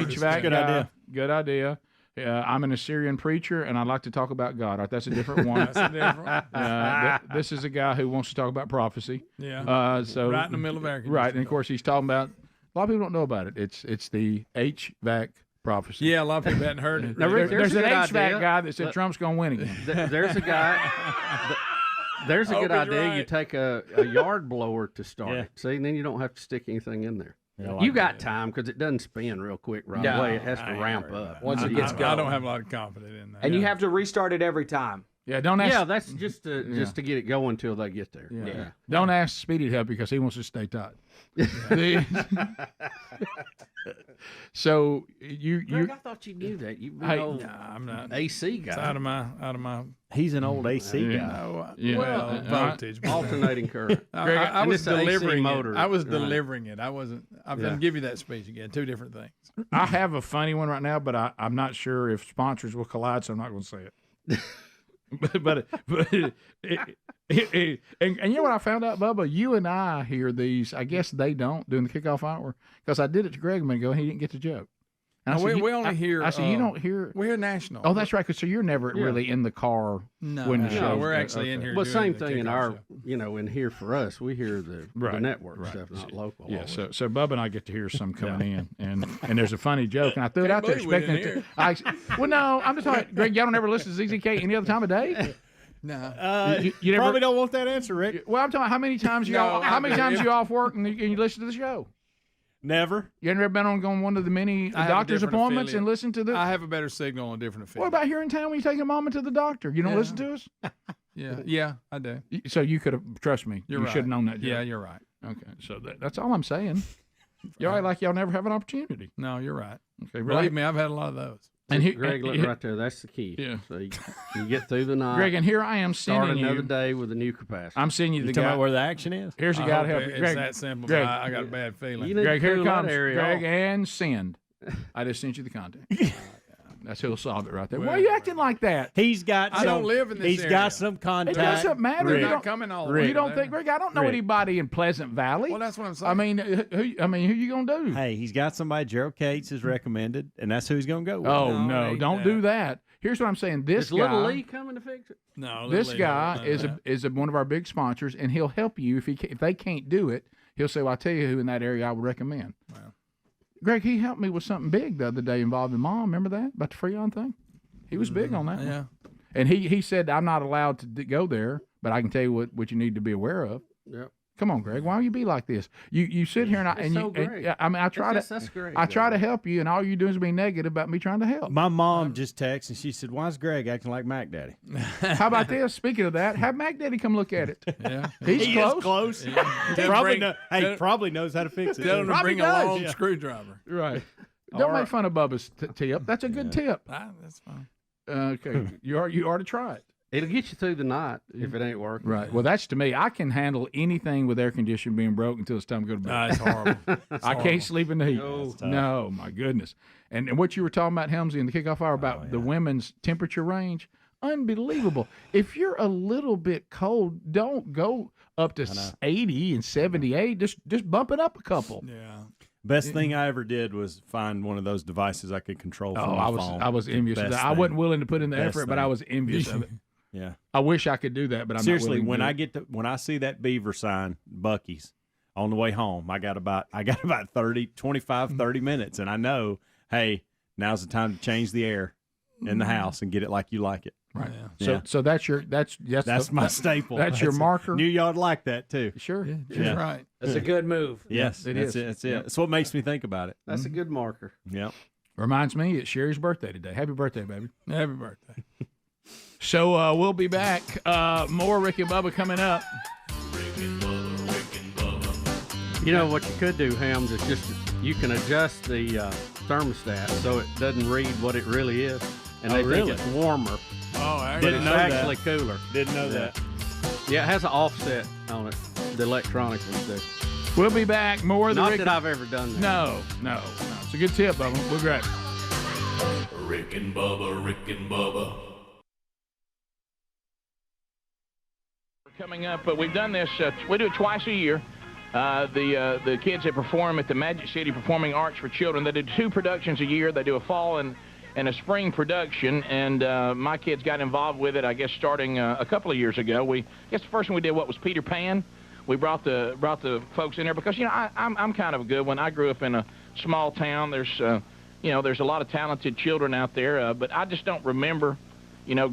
HVAC good guy. idea. Good idea. I'm an Assyrian preacher, and I like to talk about God. All right, that's a different one. That's a different. This is a guy who wants to talk about prophecy. Yeah. So right in the middle of air. Right, and of course he's talking about. A lot of people don't know about it. It's the HVAC prophecy. Yeah, a lot of people hadn't heard it. Now, Rick, there's an HVAC idea. guy that said Trump's going to win again. There's a guy. There's a good idea. Right. You take a yard blower to start it. See, and then you don't have to stick anything in there. Yeah, you got time because it doesn't spin real quick right away. It has to ramp up. Once it gets going. I don't have a lot of confidence in that. And you have to restart it every time. Yeah, don't ask. Yeah, that's just to get it going until they get there. Yeah. Don't ask Speedy to help because he wants to stay tight. So Greg, I thought you knew that. I'm not AC guy. It's out of my. He's an old AC guy. No, Yeah. voltage, alternating current. Greg, I was delivering motor. it. I was Right. delivering it. I wasn't. I'm going to give you that speech again. Two different things. I have a funny one right now, but I'm not sure if sponsors will collide, so I'm not going to say it. but and you know what I found out, Bubba? You and I hear these. I guess they don't during the kickoff hour because I did it to Greg a minute ago and he didn't get the joke. And I said, we only hear. I said, you don't hear. We hear national. Oh, that's right. Because so you're never really in the car when the show. We're actually in here. Well, doing same the thing in kickoff our, show. in here for us, we hear the network stuff, not local. Yeah, always. so Bubba and I get to hear some coming in, and there's a funny joke, and I threw it out there expecting it to. Well, no, I'm just talking. Greg, y'all don't ever listen to ZZK any other time of day. No, you never, probably don't want that answer, Rick. Well, I'm talking how many times you off work and you listen to the show? Never. You ever been on one of the many doctor's appointments and listen to the? I have a better signal on a different affiliate. What about here in town when you take a mama to the doctor? You don't listen to us? Yeah, I do. So you could have, trust me, you right. should have known that. Yeah, you're right. Okay, so that's all I'm saying. Y'all act like y'all never have an opportunity. No, you're right. Okay, believe me, I've had a lot of those. And Greg, look right there. That's the key. Yeah. So you get through the night. Greg, and here I am sending start another you. day with a new capacity. I'm sending you the talking guy about where the action is. Here's the guy to help you. It's Greg, that simple. Greg, I got a bad feeling. Greg, here it comes. Greg, off. and send. I just sent you the contact. That's who'll solve it right there. Why are you acting like that? He's got. I don't live in this He's area. got some contact. It doesn't matter. They're You not don't, coming all the you way don't there. think, Greg? I don't know anybody in Pleasant Valley. Well, that's what I'm saying. I mean, who you gonna do? Hey, he's got somebody Gerald Cates has recommended, and that's who he's gonna go with. Oh no, don't do that. Here's what I'm saying. This Is guy, Little Lee coming to fix it? No, this guy is one of our big sponsors, and he'll help you if they can't do it. He'll say, "Well, I'll tell you who in that area I would recommend." Wow. Greg, he helped me with something big the other day involving Mom. Remember that about the Freon thing? He was big on that. Yeah. One. And he said, "I'm not allowed to go there, but I can tell you what you need to be aware of." Yep. Come on, Greg. Why do you be like this? You sit here I try That's great. I try to help you, and all you do is be negative about me trying to help. My mom just texted and she said, "Why's Greg acting like Mac Daddy?" How about this? Speaking of that, have Mac Daddy come look at it. Yeah, he's he close. is close. Yeah. He probably knows how to fix it. Tell him to Probably bring a does. long screwdriver. Right. Don't make fun of Bubba's tip. That's a good tip. That's fine. Okay, you are to try it. It'll get you through the night if it ain't working. Right. Well, that's to me. I can handle anything with air conditioning being broke until it's time to go to bed. It's horrible. I can't sleep in the heat. No. No, my goodness. And what you were talking about, Helmsy, in the kickoff hour about the women's temperature range, unbelievable. If you're a little bit cold, don't go up to 80 and 78. Just bump it up a couple. Yeah. Best thing I ever did was find one of those devices I could control from my phone. I was envious of that. I wasn't willing to put in the effort, but I was envious of it. Yeah. I wish I could do that, but I'm seriously, not willing to do it. when I see that beaver sign, Bucky's, on the way home, I got about 30 minutes, and I know, hey, now's the time to change the air in the house and get it like you like it. Right. Yeah. So that's my staple. That's your marker. Knew y'all'd like that too. Sure. That's right. That's a good move. Yes, it is. That's it. That's what makes me think about it. That's a good marker. Yep. Reminds me, it's Sherry's birthday today. Happy birthday, baby. Happy birthday. So we'll be back. More Rick and Bubba coming up. You know what you could do, Hams, is just you can adjust the thermostat so it doesn't read what it really is, and they think it's warmer. Oh, But it's actually cooler. Didn't know that. Yeah, it has an offset on it. The electronic ones do. We'll be back. More of the Not Rick that I've ever done that. No. It's a good tip, Bubba. We'll be right back. Rick and Bubba, Rick and Bubba. Coming up, we've done this. We do it twice a year. The kids that perform at the Magic City Performing Arts for Children, they do 2 productions a year. They do a fall and a spring production, and my kids got involved with it, I guess, starting a couple of years ago. I guess the first one we did, was Peter Pan. We brought the folks in there because, I'm kind of a good one. I grew up in a small town. There's a lot of talented children out there, but I just don't remember,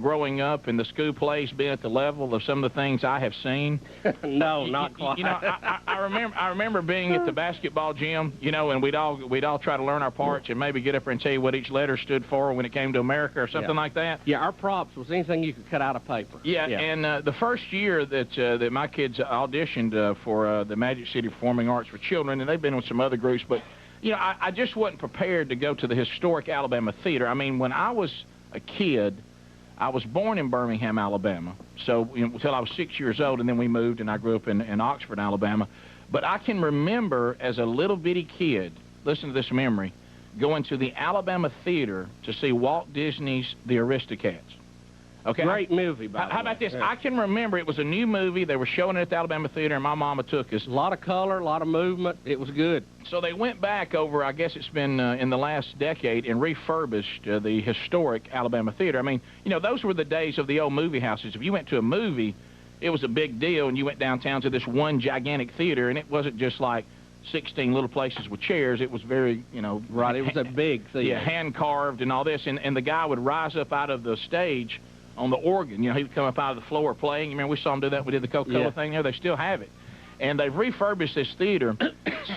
growing up in the school plays being at the level of some of the things I have seen. No, not quite. I remember being at the basketball gym, and we'd all try to learn our parts and maybe get up there and tell you what each letter stood for when it came to America or something like that. Yeah, our props was anything you could cut out of paper. Yeah. And the first year that my kids auditioned for the Magic City Performing Arts for Children, and they've been with some other groups, but I just wasn't prepared to go to the historic Alabama Theater. I mean, when I was a kid, I was born in Birmingham, Alabama, so until I was 6 years old, and then we moved, and I grew up in Oxford, Alabama. But I can remember as a little bitty kid, listen to this memory, going to the Alabama Theater to see Walt Disney's The Aristocats. Okay. Great movie, by the way. How about this? Yeah. I can remember it was a new movie. They were showing it at the Alabama Theater, and my mama took us. A lot of color, a lot of movement. It was good. So they went back over, I guess it's been in the last decade, and refurbished the historic Alabama Theater. I mean, those were the days of the old movie houses. If you went to a movie, it was a big deal, and you went downtown to this one gigantic theater, and it wasn't just like 16 little places with chairs. It was very, Right, it was a big theater. Yeah, hand-carved and all this, and the guy would rise up out of the stage on the organ. He would come up out of the floor playing. You remember we saw him do that? We did the Coca-Cola thing there. They still have it. And they've refurbished this theater.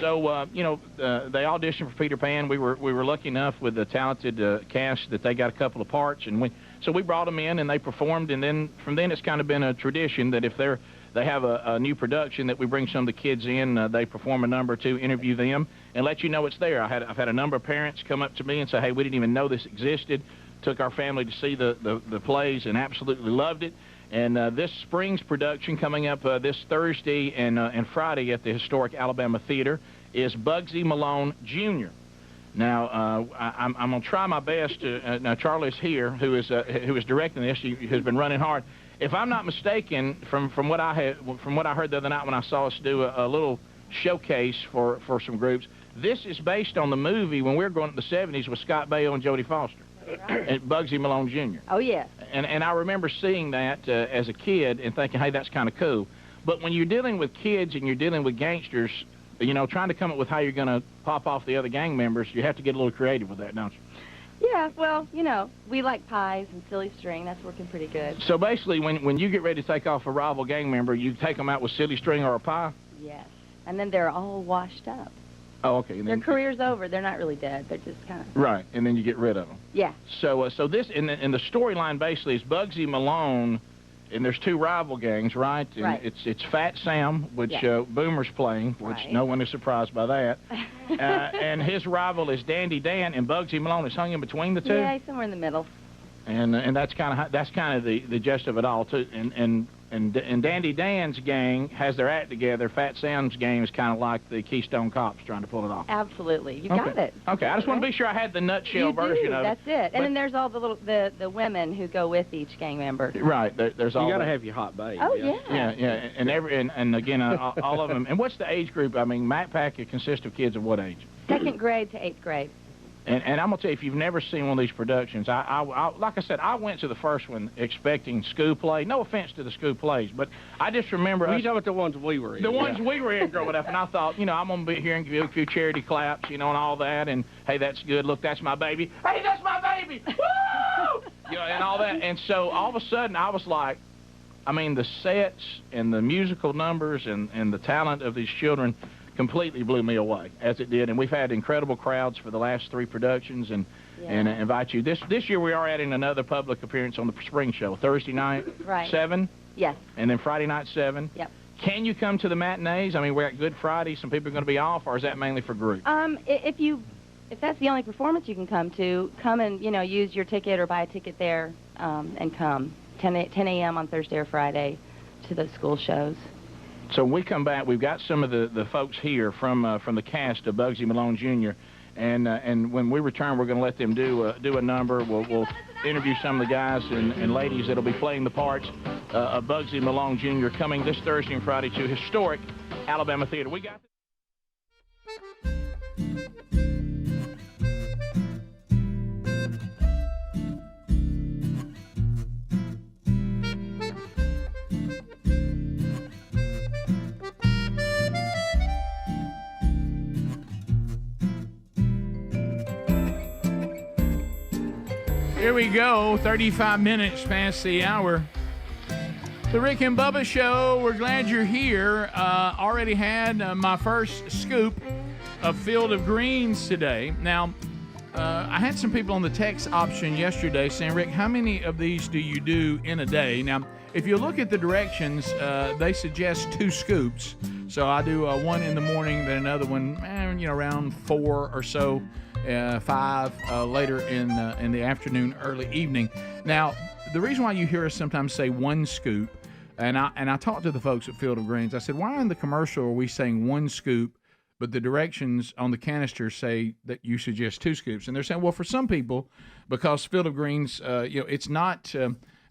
So, they auditioned for Peter Pan. We were lucky enough with the talented cast that they got a couple of parts. And we brought them in, and they performed. And then from then it's kind of been a tradition that if they have a new production, that we bring some of the kids in, they perform a number or two, interview them, and let you know it's there. I've had a number of parents come up to me and say, hey, we didn't even know this existed. Took our family to see the plays and absolutely loved it. And this spring's production coming up this Thursday and Friday at the historic Alabama Theater is Bugsy Malone Jr. Now, I'm going to try my best to, now Charlie's here, who is directing this, who's been running hard. If I'm not mistaken, from what I heard the other night when I saw us do a little showcase for some groups, this is based on the movie when we were growing up in the 70s with Scott Baio and Jodie Foster. Right. And Bugsy Malone Jr. Oh, yeah. And I remember seeing that as a kid and thinking, hey, that's kind of cool. But when you're dealing with kids and you're dealing with gangsters, trying to come up with how you're going to pop off the other gang members, you have to get a little creative with that, don't you? Yeah, well, we like pies and silly string. That's working pretty good. So basically, when you get ready to take off a rival gang member, you take them out with silly string or a pie? Yes. And then they're all washed up. Oh, okay. And their career's over. They're not really dead. They're just kind of... Right, and then you get rid of them. Yeah. So this, and the storyline basically is Bugsy Malone, and there's two rival gangs, right? And right. It's Fat Sam, which Boomer's playing, which no one is surprised by that. And his rival is Dandy Dan, and Bugsy Malone is hung in between the two. Yeah, he's somewhere in the middle. And that's kind of the gist of it all too. And Dandy Dan's gang has their act together. Fat Sam's gang is kind of like the Keystone Cops trying to pull it off. Absolutely, you got it. Okay, I just want to be sure I had the nutshell version of it. That's it. And then there's all the women who go with each gang member. Right. There's all. You got to have your hot babe. Oh yeah. Yeah. And again, all of them. And what's the age group? I mean, Matt Pack, it consists of kids of what age? 2nd grade to 8th grade. And I'm going to tell you, if you've never seen one of these productions, I like I said, I went to the first one expecting school play. No offense to the school plays, but I just remember... You talking about the ones we were in. The ones we were in growing up, and I thought, I'm going to be here and give you a few charity claps, and all that, and, hey, that's good, look, that's my baby. Hey, that's my baby! Woo! And all that. And so all of a sudden, I was like, the sets and the musical numbers and the talent of these children completely blew me away, as it did, and we've had incredible crowds for the last 3 productions, and invite you. This year we are adding another public appearance on the spring show, Thursday night, right. 7, yes, and then Friday night 7. Yep. Can you come to the matinees? We're at Good Friday. Some people are going to be off, or is that mainly for groups? If that's the only performance you can come and use your ticket or buy a ticket there, and come 10 a.m. on Thursday or Friday to those school shows. So when we come back, we've got some of the folks here from the cast of Bugsy Malone Jr. And when we return, we're going to let them do a number. We'll interview some of the guys and ladies that'll be playing the parts of Bugsy Malone Jr. coming this Thursday and Friday to historic Alabama Theater. We got Here we go, 35 minutes past the hour. The Rick and Bubba Show, we're glad you're here. Already had my first scoop of Field of Greens today. Now, I had some people on the text option yesterday saying, Rick, how many of these do you do in a day? Now, if you look at the directions, they suggest 2 scoops. So I do one in the morning, then another one, around 4 or so, 5 later in the afternoon, early evening. Now, the reason why you hear us sometimes say 1 scoop, and I talked to the folks at Field of Greens. I said, why in the commercial are we saying 1 scoop, but the directions on the canister say that you suggest 2 scoops? And they're saying, well, for some people, because Field of Greens, it's not.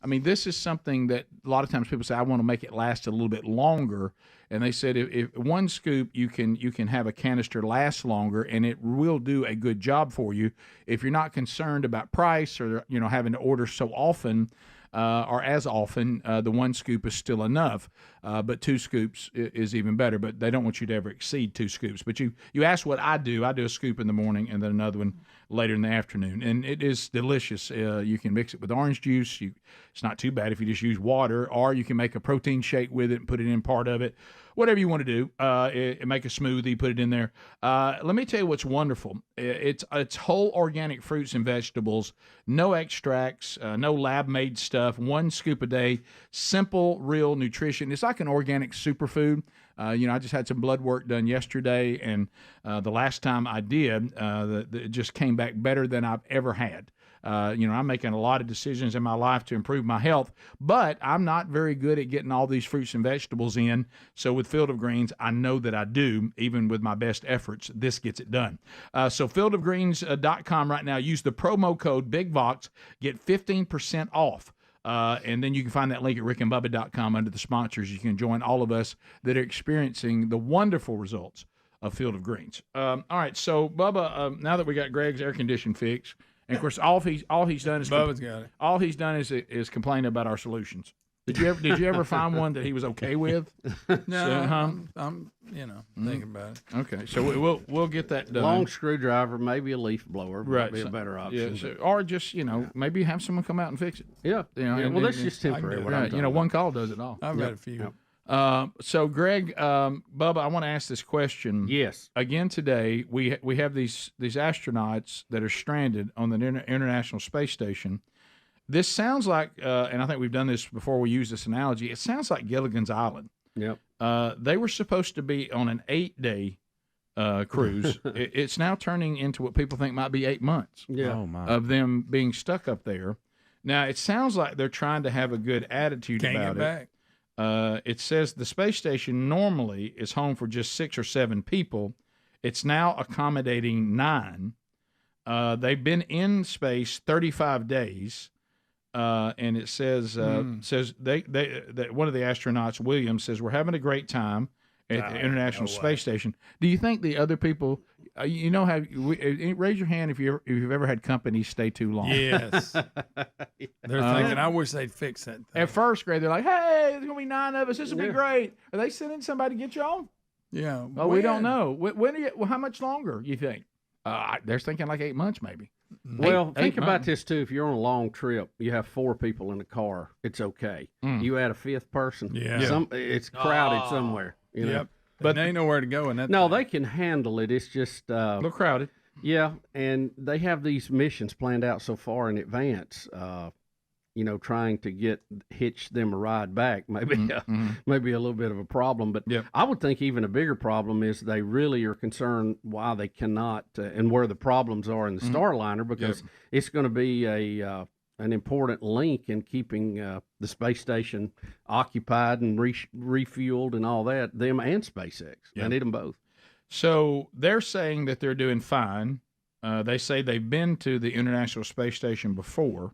This is something that a lot of times people say, I want to make it last a little bit longer. And they said if 1 scoop, you can have a canister last longer, and it will do a good job for you. If you're not concerned about price or having to order so often or as often, the 1 scoop is still enough. But 2 scoops is even better. But they don't want you to ever exceed 2 scoops. But you ask what I do. I do a scoop in the morning and then another one later in the afternoon, and it is delicious. You can mix it with orange juice. It's not too bad if you just use water, or you can make a protein shake with it and put it in part of it. Whatever you want to do, make a smoothie, put it in there. Let me tell you what's wonderful. It's whole organic fruits and vegetables, no extracts, no lab-made stuff. 1 scoop a day, simple, real nutrition. It's like an organic superfood. I just had some blood work done yesterday, and the last time I did, it just came back better than I've ever had. I'm making a lot of decisions in my life to improve my health, but I'm not very good at getting all these fruits and vegetables in. So with Field of Greens, I know that I do, even with my best efforts, this gets it done. So fieldofgreens.com right now, use the promo code BigVox, get 15% off. And then you can find that link at rickandbubba.com under the sponsors. You can join all of us that are experiencing the wonderful results of Field of Greens. All right, so Bubba, now that we got Greg's air condition fixed, and of course all he's done is Bubba's got it. All he's done is complain about our solutions. Did you ever find one that he was okay with? No, I'm thinking about it. Okay, so we'll get that done. Long screwdriver, maybe a leaf blower right, would be a better option. Yeah, or just maybe have someone come out and fix it. Yeah, well, that's just temporary. One call does it all. I've got a few. Yep. So Greg, Bubba, I want to ask this question. Yes. Again today, we have these astronauts that are stranded on the International Space Station. This sounds like, and I think we've done this before we use this analogy, it sounds like Gilligan's Island. Yep. They were supposed to be on an 8-day cruise. It's now turning into what people think might be 8 months of them being stuck up there. Now, it sounds like they're trying to have a good attitude about it. Can't get back. It says the space station normally is home for just 6 or 7 people. It's now accommodating 9. They've been in space 35 days. And it says that one of the astronauts, Williams, says we're having a great time at the International Space Station. Do you think the other people, raise your hand if you've ever had company stay too long? Yes. They're thinking, I wish they'd fix that thing. At first grade, they're like, hey, there's going to be 9 of us. This will be great. Are they sending somebody to get y'all? Yeah. Oh, we don't know. How much longer, you think? They're thinking like 8 months, maybe. Well, think about this, too. If you're on a long trip, you have 4 people in the car, it's okay. You add a 5th person, it's crowded somewhere. Yep. But there ain't nowhere to go in that. No, they can handle it. It's just a little crowded. Yeah, and they have these missions planned out so far in advance. Trying to hitch them a ride back, maybe maybe a little bit of a problem. But I would think even a bigger problem is they really are concerned why they cannot and where the problems are in the Starliner, because it's going to be an important link in keeping the space station occupied and refueled and all that, them and SpaceX. They need them both. So they're saying that they're doing fine. They say they've been to the International Space Station before,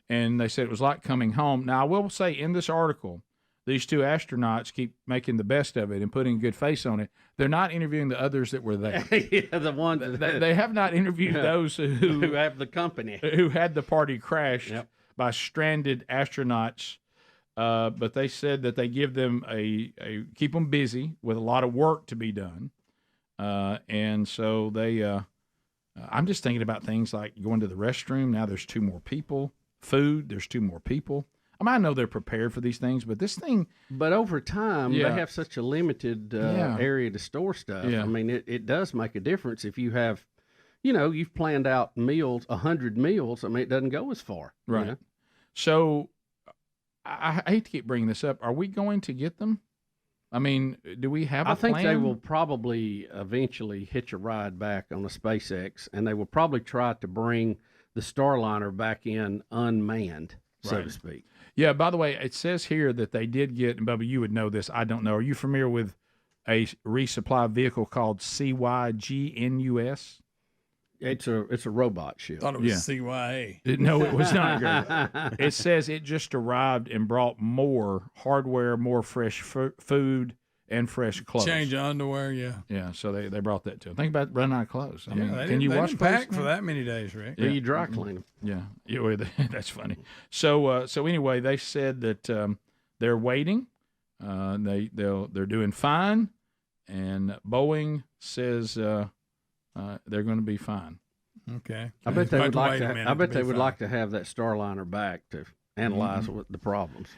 and they said it was like coming home. Now, I will say in this article, these 2 astronauts keep making the best of it and putting a good face on it. They're not interviewing the others that were there. The ones they have not interviewed those who have the company, who had the party crashed by stranded astronauts. But they said that they give them keep them busy with a lot of work to be done, and so they. I'm just thinking about things like going to the restroom. Now there's 2 more people. Food, there's 2 more people. I know they're prepared for these things, but this thing... But over time, they have such a limited area to store stuff. Yeah. I mean, it does make a difference if you have, you've planned out meals, 100 meals. I mean, it doesn't go as far. I mean, do we have a plan? I think they will plan? probably eventually hitch a ride back on a SpaceX, and they will probably try to bring the Starliner back in unmanned, so to Right. speak. Yeah, by the way, it says here that they did get, and Bubba, you would know this, I don't know. Are you familiar with a resupply vehicle called CYGNUS? It's a robot ship. Thought it was CYA. No, it was not. Greg. It says it just arrived and brought more hardware, more fresh food, and fresh clothes. Change of underwear, yeah. Yeah, so they brought that to them. Think about running out of clothes. I mean, they can you didn't wash pack clothes for now? that many days, Rick? Yeah, you dry clean them. Yeah, that's funny. So anyway, they said that they're waiting. They're doing fine, and Boeing says they're going to be fine. Okay. I bet they would like to. I bet they would like to have that Starliner back to analyze what the problems.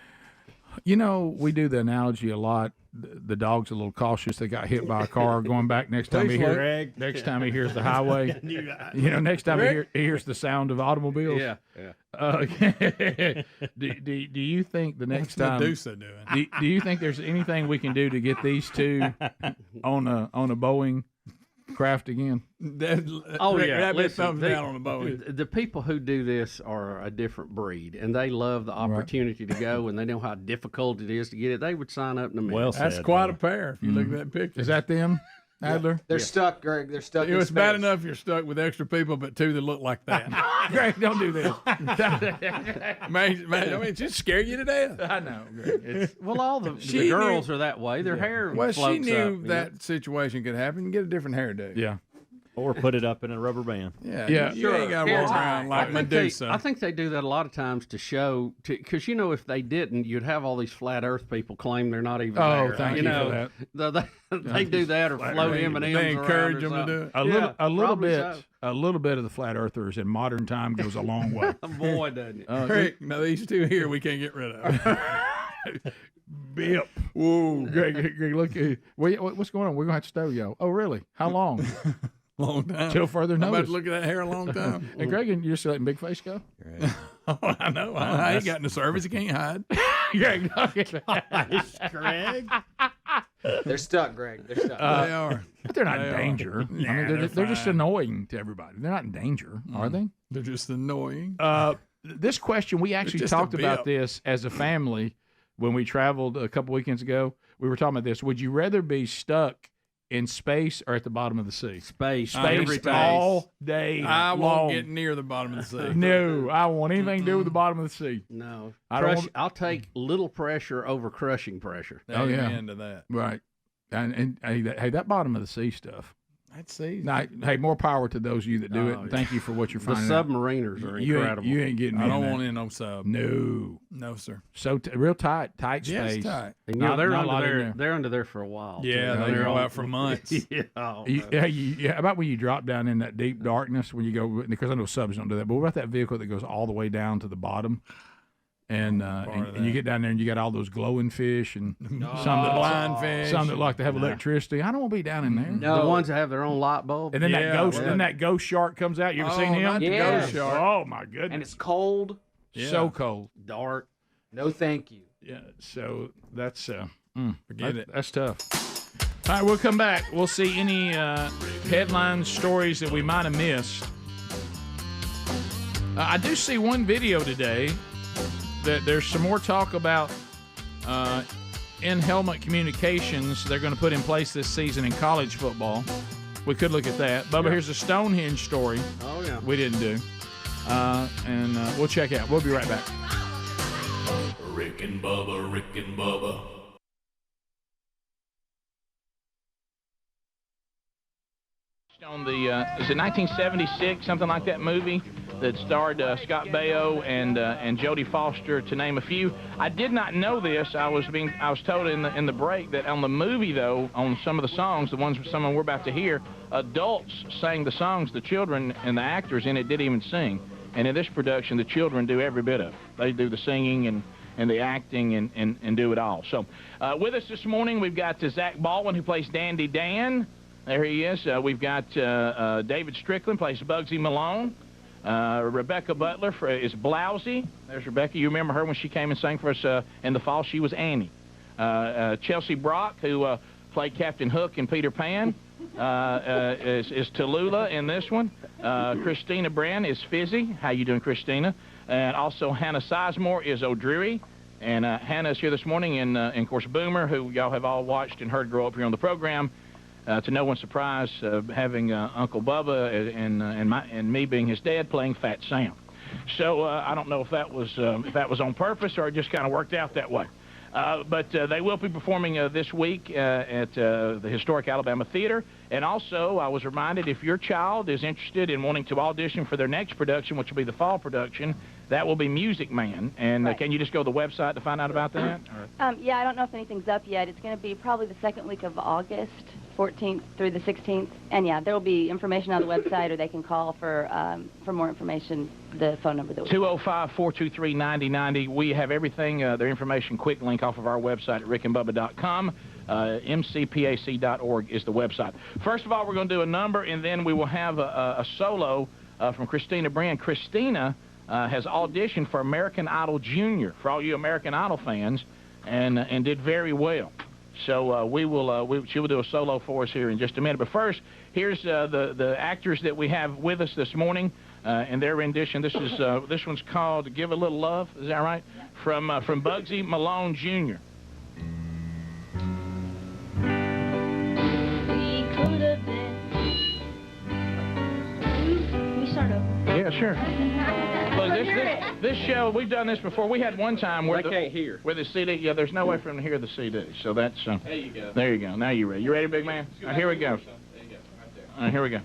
You know, we do the analogy a lot. The dog's a little cautious. They got hit by a car going back. Next time he hears the highway. You know, next time he hears the sound of automobiles. Yeah. Do you think the next What's time? Medusa doing? Do you think there's anything we can do to get these two on a Boeing craft again? Oh yeah, thumbs down on the Boeing. The people who do this are a different breed, and they love the opportunity to go, and they know how difficult it is to get it. They would sign up in a minute. That's quite a pair. If you look at that picture, Is that them, Adler? They're stuck, Greg. They're stuck. It in was bad space. enough you're stuck with extra people, but two that look like that. Greg, don't do this. Man, I mean, it just scare you to death. I know, Greg. Well, all the girls are that way. Their hair Well, floats she knew up, that situation could happen. Get a different hairdo. Yeah. Or put it up in a rubber band. Yeah. You ain't got to walk around like Medusa. I think they do that a lot of times to show, because you know, if they didn't, you'd have all these flat Earth people claim they're not even there. Oh, thank you for that. They do that or float M&Ms. They encourage them to do it. A little bit of the flat earthers in modern time goes a long way. Boy, doesn't it? Rick, now these two here we can't get rid of. Bip. Whoa. Greg, look. What's going on? We're going to have to stow y'all. Oh, really? How long? Long time. Till further I'm notice. about to look at that hair a long time. And Greg, you're just letting Big Face go? Oh, I know. I ain't got in the service. He can't hide. Greg. Greg. They're stuck, Greg. They're stuck. They are. But they're not in danger. I mean, they're just annoying to everybody. They're not in danger, are they? They're just annoying. This question, we actually just a talked about bip. this as a family when we traveled a couple weekends ago. We were talking about this. Would you rather be stuck in space or at the bottom of the sea? Space all day I long. won't get near the bottom of the sea. No, I don't want anything to do with the bottom of the sea. No. I'll take little pressure over crushing pressure. Amen to that. Right. And hey, that bottom of the sea stuff. That's easy. Now, hey, more power to those of you that do it. And thank you for what you're The finding out. submariners are incredible. You ain't getting I in don't there. want in no sub. No. No, sir. So real tight space. Yes, tight. And Not- they're not a under lot in there. there. They're under there for a while. Yeah, too. they They're go all- out for months. Yeah. Oh, How about when you drop down in that deep darkness when you go, because I know subs don't do that, but what about that vehicle that goes all the way down to the bottom? And you get down there and you got all those glowing fish and some that blind fish. some that like to have electricity. I don't want to be down in there. No. The ones that have their own light bulb. And then that ghost shark comes out. You ever seen him? not the Yeah. ghost shark. Oh my goodness! And it's cold. So cold. Dark. No, thank you. Yeah. So that's Forget it. That's tough. All right, we'll come back. We'll see any headline stories that we might have missed. I do see one video today that there's some more talk about in-helmet communications they're going to put in place this season in college football. We could look at that. Bubba, here's a Stonehenge story Oh yeah. we didn't do. And we'll check out. We'll be right back. Rick and Bubba, Rick and Bubba. On the is it 1976, something like that movie that starred Scott Baio and Jodie Foster, to name a few. I did not know this. I was told in the break that on the movie, though, on some of the songs, some we're about to hear, adults sang the songs. The children and the actors in it didn't even sing. And in this production, the children do every bit of it. They do the singing and the acting and do it all. So with us this morning, we've got Zach Baldwin, who plays Dandy Dan. There he is. We've got David Strickland, plays Bugsy Malone. Rebecca Butler is Blousy. There's Rebecca. You remember her when she came and sang for us in the fall. She was Annie. Chelsea Brock, who played Captain Hook in Peter Pan, is Tallulah in this one. Christina Brand is Fizzy. How you doing, Christina? And also Hannah Sizemore is O'Dreary. And Hannah's here this morning, and of course Boomer, who y'all have all watched and heard grow up here on the program. To no one's surprise, having Uncle Bubba and me being his dad playing Fat Sam. So I don't know if that was on purpose or it just kind of worked out that way. But they will be performing this week at the Historic Alabama Theater. And also, I was reminded, if your child is interested in wanting to audition for their next production, which will be the fall production, that will be Music Man. And can you just go to the website to find out about that? Yeah, I don't know if anything's up yet. It's going to be probably the second week of August, 14th through the 16th. And yeah, there will be information on the website, or they can call for more information, the phone number that we 205-423-9090. We have everything, their information, quick link off of our website at rickandbubba.com. mcpac.org is the website. First of all, we're going to do a number, and then we will have a solo from Christina Brand. Christina has auditioned for American Idol Junior, for all you American Idol fans, and did very well. So she will do a solo for us here in just a minute. But first, here's the actors that we have with us this morning and their rendition. This one's called "Give a Little Love." Is that right? From Bugsy Malone Jr. We could have been. Can we start over? Yeah, sure. Look, this show, we've done this before. We had one time where they can't hear. Where the CD, yeah, there's no way for them to hear the CD. So that's... there you go. There you go. Now you're ready. You ready, big man? All right, here we go. There you go. Right there. All right, here we go.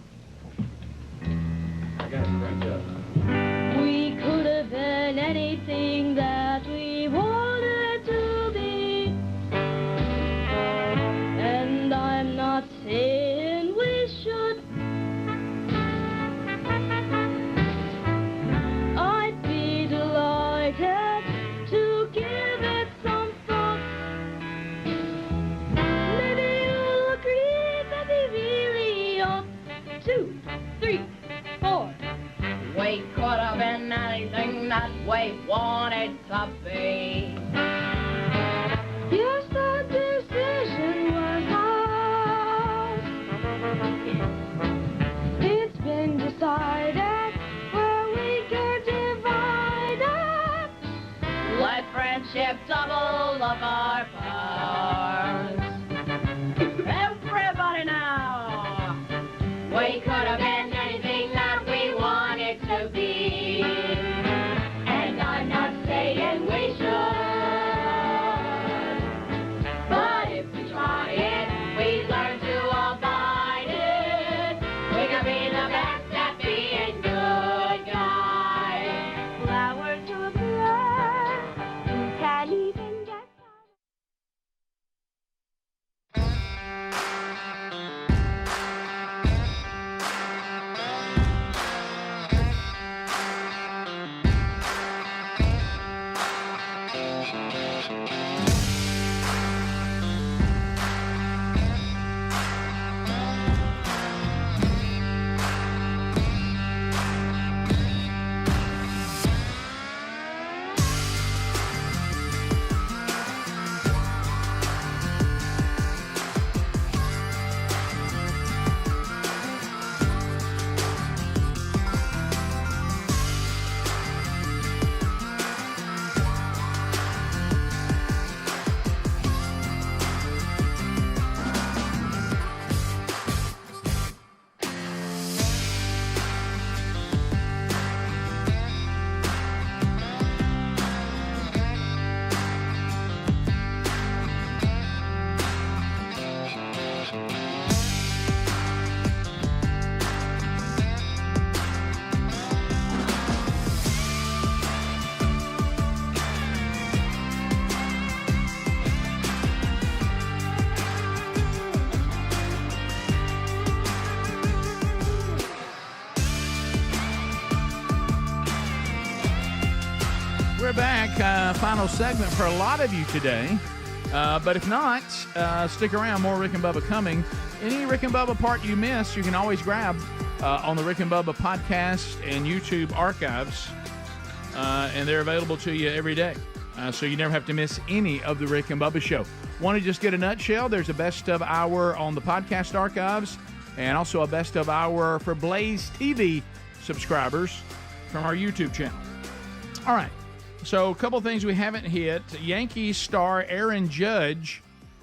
I got it right up. We could have been anything that we wanted to be. And I'm not saying we should. I'd be delighted to give it some thought. Maybe you'll agree that we really ought. 2, 3, 4. We could have been anything that we wanted to be. Yes, the decision was ours. It's been decided where we get divided. Let friendship double up our powers. Everybody now. We could have been anything that we wanted to be. And I'm not saying we should. But if we try it, we learn to abide it. We can be the best at being good guys. Flower to a flower, you can't even get We're back. Final segment for a lot of you today. But if not, stick around. More Rick and Bubba coming. Any Rick and Bubba part you missed, you can always grab on the Rick and Bubba podcast and YouTube archives. And they're available to you every day. so you never have to miss any of the Rick and Bubba Show. Want to just get a nutshell? There's a best of hour on the podcast archives and also a best of hour for Blaze TV subscribers from our YouTube channel. All right, so a couple things we haven't hit. Yankees star Aaron Judge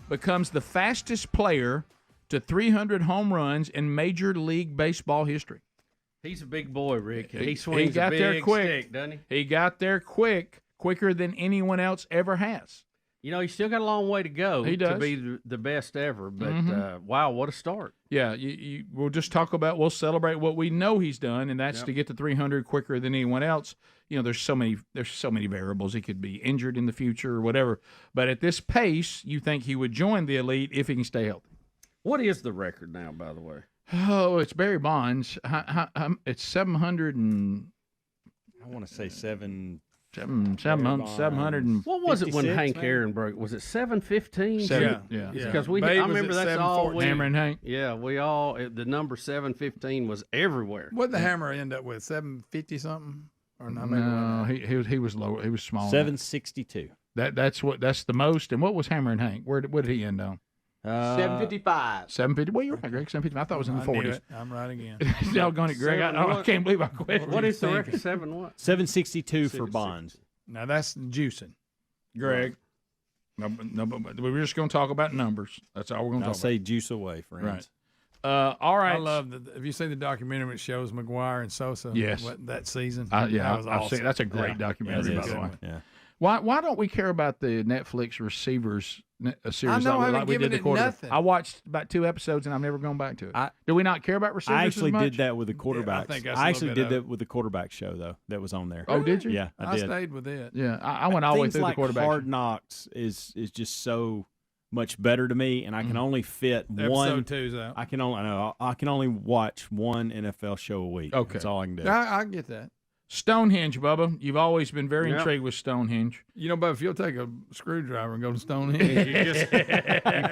becomes the fastest player to 300 home runs in Major League Baseball history. He's a big boy, Rick. He swings a big there quick. stick, doesn't he? He got there quicker than anyone else ever has. You know, he's still got a long way to go He does. to be the best ever. But, wow, what a start. Yeah, we'll just we'll celebrate what we know he's done, and that's to get to 300 quicker than anyone else. You know, there's so many variables. He could be injured in the future or whatever. But at this pace, you think he would join the elite if he can stay healthy. What is the record now, by the way? Oh, it's Barry Bonds. It's 700 and... I want to say 700. 700. What was it when Hank maybe? Aaron broke? Was it 715? Yeah. Because Babe I remember was at that's all 714. we. Hammer and Hank. Yeah, we all the number 715 was everywhere. What did the Hammer end up with? 750 something or not? No, he was lower. He was smaller. 762. That's the most. And what was Hammer and Hank? What did he end on? 755. 750. Well, you're right, Greg. 750. I thought it was in the 40s. I'm right again. Doggone it, Greg. I can't believe I quit. What is the record? 762 for Bonds. Now that's juicing. Greg. No, but we're just going to talk about numbers. That's all we're going to I'll talk say juice away, friends. Right. All right. I love if you see the documentary, it shows McGuire and Sosa. Yes. That season. Yeah, that was I've awesome. seen. That's a great documentary, by the way. Yeah. Why don't we care about the Netflix receivers series I know, I haven't like we given did the it quarterback? nothing. I watched about 2 episodes and I've never gone back to it. Do we not care about receivers? I actually as much? did that with the quarterbacks. think that's I a actually little bit did of that with the quarterback show though. That was on there. Oh, did you? Yeah, I did. stayed with it. Yeah, I went all the way Things through like the quarterback. Hard Knocks is just so much better to me, and I can only fit one. Episode 2's out. I can only watch one NFL show a week. Okay. That's all I can do. I get that. Stonehenge, Bubba. You've always been very intrigued with Stonehenge. You know, but if you'll take a screwdriver and go to Stonehenge, you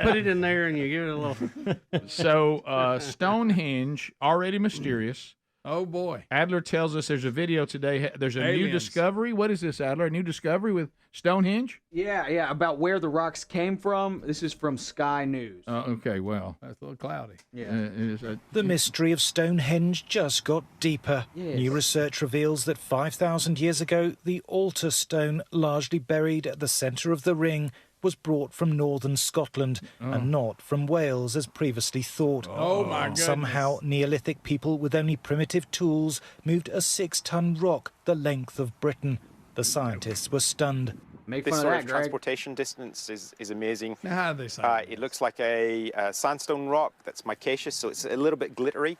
put it in there and you give it a little. So Stonehenge, already mysterious. Oh boy! Adler tells us there's a video today. There's a new Aliens. discovery. What is this, Adler? A new discovery with Stonehenge? Yeah, about where the rocks came from. This is from Sky News. Okay, well. That's a little cloudy. Yeah. The mystery of Stonehenge just got deeper. Yes. New research reveals that 5,000 years ago, the altar stone largely buried at the centre of the ring was brought from northern Scotland and not from Wales as previously thought. Oh, my goodness. Somehow, Neolithic people with only primitive tools moved a 6-ton rock the length of Britain. The scientists were stunned. This sort of transportation distance is amazing. Now, how do they say it looks like a sandstone rock that's micaceous, so it's a little bit glittery.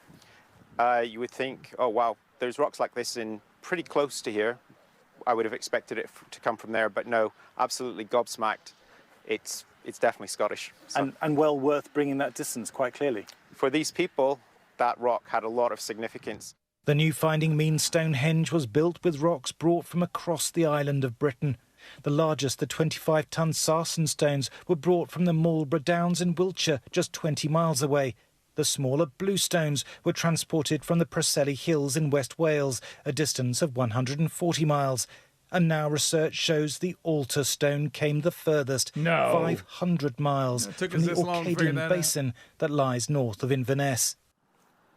You would think, oh, wow, there's rocks like this in pretty close to here. I would have expected it to come from there, but no, absolutely gobsmacked. It's definitely Scottish. So, and well worth bringing that distance, quite clearly. for these people, that rock had a lot of significance. The new finding means Stonehenge was built with rocks brought from across the island of Britain. The largest, the 25-ton sarsen stones, were brought from the Marlborough Downs in Wiltshire, just 20 miles away. The smaller blue stones were transported from the Preseli Hills in West Wales, a distance of 140 miles. And now research shows the altar stone came the furthest, 500 miles, It took from us the this long to figure Orcadian that out. Basin that lies north of Inverness.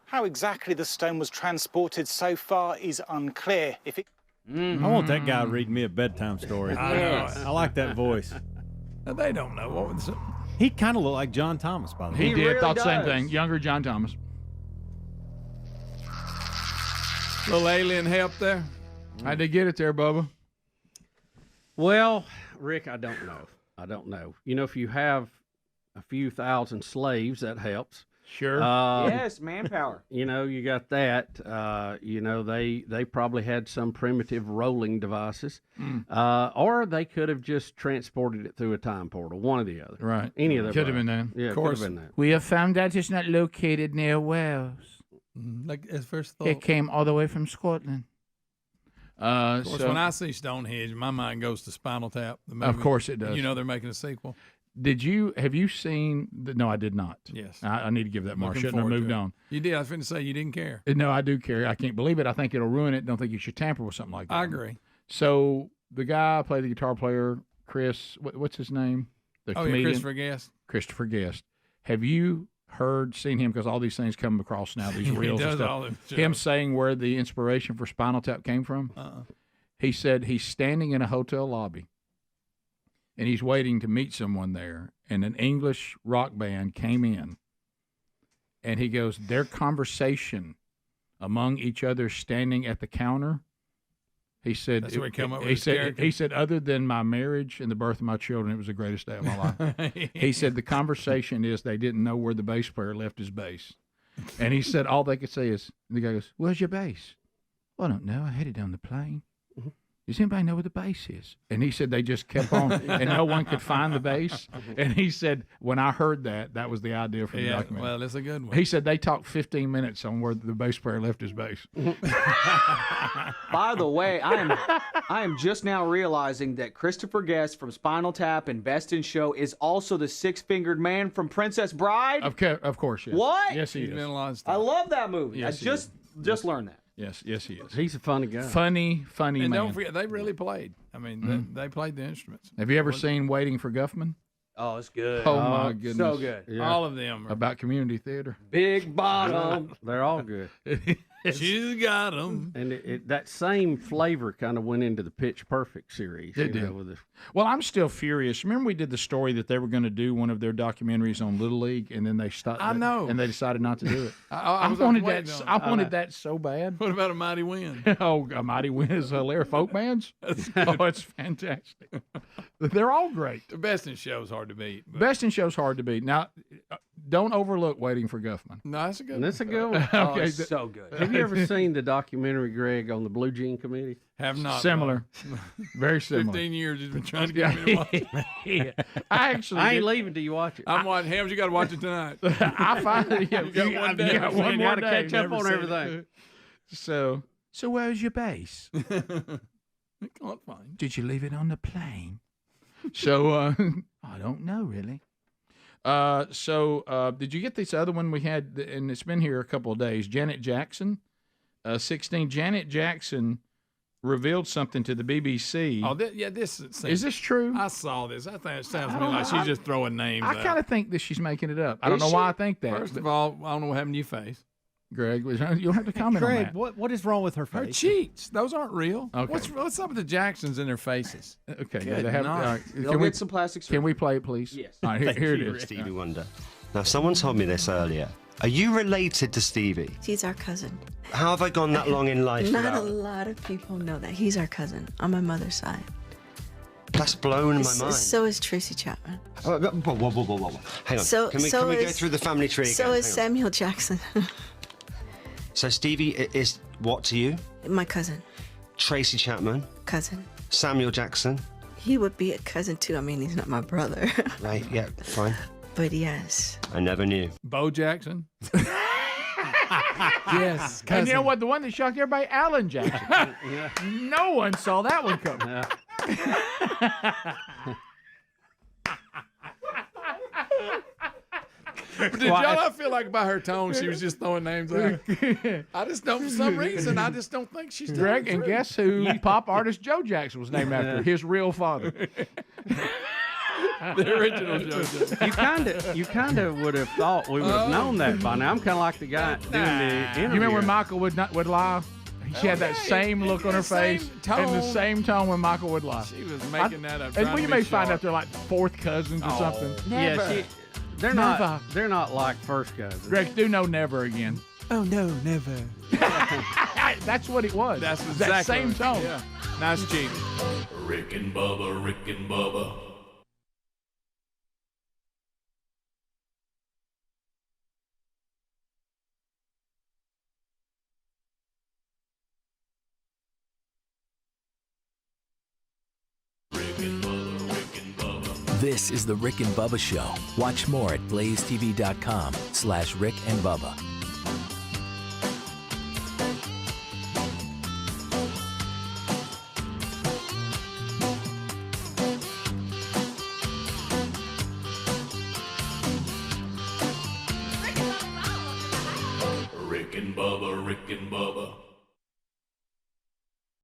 How exactly the stone was transported so far is unclear. If it... I want that guy to read me a bedtime story. I like that voice. They don't know what was. He kind of looked like John Thomas, by the way. He did. Really thought the same thing. Younger John Thomas. Little alien help there. How'd they get it there, Bubba? Well, Rick, I don't know. You know, if you have a few thousand slaves, that helps. Sure. Yes, manpower. You know, you got that. You know, they probably had some primitive rolling devices, or they could have just transported it through a time portal. One or the other. Right. Any of them. Could have been that. Yeah, Of could course. have been that. We have found out it's not located near Wales. Like at first thought. It came all the way from Scotland. Of course, when I see Stonehenge, my mind goes to Spinal Tap. The movie. Of course it does. You know they're making a sequel. Have you seen no, I did not. Yes. I need to give that more. Looking Shouldn't have forward moved to it. on. You did. I was finna say you didn't care. No, I do care. I can't believe it. I think it'll ruin it. Don't think you should tamper with something like that. I agree. So the guy, play the guitar player, Chris. What's his name? The comedian, Christopher Guest. Christopher Guest. Have you seen him? Because all these things come across now, these reels and stuff. Him saying where the inspiration for Spinal Tap came from. He said he's standing in a hotel lobby, and he's waiting to meet someone there, and an English rock band came in, and he goes, their conversation among each other standing at the counter. He said, That's where he came up with his he said, other than my marriage and the birth of my children, it was the greatest day of my life. He said the conversation is they didn't know where the bass player left his bass. And he said all they could say is, the guy goes, where's your bass? Well, I don't know. I had it on the plane. Does anybody know where the bass is? And he said they just kept on, and no one could find the bass. And he said, when I heard that, that was the idea for the documentary. Well, that's a good one. He said they talked 15 minutes on where the bass player left his bass. By the way, I am just now realizing that Christopher Guest from Spinal Tap and Best in Show is also the six-fingered man from Princess Bride. Of course, yes. What? Yes, he He's is. been in a lot of stuff. I love that movie. Yes, I just learned that. Yes, he is. He's a funny guy. Funny And man. don't forget, they really played. I mean, they played the instruments. Have you ever seen Waiting for Guffman? Oh, it's good. Oh, my goodness. So good. Yeah. All of them. About community theater. Big bottom. They're all good. She's got them. And that same flavor kind of went into the Pitch Perfect series. It did. With the, Well, I'm still furious. Remember we did the story that they were going to do one of their documentaries on Little League, and then they stopped. I know. And they decided not to do it. I wanted that so bad. What about A Mighty Wind? Oh, A Mighty Wind is hilarious. Folk bands? Oh, it's fantastic. They're all great. The Best in Show is hard to beat. But. Best in Show's hard to beat. Now, don't overlook Waiting for Guffman. No, that's a good one. That's a good one. Oh, it's so good. Have you ever seen the documentary, Greg, on the Blue Jean Committee? Have not. Similar. Very similar. 15 years he's been trying to get me to watch it. Yeah. I ain't leaving till you watch it. I'm watching. Hams, you got to watch it tonight. I find it. You got one more to day. catch up Never on seen everything. it. So where's your base? Can't find. Did you leave it on the plane? So I don't know really. Did you get this other one we had? And it's been here a couple of days. Janet Jackson, 16. Janet Jackson revealed something to the BBC. Oh, this is this true? I saw this. I think it sounds to me like she's just throwing names I kind of think that she's making it up. I don't know why I think that. First of all, I don't know what happened to your face. Greg, you'll have to comment on Greg, that. what is wrong with her face? Her cheeks. Those aren't real. Okay. What's up with the Jacksons and their faces? Okay. Good They have, night. They'll get some plastic surgery. Can we play it, please? Yes. All right, here it is. Stevie Wonder. Now, someone told me this earlier. Are you related to Stevie? He's our cousin. How have I gone that long in life Not a without... lot of people know that. He's our cousin on my mother's side. That's blown my mind. So is Tracy Chapman. Whoa. Hang on. So- can we so go is- through the family tree again? So is Hang on. Samuel Jackson. So Stevie is what to you? My cousin. Tracy Chapman. Cousin. Samuel Jackson. He would be a cousin too. I mean, he's not my brother. Right, yeah, fine. But yes. I never knew. Bo Jackson. Yes. And you know what? The one that shocked everybody, Alan Jackson. No one saw that one coming. Did y'all not feel like by her tone she was just throwing names out? I just don't, for some reason, I just don't think she's Greg, and guess who pop artist Joe Jackson was named after? His real father. The original Joe Jackson. You kind of would have thought we would have known that by now. I'm kind of like the guy doing the interview. You remember when Michael would lie? She had that same look on her face and the same tone when Michael would lie. She was making that up. And we may find out they're like fourth cousins or something. Yeah, they're Never. They're not like first cousins. Greg, do no never again. Oh no, never. That's what it was. That's that exactly same right. tone. Yeah. Nice cheating. Rick and Bubba, Rick and Bubba. This is the Rick and Bubba Show. Watch more at blazetv.com/Rick and Bubba.